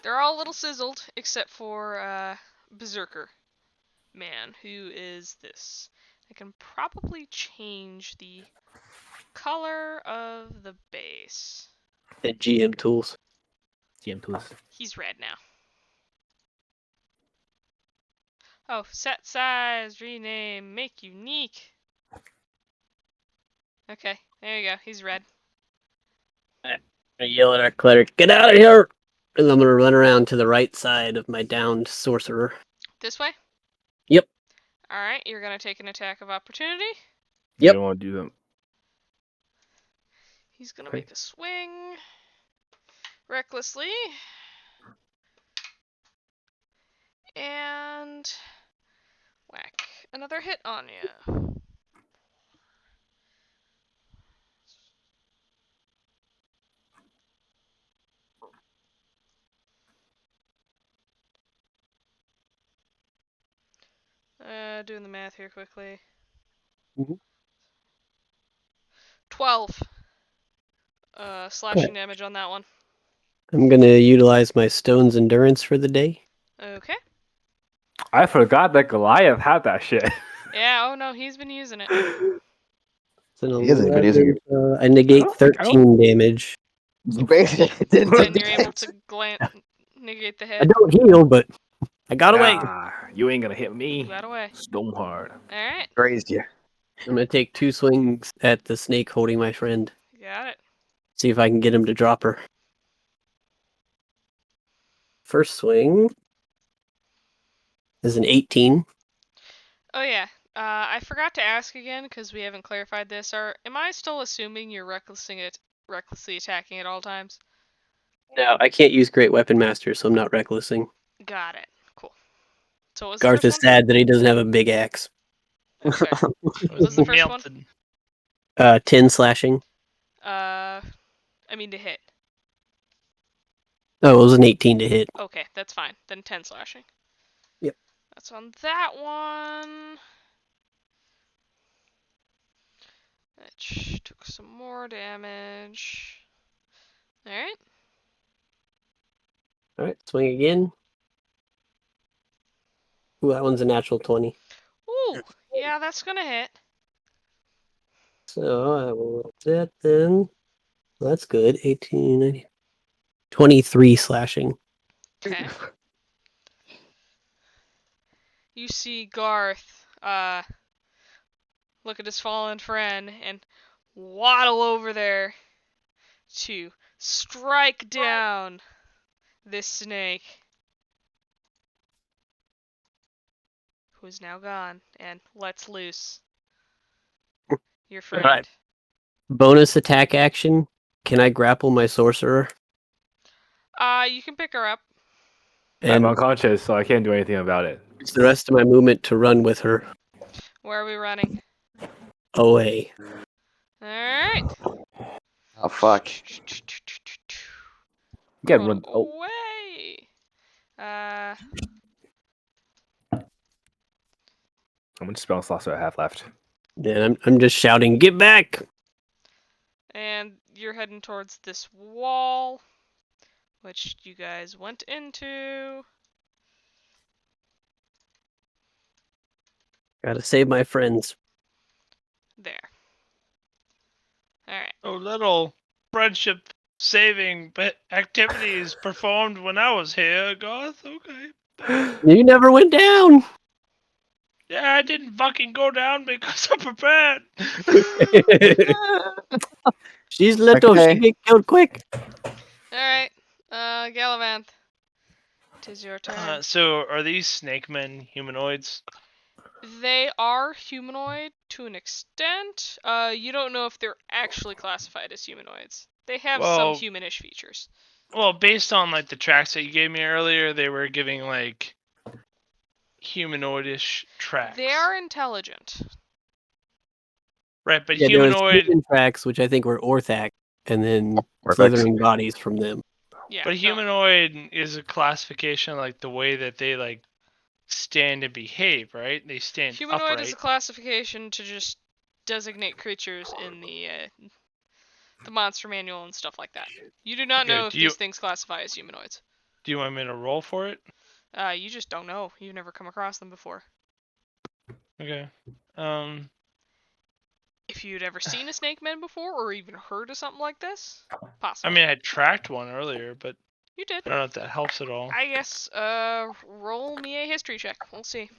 They're all a little sizzled, except for berserker man, who is this. I can probably change the color of the base. The GM tools. GM tools. He's red now. Oh, set size, rename, make unique. Okay, there you go. He's red. I yell at our cleric, "Get out of here!" And I'm gonna run around to the right side of my downed sorcerer. This way? Yep. Alright, you're gonna take an attack of opportunity. You Yep. don't want to do them. He's gonna Okay. make a swing recklessly. And whack. Another hit on you. Doing the math here quickly. Mhm. 12 slashing damage on that one. I'm gonna utilize my stone's endurance for the day. Okay. I forgot that Goliath had that shit. Yeah, oh no, he's been using it. It's an He hasn't been using 11, I negate I don't think- 13 damage. basically, it didn't take And the you're able hit. to negate the I hit. don't heal, but I got away. Ah, you ain't gonna hit me. Got away. Stone hard. Alright, Grazed you. I'm gonna take 2 swings at the snake holding my friend. got it. See if I can get him to drop her. First swing is an 18. Oh yeah, I forgot to ask again because we haven't clarified this. Am I still assuming you're recklessly attacking at all times? No, I can't use Great Weapon Master, so I'm not recklessing. Got it. Cool. So what was Garth the is first one? sad that he doesn't have a big axe. Okay. It was the first one? melted. 10 slashing. I mean to hit. Oh, it was an 18 to hit. Okay, that's fine. Then 10 slashing. Yep. That's on that one. Which took some more damage. Alright. Alright, swing again. Ooh, that one's a natural 20. Ooh, Yeah, that's gonna hit. So I will roll that then. Well, that's good. 18, 19, 23 slashing. Okay. You see Garth look at his fallen friend and waddle over there to strike down this snake, who is now gone, and lets loose your friend. Alright. Bonus attack action. Can I grapple my sorcerer? You can pick her up. I'm And unconscious, so I can't do anything about it. use the rest of my movement to run with her Where are we running? away. Alright. Oh fuck. You gotta Run run. Oh, away. how much spell slots do I have left? And I'm just shouting, "Get back!" And you're heading towards this wall, which you guys went into. Gotta save my friends. There. Alright. So little friendship saving activities performed when I was here, Garth. Okay. You never went down. Yeah, I didn't fucking go down because I'm prepared. She's little. Okay. She get killed quick. Alright. Gallivant. 'Tis your turn. So are these snake men humanoids? They are humanoid to an extent. You don't know if they're actually classified as humanoids. They have some Well- humanish features. Well, based on like the tracks that you gave me earlier, they were giving like humanoidish tracks. They are intelligent. Right, but Yeah, there was humanoid human tracks, which I think were Orthac, and then Perfect. slithering bodies from them. Yeah. But no. humanoid is a classification like the way that they like stand and behave, right? They stand Humanoid upright. is a classification to just designate creatures in the monster manual and stuff like that. You do not Okay, know if do you- these things classify as humanoids. Do you want me to roll for it? You just don't know. You've never come across them before. Okay. If you'd ever seen a snake man before, or even heard of something like this, I possible. mean, I tracked one earlier, but You did. I don't know if that helps at all. I guess. Roll me a history check. We'll see.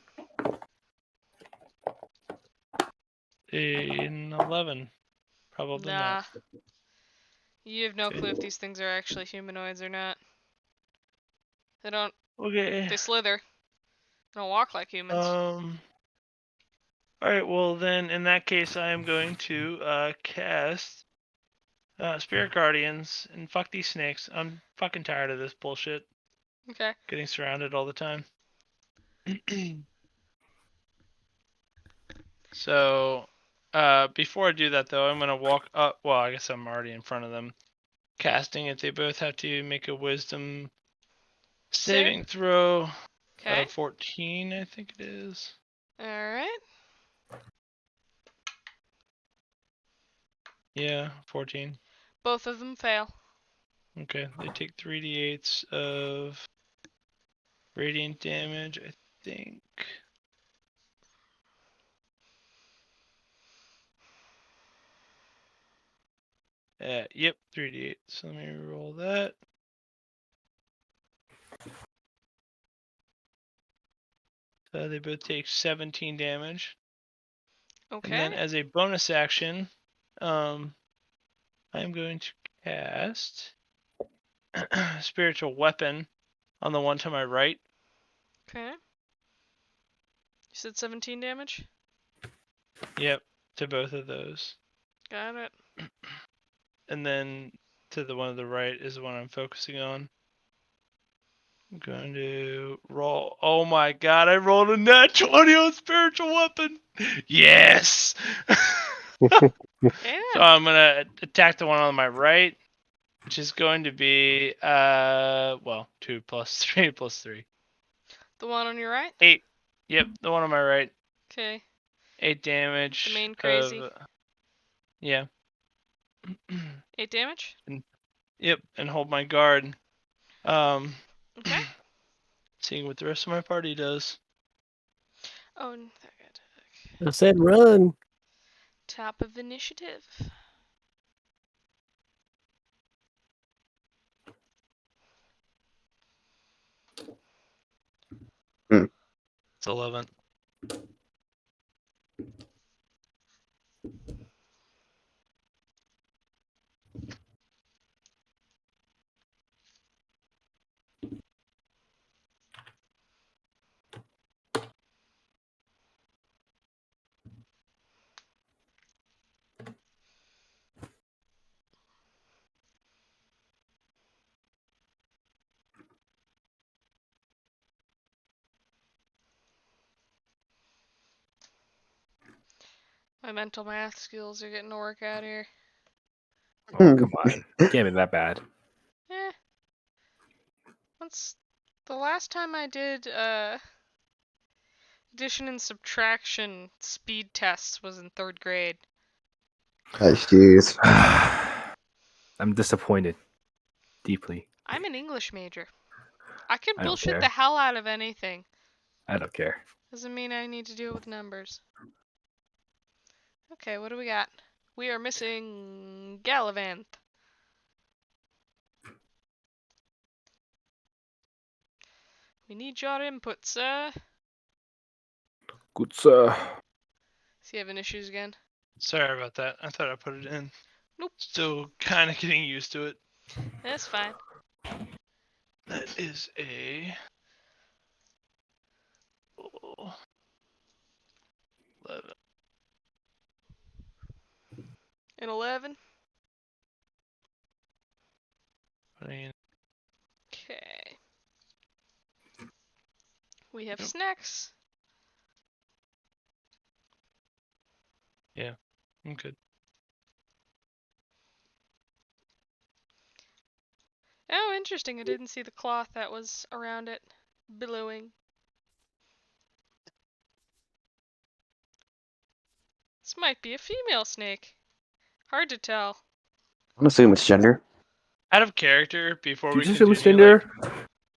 In 11, probably Nah. not. You have no Okay. clue if these things are actually humanoids or not. They don't. Okay. They slither. They don't walk like humans. All right. Well, then in that case, I am going to cast Spirit Guardians and fuck these snakes. I'm fucking tired of this bullshit. Okay. Getting surrounded all the time. So, before I do that though, I'm gonna walk up. Well, I guess I'm already in front of them. Casting it, they both have to make a Wisdom saving throw. Okay. 14, I think it is. All right. Yeah, 14. Both of them fail. Okay, they take 3d8s of radiant damage, I think. Yep, 3d8. So let me roll that. They both take 17 damage. Okay. And then as a bonus action, I'm going to cast Spiritual Weapon on the one to my right. Okay. You said 17 damage? Yep, to both of those. Got it. And then to the one to the right is the one I'm focusing on. I'm going to roll. Oh my god, I rolled a nat 20 on Spiritual Weapon! Yes! Yeah. So I'm going to attack the one on my right, which is going to be, 2 plus 3 plus 3. The one on your right? 8. Yep, the one on my right. Okay. 8 damage. The main crazy. Yeah. 8 damage? Yep, and hold my guard. Okay. Seeing what the rest of my party does. Oh, okay. I said run. Top of initiative. It's 11. My mental math skills are getting to work out here. Oh, come on. Can't be that bad. Eh. Once the last time I did addition and subtraction speed tests was in 3rd grade. Oh, jeez. I'm disappointed. Deeply. I'm an English major. I can I don't bullshit care. the hell out of anything. I don't care. Doesn't mean I need to deal with numbers. Okay, what do we got? We are missing Gallivant. We need your input, sir. Good sir. Is he having issues again? Sorry about that. I thought I put it in. Nope. Still kind of getting used to it. That's fine. That is a 11. An 11. Putting in- Okay. We have Yep. snacks. I'm good. Oh, interesting. I didn't see the cloth that was around it billowing. This might be a female snake. Hard to tell. I'm assuming it's gender. Out of character, before Did we you say it was continue, gender?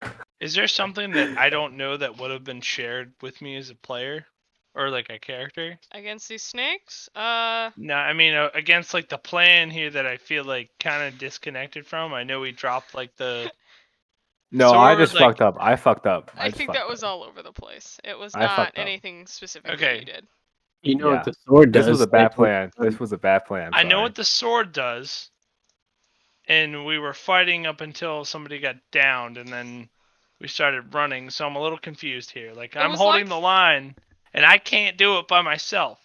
like, is there something that I don't know that would have been shared with me as a player, or like a character? Against these snakes? No, I mean against like the plan here that I feel like kind of disconnected from. I know we dropped like the No, I sword, just like fucked up. I fucked up. I just think fucked that was up. all over the place. It was I not fucked up. anything specific that Okay. you did. You know Yeah. what the sword does. This was a bad like, plan. This was a bad plan. I know sorry. what the sword does, and we were fighting up until somebody got downed, and then we started running. So I'm a little confused here. Like I'm was holding like- the line, and I can't do it by myself.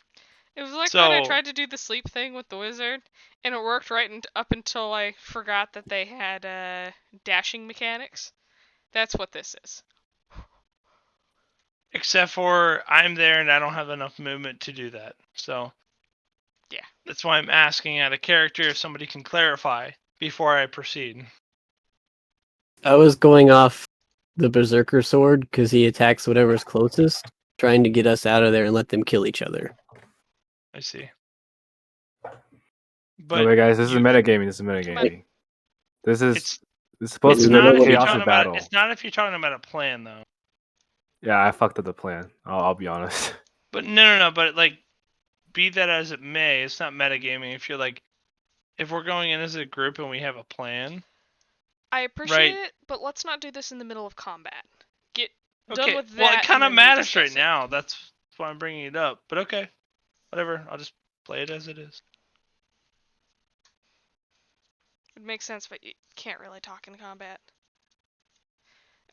It was like when I So- tried to do the sleep thing with the wizard, and it worked right up until I forgot that they had dashing mechanics. That's what this is. Except for I'm there and I don't have enough movement to do that. So Yeah. that's why I'm asking out of character if somebody can clarify before I proceed. I was going off the berserker sword because he attacks whatever's closest, trying to get us out of there and let them kill each other. I see. But Okay, guys, this is you- metagaming. This is metagaming. This is it's supposed it's to not be if you're chaos talking of about battle. it's not if you're talking about a plan though. Yeah, I fucked up the plan. I'll be honest. But no. But like, be that as it may, it's not metagaming. If you're like, if we're going in as a group and we have a plan. I appreciate Right. it, but let's not do this in the middle of combat. Get Okay. done with that. Well, it kind of and then we matters discuss right it. now. That's why I'm bringing it up. But okay, whatever. I'll just play it as it is. It makes sense, but you can't really talk in combat.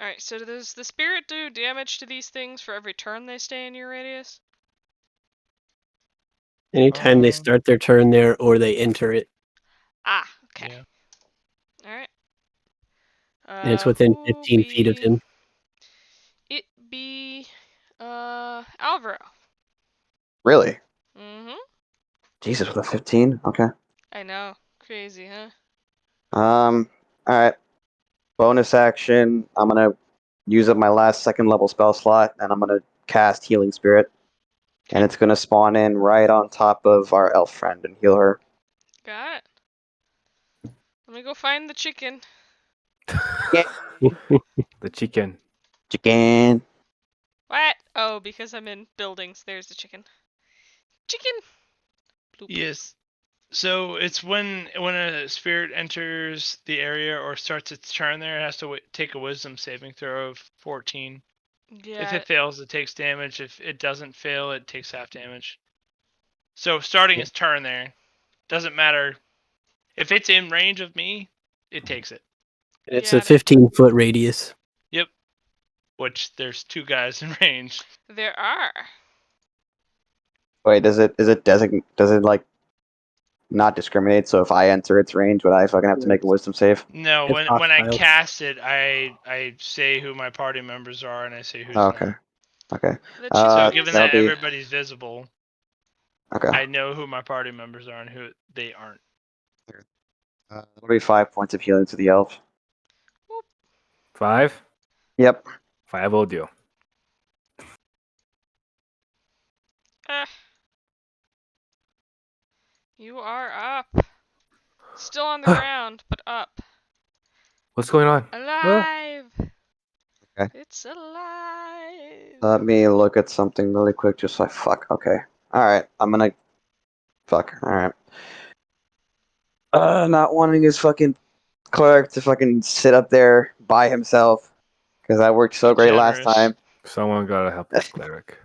Alright, so does the spirit do damage to these things for every turn they stay in your radius? Anytime they Um, start their turn there or they enter it, Ah, okay. Yeah. Alright. and it's within 15 feet of him. It be Alvaro. Really? Mm-hmm. Jesus, with a 15? Okay. I know. Crazy, huh? Alright. Bonus action. I'm gonna use up my last 2nd level spell slot, and I'm gonna cast Healing Spirit. And it's gonna spawn in right on top of our elf friend and heal her. Got it. Let me go find the chicken. The chicken. Chicken. What? Oh, because I'm in buildings. There's the chicken. Chicken. Bloop. Yes. So it's when a spirit enters the area or starts its turn there, it has to take a wisdom saving throw of 14. If Yeah. it fails, it takes damage. If it doesn't fail, it takes half damage. So starting its turn there, doesn't matter. If it's in range of me, it takes it. It's Yeah, a 15-foot radius. Yep. Which there's 2 guys in range. There are. Wait, does it like not discriminate? So if I enter its range, would I fucking have to make a wisdom save? No, It's when I hostile. cast it, I say who my party members are and I say who's Oh, okay. not. Okay. Let's So Uh, just given that'll that be everybody's visible, okay. I know who my party members are and who they aren't. That'll be 5 points of healing to the elf. 5? Yep. 5 will do. You are up. Still on the ground, but up. What's going on? Alive. Okay. It's alive. Let me look at something really quick. Just like fuck. Okay. All right. I'm gonna fuck. All right. Not wanting his fucking cleric to fucking sit up there by himself because that worked so great last Generous. time. Someone gotta help this cleric.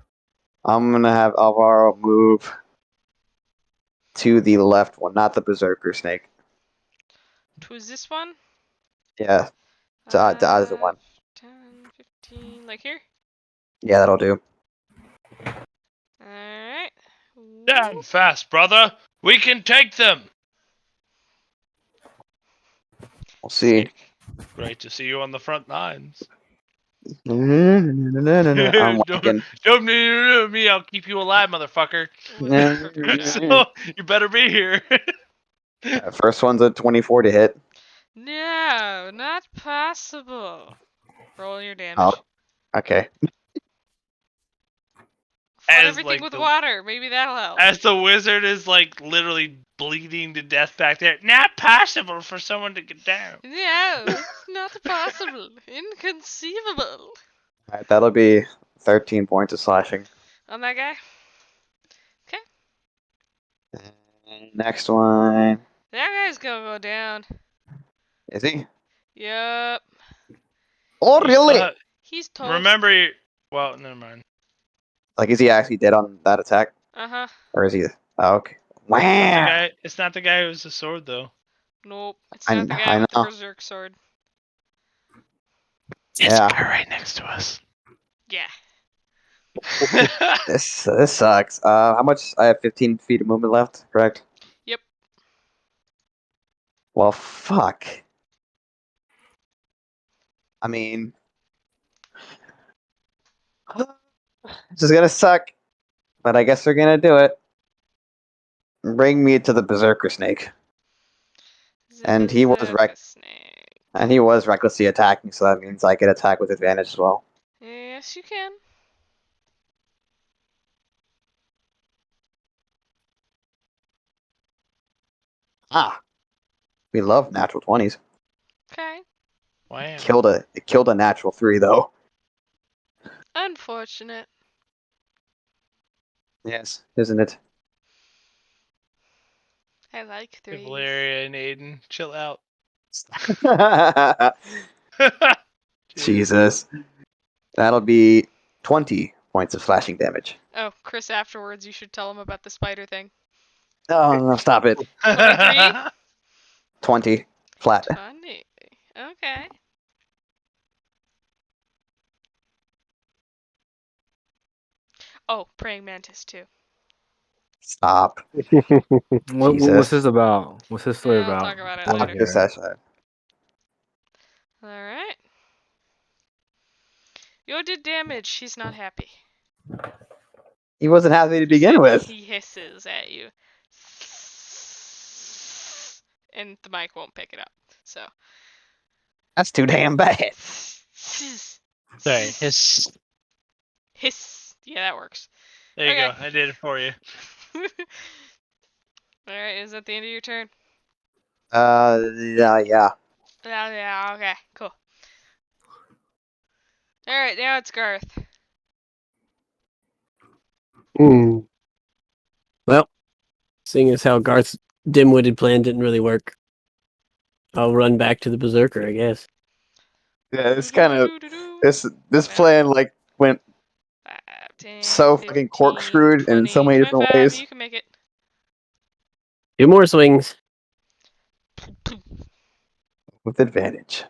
I'm gonna have Alvaro move to the left one, not the berserker snake. Who's this one? Yeah, to either one. 10, 15, like here? Yeah, that'll do. Alright. Damn fast, brother. We can take them. We'll see. Great to see you on the front lines. I'm walking. Don't need me. I'll keep you alive, motherfucker. So you better be here. First one's a 24 to hit. No, not possible. Roll your damage. Oh, okay. Flood As, everything like, with the- water. Maybe that'll help. As the wizard is like literally bleeding to death back there. Not possible for someone to get down. No, it's not possible. Inconceivable. Alright, that'll be 13 points of slashing. On that guy? Next one. That guy's gonna go down. Is he? Yup. Oh, You really? still have- He's toast. Remember, well, never mind. Like, is he actually dead on that attack? Uh-huh. Or is he? Oh, okay. Wah! It's not the guy who's the sword though. Nope. It's I not the kn- guy I with the know. berserk sword. It's Yeah. the guy right next to us. Yeah. This sucks. How much? I have 15 feet of movement left, correct? Yep. Well, fuck. I mean, this is gonna suck, but I guess we're gonna do it. Bring me to the berserker snake, And he was Berserker snake. and he was recklessly attacking, so that means I get attack with advantage as well. Yes, you can. Ah, we love natural 20s. Okay. Wow. It killed a natural 3 though. Unfortunate. Yes, isn't it? I like threes. Valeria and Aiden, chill out. Jesus. That'll be 20 points of slashing damage. Oh, Chris, afterwards you should tell him about the spider thing. Oh, no, stop it. 23? 20. Flat. Funny. Okay. Oh, praying mantis too. Stop. What's Jesus. this about? What's this story Yeah, I'll about? talk about it I wanna later. hear This it. actually. Alright. Yo did damage. He's not happy. He wasn't happy to begin with. He hisses at you. And the mic won't pick it up. So. That's too damn bad. Sorry, his. Hiss. Yeah, that works. There you Okay. go. I did it for you. Alright, is that the end of your turn? Yeah. Yeah, okay, cool. Alright, now it's Garth. Hmm. Seeing as how Garth's dim-witted plan didn't really work, I'll run back to the Berserker, I guess. Yeah, it's kind of this Wow. plan like went 5, 10, so 15, fucking corkscrewed in so 20, many different 25. ways. You can make it. 2 more swings. With advantage.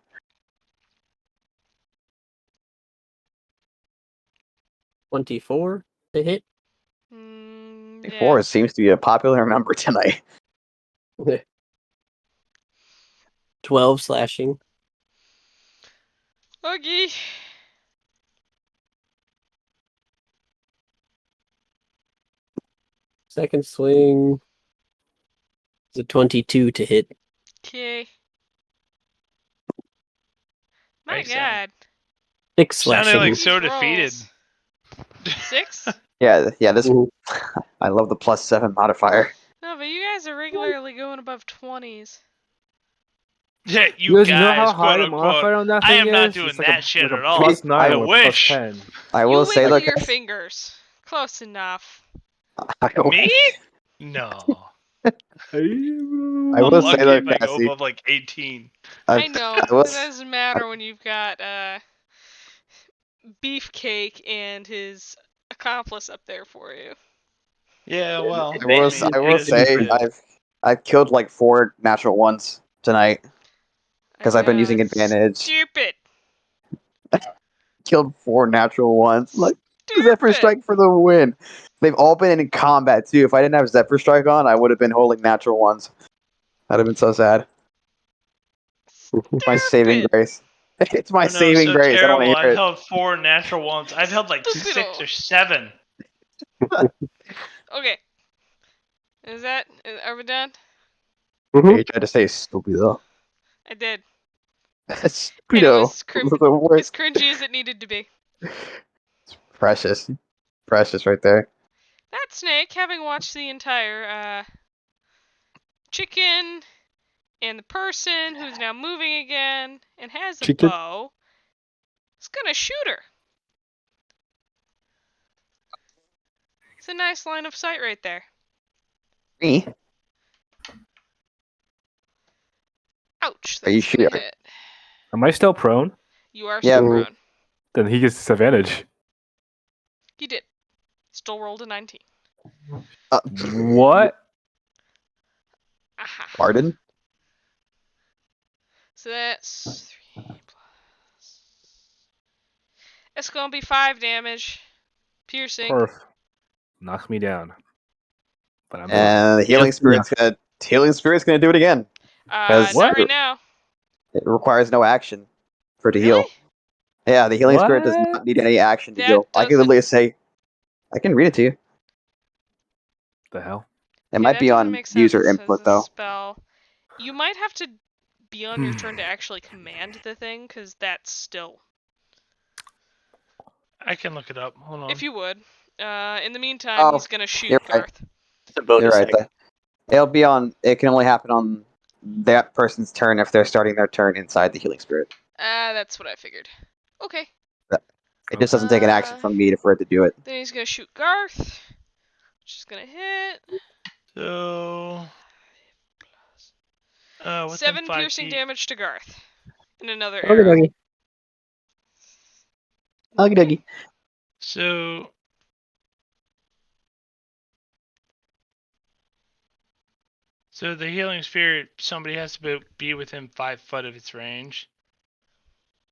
24 to hit. Yeah. 4 seems to be a popular number tonight. 12 slashing. Okay. Second swing is a 22 to hit. Okay. My Thanks, Sam. God. 6 Sounded slashing. like These so rolls. defeated. 6? Yeah, this Mhm. I love the +7 modifier. No, but you guys are regularly going above 20s. Yeah, You you guys know how guys, high quote the unquote. modifier on that I thing am not is? doing It's like that shit like at a all. +9 I or wish. +10. I You will say wiggle look, your guys, fingers. Close enough. Me? No. I I'm will say lucky though, if I go Cassie, above like 18. I know. I will It doesn't matter when you've got Beefcake and his accomplice up there for you. Yeah, well. I will, mean, I will it is what say it is. I've killed like 4 natural ones tonight. I 'Cause I've been know, using it's advantage. Stupid. Killed 4 natural ones. Like Zephyr Stupid. Strike for the win. They've all been in combat too. If I didn't have Zephyr Strike on, I would have been holding natural ones. That'd have been so sad. My saving Stupid. grace. It's my Oh no, saving so grace. I don't want terrible. to hear I've it. held 4 natural ones. I've held like 6 or 7. Okay. Are we done? Mhm. You tried to say stupido. I did. And it Stupido. was The as worst. cringy as it needed to be. Precious. Precious right there. That snake, having watched the entire chicken and the person who's now moving again and has a Chicken. bow, is gonna shoot her. It's a nice line of sight right there. Me? Ouch. Are you That's gonna sure? hit. Am I still prone? You are Yeah. still prone. Then he gets disadvantage. You did. Still rolled a 19. What? Aha. Pardon? So that's 3 plus. It's gonna be 5 damage. Piercing. Perf. Knocks me down. But I'm fine. And the healing spirit's gonna do it again. Not What? right now. It requires no action for it to Really? heal. Yeah, the healing spirit does What? not need any action to That heal. I can doesn't- literally say, I can read it to you. The hell? It might that be doesn't on make sense user as input a though. spell. You might have to be on your turn to actually command the thing, because that's still. I can look it up. Hold on. If you would. In the meantime, Oh, he's gonna shoot you're right. Garth. It's a bonus You're right. action. It'll be on. It can only happen on that person's turn if they're starting their turn inside the healing spirit. That's what I figured. Okay. It just doesn't take an action from me for it to do it. Then he's gonna shoot Garth, which is gonna hit. So. Within 7 5 piercing feet. damage to Garth. And another Okie arrow. dokie. Okie dokie. So. So the healing spirit, somebody has to be within 5 foot of its range.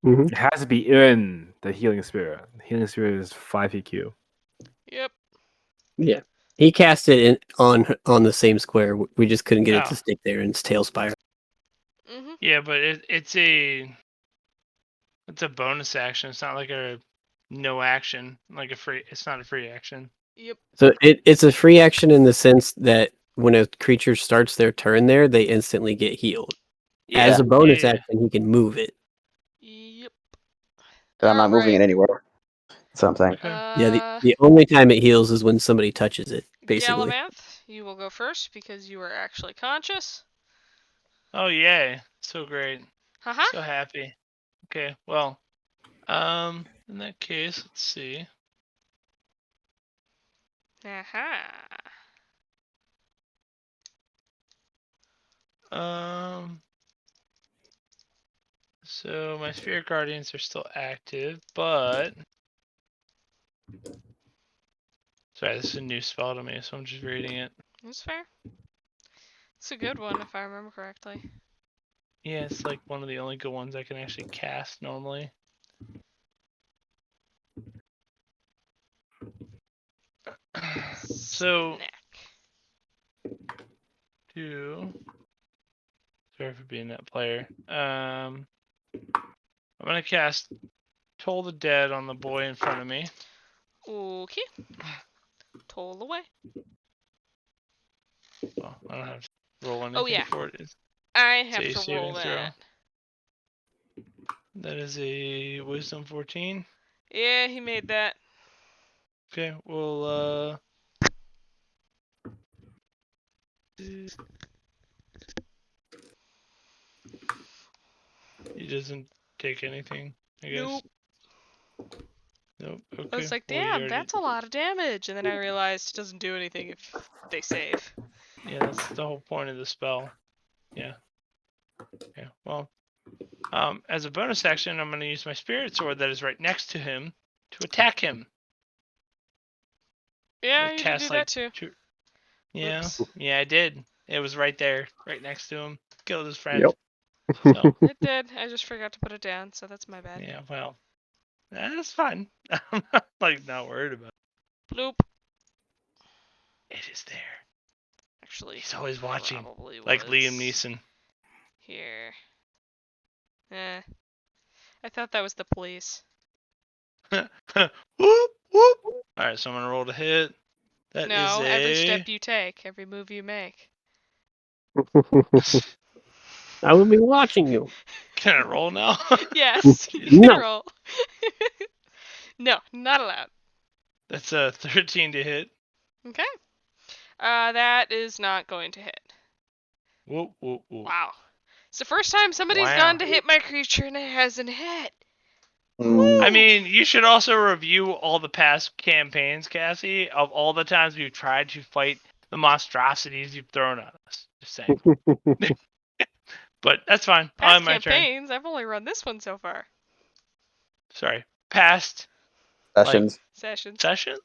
It has to be in the healing spirit. The healing spirit is 5 EQ. Yep. Yeah. He cast it on the same square. We just couldn't get it Oh. to stick there in its tail spire. Mhm. Yeah, but it's a bonus action. It's not like a no action, like a free. It's not a free action. Yep. So it's a free action in the sense that when a creature starts their turn there, they instantly get healed. As a bonus yeah. action, he can move it. Yep. But I'm not moving it anywhere. That's what I'm saying. Okay. Yeah, the only time it heals is when somebody touches it, basically. Galavanth, you will go first because you are actually conscious. Oh yay! So great. Haha. So happy. Okay. Well. In that case, let's see. Aha. So my Spirit Guardians are still active, but sorry, this is a new spell to me, so I'm just reading it. That's fair. It's a good one if I remember correctly. Yeah, it's like one of the only good ones I can actually cast normally. So Snack. sorry for being that player. I'm gonna cast Toll the Dead on the boy in front of me. Okay. Toll away. Well, I don't have to roll anything Oh, yeah. for it. It's I have a to roll saving throw. that. That is a Wisdom 14. Yeah, he made that. Okay, well, he doesn't take anything, I guess. Nope. Nope. Okay. I was like, well, you damn, already- that's a lot of damage. And then I realized it doesn't do anything if they save. Yeah, that's the whole point of the spell. Yeah. Yeah. Well, as a bonus action, I'm going to use my Spirit Sword that is right next to him to attack him. Yeah, Or you can cast, do like, that too. Yeah. Oops. Yeah, I did. It was right there, right next to him. Killed his friend. Yep. So, It did. I just forgot to put it down, so that's my bad. yeah, well, that's fine. I'm not, like, not worried about it. Bloop. It is there. Actually, He's always watching. probably Like Liam was Neeson. Here. I thought that was the police. Whoop, whoop. Alright, so I'm going to roll to hit. That is No, a... every step you take, every move you make. I will be watching you. Can I roll now? Yes, you can No. roll. No, not allowed. That's a 13 to hit. Okay. That is not going to hit. Whoop, whoop, whoop. Wow. It's the first time somebody's Wow. gone to hit my creature and it hasn't hit. Mm, I mean, you should also review all the past campaigns, Cassie, of all the times we've tried to fight the monstrosities you've thrown at us. Just saying. But that's fine. Past My turn. campaigns, I've only run this one so far. Sorry. Past sessions. Sessions. sessions?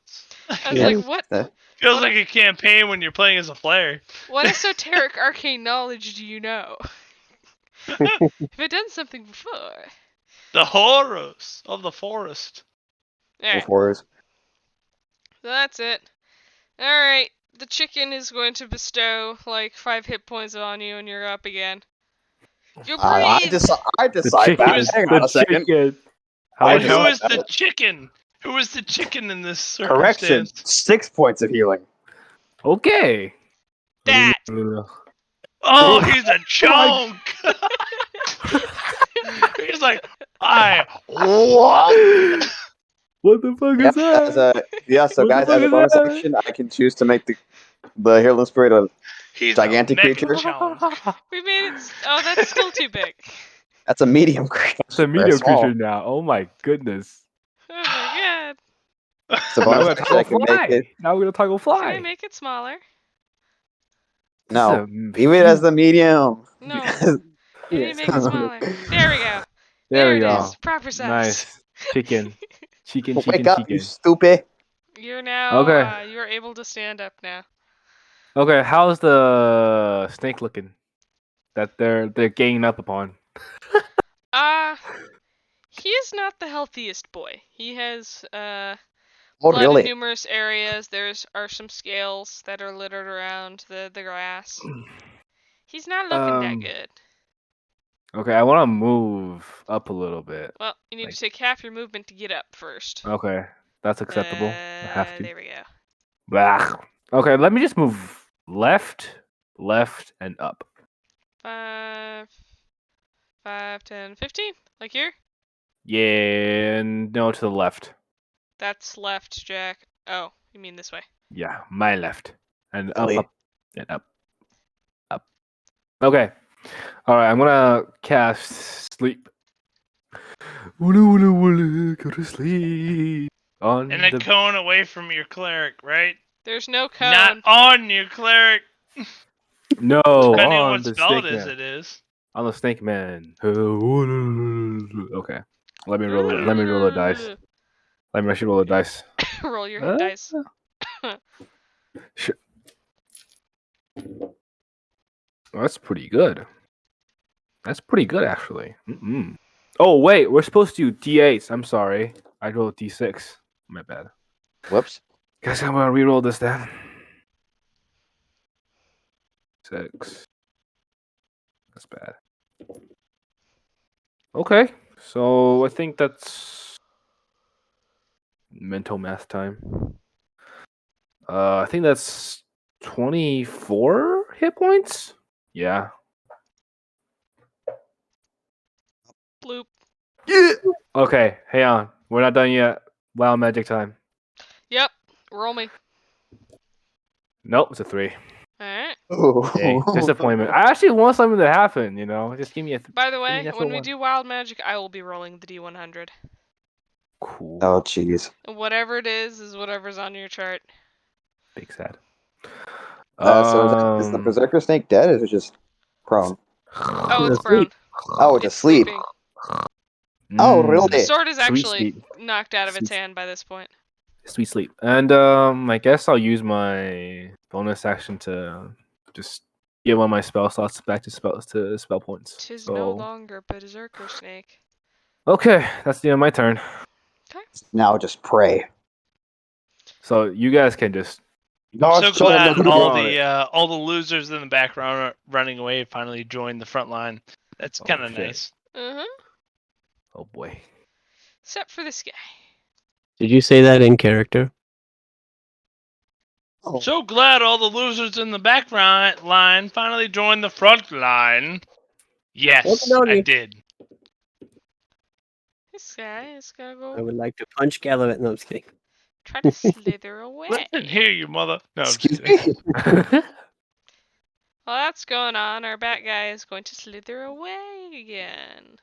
I was Yeah. like, what? Feels what- like a campaign when you're playing as a player. What esoteric arcane knowledge do you know? Have I done something before? The horrors of the forest. Alright, Horrors. so that's it. Alright, the chicken is going to bestow like 5 hit points on you and you're up again. You I breathe! decide that. Hang on a second. chicken. How I And much who just- is the chicken? Who is the chicken in this Correction. circumstance? 6 points of healing. Okay. That! Oh, he's a chunk! He's like, what? What the fuck Yep, is that? so What the guys, fuck as a is bonus that? action, I can choose to make the Heirloom Spirit a He's Gigantic a mega creature? chunk. We made it. Oh, that's still too big. That's a medium creature. It's a medium small. creature now. Oh my goodness. Oh my god. So Now bonus we're action, gonna I toggle can make fly. it. Now we're gonna toggle Can I fly. make it smaller? No, leave it as the medium. No. because- Can you make it smaller? There we go. There we it go. is. Proper size. Nice. Chicken. Chicken, Wake chicken, up, you chicken. stupid. You're now. Okay. You are able to stand up now. Okay, how's the snake looking? That they're ganging up upon. He is not the healthiest boy. He has Oh, blood in really? numerous areas. Are some scales that are littered around the grass. He's not looking that good. Okay, I want to move up a little bit. Well, you need like- to take half your movement to get up first. Okay, that's acceptable. I have to. There we go. Blah. Okay, let me just move left, and up. 5, 10, 15. Like here? Yeah, and no, to the left. That's left, Jack. Oh, you mean this way. Yeah, my left. And up, Really? up, and up. Up. Okay. Alright, I'm gonna cast sleep. Go to sleep. On And a the... cone away from your cleric, right? There's no cone. Not on your cleric. No, Depending on on what the spell it snake is, man. it is. On the snake man. Okay. Let me roll it. Let me roll the dice. Let me actually roll the dice. Roll your hit dice. Shit. Well, that's pretty good. That's pretty good, actually. Oh, wait. We're supposed to do D8s. I'm sorry. I rolled D6. My bad. Whoops. Guess I'm going to reroll this then. 6. That's bad. Okay. So I think that's mental math time. I think that's 24 hit points. Yeah. Bloop. Yeah. Okay, hang on. We're not done yet. Wild magic time. Yep. Roll me. Nope, it's a 3. Alright. Hey, disappointment. I actually want something to happen, you know? Just give me a By the give me way, an extra when we one. do wild magic, I will be rolling the D100. Cool. Oh, jeez. And whatever it is whatever's on your chart. Big sad. So is the berserker snake dead, or is it just prone? Oh, it's Asleep. prone. Oh, it's asleep. sleeping. Oh, really? The sword is Sweet actually sleep. knocked out of its Sweet- hand by this point. Sweet sleep. And I guess I'll use my bonus action to just give all my spell slots back to spell points. Tis So no longer berserker snake. okay, that's the end of my turn. Now just pray. So you guys can just I'm so show them glad the all on the losers in the background are running away and finally joined the front line. That's kind of shit. nice. oh boy. Except for this guy. Did you say that in character? Oh, So glad all the losers in the background line finally joined the front line. Yes, Okie I dokie. did. This guy is gonna I go would like to punch Gallivant. No, I'm just kidding. try to slither away. Listen here, you mother. No, I'm just excuse kidding. me. While that's going on, our bat guy is going to slither away again.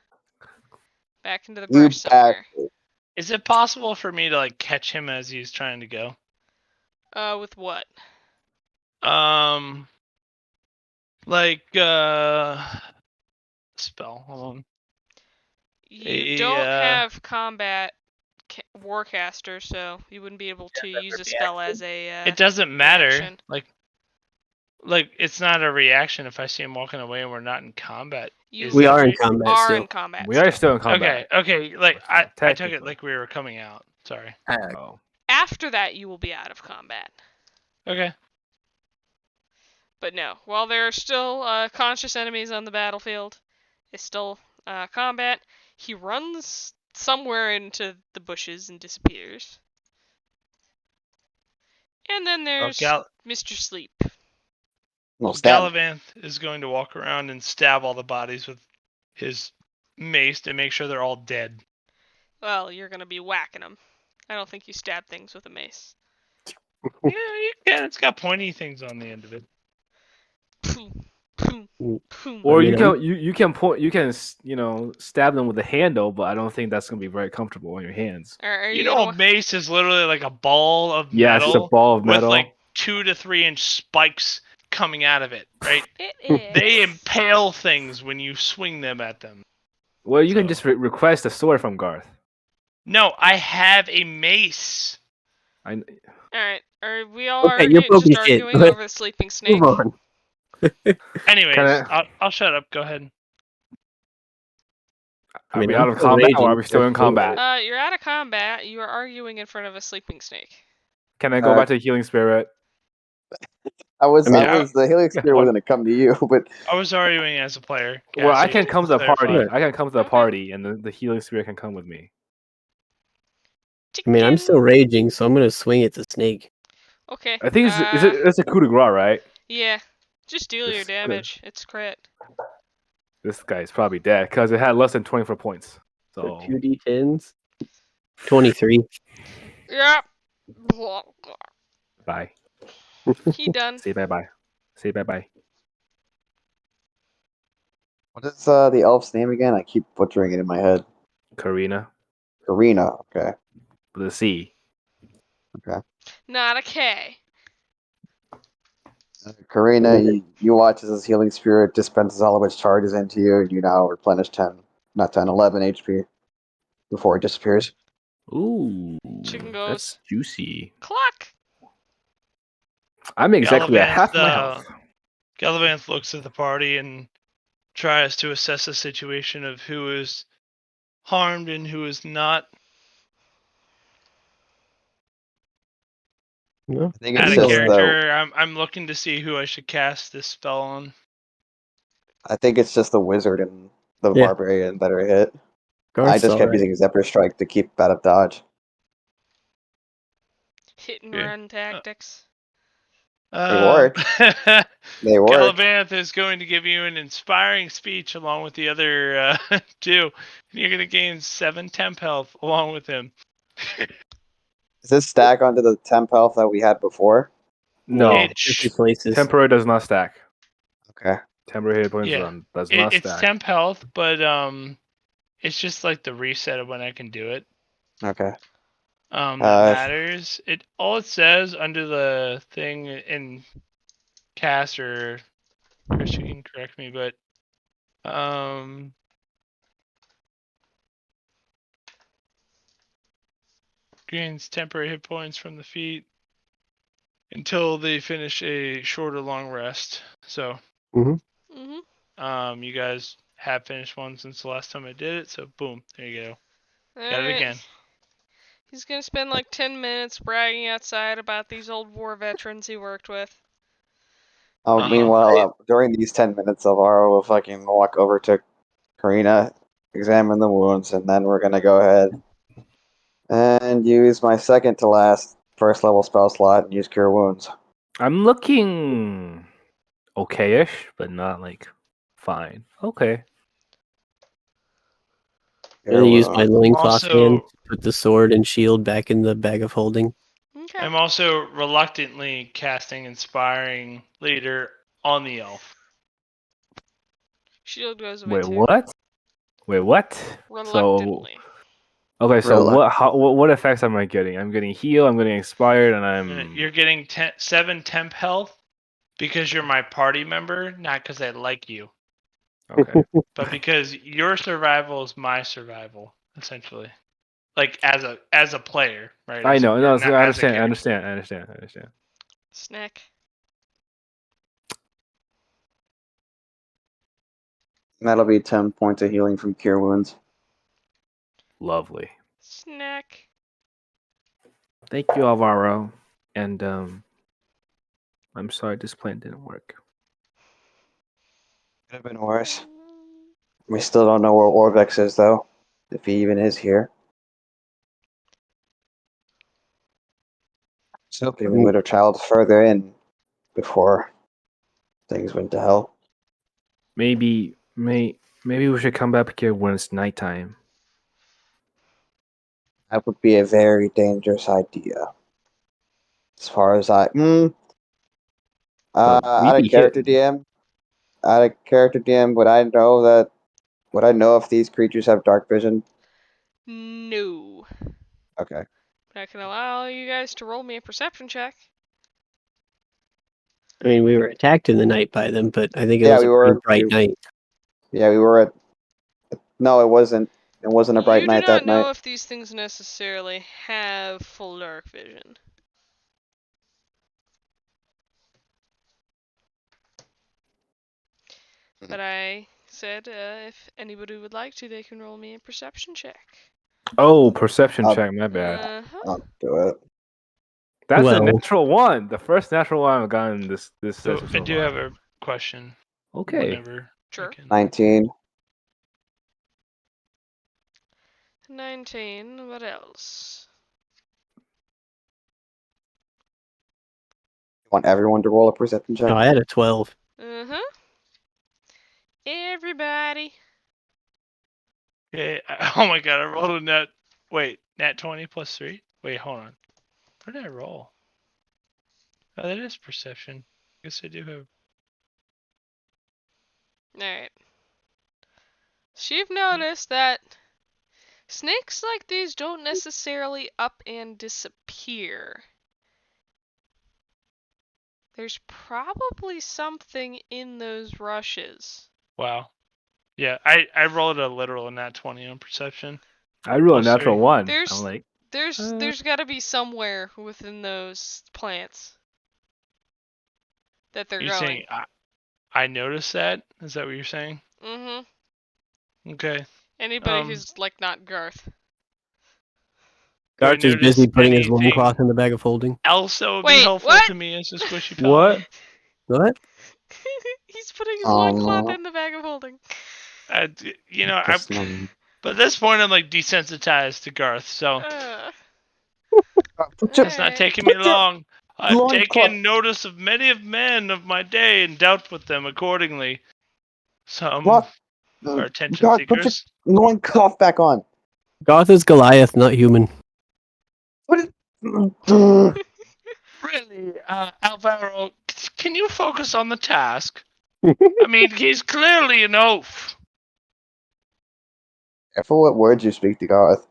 Back into the You brush somewhere. Is it possible for me to like catch him as he's trying to go? With what? Like spell. Hold on. You don't have combat warcaster, so you wouldn't be able to use a spell as a. It doesn't matter. reaction. Like it's not a reaction if I see him walking away and we're not in combat. You Is We it are in re- combat are still. in combat. we are still in combat. Okay. Like But I took it technically. like we were coming out. Sorry. Oh. After that, you will be out of combat. Okay. But no, while there are still conscious enemies on the battlefield, it's still combat. He runs somewhere into the bushes and disappears. And then there's Mr. Sleep. No, stab. Gallivant is going to walk around and stab all the bodies with his mace to make sure they're all dead. Well, you're gonna be whacking them. I don't think you stab things with a mace. Yeah, you can. It's got pointy things on the end of it. Boom, boom, boom. Or I mean, you can point stab them with a handle, but I don't think that's gonna be very comfortable on your hands. Are You you know, gonna a mace is literally like a ball of Yeah, metal it's a ball of with metal. like 2 to 3 inch spikes coming out of it, right? It is. They impale things when you swing them at them. Well, you can So- just request a sword from Garth. No, I have a mace. I Alright, are we all Okay, you're just poking shit. arguing over the sleeping snake? Move on. Anyways, Kinda- I'll shut up. Go ahead. are mean, we I'm out of still combat or raging, are we still so in move combat? You're out of combat. You are arguing in front of a sleeping snake. Can I go Uh, back to healing spirit? The Helix Spear was What? gonna come to you, but I was arguing as a player. Well, I Cassie, can come to the clarify. party. I can come to the Okay. party, and the healing spirit can come with me. I mean, I'm still Chicken. raging, so I'm gonna swing at the snake. Okay. I think it's a coup de grace, right? Yeah. Just deal your Just good. damage. It's crit. This guy's probably dead because it had less than 24 points. So So 2d10s. 23. Yep. bye. He done. Say bye bye. Say bye bye. what is the elf's name again? I keep butchering it in my head. Karina Karina. Okay. with a C. Not a K. Karina, you watch as this healing spirit dispenses all of its charges into you, and you now replenish 11 HP before it disappears. Ooh, Chicken goes, that's juicy. cluck! I'm exactly at Gallivant, half my health. Gallivant looks at the party and tries to assess the situation of who is harmed and who is not. No, I think Out it's of no. just the character, I'm looking to see who I should cast this spell on. wizard and the Yeah. barbarian that are hit. I Garth's just kept alright. using Zephyr Strike to keep out of dodge. Hit and Okay. run tactics. They work. They work. Galavanth is going to give you an inspiring speech along with the other two. And you're going to gain 7 temp health along with him. Does this stack onto the temp health that we had before? No, It Empty places. temporary does not stack. Okay. Temporary hit points Yeah. does not It's stack. temp health, but it's just like the reset of when I can do it. Okay. That Uh, matters. All it says under the thing in cast, or Chris, you can correct me, but gains temporary hit points from the feet until they finish a short or long rest. So Mm-hmm. you guys have finished one since the last time I did it, so boom, there you go. Got it Alright. again. He's gonna spend like 10 minutes bragging outside about these old war veterans he worked with. Meanwhile, during these 10 minutes, Alvaro will fucking walk over to Karina, examine the wounds, and then we're gonna go ahead and use my second to last first level spell slot and use Cure Wounds. I'm looking okay-ish, but not like fine. Okay. I'm gonna use my loincloth Also- hand to put the sword and shield back in the bag of holding. Okay. I'm also reluctantly casting Inspiring Leader on the elf. Shield goes away Wait, too. what? Wait, what? So Reluctantly. okay, so Reluctant. what effects am I getting? I'm getting heal, I'm getting expired, and I'm You're getting 7 temp health because you're my party member, not because I like you, okay. but because your survival is my survival, essentially. Like as a player, right? I know, no, not I as a understand, character. I understand. Snack. That'll be 10 points of healing from Cure Wounds. Lovely. Snack. Thank you, Alvaro. And I'm sorry this plan didn't work. Could have been worse. We still don't know where Orvex is, though. If he even is here. So hoping we would have traveled further in before things went to hell. Maybe we should come back here when it's nighttime. That would be a very dangerous idea. As far as But out we'd of be character hit. DM, would I know if these creatures have dark vision? No. Okay. But I can allow you guys to roll me a perception check. I mean, we were attacked in the night by them, but I think it Yeah, was we a were- pretty bright night. Yeah, we were at. No, it wasn't. It wasn't a bright You night do that not know night. if these things necessarily have full dark vision. But I said if anybody would like to, they can roll me a perception check. Oh, perception I'll- check, my bad. Uh-huh. I'll do it. That's a Well- natural one. The first natural one I've gotten this So session I so do far. have a question. Okay. Whenever I Sure. can. 19. 19. What else? Want everyone to roll a perception check? No, I had a 12. Uh-huh. Everybody. Okay. Oh my god, I rolled a nat. Wait, nat 20 plus 3? Wait, hold on. What did I roll? Oh, that is perception. I guess I do have. Alright. So you've noticed that snakes like these don't necessarily up and disappear. There's probably something in those rushes. Wow. Yeah, I rolled a literal nat 20 on perception. I rolled a Plus natural three. one. There's- I'm like, There's got to be somewhere within those plants that they're You're growing. saying I noticed that? Is that what you're saying? Mm-hmm. Okay. Anybody who's like not Garth. Do I Garth is busy notice putting his anything loincloth in the bag of holding. else that would be Wait, helpful what? to me as a squishy what? paladin? What? He's putting his Oh, loincloth no. in the bag of holding. You know, Just no. but at this point I'm like desensitized to Garth, so Put your it's not Alright. taking me Put your long. I've loincloth- taken notice of many of men of my day and dealt with them accordingly. Some What? are attention God, put your seekers. loincloth back on. Garth is Goliath, not human. Put it. Really, Alvaro, can you focus on the task? I mean, he's clearly an oaf. Careful what words you speak to Garth.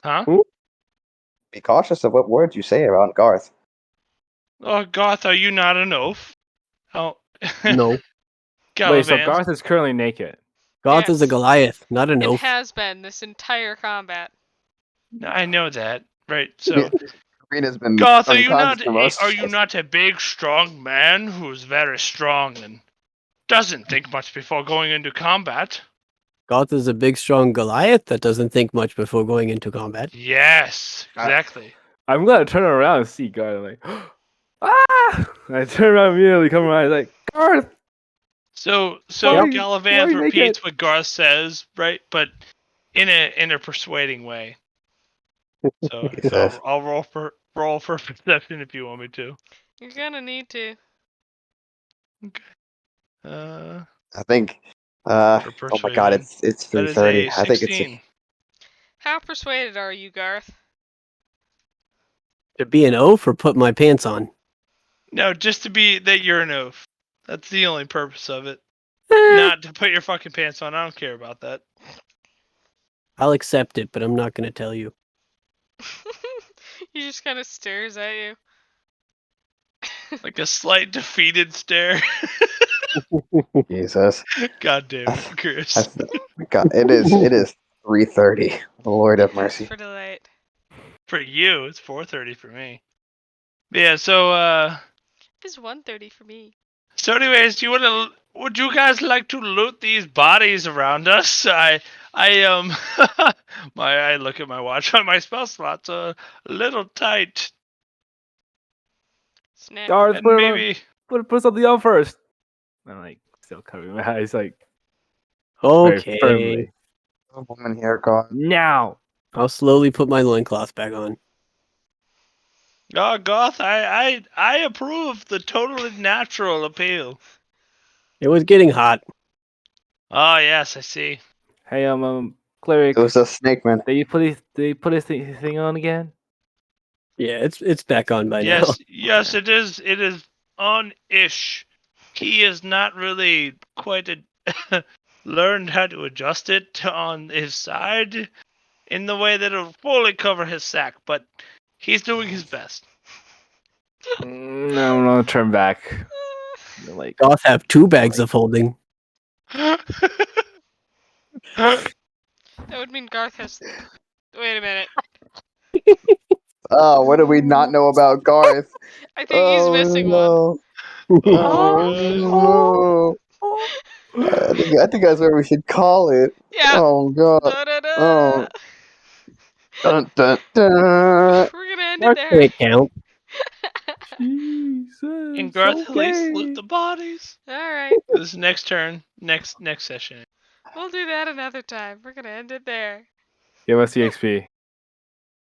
Huh? Be cautious of what words you say around Garth. Oh, Garth, are you not an oaf? Oh, No. Wait, so Gallivant. Garth is currently naked. Garth is a Yes. Goliath, not an It oaf. has been this entire combat. I know that, right? So, Karina's been Garth, are you not unconscious of us. a big, strong man who's very strong and doesn't think much before going into combat? Garth is a big, strong Goliath that doesn't think much before going into combat. Yes, exactly. I'm gonna turn around and see Garth. I'm like, ah! I turn around immediately, come around, like Garth. So Why are you Gallivant naked? repeats what Garth says, right? But in a persuading way. So Jesus. I'll roll for perception if you want me to. You're gonna need to. Uh, I think. for Oh my God! persuasion. It's That is 3:30. a I think it's. 16. How persuaded are you, Garth? To be an oaf or put my pants on? No, just to be that you're an oaf. That's the only purpose of it. Eh, Not to put your fucking pants on. I don't care about that. I'll accept it, but I'm not going to tell you. He just kind of stares at you. Like a slight defeated stare. Jesus. God damn it, Chris. God, it is. It is 3:30. Lord have It is mercy. pretty late. For you, it's 4:30 for me. Yeah, so It is 1:30 for me. So, anyways, would you guys like to loot these bodies around us? I I look at my watch. My spell slot's a little tight, Snap. Garth, and put, maybe put something on first. I'm like still covering my eyes, like very Okay. firmly. A woman here, God. Now. I'll slowly put my loincloth back on. Goth. I approve the totally natural appeal. It was getting hot. Oh yes, I see. Hey, cleric. It was a snake man. Did you put his thing on again? Yeah, it's back on by now. Yes, it is. It is on-ish. He is not really quite learned how to adjust it on his side in the way that it'll fully cover his sack, but he's doing his best. I'm gonna turn back. Like, Goth have 2 bags of holding. That would mean Garth has. Wait a minute. Oh, what do we not know about Garth? I think he's missing one. no. Oh, Oh, no. I think that's what we should call it. Yeah. Oh God. Da-da-da. Oh. Dun, dun, dun. We're gonna end it Mark there. can't count. Jesus. and Garth at least loot the bodies. All right. This next turn, next session. We'll do that another time. We're gonna end it there. Give us the XP.